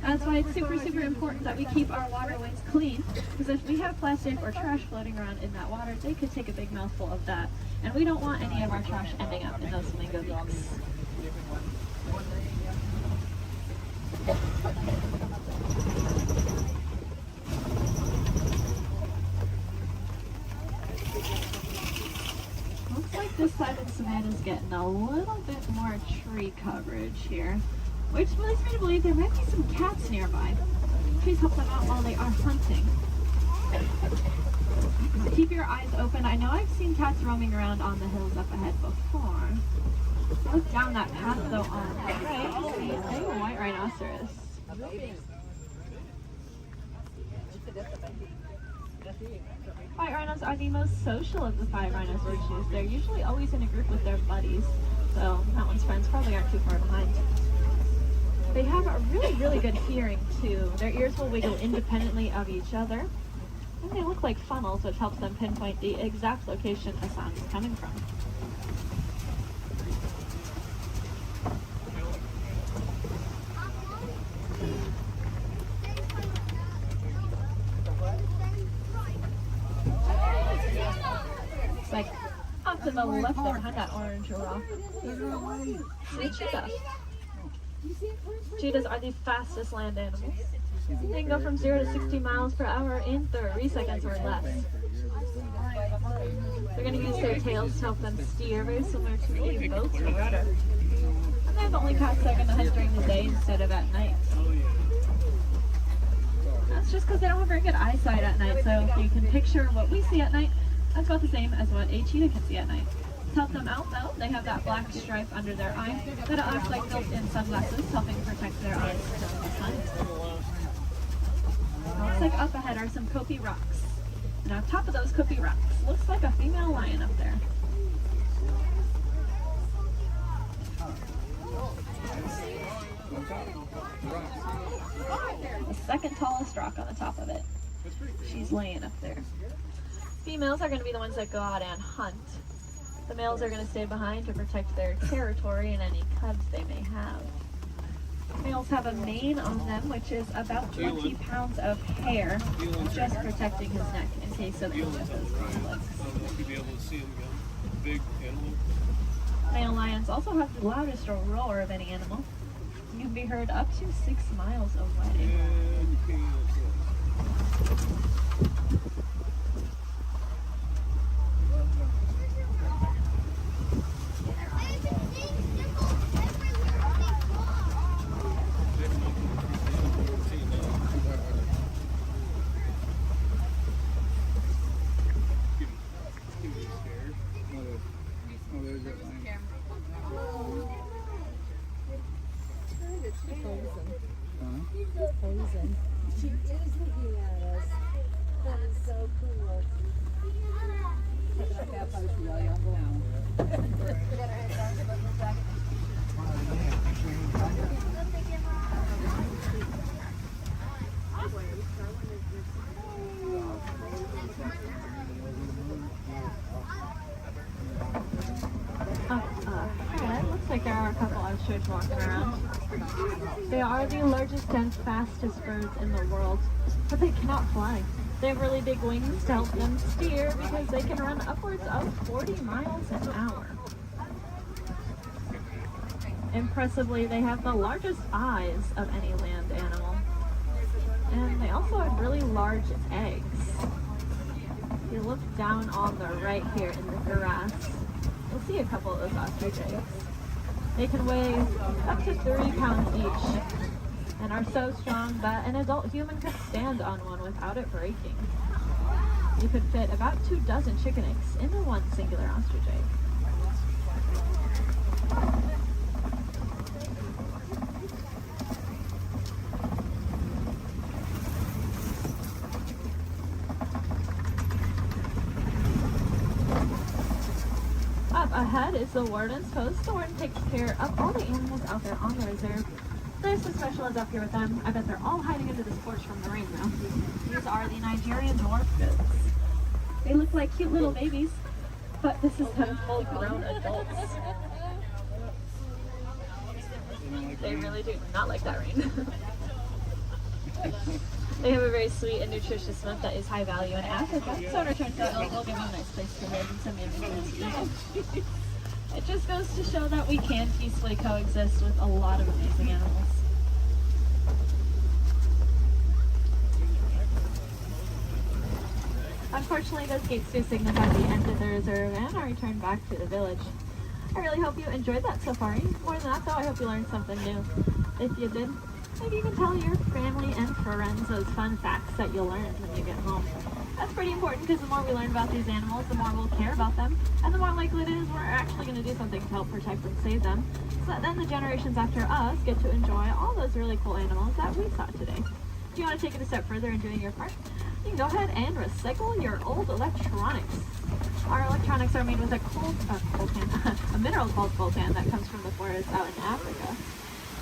That's why it's super, super important that we keep our waterways clean, because if we have plastic or trash floating around in that water, they could take a big mouthful of that. And we don't want any of our trash ending up in those flamingo beaks. Looks like this side of Savannah's getting a little bit more tree coverage here, which leads me to believe there might be some cats nearby. Please help them out while they are hunting. Keep your eyes open. I know I've seen cats roaming around on the hills up ahead before. Look down that path though on the right. You see a white rhinoceros. White rhinos are the most social of the 5 rhino species. They're usually always in a group with their buddies, so that one's friends probably aren't too far behind. They have a really, really good hearing too. Their ears will wiggle independently of each other, and they look like funnels, which helps them pinpoint the exact location a sound is coming from. Like off to the left there behind that orange rock. See cheetah. Cheetahs are the fastest land animals. They can go from 0 to 60 miles per hour in 30 seconds or less. They're going to use their tails to help them steer, very similar to a boat's rudder. And they're the only cats that are going to hunt during the day instead of at night. That's just because they don't have very good eyesight at night, so if you can picture what we see at night, that's about the same as what a cheetah can see at night. To help them out though, they have that black stripe under their eye that acts like built-in sunglasses, helping protect their eyes from the sun. Looks like up ahead are some Kopi rocks. And on top of those Kopi rocks, looks like a female lion up there. The second tallest rock on the top of it. She's laying up there. Females are going to be the ones that go out and hunt. The males are going to stay behind to protect their territory and any cubs they may have. Males have a mane on them, which is about 20 pounds of hair, just protecting his neck in case of any of those conflicts. Male lions also have the loudest roar of any animal. You can be heard up to 6 miles away. She is looking at us. That is so cool. It looks like there are a couple ostriches walking around. They are the largest and fastest birds in the world, but they cannot fly. They have really big wings to help them steer because they can run upwards of 40 miles an hour. Impressively, they have the largest eyes of any land animal. And they also have really large eggs. If you look down on the right here in the grass, you'll see a couple of those ostrich eggs. They can weigh up to 30 pounds each and are so strong that an adult human could stand on one without it breaking. You could fit about 2 dozen chicken eggs into one singular ostrich egg. Up ahead is the warden's post. The warden takes care of all the animals out there on the reserve. There's the specialists up here with them. I bet they're all hiding under this porch from the rain now. These are the Nigerian dwarf goats. They look like cute little babies, but this is them full-grown adults. They really do not like that rain. They have a very sweet and nutritious milk that is high value in Africa, so it turns out it'll give them a nice place to live and some amenities. It just goes to show that we can peacefully coexist with a lot of amazing animals. Unfortunately, those gates do signify the end of the reserve and our return back to the village. I really hope you enjoyed that safari. More than that, though, I hope you learned something new. If you did, maybe you can tell your family and friends those fun facts that you'll learn when you get home. That's pretty important because the more we learn about these animals, the more we'll care about them, and the more likely it is we're actually going to do something to help protect and save them, so that then the generations after us get to enjoy all those really cool animals that we saw today. Do you want to take it a step further in doing your part? You can go ahead and recycle your old electronics. Our electronics are made with a a mineral called coltan that comes from the forest out in Africa.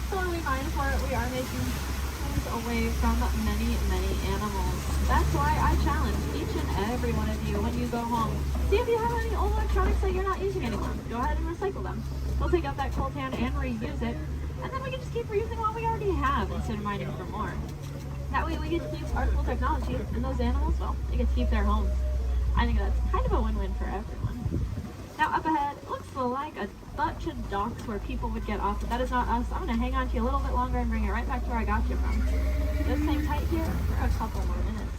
So when we mine for it, we are making things away from many, many animals. That's why I challenge each and every one of you when you go home. See if you have any old electronics that you're not using anymore. Go ahead and recycle them. We'll take out that coltan and reuse it, and then we can just keep reusing what we already have instead of mining for more. That way we get to use our cool technology, and those animals, well, they get to keep their homes. I think that's kind of a win-win for everyone. Now up ahead, it looks like a bunch of docks where people would get off, but that is not us. I'm going to hang on to you a little bit longer and bring it right back to where I got you from. Just hang tight here for a couple more minutes.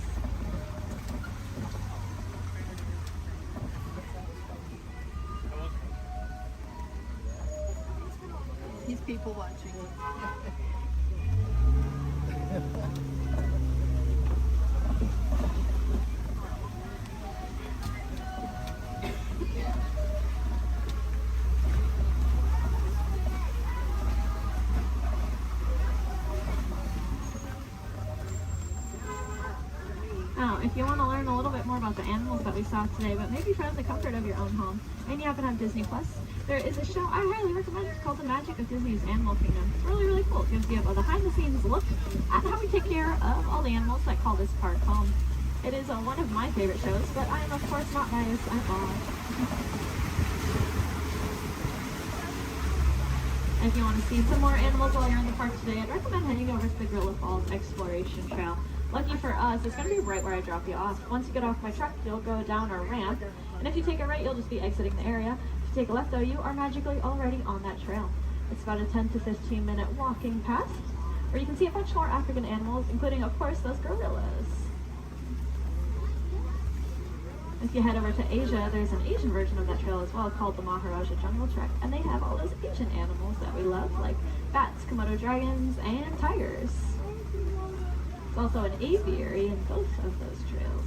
These people watching. Now, if you want to learn a little bit more about the animals that we saw today, but maybe from the comfort of your own home, and you happen to have Disney Plus, there is a show I highly recommend. It's called The Magic of Disney's Animal Kingdom. It's really, really cool. It gives you a behind-the-scenes look at how we take care of all the animals that call this park home. It is one of my favorite shows, but I am, of course, not biased at all. If you want to see some more animals while you're in the park today, I'd recommend heading over to the Gorilla Falls Exploration Trail. Lucky for us, it's going to be right where I drop you off. Once you get off my truck, you'll go down a ramp, and if you take a right, you'll just be exiting the area. If you take a left, though, you are magically already on that trail. It's about a 10 to 15 minute walking path, where you can see a bunch more African animals, including, of course, those gorillas. If you head over to Asia, there's an Asian version of that trail as well called the Maharaja Jungle Trek, and they have all those Asian animals that we love, like bats, Komodo dragons, and tigers. There's also an aviary in both of those trails.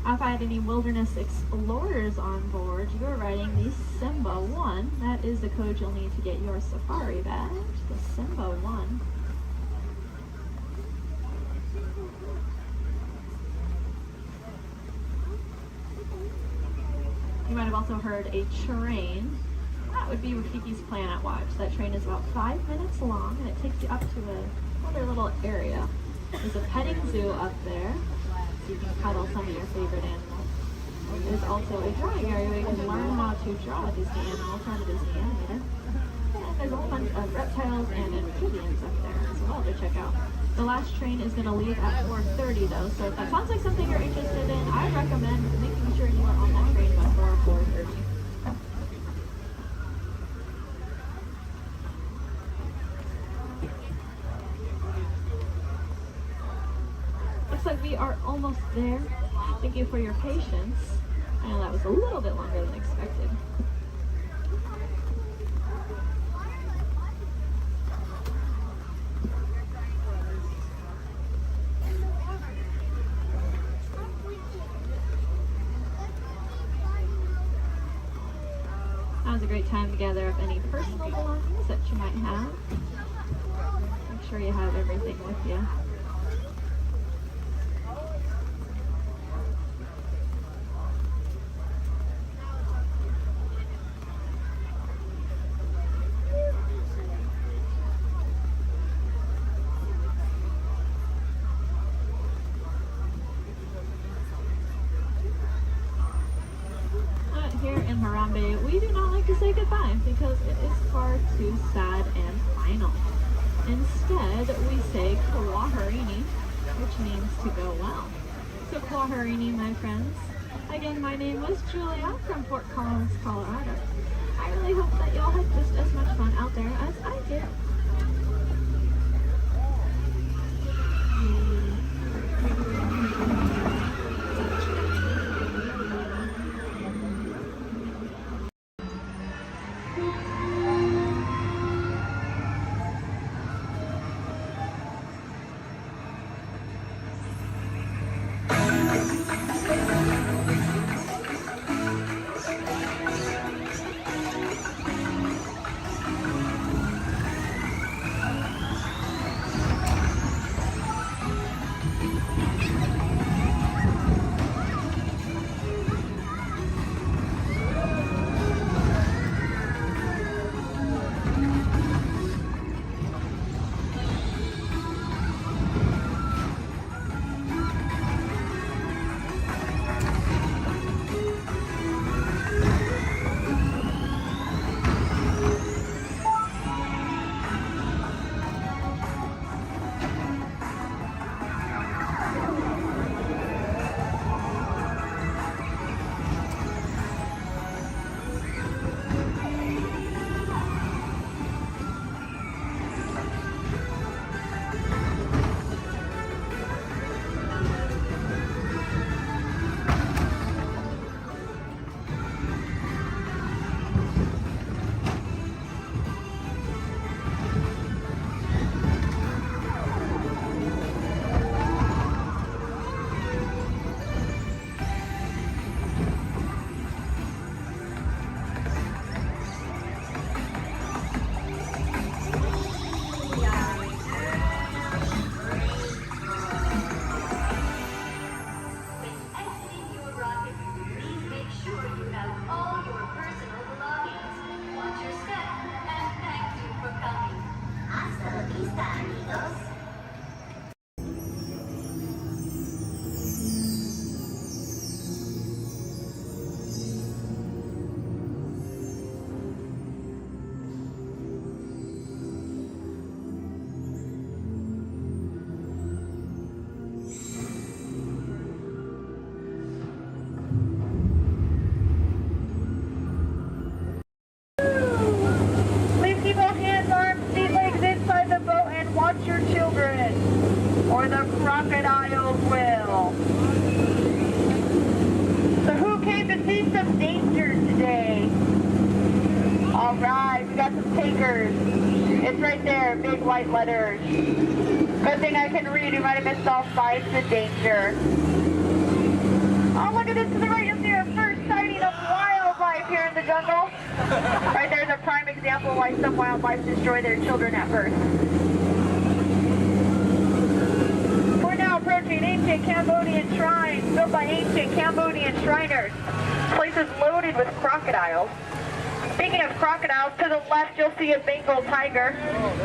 If I had any wilderness explorers on board, you are riding the Simba 1. That is the code you'll need to get your safari badge, the Simba 1. You might have also heard a train. That would be Rafiki's Planet Watch. That train is about 5 minutes long, and it takes you up to another little area. There's a petting zoo up there, so you can cuddle some of your favorite animals. There's also a drawing area where you can learn how to draw a Disney animal from a Disney animator. And there's a whole bunch of reptiles and amphibians up there as well to check out. The last train is going to leave at 4:30 though, so if that sounds like something you're interested in, I recommend making sure you are on that train before 4:30. Looks like we are almost there. Thank you for your patience. I know that was a little bit longer than expected. Now's a great time to gather up any personal belongings that you might have. Make sure you have everything with you. Harambe, we do not like to say goodbye because it is far too sad and final. Instead, we say Kwaherini, which means to go well. So Kwaherini, my friends. Again, my name was Julia from Fort Collins, Colorado. I really hope that y'all had just as much fun out there as I did. Crocodiles will. So who came to see some danger today? All right, we got some takers. It's right there, big white letters. Good thing I can read. You might have missed all signs of danger. Oh, look at this to the right. You'll see our first sighting of wildlife here in the jungle. Right there's a prime example of why some wildlife destroy their children at birth. Approaching ancient Cambodian shrines built by ancient Cambodian Shriners. This place is loaded with crocodiles. Speaking of crocodiles, to the left you'll see a Bengal tiger,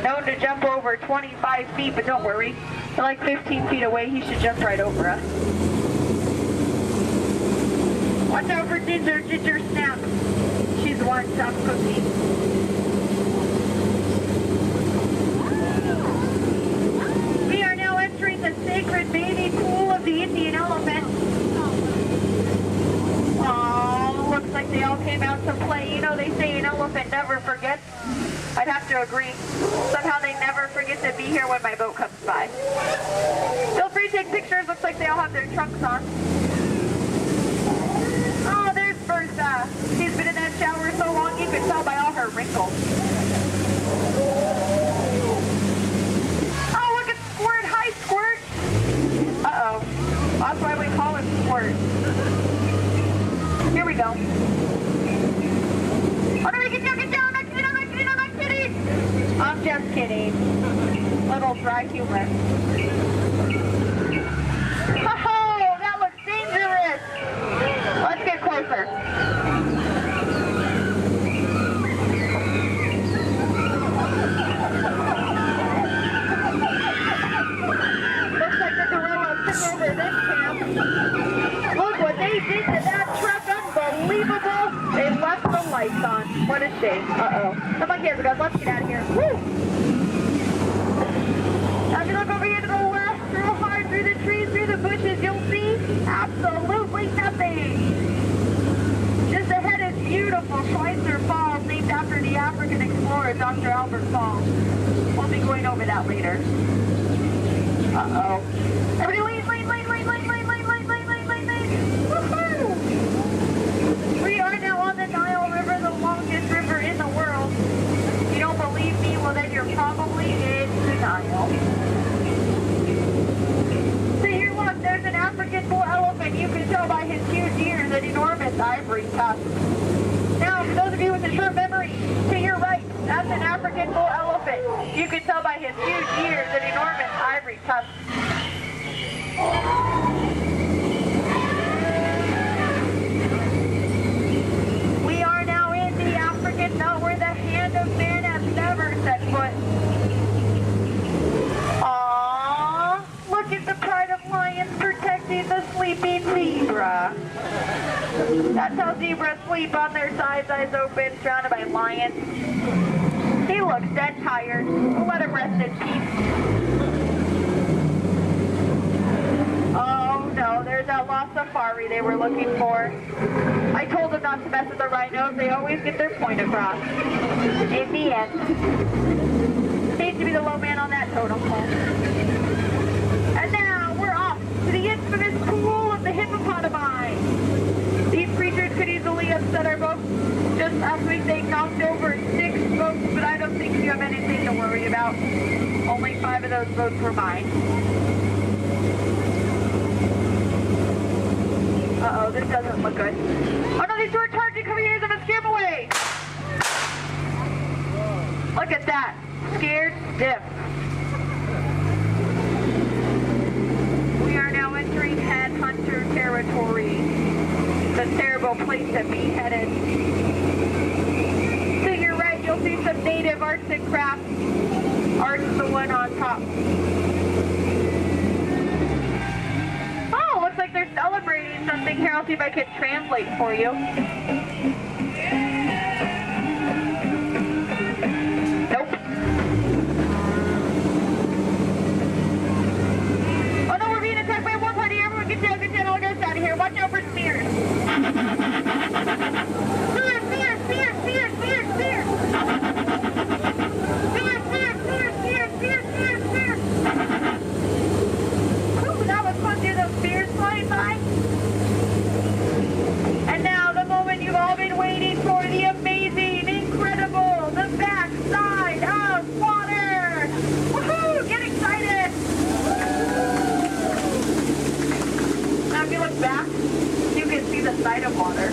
known to jump over 25 feet, but don't worry, they're like 15 feet away, he should jump right over us. Watch out for Ginger, Ginger Snap. She's the one top cookie. The sacred bathing pool of the Indian elephant. Oh, looks like they all came out to play. You know, they say an elephant never forgets. I'd have to agree. Somehow they never forget to be here when my boat comes by. Feel free to take pictures. Looks like they all have their trunks on. Oh, there's Bertha. She's been in that shower so long you can tell by all her wrinkles. Squirt? Uh-oh. That's why we call it Squirt. Here we go. Oh, no, get down, I'm not kidding. I'm just kidding. Little dry humor. Oh, that looks dangerous. Let's get closer. Over this camp. Look what they did to that truck. Unbelievable. They left lights on. What a shame. Uh-oh. The monkey has a gun. Let's get out of here. Woo! Now if you look over here to the left, real hard through the trees, through the bushes, you'll see absolutely nothing. Just ahead is beautiful Schweitzer Falls, named after the African explorer, Dr. Albert Falls. We'll be going over that later. Uh-oh. Everybody lean, lean, lean, lean, lean, lean, lean, lean, lean, lean, lean, lean. Woohoo! We are now on the Nile River, the longest river in the world. If you don't believe me, well then you're probably in denial. So here, look, there's an African bull elephant. You can tell by his huge ears and enormous ivory tusks. Now, for those of you with a short memory, to your right, that's an African bull elephant. You can tell by his huge ears and enormous ivory tusks. We are now in the African belt where the hand of man has never set foot. Aww, look at the pride of lions protecting the sleeping zebra. That's how zebras sleep, on their sides, eyes open, surrounded by lions. He looks dead tired. Let him rest in peace. Oh no, there's that lost safari they were looking for. I told them not to mess with the rhinos. They always get their point across. In the end. Needs to be the low man on that totem pole. And now we're off to the infamous pool of the hippopotami. These creatures could easily upset our boat. Just last week they knocked over 6 boats, but I don't think you have anything to worry about. Only 5 of those boats were mine. Uh-oh, this doesn't look good. Oh no, these two are charging, coming here, I'm gonna scare them away! Look at that. Scared stiff. We are now entering headhunter territory. It's a terrible place to be headed. To your right, you'll see some native arts and crafts. Art's the one on top. Oh, looks like they're celebrating something here. I'll see if I can translate for you. Nope. Oh no, we're being attacked by one party. Everyone get down, all goes out of here. Watch out for spears. Spears, spears, spears, spears, spears, spears. Spears, spears, spears, spears, spears, spears, spears. Ooh, that was fun to hear those spears flying by. And now the moment you've all been waiting for, the amazing, incredible, the backside of water. Woohoo! Get excited! Now if you look back, you can see the side of water.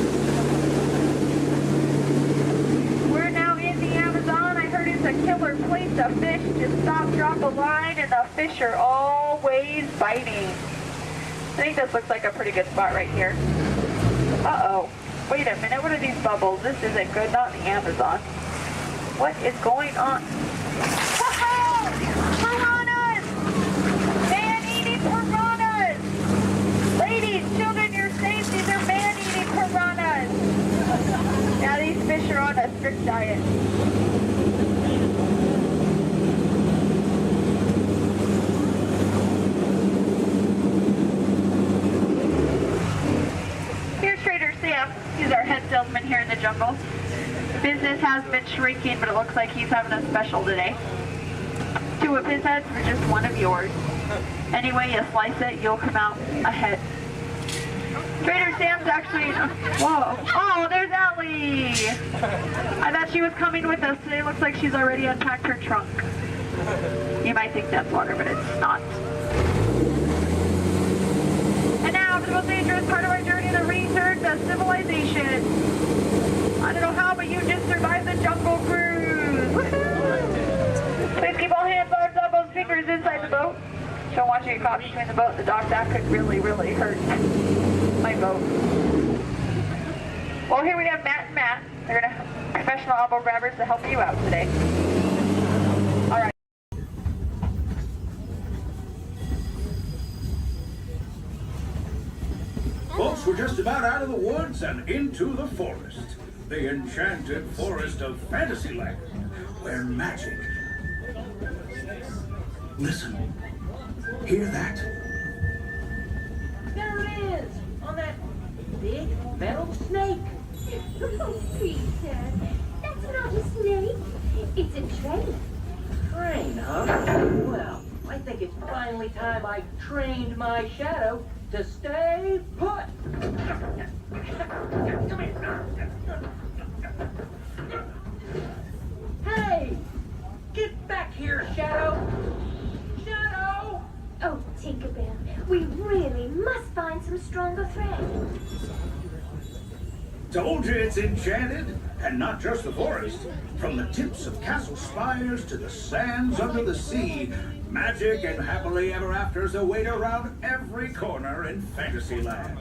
We're now in the Amazon. I heard it's a killer place to fish. Just stop, drop a line, and the fish are always biting. I think this looks like a pretty good spot right here. Uh-oh. Wait a minute, what are these bubbles? This isn't good, not the Amazon. What is going on? Woohoo! Piranhas! Man-eating piranhas! Ladies, children, you're safe. These are man-eating piranhas. Now these fish are on a strict diet. Here's Trader Sam. He's our head salesman here in the jungle. Business has been shrinking, but it looks like he's having a special today. 2 of his heads for just 1 of yours. Any way you slice it, you'll come out ahead. Trader Sam's actually... Whoa. Oh, there's Allie! I thought she was coming with us today. Looks like she's already unpacked her trunk. You might think that's water, but it's not. And now for the most dangerous part of our journey, the return to civilization. I don't know how, but you just survived the jungle cruise. Woohoo! Please keep all hands, arms, elbows, fingers inside the boat. Don't want you to get caught between the boat and the dock. That could really, really hurt my boat. Well, here we have Matt and Matt. They're going to have professional elbow grabbers to help you out today. All right. Folks, we're just about out of the woods and into the forest. the enchanted forest of Fantasyland, where magic... Listen. Hear that? There it is! On that big metal snake! Oh, Peter, that's not a snake. It's a train. Train, huh? Well, I think it's finally time I trained my shadow to stay put! Come here! Hey! Get back here, Shadow! Shadow! Oh, Tinkerbell, we really must find some stronger thread. Told you it's enchanted, and not just the forest. From the tips of castle spires to the sands under the sea, magic and happily ever afters await around every corner in Fantasyland.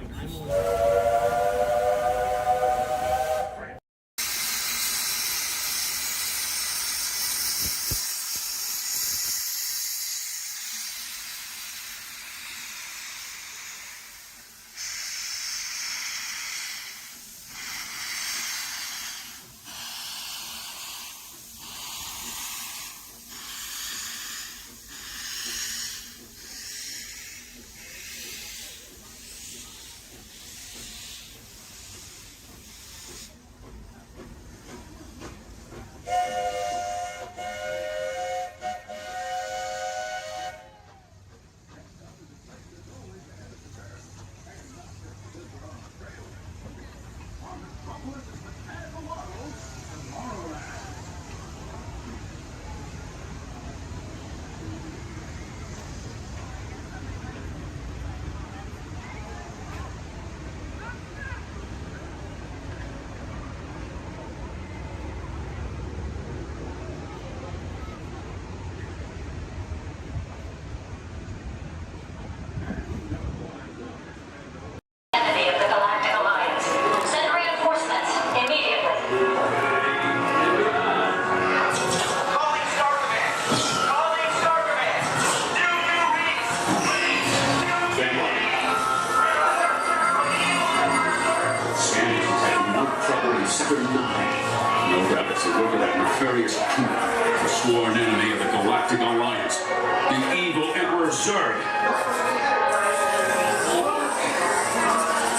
No rabbits to look at that nefarious coup, the sworn enemy of the Galactic Alliance, the evil Emperor Zurg.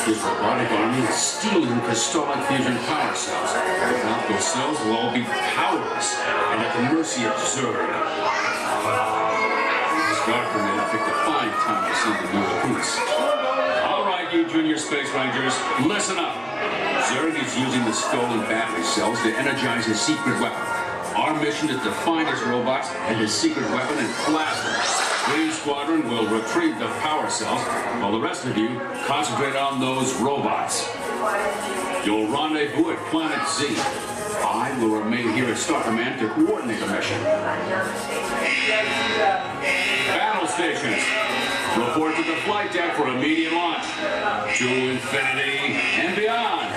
His robotic army is stealing crystallic fusion power cells. Without those cells, we'll all be powerless and at the mercy of Zurg. Scott Command picked a fine time to send the new recruits. All right, you junior space rangers, listen up. Zurg is using the stolen battery cells to energize his secret weapon. Our mission is to find his robots and his secret weapon and blast them. Green Squadron will retrieve the power cells, while the rest of you concentrate on those robots. You'll rendezvous at Planet Z. I will remain here at Star Command to coordinate the mission. Battle stations, report to the flight deck for immediate launch. To infinity and beyond.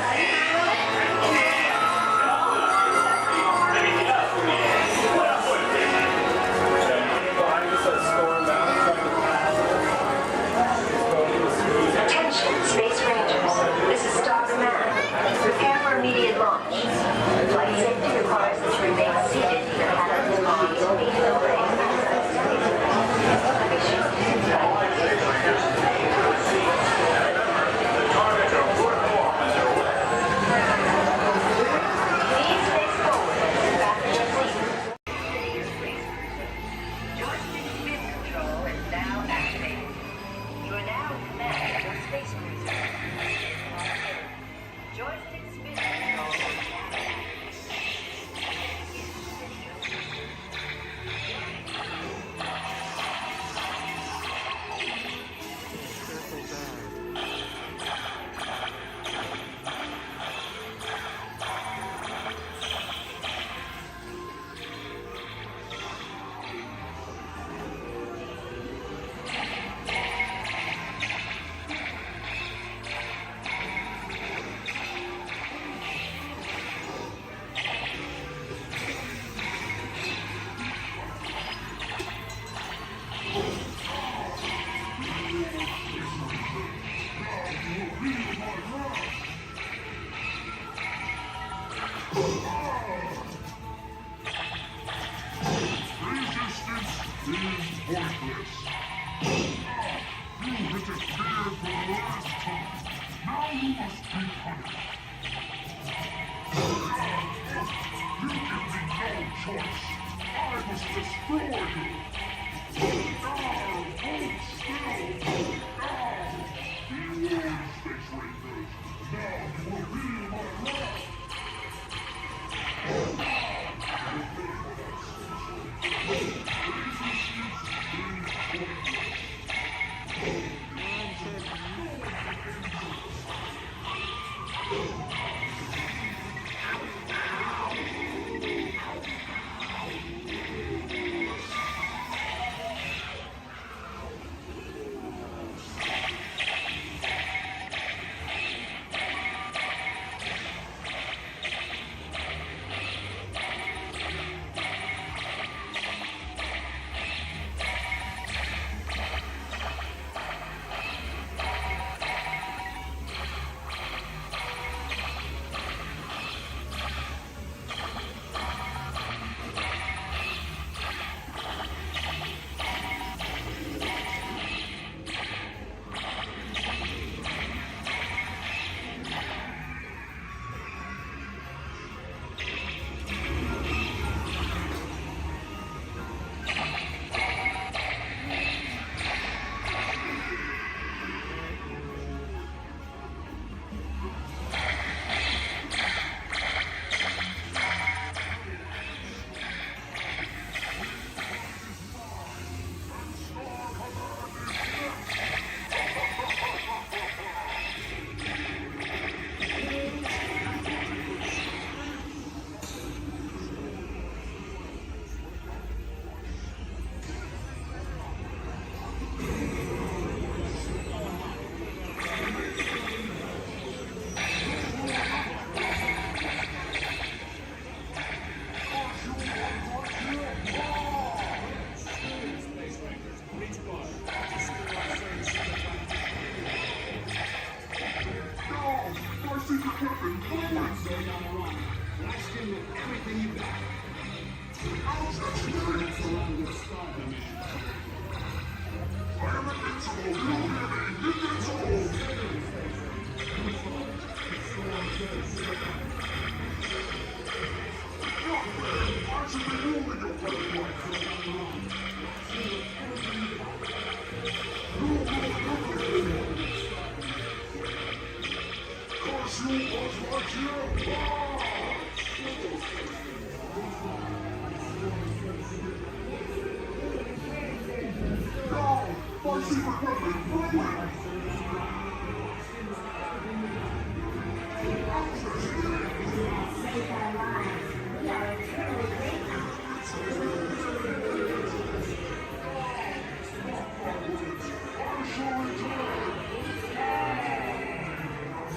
Attention, Space Rangers. This is Star Command. Prepare for immediate launch. Flight safety requires that you remain seated in your cabin while you speed over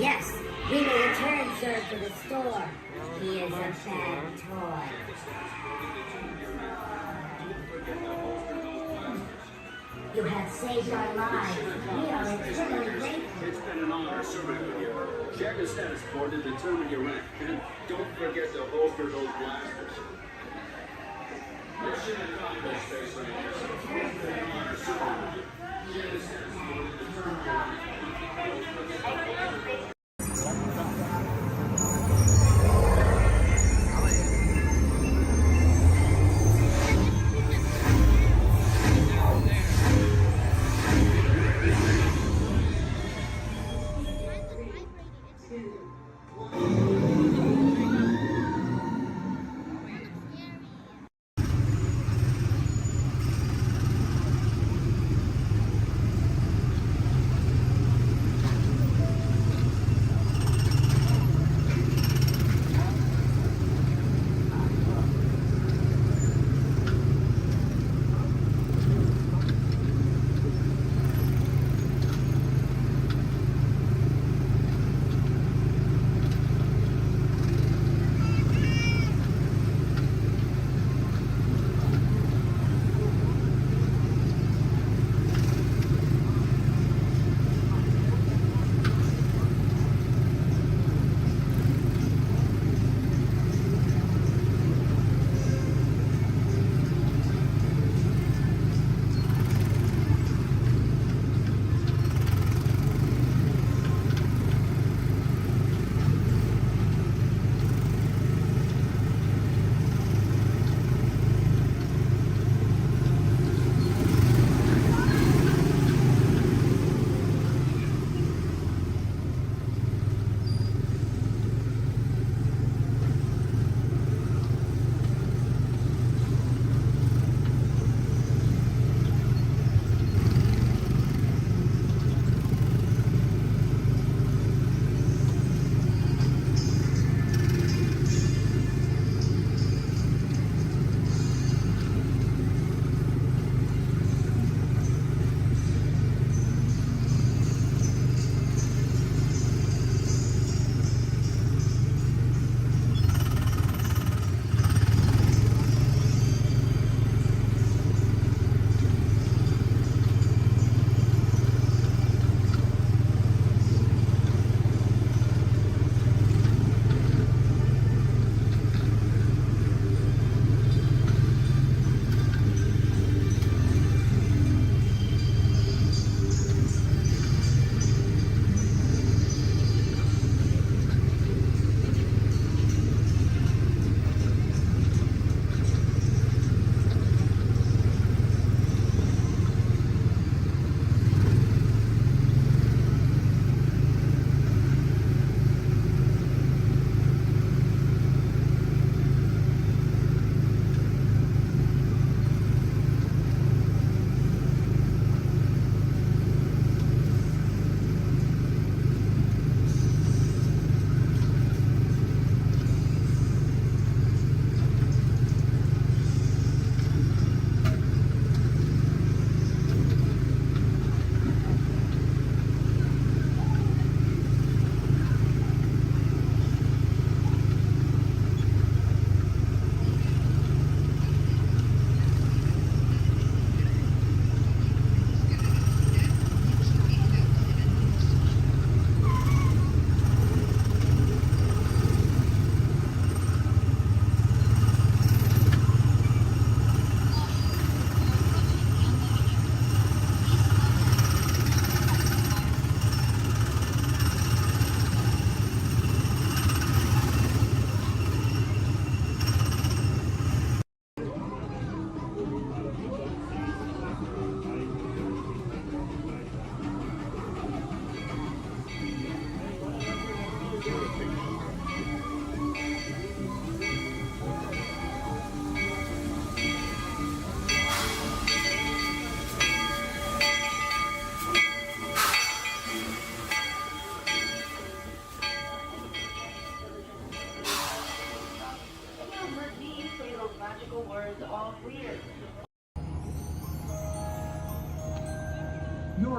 Yes, we will return, sir, to the store. He is a bad toy. You have saved our lives. We are eternally grateful. It's been an honor serving with you. Check the status board to determine your rank. And don't forget to holster those blasters. Mission accomplished, Space Rangers. It's been an honor serving with you. Check the status board to determine your rank. Don't forget to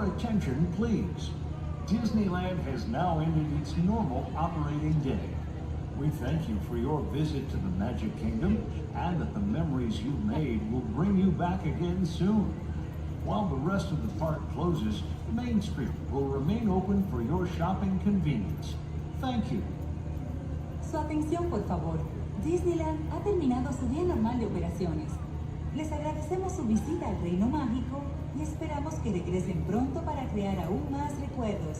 Your attention, please. Disneyland has now ended its normal operating day. We thank you for your visit to the Magic Kingdom and that the memories you've made will bring you back again soon. While the rest of the park closes, Main Street will remain open for your shopping convenience. Thank you. Su atención, por favor. Disneyland ha terminado su día normal de operaciones. Les agradecemos su visita al Reino Mágico y esperamos que regresen pronto para crear aún más recuerdos.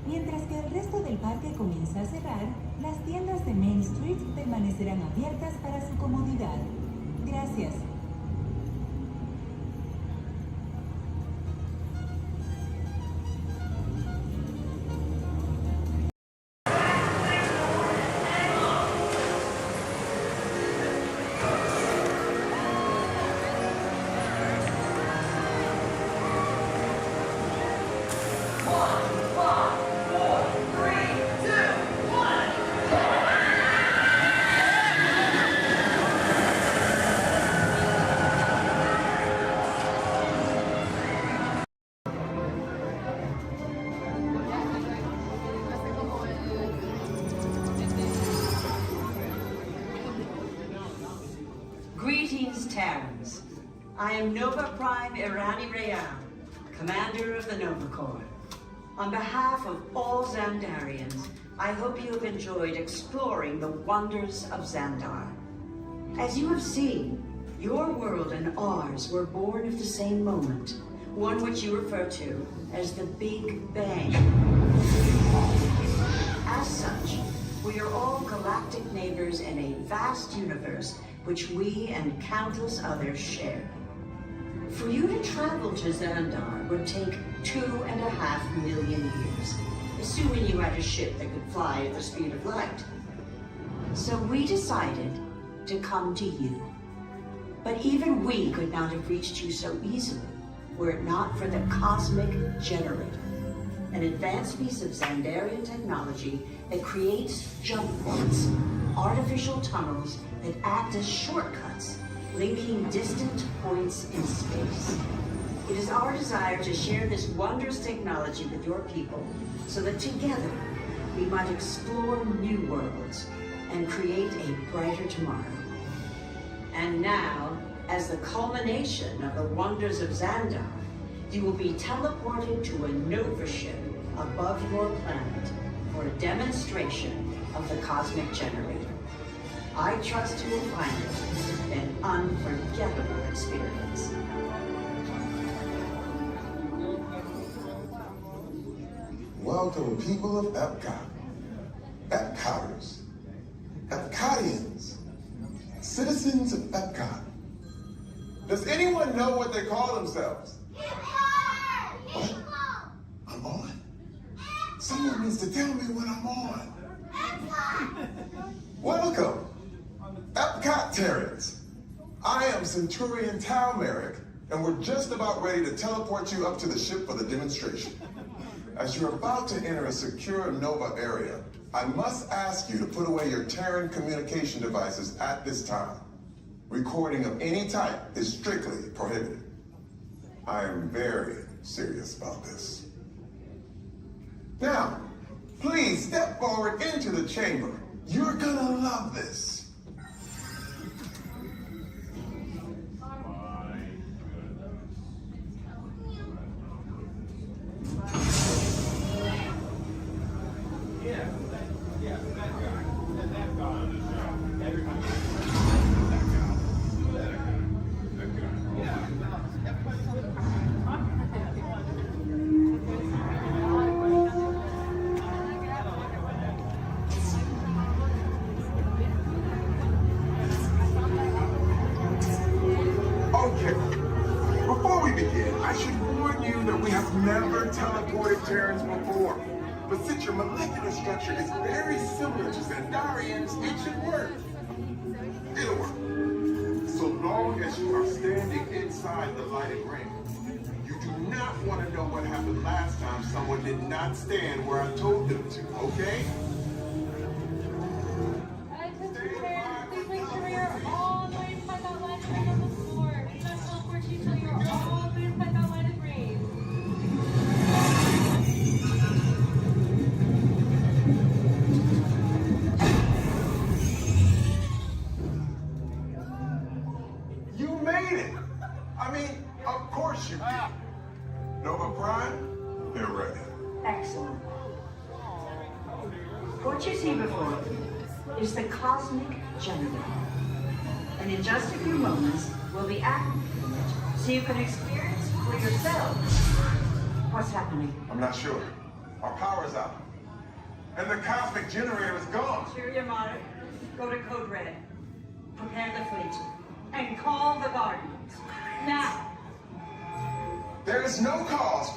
Mientras que el resto del parque comienza a cerrar, las tiendas de Main Street permanecerán abiertas para su comodidad. Gracias. Greetings, Terrans. I am Nova Prime Irani Rayan, Commander of the Nova Corps. On behalf of all Xandarians, I hope you have enjoyed exploring the wonders of Xandar. As you have seen, your world and ours were born of the same moment, one which you refer to as the Big Bang. As such, we are all galactic neighbors in a vast universe which we and countless others share. For you to travel to Xandar would take 2.5 million years, assuming you had a ship that could fly at the speed of light. So we decided to come to you. But even we could not have reached you so easily were it not for the Cosmic Generator, an advanced piece of Xandarian technology that creates jump points, artificial tunnels that act as shortcuts, linking distant points in space. It is our desire to share this wondrous technology with your people so that together we might explore new worlds and create a brighter tomorrow. And now, as the culmination of the wonders of Xandar, you will be teleported to a Nova ship above your planet for a demonstration of the Cosmic Generator. I trust you will find it an unforgettable experience. Welcome, people of Epcot, Epcoters, Epcotians, citizens of Epcot. Does anyone know what they call themselves? What? I'm on? Someone needs to tell me what I'm on. Welcome, Epcot-tarians. I am Centurion Tal Merrick, and we're just about ready to teleport you up to the ship for the demonstration. As you're about to enter a secure Nova area, I must ask you to put away your Terran communication devices at this time. Recording of any type is strictly prohibited. I am very serious about this. Now, please step forward into the chamber. You're gonna love this. Never teleported Terrans before. But since your molecular structure is very similar to Xandarians, it should work. It'll work. So long as you are standing inside the lighted ring. You do not want to know what happened last time someone did not stand where I told them to, okay? Please make sure you're all the way inside that lighted ring on the floor. We must teleport you till you're all the way inside that lighted ring. I mean, of course you did. Nova Prime, you're ready. Excellent. What you see before you is the cosmic generator. And in just a few moments, we'll be activating it so you can experience for yourself what's happening. I'm not sure. Our power's out. And the cosmic generator is gone. Cheerio, Mother. Go to Code Red. Prepare the fleet. And call the Guardians. Now. There is no cause for